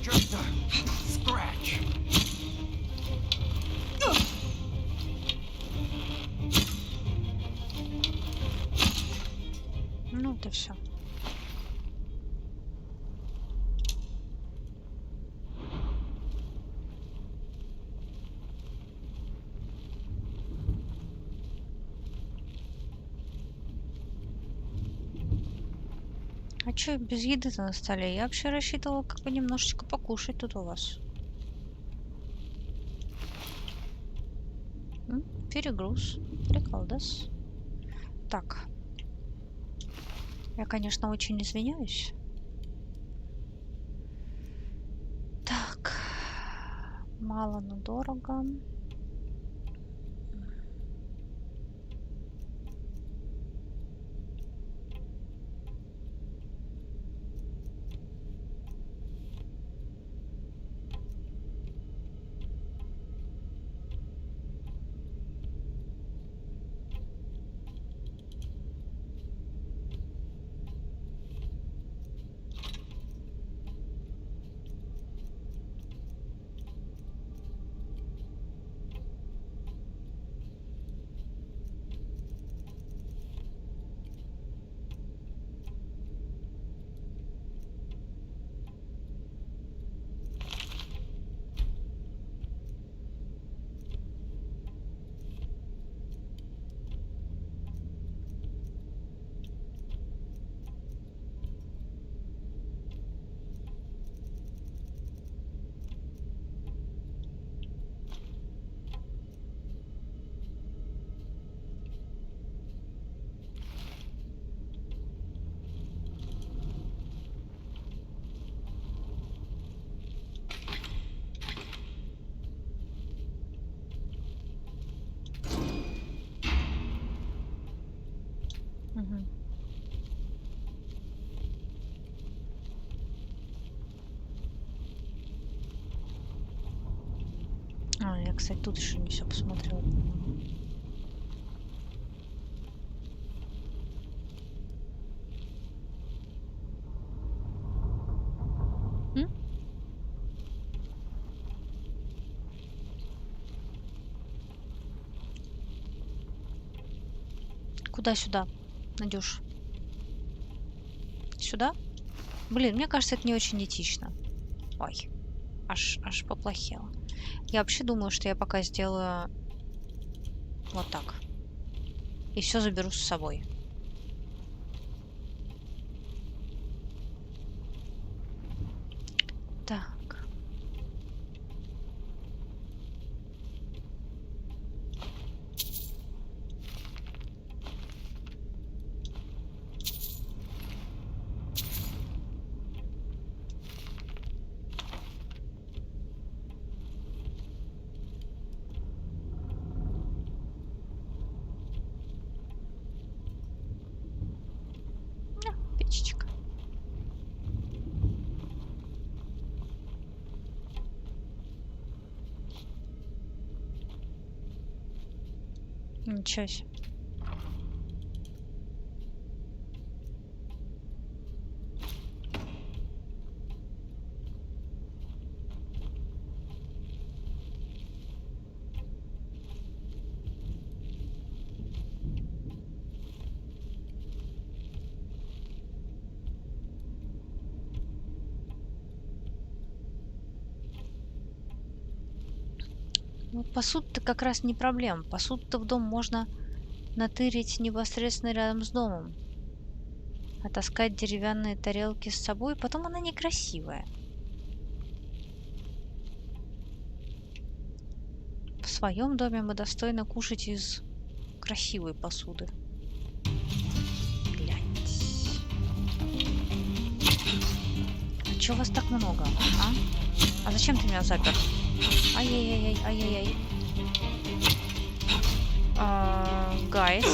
Just a scratch. Ну, это все. А чё без еды-то на столе? Я вообще рассчитывала как бы немножечко покушать тут у вас. Перегруз. Приколдес. Так. Я, конечно, очень извиняюсь. Так. Мало, но дорого. Угу. Я, кстати, тут еще не все посмотрела. Куда сюда, Надюш? Сюда? Блин, мне кажется, это не очень этично. Ой, аж поплохело. Я вообще думаю, что я пока сделаю вот так. И все заберу с собой. Так. Печечка. Ничего себе. Вот посуд-то как раз не проблема. Посуд-то в дом можно натырить непосредственно рядом с домом. А таскать деревянные тарелки с собой, потом она некрасивая. В своем доме мы достойны кушать из красивой посуды. Блять. А чё вас так много, а? А зачем ты меня запер? Ай-яй-яй, ай-яй-яй. Гайс.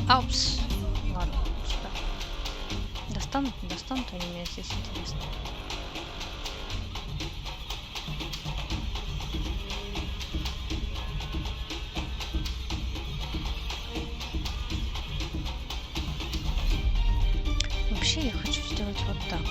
Аупс. Ладно, сюда. Достанут, не достанут они меня здесь, интересно. Вообще я хочу сделать вот так вот.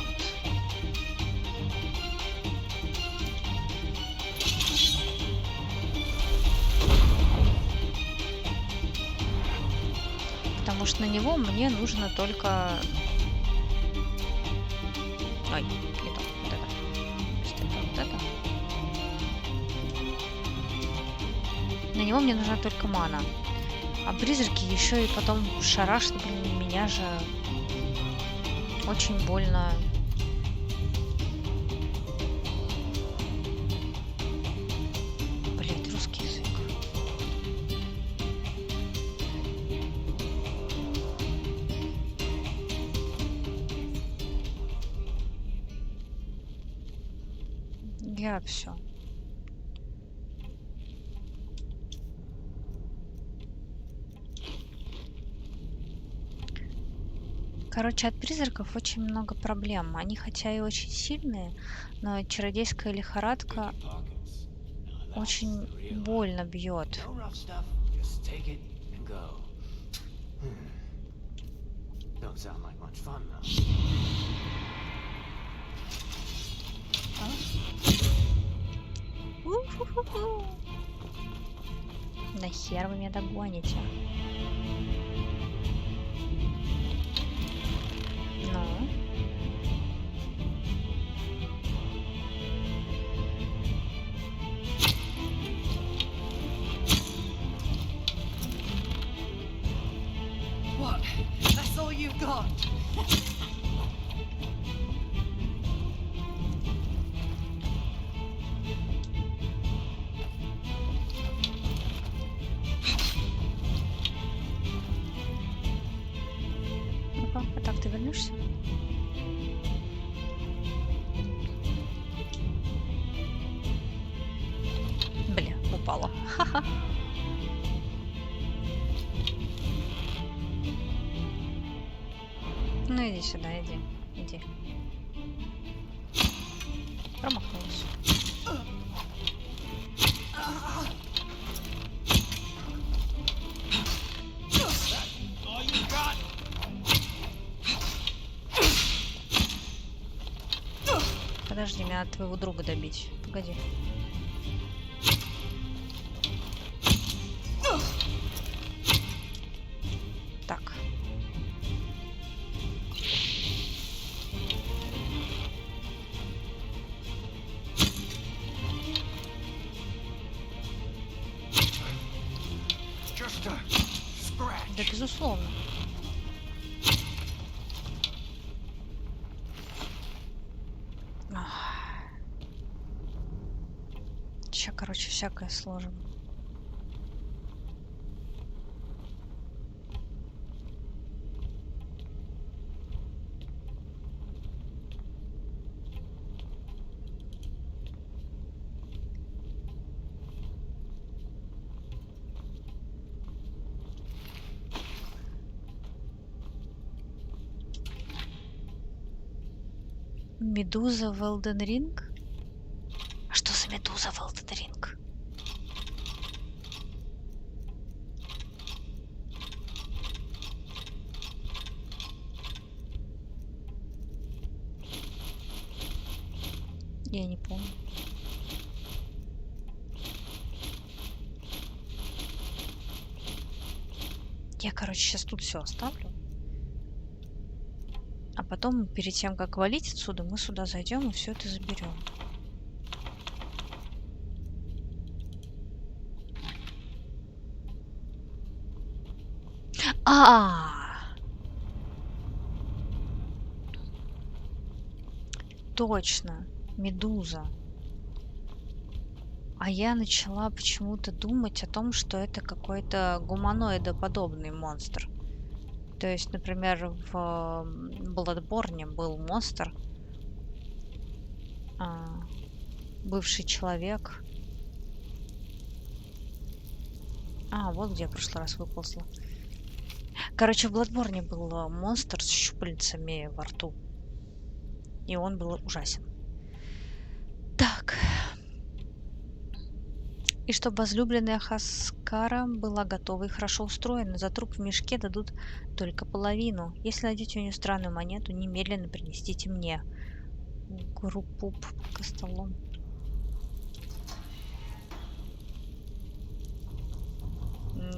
Потому что на него мне нужно только... Ой, не то, вот это. Вот это. На него мне нужна только мана. А призраки еще и потом шарашат, блин, меня же очень больно. Блять, русский язык. Я все. Короче, от призраков очень много проблем. Они хотя и очень сильные, но чародейская лихорадка очень больно бьет. Нахер вы меня догоните? Ну? What? That's all you've got? Ну-ка, а так ты вернешься? Бля, упала. Ха-ха. Ну иди сюда, иди, иди. Промахнулась. Подожди, мне надо твоего друга добить. Погоди. Так. Да, безусловно. Сейчас, короче, всякое сложим. Медуза в Elden Ring? А что за медуза в Elden Ring? Я не помню. Я, короче, сейчас тут все оставлю. А потом, перед тем, как валить отсюда, мы сюда зайдем и все это заберем. Точно, медуза. А я начала почему-то думать о том, что это какой-то гуманоидоподобный монстр. То есть, например, в Bloodborne был монстр, бывший человек. Вот где я в прошлый раз выползла. Короче, в Bloodborne был монстр с щупальцами во рту. И он был ужасен. Так. И чтобы возлюбленная Хаскара была готова и хорошо устроена, за труп в мешке дадут только половину. Если найдете у нее странную монету, немедленно принесите мне. Группу к столом.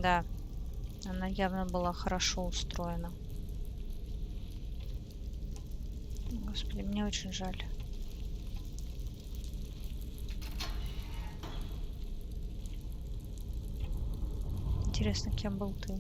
Да, она явно была хорошо устроена. Господи, мне очень жаль. Интересно, кем был ты?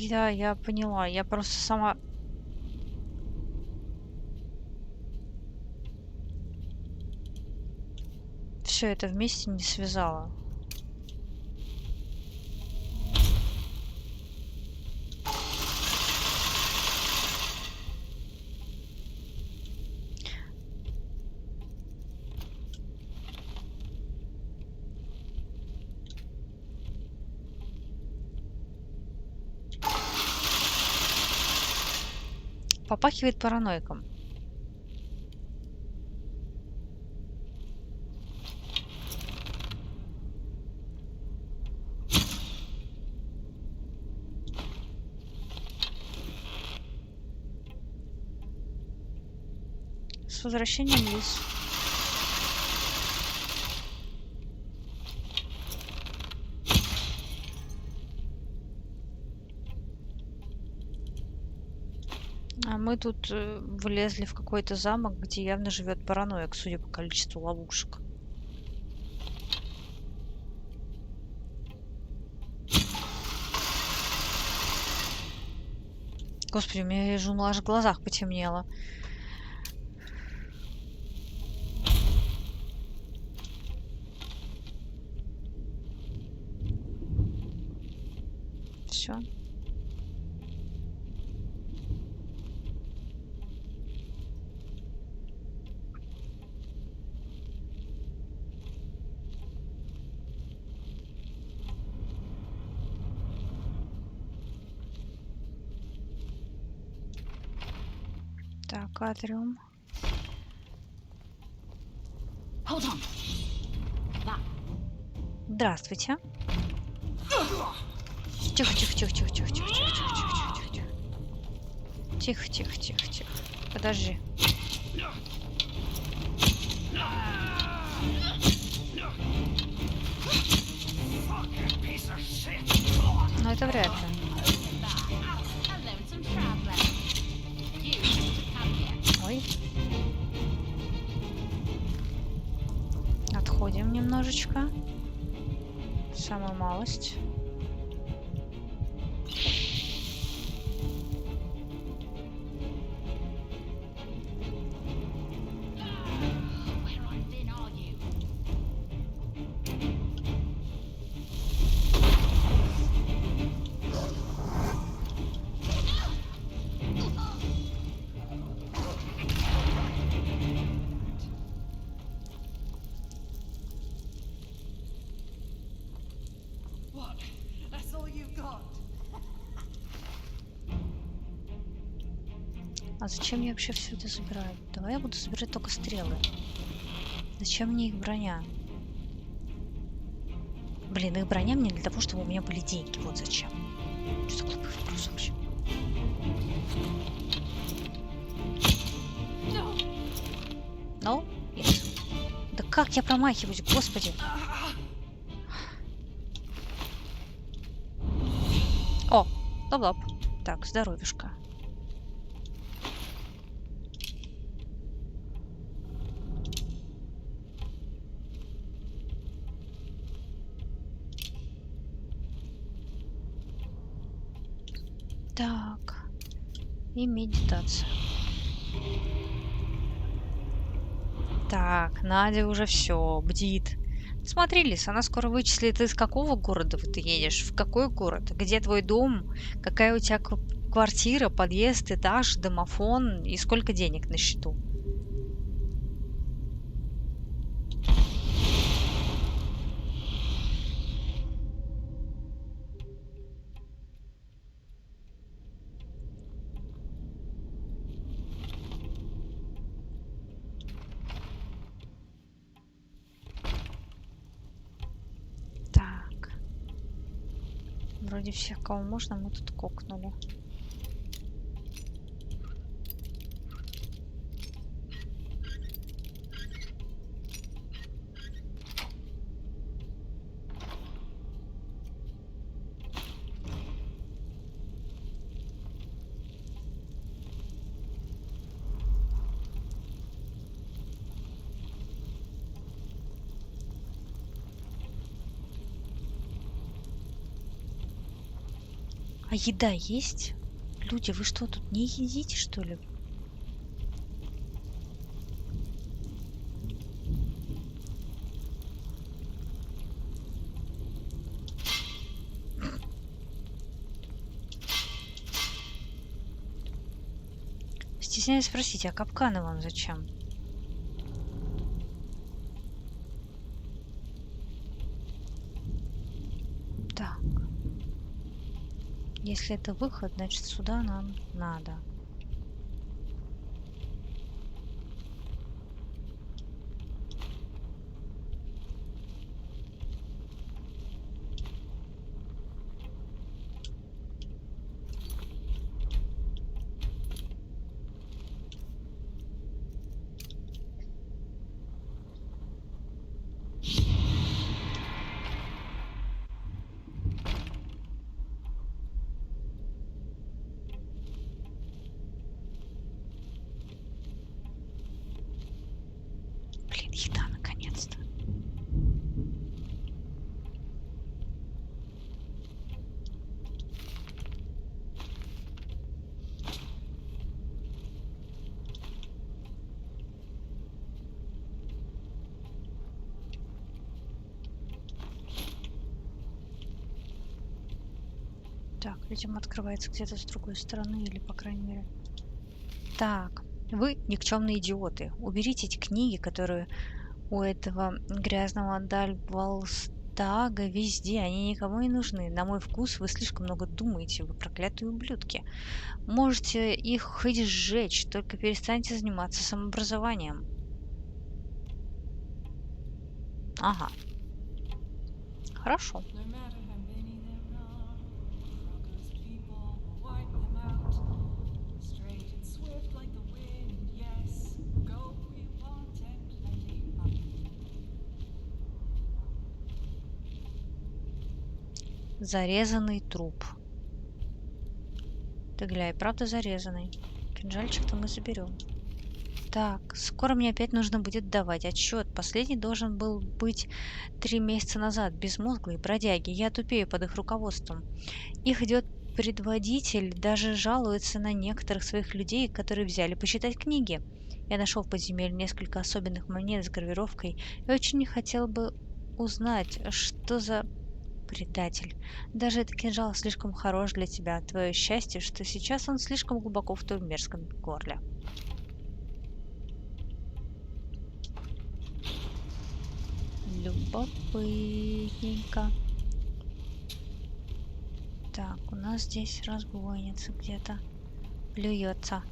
Да, я поняла. Я просто сама... Все это вместе не связала. Попахивает параноиком. С возвращением, Лиз. А мы тут влезли в какой-то замок, где явно живет параноик, судя по количеству ловушек. Господи, у меня, я вижу, аж в глазах потемнело. Все. Так, атриум. Здравствуйте. Тихо, тихо, тихо, тихо, тихо, тихо, тихо, тихо, тихо, тихо, тихо, тихо, тихо, тихо. Подожди. Ну это вряд ли. Ой. Отходим немножечко. Самую малость. А зачем я вообще все это забираю? Давай я буду собирать только стрелы. Зачем мне их броня? Блин, их броня мне для того, чтобы у меня были деньги. Вот зачем. Что за глупый вопрос вообще? No? Yes. Да как я промахиваюсь, господи! О, лап-лап. Так, здоровюшка. Так. И медитация. Так, Надя уже все бдит. Смотри, Лис, она скоро вычислит, из какого города ты едешь, в какой город, где твой дом, какая у тебя квартира, подъезд, этаж, домофон и сколько денег на счету. Так. Вроде всех, кого можно, мы тут кокнули. А еда есть? Люди, вы что, тут не едите, что ли? Стесняюсь спросить, а капканы вам зачем? Так. Если это выход, значит сюда нам надо. Блин, еда наконец-то. Так, видимо, открывается где-то с другой стороны, или, по крайней мере. Так, вы никчемные идиоты. Уберите эти книги, которые у этого грязного Дальвалстага везде. Они никому не нужны. На мой вкус, вы слишком много думаете, вы проклятые ублюдки. Можете их хоть сжечь, только перестаньте заниматься самообразованием. Ага. Хорошо. Зарезанный труп. Ты глянь, правда зарезанный. Кинжальчик-то мы заберем. Так, скоро мне опять нужно будет давать отчет. Последний должен был быть 3 месяца назад. Безмозглые бродяги. Я тупею под их руководством. Их идет предводитель, даже жалуется на некоторых своих людей, которые взяли почитать книги. Я нашел в подземелье несколько особенных монет с гравировкой и очень не хотел бы узнать, что за предатель. Даже этот кинжал слишком хорош для тебя. Твое счастье, что сейчас он слишком глубоко в твоем мерзком горле. Любопытненько. Так, у нас здесь разбойница где-то плюется.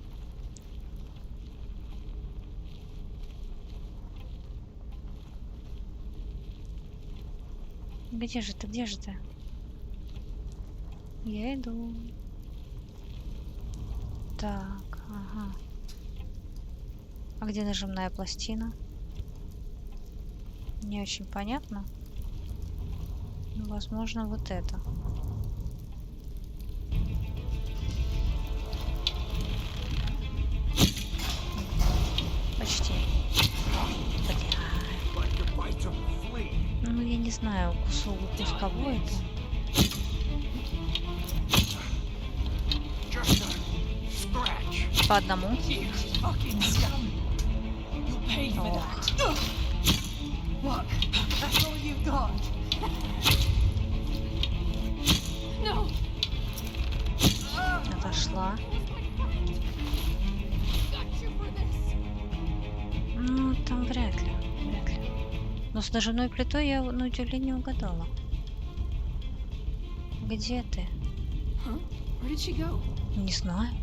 Где же ты? Где же ты? Я иду. Так, ага. А где нажимная пластина? Не очень понятно. Ну, возможно, вот это. Почти. Ну, я не знаю, укус кого это. По одному. Отошла. Ну, там вряд ли. Вряд ли. Но с ножевной плитой я на удивление угадала. Где ты? Не знаю.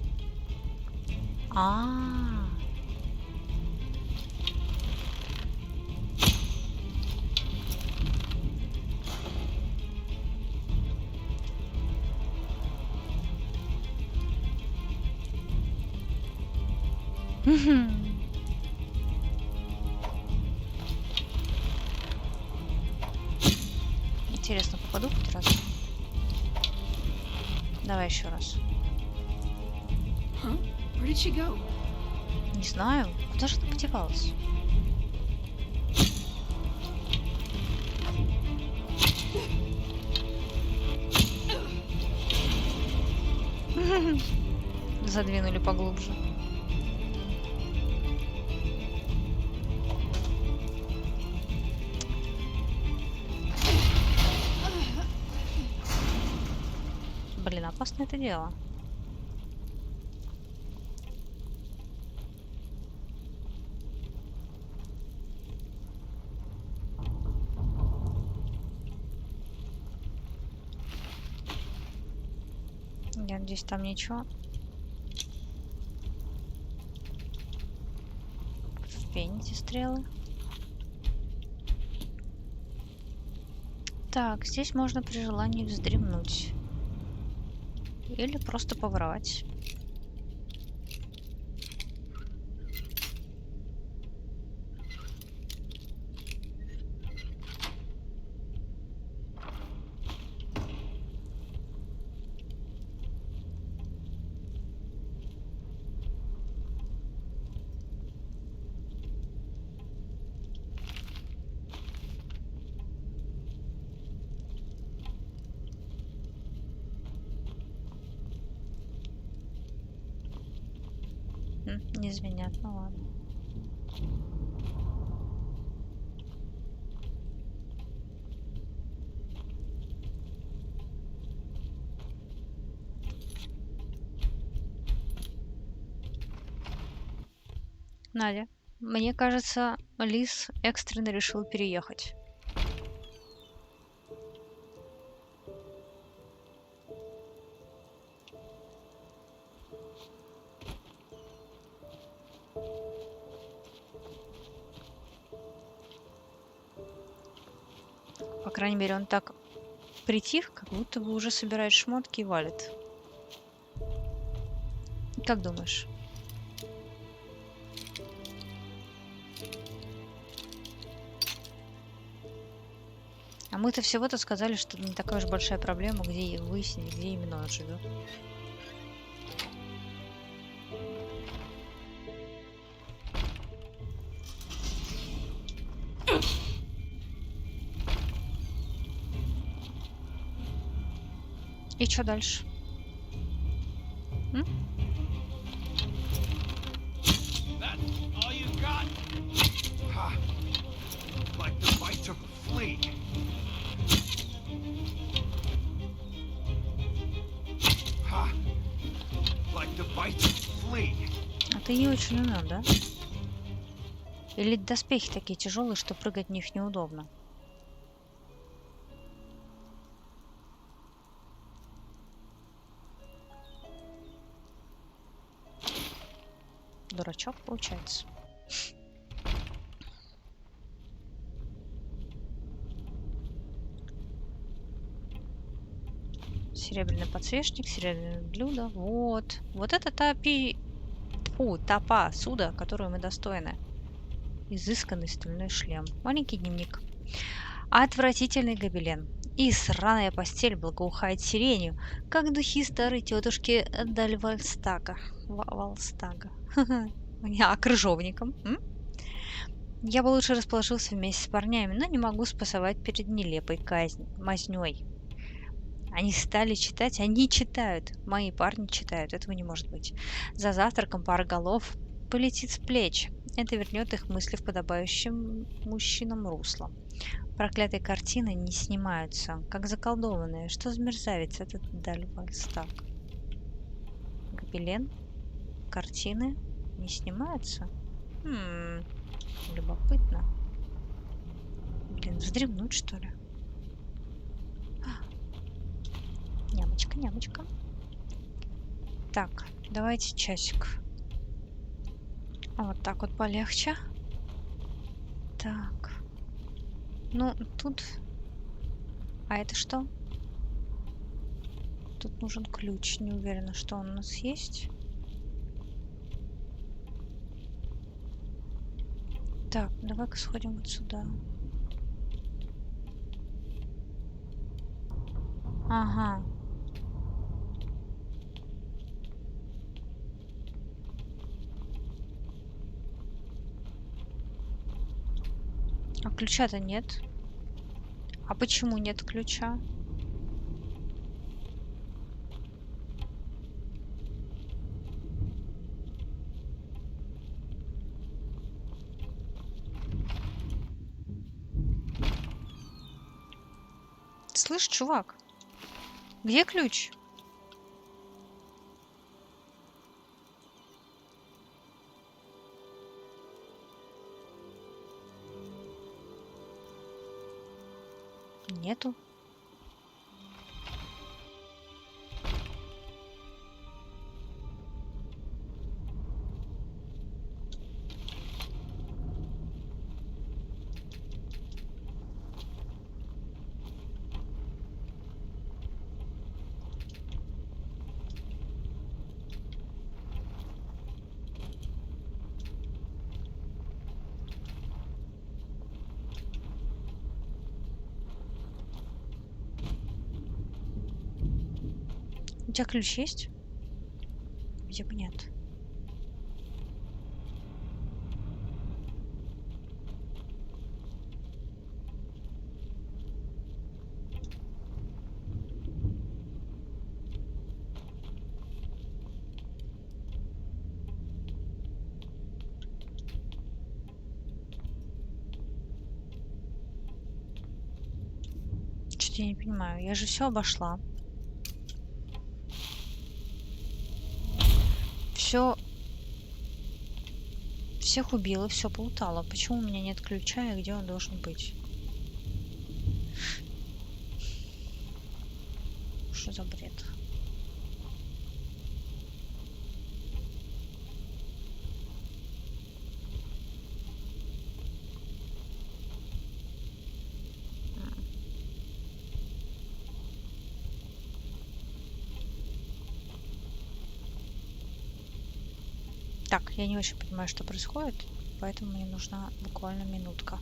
А-а-а. Интересно, попаду хоть раз? Давай еще раз. Не знаю. Куда же она подевалась? Задвинули поглубже. Блин, опасно это дело. Я надеюсь, там ничего. Впените стрелы. Так, здесь можно при желании вздремнуть. Или просто поворовать. Не звенят, ну ладно. Надя, мне кажется, Лис экстренно решил переехать. По крайней мере, он так притих, как будто бы уже собирает шмотки и валит. Как думаешь? А мы-то всего-то сказали, что не такая уж большая проблема, где выяснить, где именно он живет. И что дальше? А ты не очень умен, да? Или доспехи такие тяжелые, что прыгать в них неудобно? Дурачок получается. Серебряный подсвечник, серебряное блюдо. Вот. Вот это та Та посуда, которую мы достойны. Изысканный стальной шлем. Маленький дневник. Отвратительный гобелен. И сраная постель благоухает сиренью, как духи старой тетушки Дальвальстага. Валстага. А крыжовником? Я бы лучше расположился вместе с парнями, но не могу спасовать перед нелепой мазнёй. Они стали читать, они читают. Мои парни читают, этого не может быть. За завтраком пара голов полетит с плеч. Это вернет их мысли в подобающем мужчинам русло. Проклятые картины не снимаются, как заколдованные. Что за мерзавец этот Дальвальстаг? Гобелен? Картины не снимаются? Любопытно. Блин, вздремнуть, что ли? Нямочка, нямочка. Так, давайте часик. Вот так вот полегче. Так. Ну, тут... А это что? Тут нужен ключ. Не уверена, что он у нас есть. Так, давай-ка сходим вот сюда. Ага. А ключа-то нет. А почему нет ключа? Слышь, чувак, где ключ? Нету. У тебя ключ есть? Где бы нет? Что-то я не понимаю. Я же все обошла. Все... Всех убила, все полутала. Почему у меня нет ключа и где он должен быть? Что за бред? Так, я не очень понимаю, что происходит, поэтому мне нужна буквально минутка.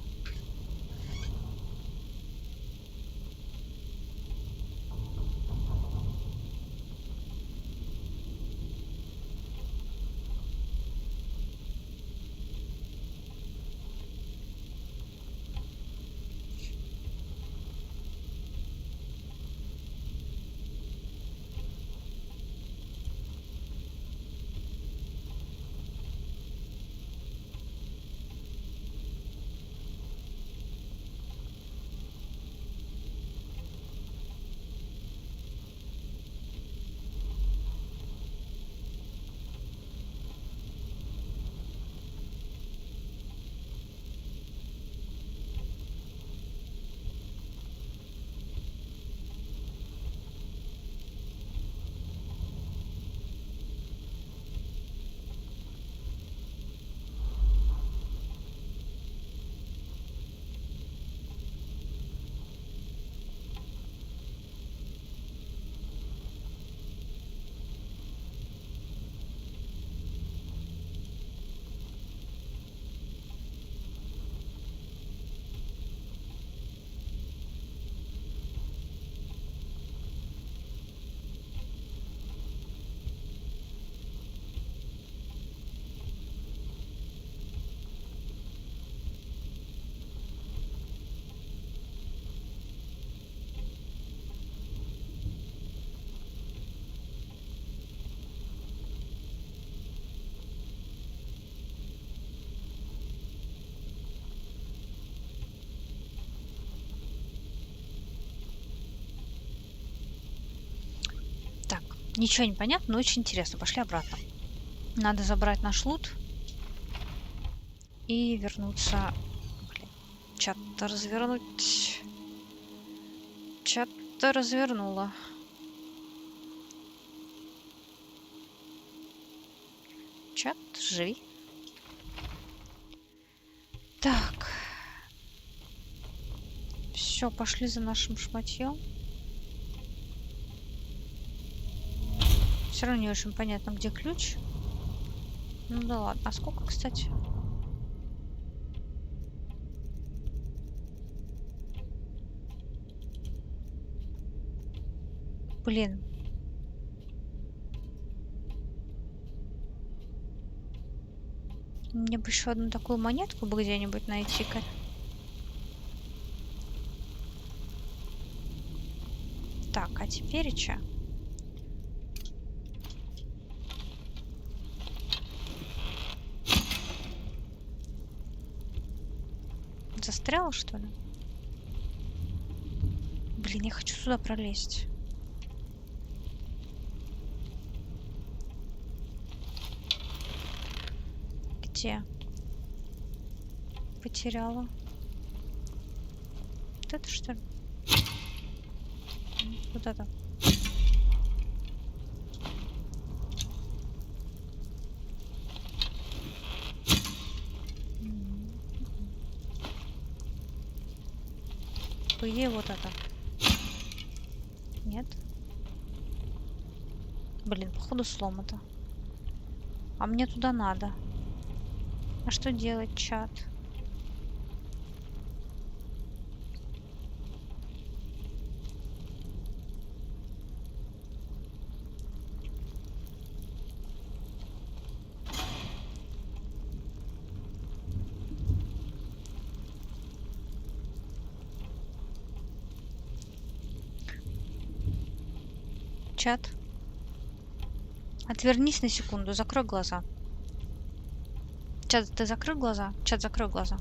Ничего не понятно, но очень интересно. Пошли обратно. Надо забрать наш лут и вернуться. Блин, чат-то развернуть. Чат-то развернула. Чат, живи. Так. Все, пошли за нашим шматьем. Все равно не очень понятно, где ключ. Ну да ладно. А сколько, кстати? Блин. Мне бы еще одну такую монетку бы где-нибудь найти-ка. Так, а теперь что? Застряла, что ли? Блин, я хочу сюда пролезть. Где? Потеряла. Вот это что ли? Вот это. По идее, вот это. Нет? Блин, походу сломато. А мне туда надо. А что делать, чат? Чат. Отвернись на секунду, закрой глаза. Чат, ты закрыл глаза? Чат, закрой глаза.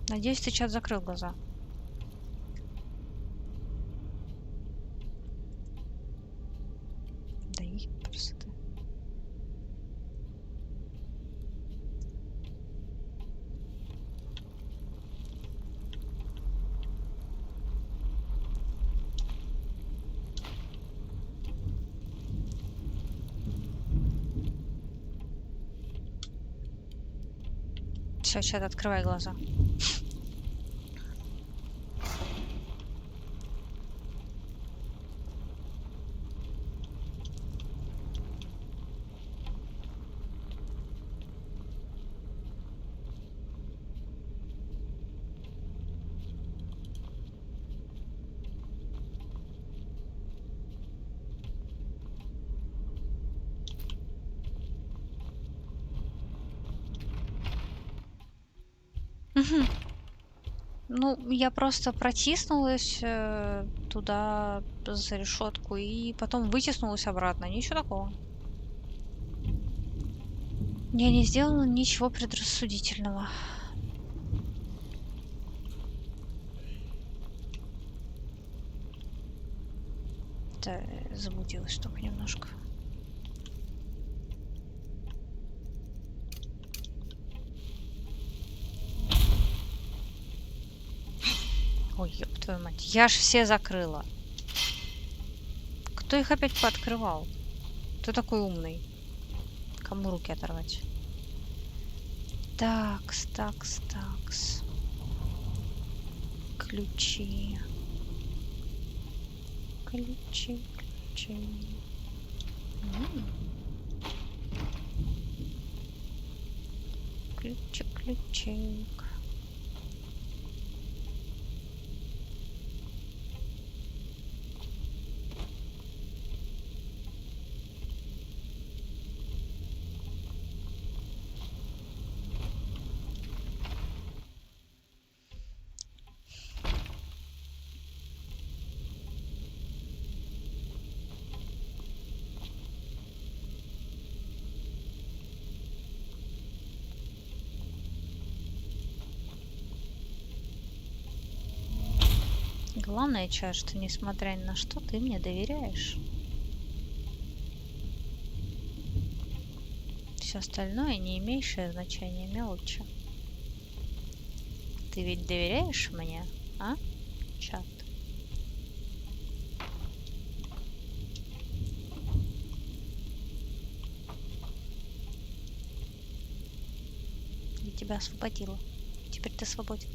Надеюсь, ты, чат, закрыл глаза. Да и просто. Все, чат, открывай глаза. Угу. Ну, я просто протиснулась туда за решетку и потом вытиснулась обратно. Ничего такого. Я не сделала ничего предрассудительного. Да, заблудилась только немножко. Ой, ёб твою мать. Я ж все закрыла. Кто их опять пооткрывал? Кто такой умный? Кому руки оторвать? Такс, такс, такс. Ключи. Ключи, ключи. Ключик, ключик. Главное, Чар, что несмотря ни на что, ты мне доверяешь. Все остальное, не имеющее значения, мелочи. Ты ведь доверяешь мне, а, чат? Я тебя освободила. Теперь ты свободен.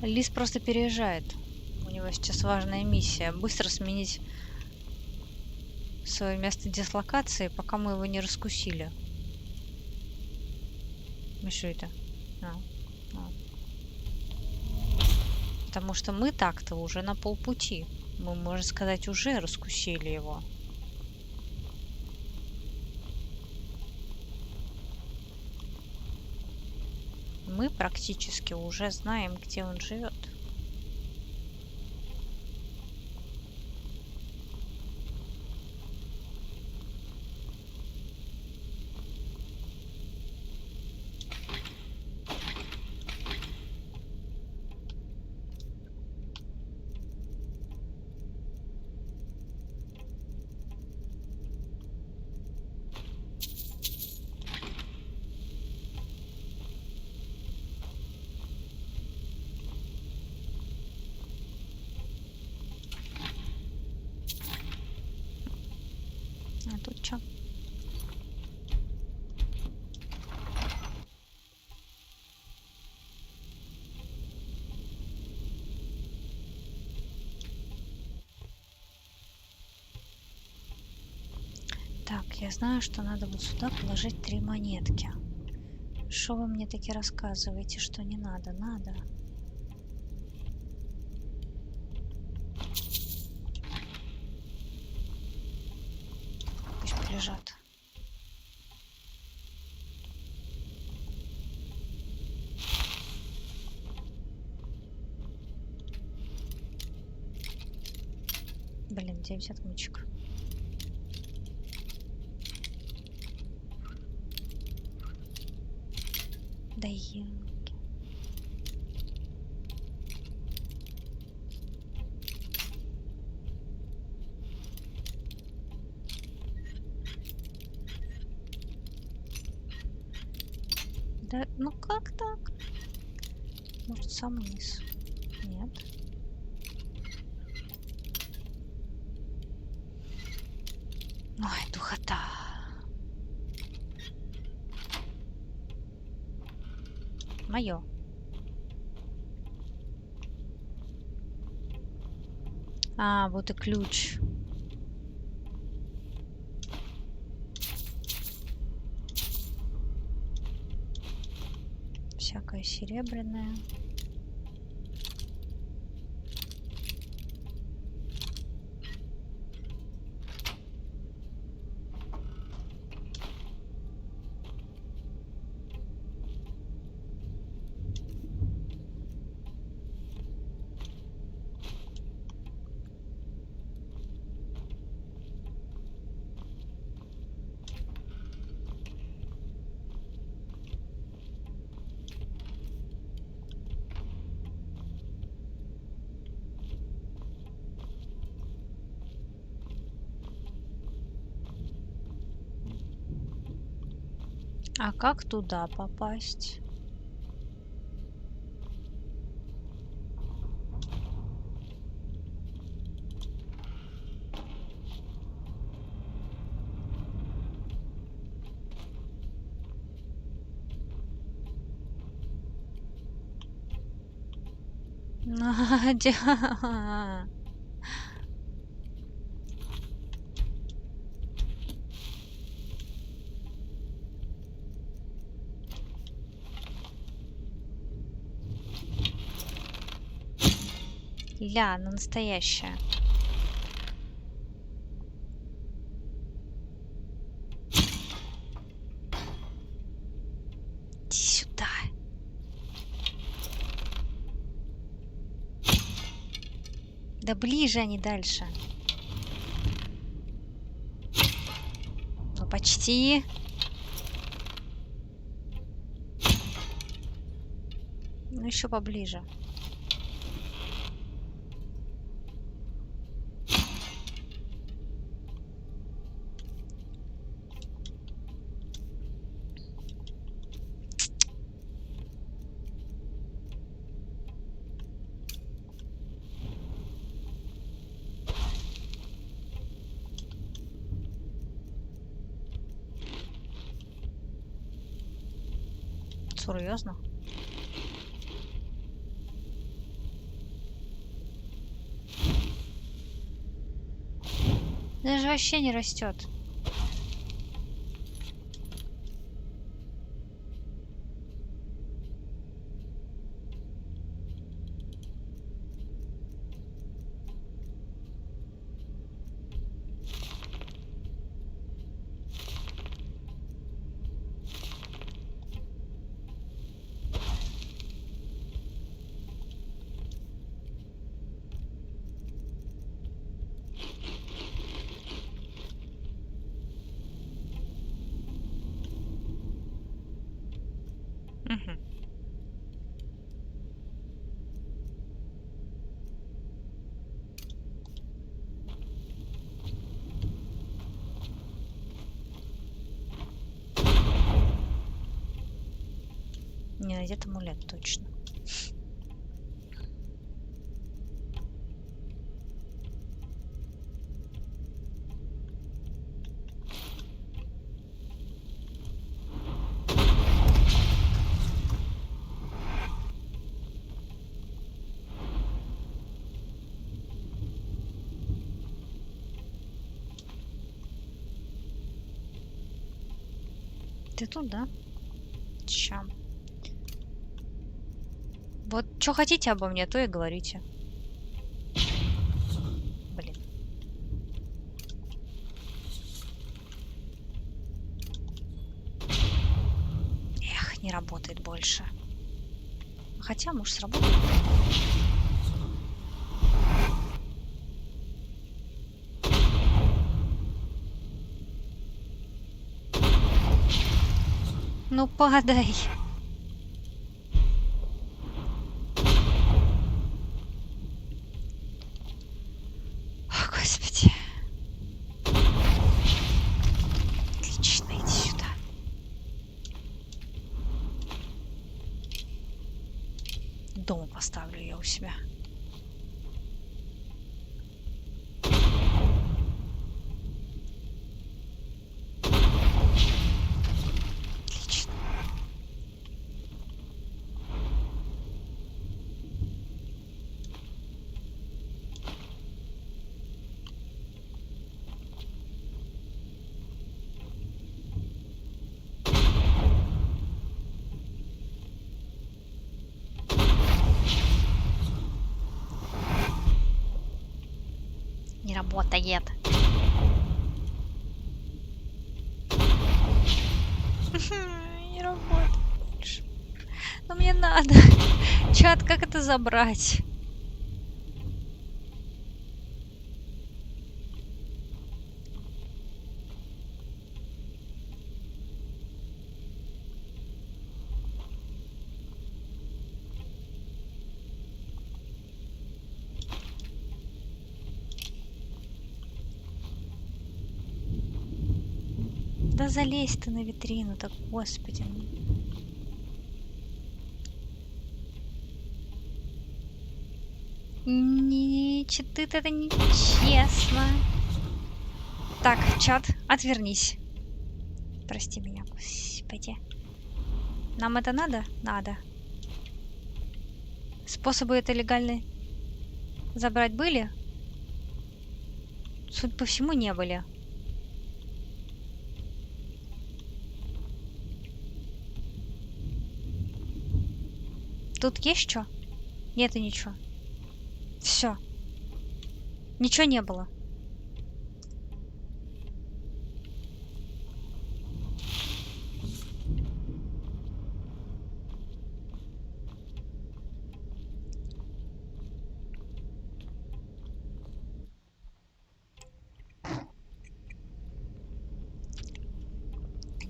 Лис просто переезжает. У него сейчас важная миссия. Быстро сменить свое место дислокации, пока мы его не раскусили. Ну что это? Потому что мы так-то уже на полпути. Мы, можно сказать, уже раскусили его. Мы практически уже знаем, где он живет. А тут что? Так, я знаю, что надо вот сюда положить 3 монетки. Что вы мне таки рассказываете, что не надо? Надо. Пусть полежат. Блин, где взять отмычек? Да ёлки. Да, ну как так? Может, сам вниз? Нет. Ой, духота. Моё. А, вот и ключ. Всякое серебряное. А как туда попасть? Надя. Ля, она настоящая. Иди сюда. Да ближе, а не дальше. Ну, почти. Ну, еще поближе. Серьезно? Даже вообще не растет. Угу. Не надет амулет точно. Ты тут, да? Ща. Вот что хотите обо мне, то и говорите. Блин. Эх, не работает больше. Хотя, может, сработает. Ну падай. О, Господи. Отлично, иди сюда. Дома поставлю я у себя. Не работает. Не работает больше. Но мне надо. Чат, как это забрать? Да залезь ты на витрину, так, господи. Не, читы, это нечестно. Так, чат, отвернись. Прости меня, господи. Нам это надо? Надо. Способы это легально забрать были? Судя по всему, не были. Тут есть что? Нет и ничего. Все. Ничего не было.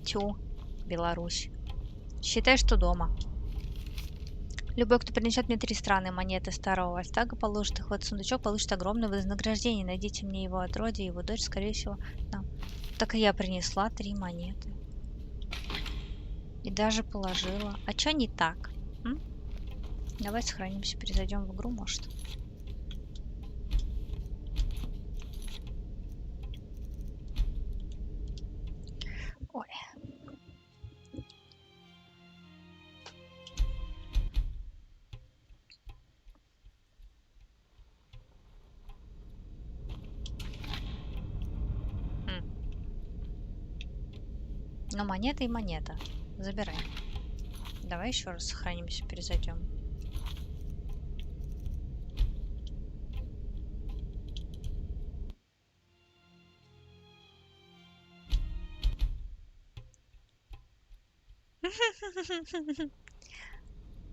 Тю, Беларусь. Считай, что дома. Любой, кто принесет мне 3 странные монеты старого вальстага, положит их в этот сундучок, получит огромное вознаграждение. Найдите мне его отродье, его дочь, скорее всего, нам. Так и я принесла 3 монеты. И даже положила. А чё не так? М? Давай сохранимся, перезайдем в игру, может. Ой. Но монета и монета. Забирай. Давай еще раз сохранимся, перезайдем.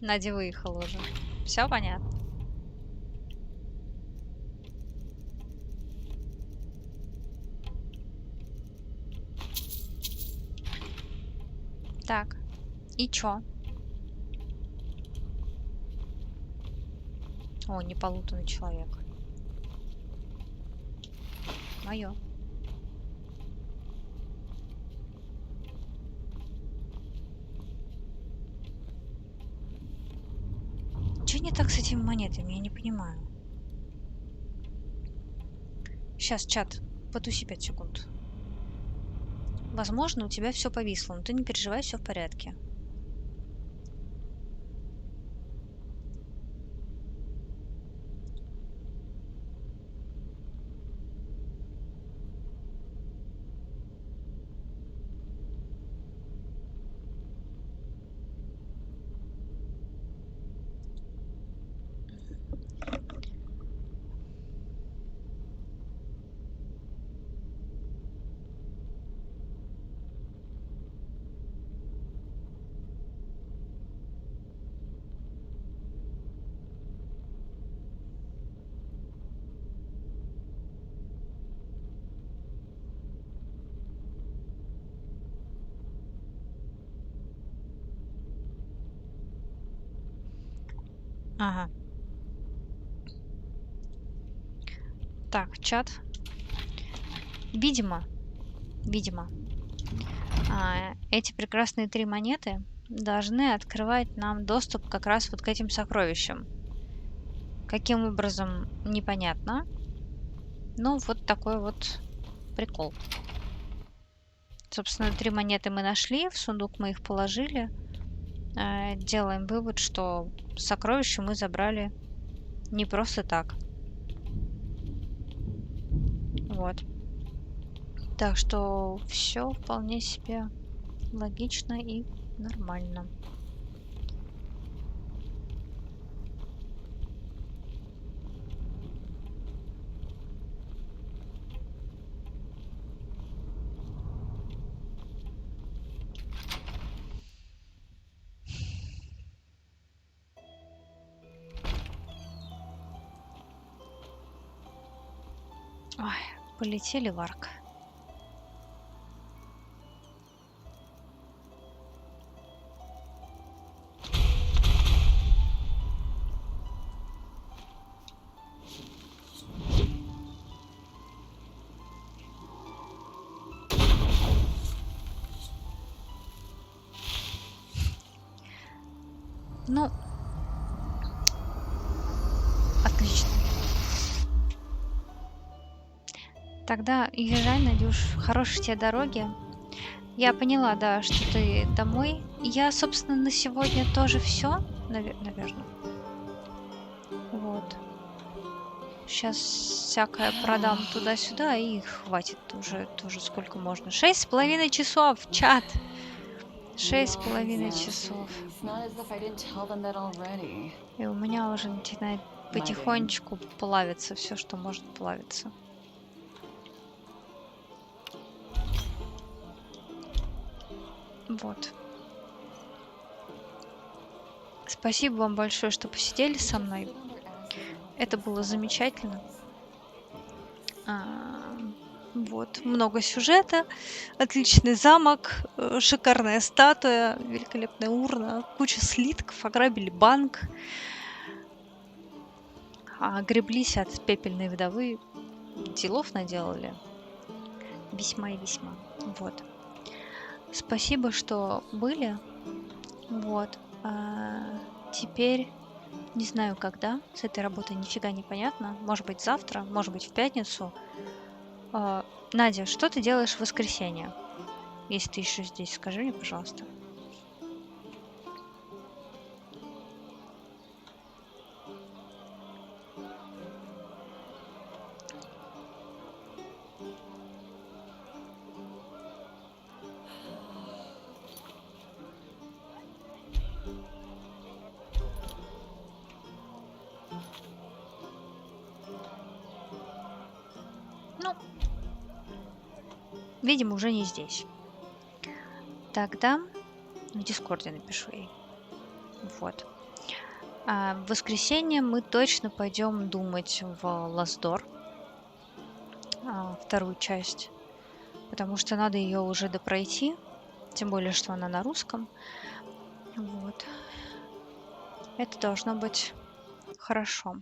Надя выехала уже. Все понятно. Так, и чё? О, неполутанный человек. Моё. Чё не так с этими монетами? Я не понимаю. Сейчас, чат, потуси 5 секунд. Возможно, у тебя все повисло, но ты не переживай, все в порядке. Ага. Так, чат. Видимо, эти прекрасные 3 монеты должны открывать нам доступ как раз вот к этим сокровищам. Каким образом, непонятно. Ну, вот такой вот прикол. Собственно, 3 монеты мы нашли, в сундук мы их положили. Делаем вывод, что сокровища мы забрали не просто так. Вот. Так что все вполне себе логично и нормально. Ой, полетели в арк. Ну, отлично. Тогда езжай, Надюш, хорошей тебе дороги. Я поняла, да, что ты домой. Я, собственно, на сегодня тоже все, наверное. Вот. Сейчас всякое продам туда-сюда и хватит уже тоже сколько можно. 6,5 часов, чат! 6,5 часов. И у меня уже начинает потихонечку плавиться все, что может плавиться. Вот. Спасибо вам большое, что посидели со мной. Это было замечательно. Вот. Много сюжета, отличный замок, шикарная статуя, великолепная урна, куча слитков, ограбили банк, греблись от пепельной вдовы, делов наделали. Весьма и весьма. Вот. Спасибо, что были. Вот. Теперь не знаю, когда. С этой работой нифига не понятно. Может быть, завтра, может быть, в пятницу. Надя, что ты делаешь в воскресенье? Если ты еще здесь, скажи мне, пожалуйста. Ну, видимо, уже не здесь. Тогда в Дискорде напишу ей. Вот. В воскресенье мы точно пойдем думать в Ласдор. Вторую часть. Потому что надо ее уже допройти. Тем более, что она на русском. Вот. Это должно быть хорошо.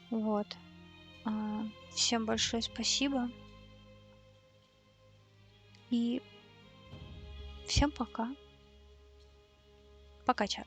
Вот. Всем большое спасибо. И всем пока. Пока, чат.